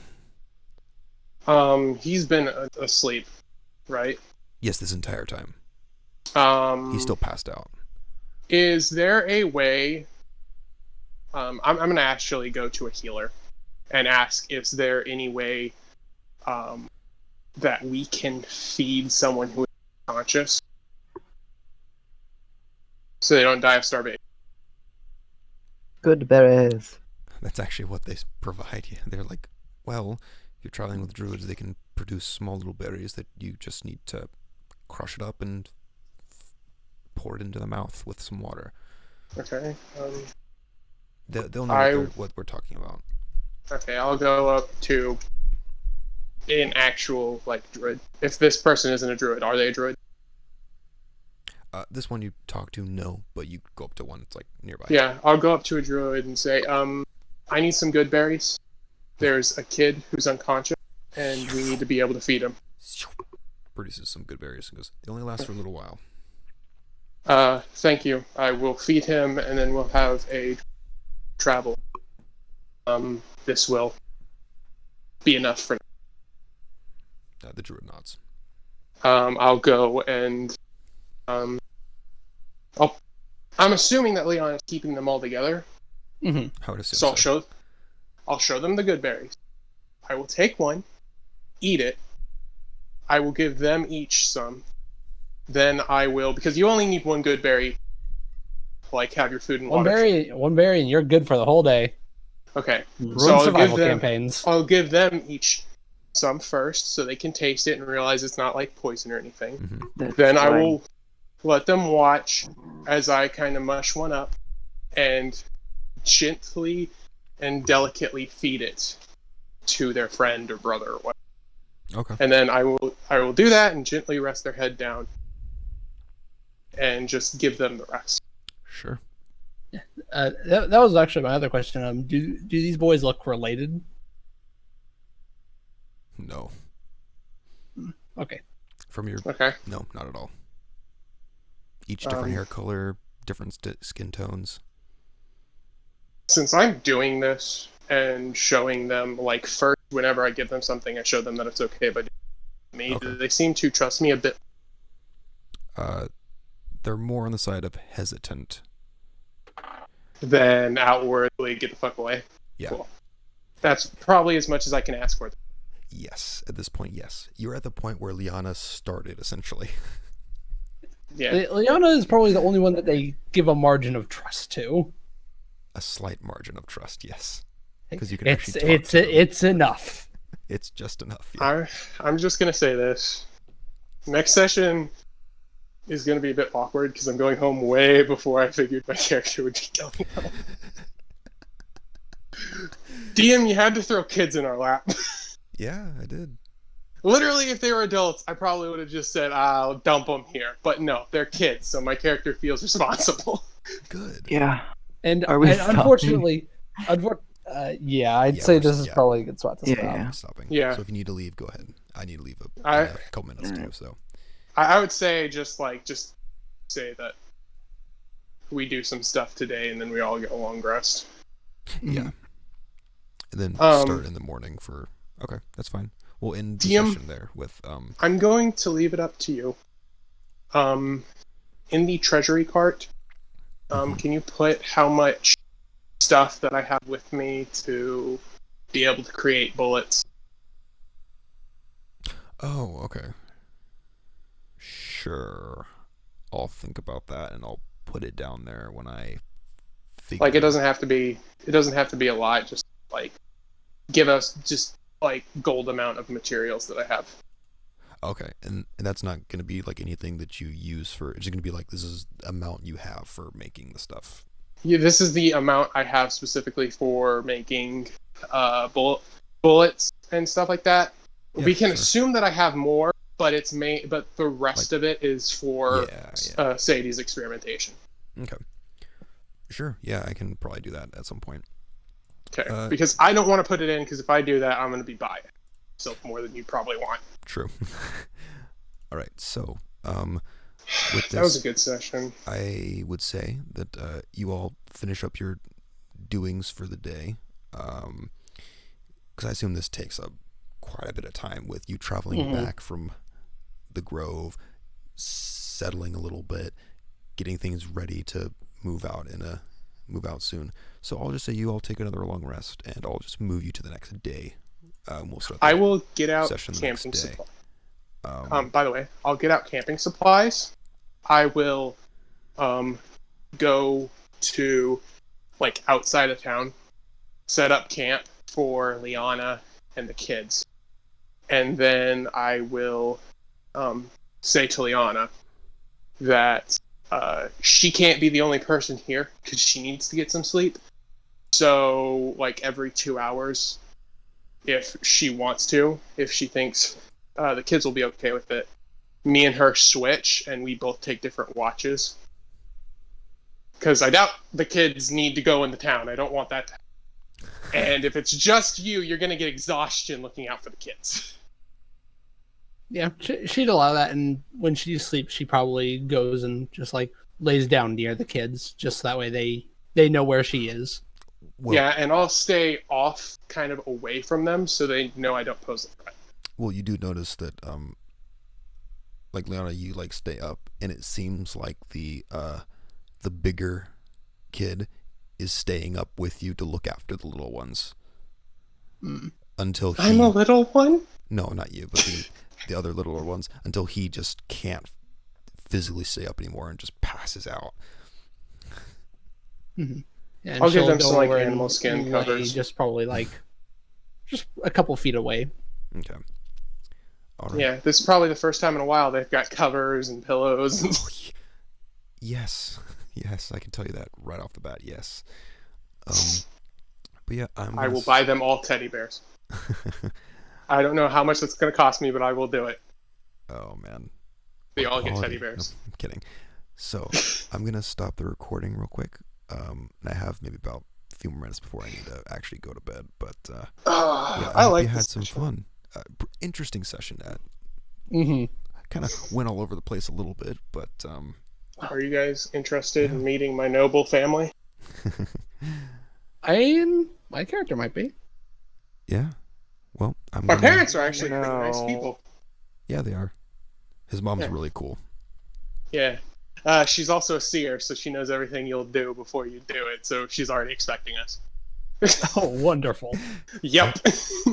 He's been asleep, right? Yes, this entire time. He's still passed out. Is there a way? I'm gonna actually go to a healer and ask, is there any way that we can feed someone who is conscious so they don't die of starvation? Good berries. That's actually what they provide you. They're like, well, if you're traveling with druids, they can produce small little berries that you just need to crush it up and pour it into the mouth with some water. Okay. They'll know what we're talking about. Okay, I'll go up to an actual druid. If this person isn't a druid, are they a druid? This one you talk to, no, but you go up to one that's like nearby. Yeah, I'll go up to a druid and say, I need some good berries. There's a kid who's unconscious, and we need to be able to feed him. Produces some good berries and goes, they only last for a little while. Thank you. I will feed him, and then we'll have a travel. This will be enough for The druid nods. I'll go and I'm assuming that Leon is keeping them all together. Mm-hmm. I would assume So I'll show them the good berries. I will take one, eat it. I will give them each some. Then I will, because you only need one good berry, have your food and water. One berry, and you're good for the whole day. Okay. Run So survival campaigns. I'll give them each some first, so they can taste it and realize it's not like poison or anything. Mm-hmm. Then I will let them watch as I kind of mush one up and gently and delicately feed it to their friend or brother or whatever. Okay. And then I will do that and gently rest their head down and just give them the rest. Sure. That was actually my other question. Do these boys look related? No. Okay. From your Okay. No, not at all. Each different hair color, different skin tones. Since I'm doing this and showing them, first, whenever I give them something, I show them that it's okay by doing it with me. Okay. They seem to trust me a bit. They're more on the side of hesitant. Then outwardly get the fuck away. Yeah. Cool. That's probably as much as I can ask for. Yes. At this point, yes. You're at the point where Liana started, essentially. Yeah. Liana is probably the only one that they give a margin of trust to. A slight margin of trust, yes. Because you can It's actually talk to them. it's enough. It's just enough. Yeah. I'm just gonna say this. Next session is gonna be a bit awkward because I'm going home way before I figured my character would be going home. DM, you had to throw kids in our lap. Yeah, I did. Literally, if they were adults, I probably would have just said, I'll dump them here. But no, they're kids, so my character feels responsible. Good. Yeah. And, Are we unfortunately, yeah, I'd say this is yeah. probably a good spot to stop. Yeah. Stopping. Yeah. So if you need to leave, go ahead. I need to leave in I- a couple minutes too. So I would say just say that we do some stuff today and then we all get a long rest. yeah. And then start in the morning for. Okay, that's fine. We'll end the DM, session there with I'm going to leave it up to you. In the treasury cart, can you put how much stuff that I have with me to be able to create bullets? Oh, okay. Sure. I'll think about that and I'll put it down there when I figure It doesn't have to be a lot, just give us just like gold amount of materials that I have. Okay, and that's not going to be like anything that you use for. It's going to be like this is the amount you have for making the stuff. Yeah, this is the amount I have specifically for making bullets and stuff like that. Yeah, we can sure. assume that I have more, but but the rest of it is for Sadie's experimentation. Okay. Sure. Yeah, I can probably do that at some point. Okay. Because I don't want to put it in, because if I do that, I'm going to be buying myself more than you probably want. True. All right. So, with this, that was a good session. I would say that you all finish up your doings for the day, because I assume this takes up quite a bit of time with you traveling back from the Grove, settling a little bit, getting things ready to move out soon. So I'll just say you all take another long rest, and I'll just move you to the next day. We'll start. I will get out session camping supplies. By the way, I'll get out camping supplies. I will go to like outside of town, set up camp for Liana and the kids, and then I will say to Liana that she can't be the only person here because she needs to get some sleep. So, like every 2 hours, if she wants to, if she thinks the kids will be okay with it, me and her switch, and we both take different watches. Because I doubt the kids need to go into town. I don't want that to happen. And if it's just you, you're going to get exhaustion looking out for the kids. Yeah, she'd allow that, and when she sleeps, she probably goes and just like lays down near the kids, just that way they know where she is. Well, yeah, and I'll stay off, kind of away from them, so they know I don't pose a threat. Well, you do notice that, like Liana, you like stay up, and it seems like the bigger kid is staying up with you to look after the little ones until he. I'm a little one. No, not you, but the other littler ones, until he just can't physically stay up anymore and just passes out. Mm-hmm. Yeah, I'll give them some like animal skin covers. Just probably like just a couple feet away. Okay. All right. Yeah, this is probably the first time in a while they've got covers and pillows. Yes, I can tell you that right off the bat. Yes. But yeah, I will buy them all teddy bears. I don't know how much that's going to cost me, but I will do it. Oh man. They all get teddy bears. No, I'm kidding. So I'm gonna stop the recording real quick. And I have maybe about a few more minutes before I need to actually go to bed. But yeah, I hope you had some fun. Interesting session. Kind of went all over the place a little bit, but are you guys interested in meeting my noble family? My character might be. Yeah. Well, my parents are actually pretty nice people. Yeah, they are. His mom's really cool. Yeah. She's also a seer, so she knows everything you'll do before you do it, so she's already expecting us. Oh, wonderful. Yep.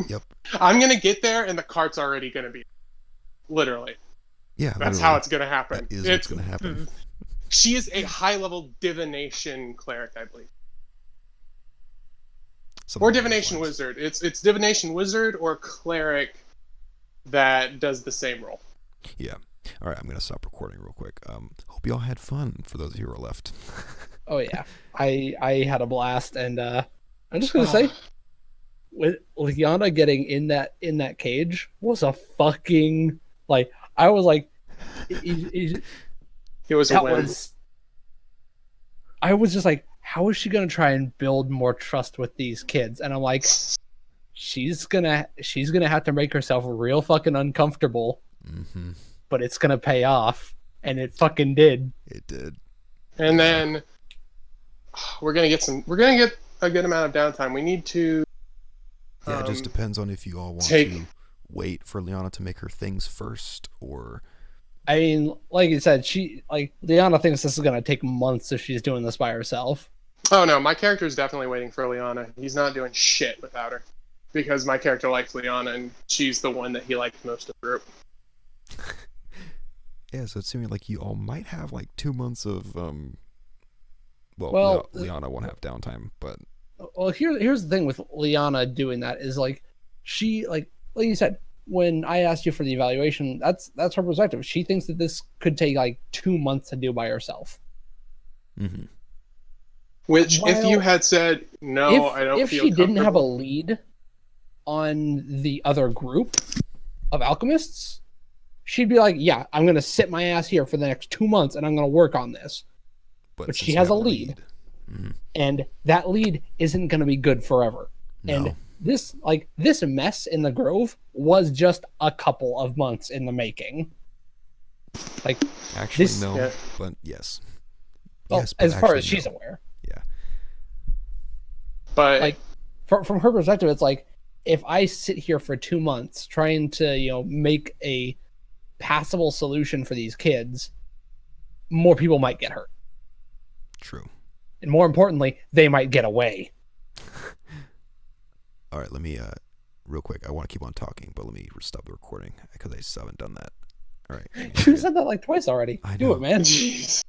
Yep. I'm going to get there, and the cart's already going to be... Literally. Yeah, that's how it's going to happen. That is what's going to happen. She is a high-level divination cleric, I believe. Or divination wizard. It's divination wizard or cleric that does the same role. Yeah. All right, I'm going to stop recording real quick. Hope you all had fun for those of you who are left. Oh, yeah. I had a blast, and I'm just going to say, with Liana getting in that cage was a fucking, like, I was like... It was a win. I was just like, how is she going to try and build more trust with these kids? And I'm like, she's gonna have to make herself real fucking uncomfortable. Mm-hmm. But it's gonna pay off, and it fucking did. It did. And then we're gonna get a good amount of downtime. We need to. Yeah, it just depends on if you all want to wait for Liana to make her things first, or. I mean, like you said, Liana thinks this is gonna take months if she's doing this by herself. Oh no, my character is definitely waiting for Liana. He's not doing shit without her, because my character likes Liana, and she's the one that he likes most of the group. Yeah, so it seemed like you all might have like 2 months of well, Liana won't have downtime, but well, here's the thing with Liana doing that is like she like you said, when I asked you for the evaluation, that's her perspective. She thinks that this could take like 2 months to do by herself. Mm-hmm. Which, if you While- had said no, I don't if feel she didn't have a comfortable." lead on the other group of alchemists, she'd be like, yeah, I'm gonna sit my ass here for the next 2 months and I'm gonna work on this. But since she you has have a lead. Mhm. And that lead isn't gonna be good forever. No. And this mess in the Grove was just a couple of months in the making. Like, Actually, this- no, Yeah. but yes. well, Yes, but as far actually, as she's no. aware. Yeah. But Like, from her perspective, it's like, if I sit here for 2 months trying to, make a passable solution for these kids, more people might get hurt. True. And more importantly, they might get away. All right, let me real quick. I want to keep on talking, but let me stop the recording because I still haven't done that. All right. You said that like twice already. I Do know. it, man. jeez.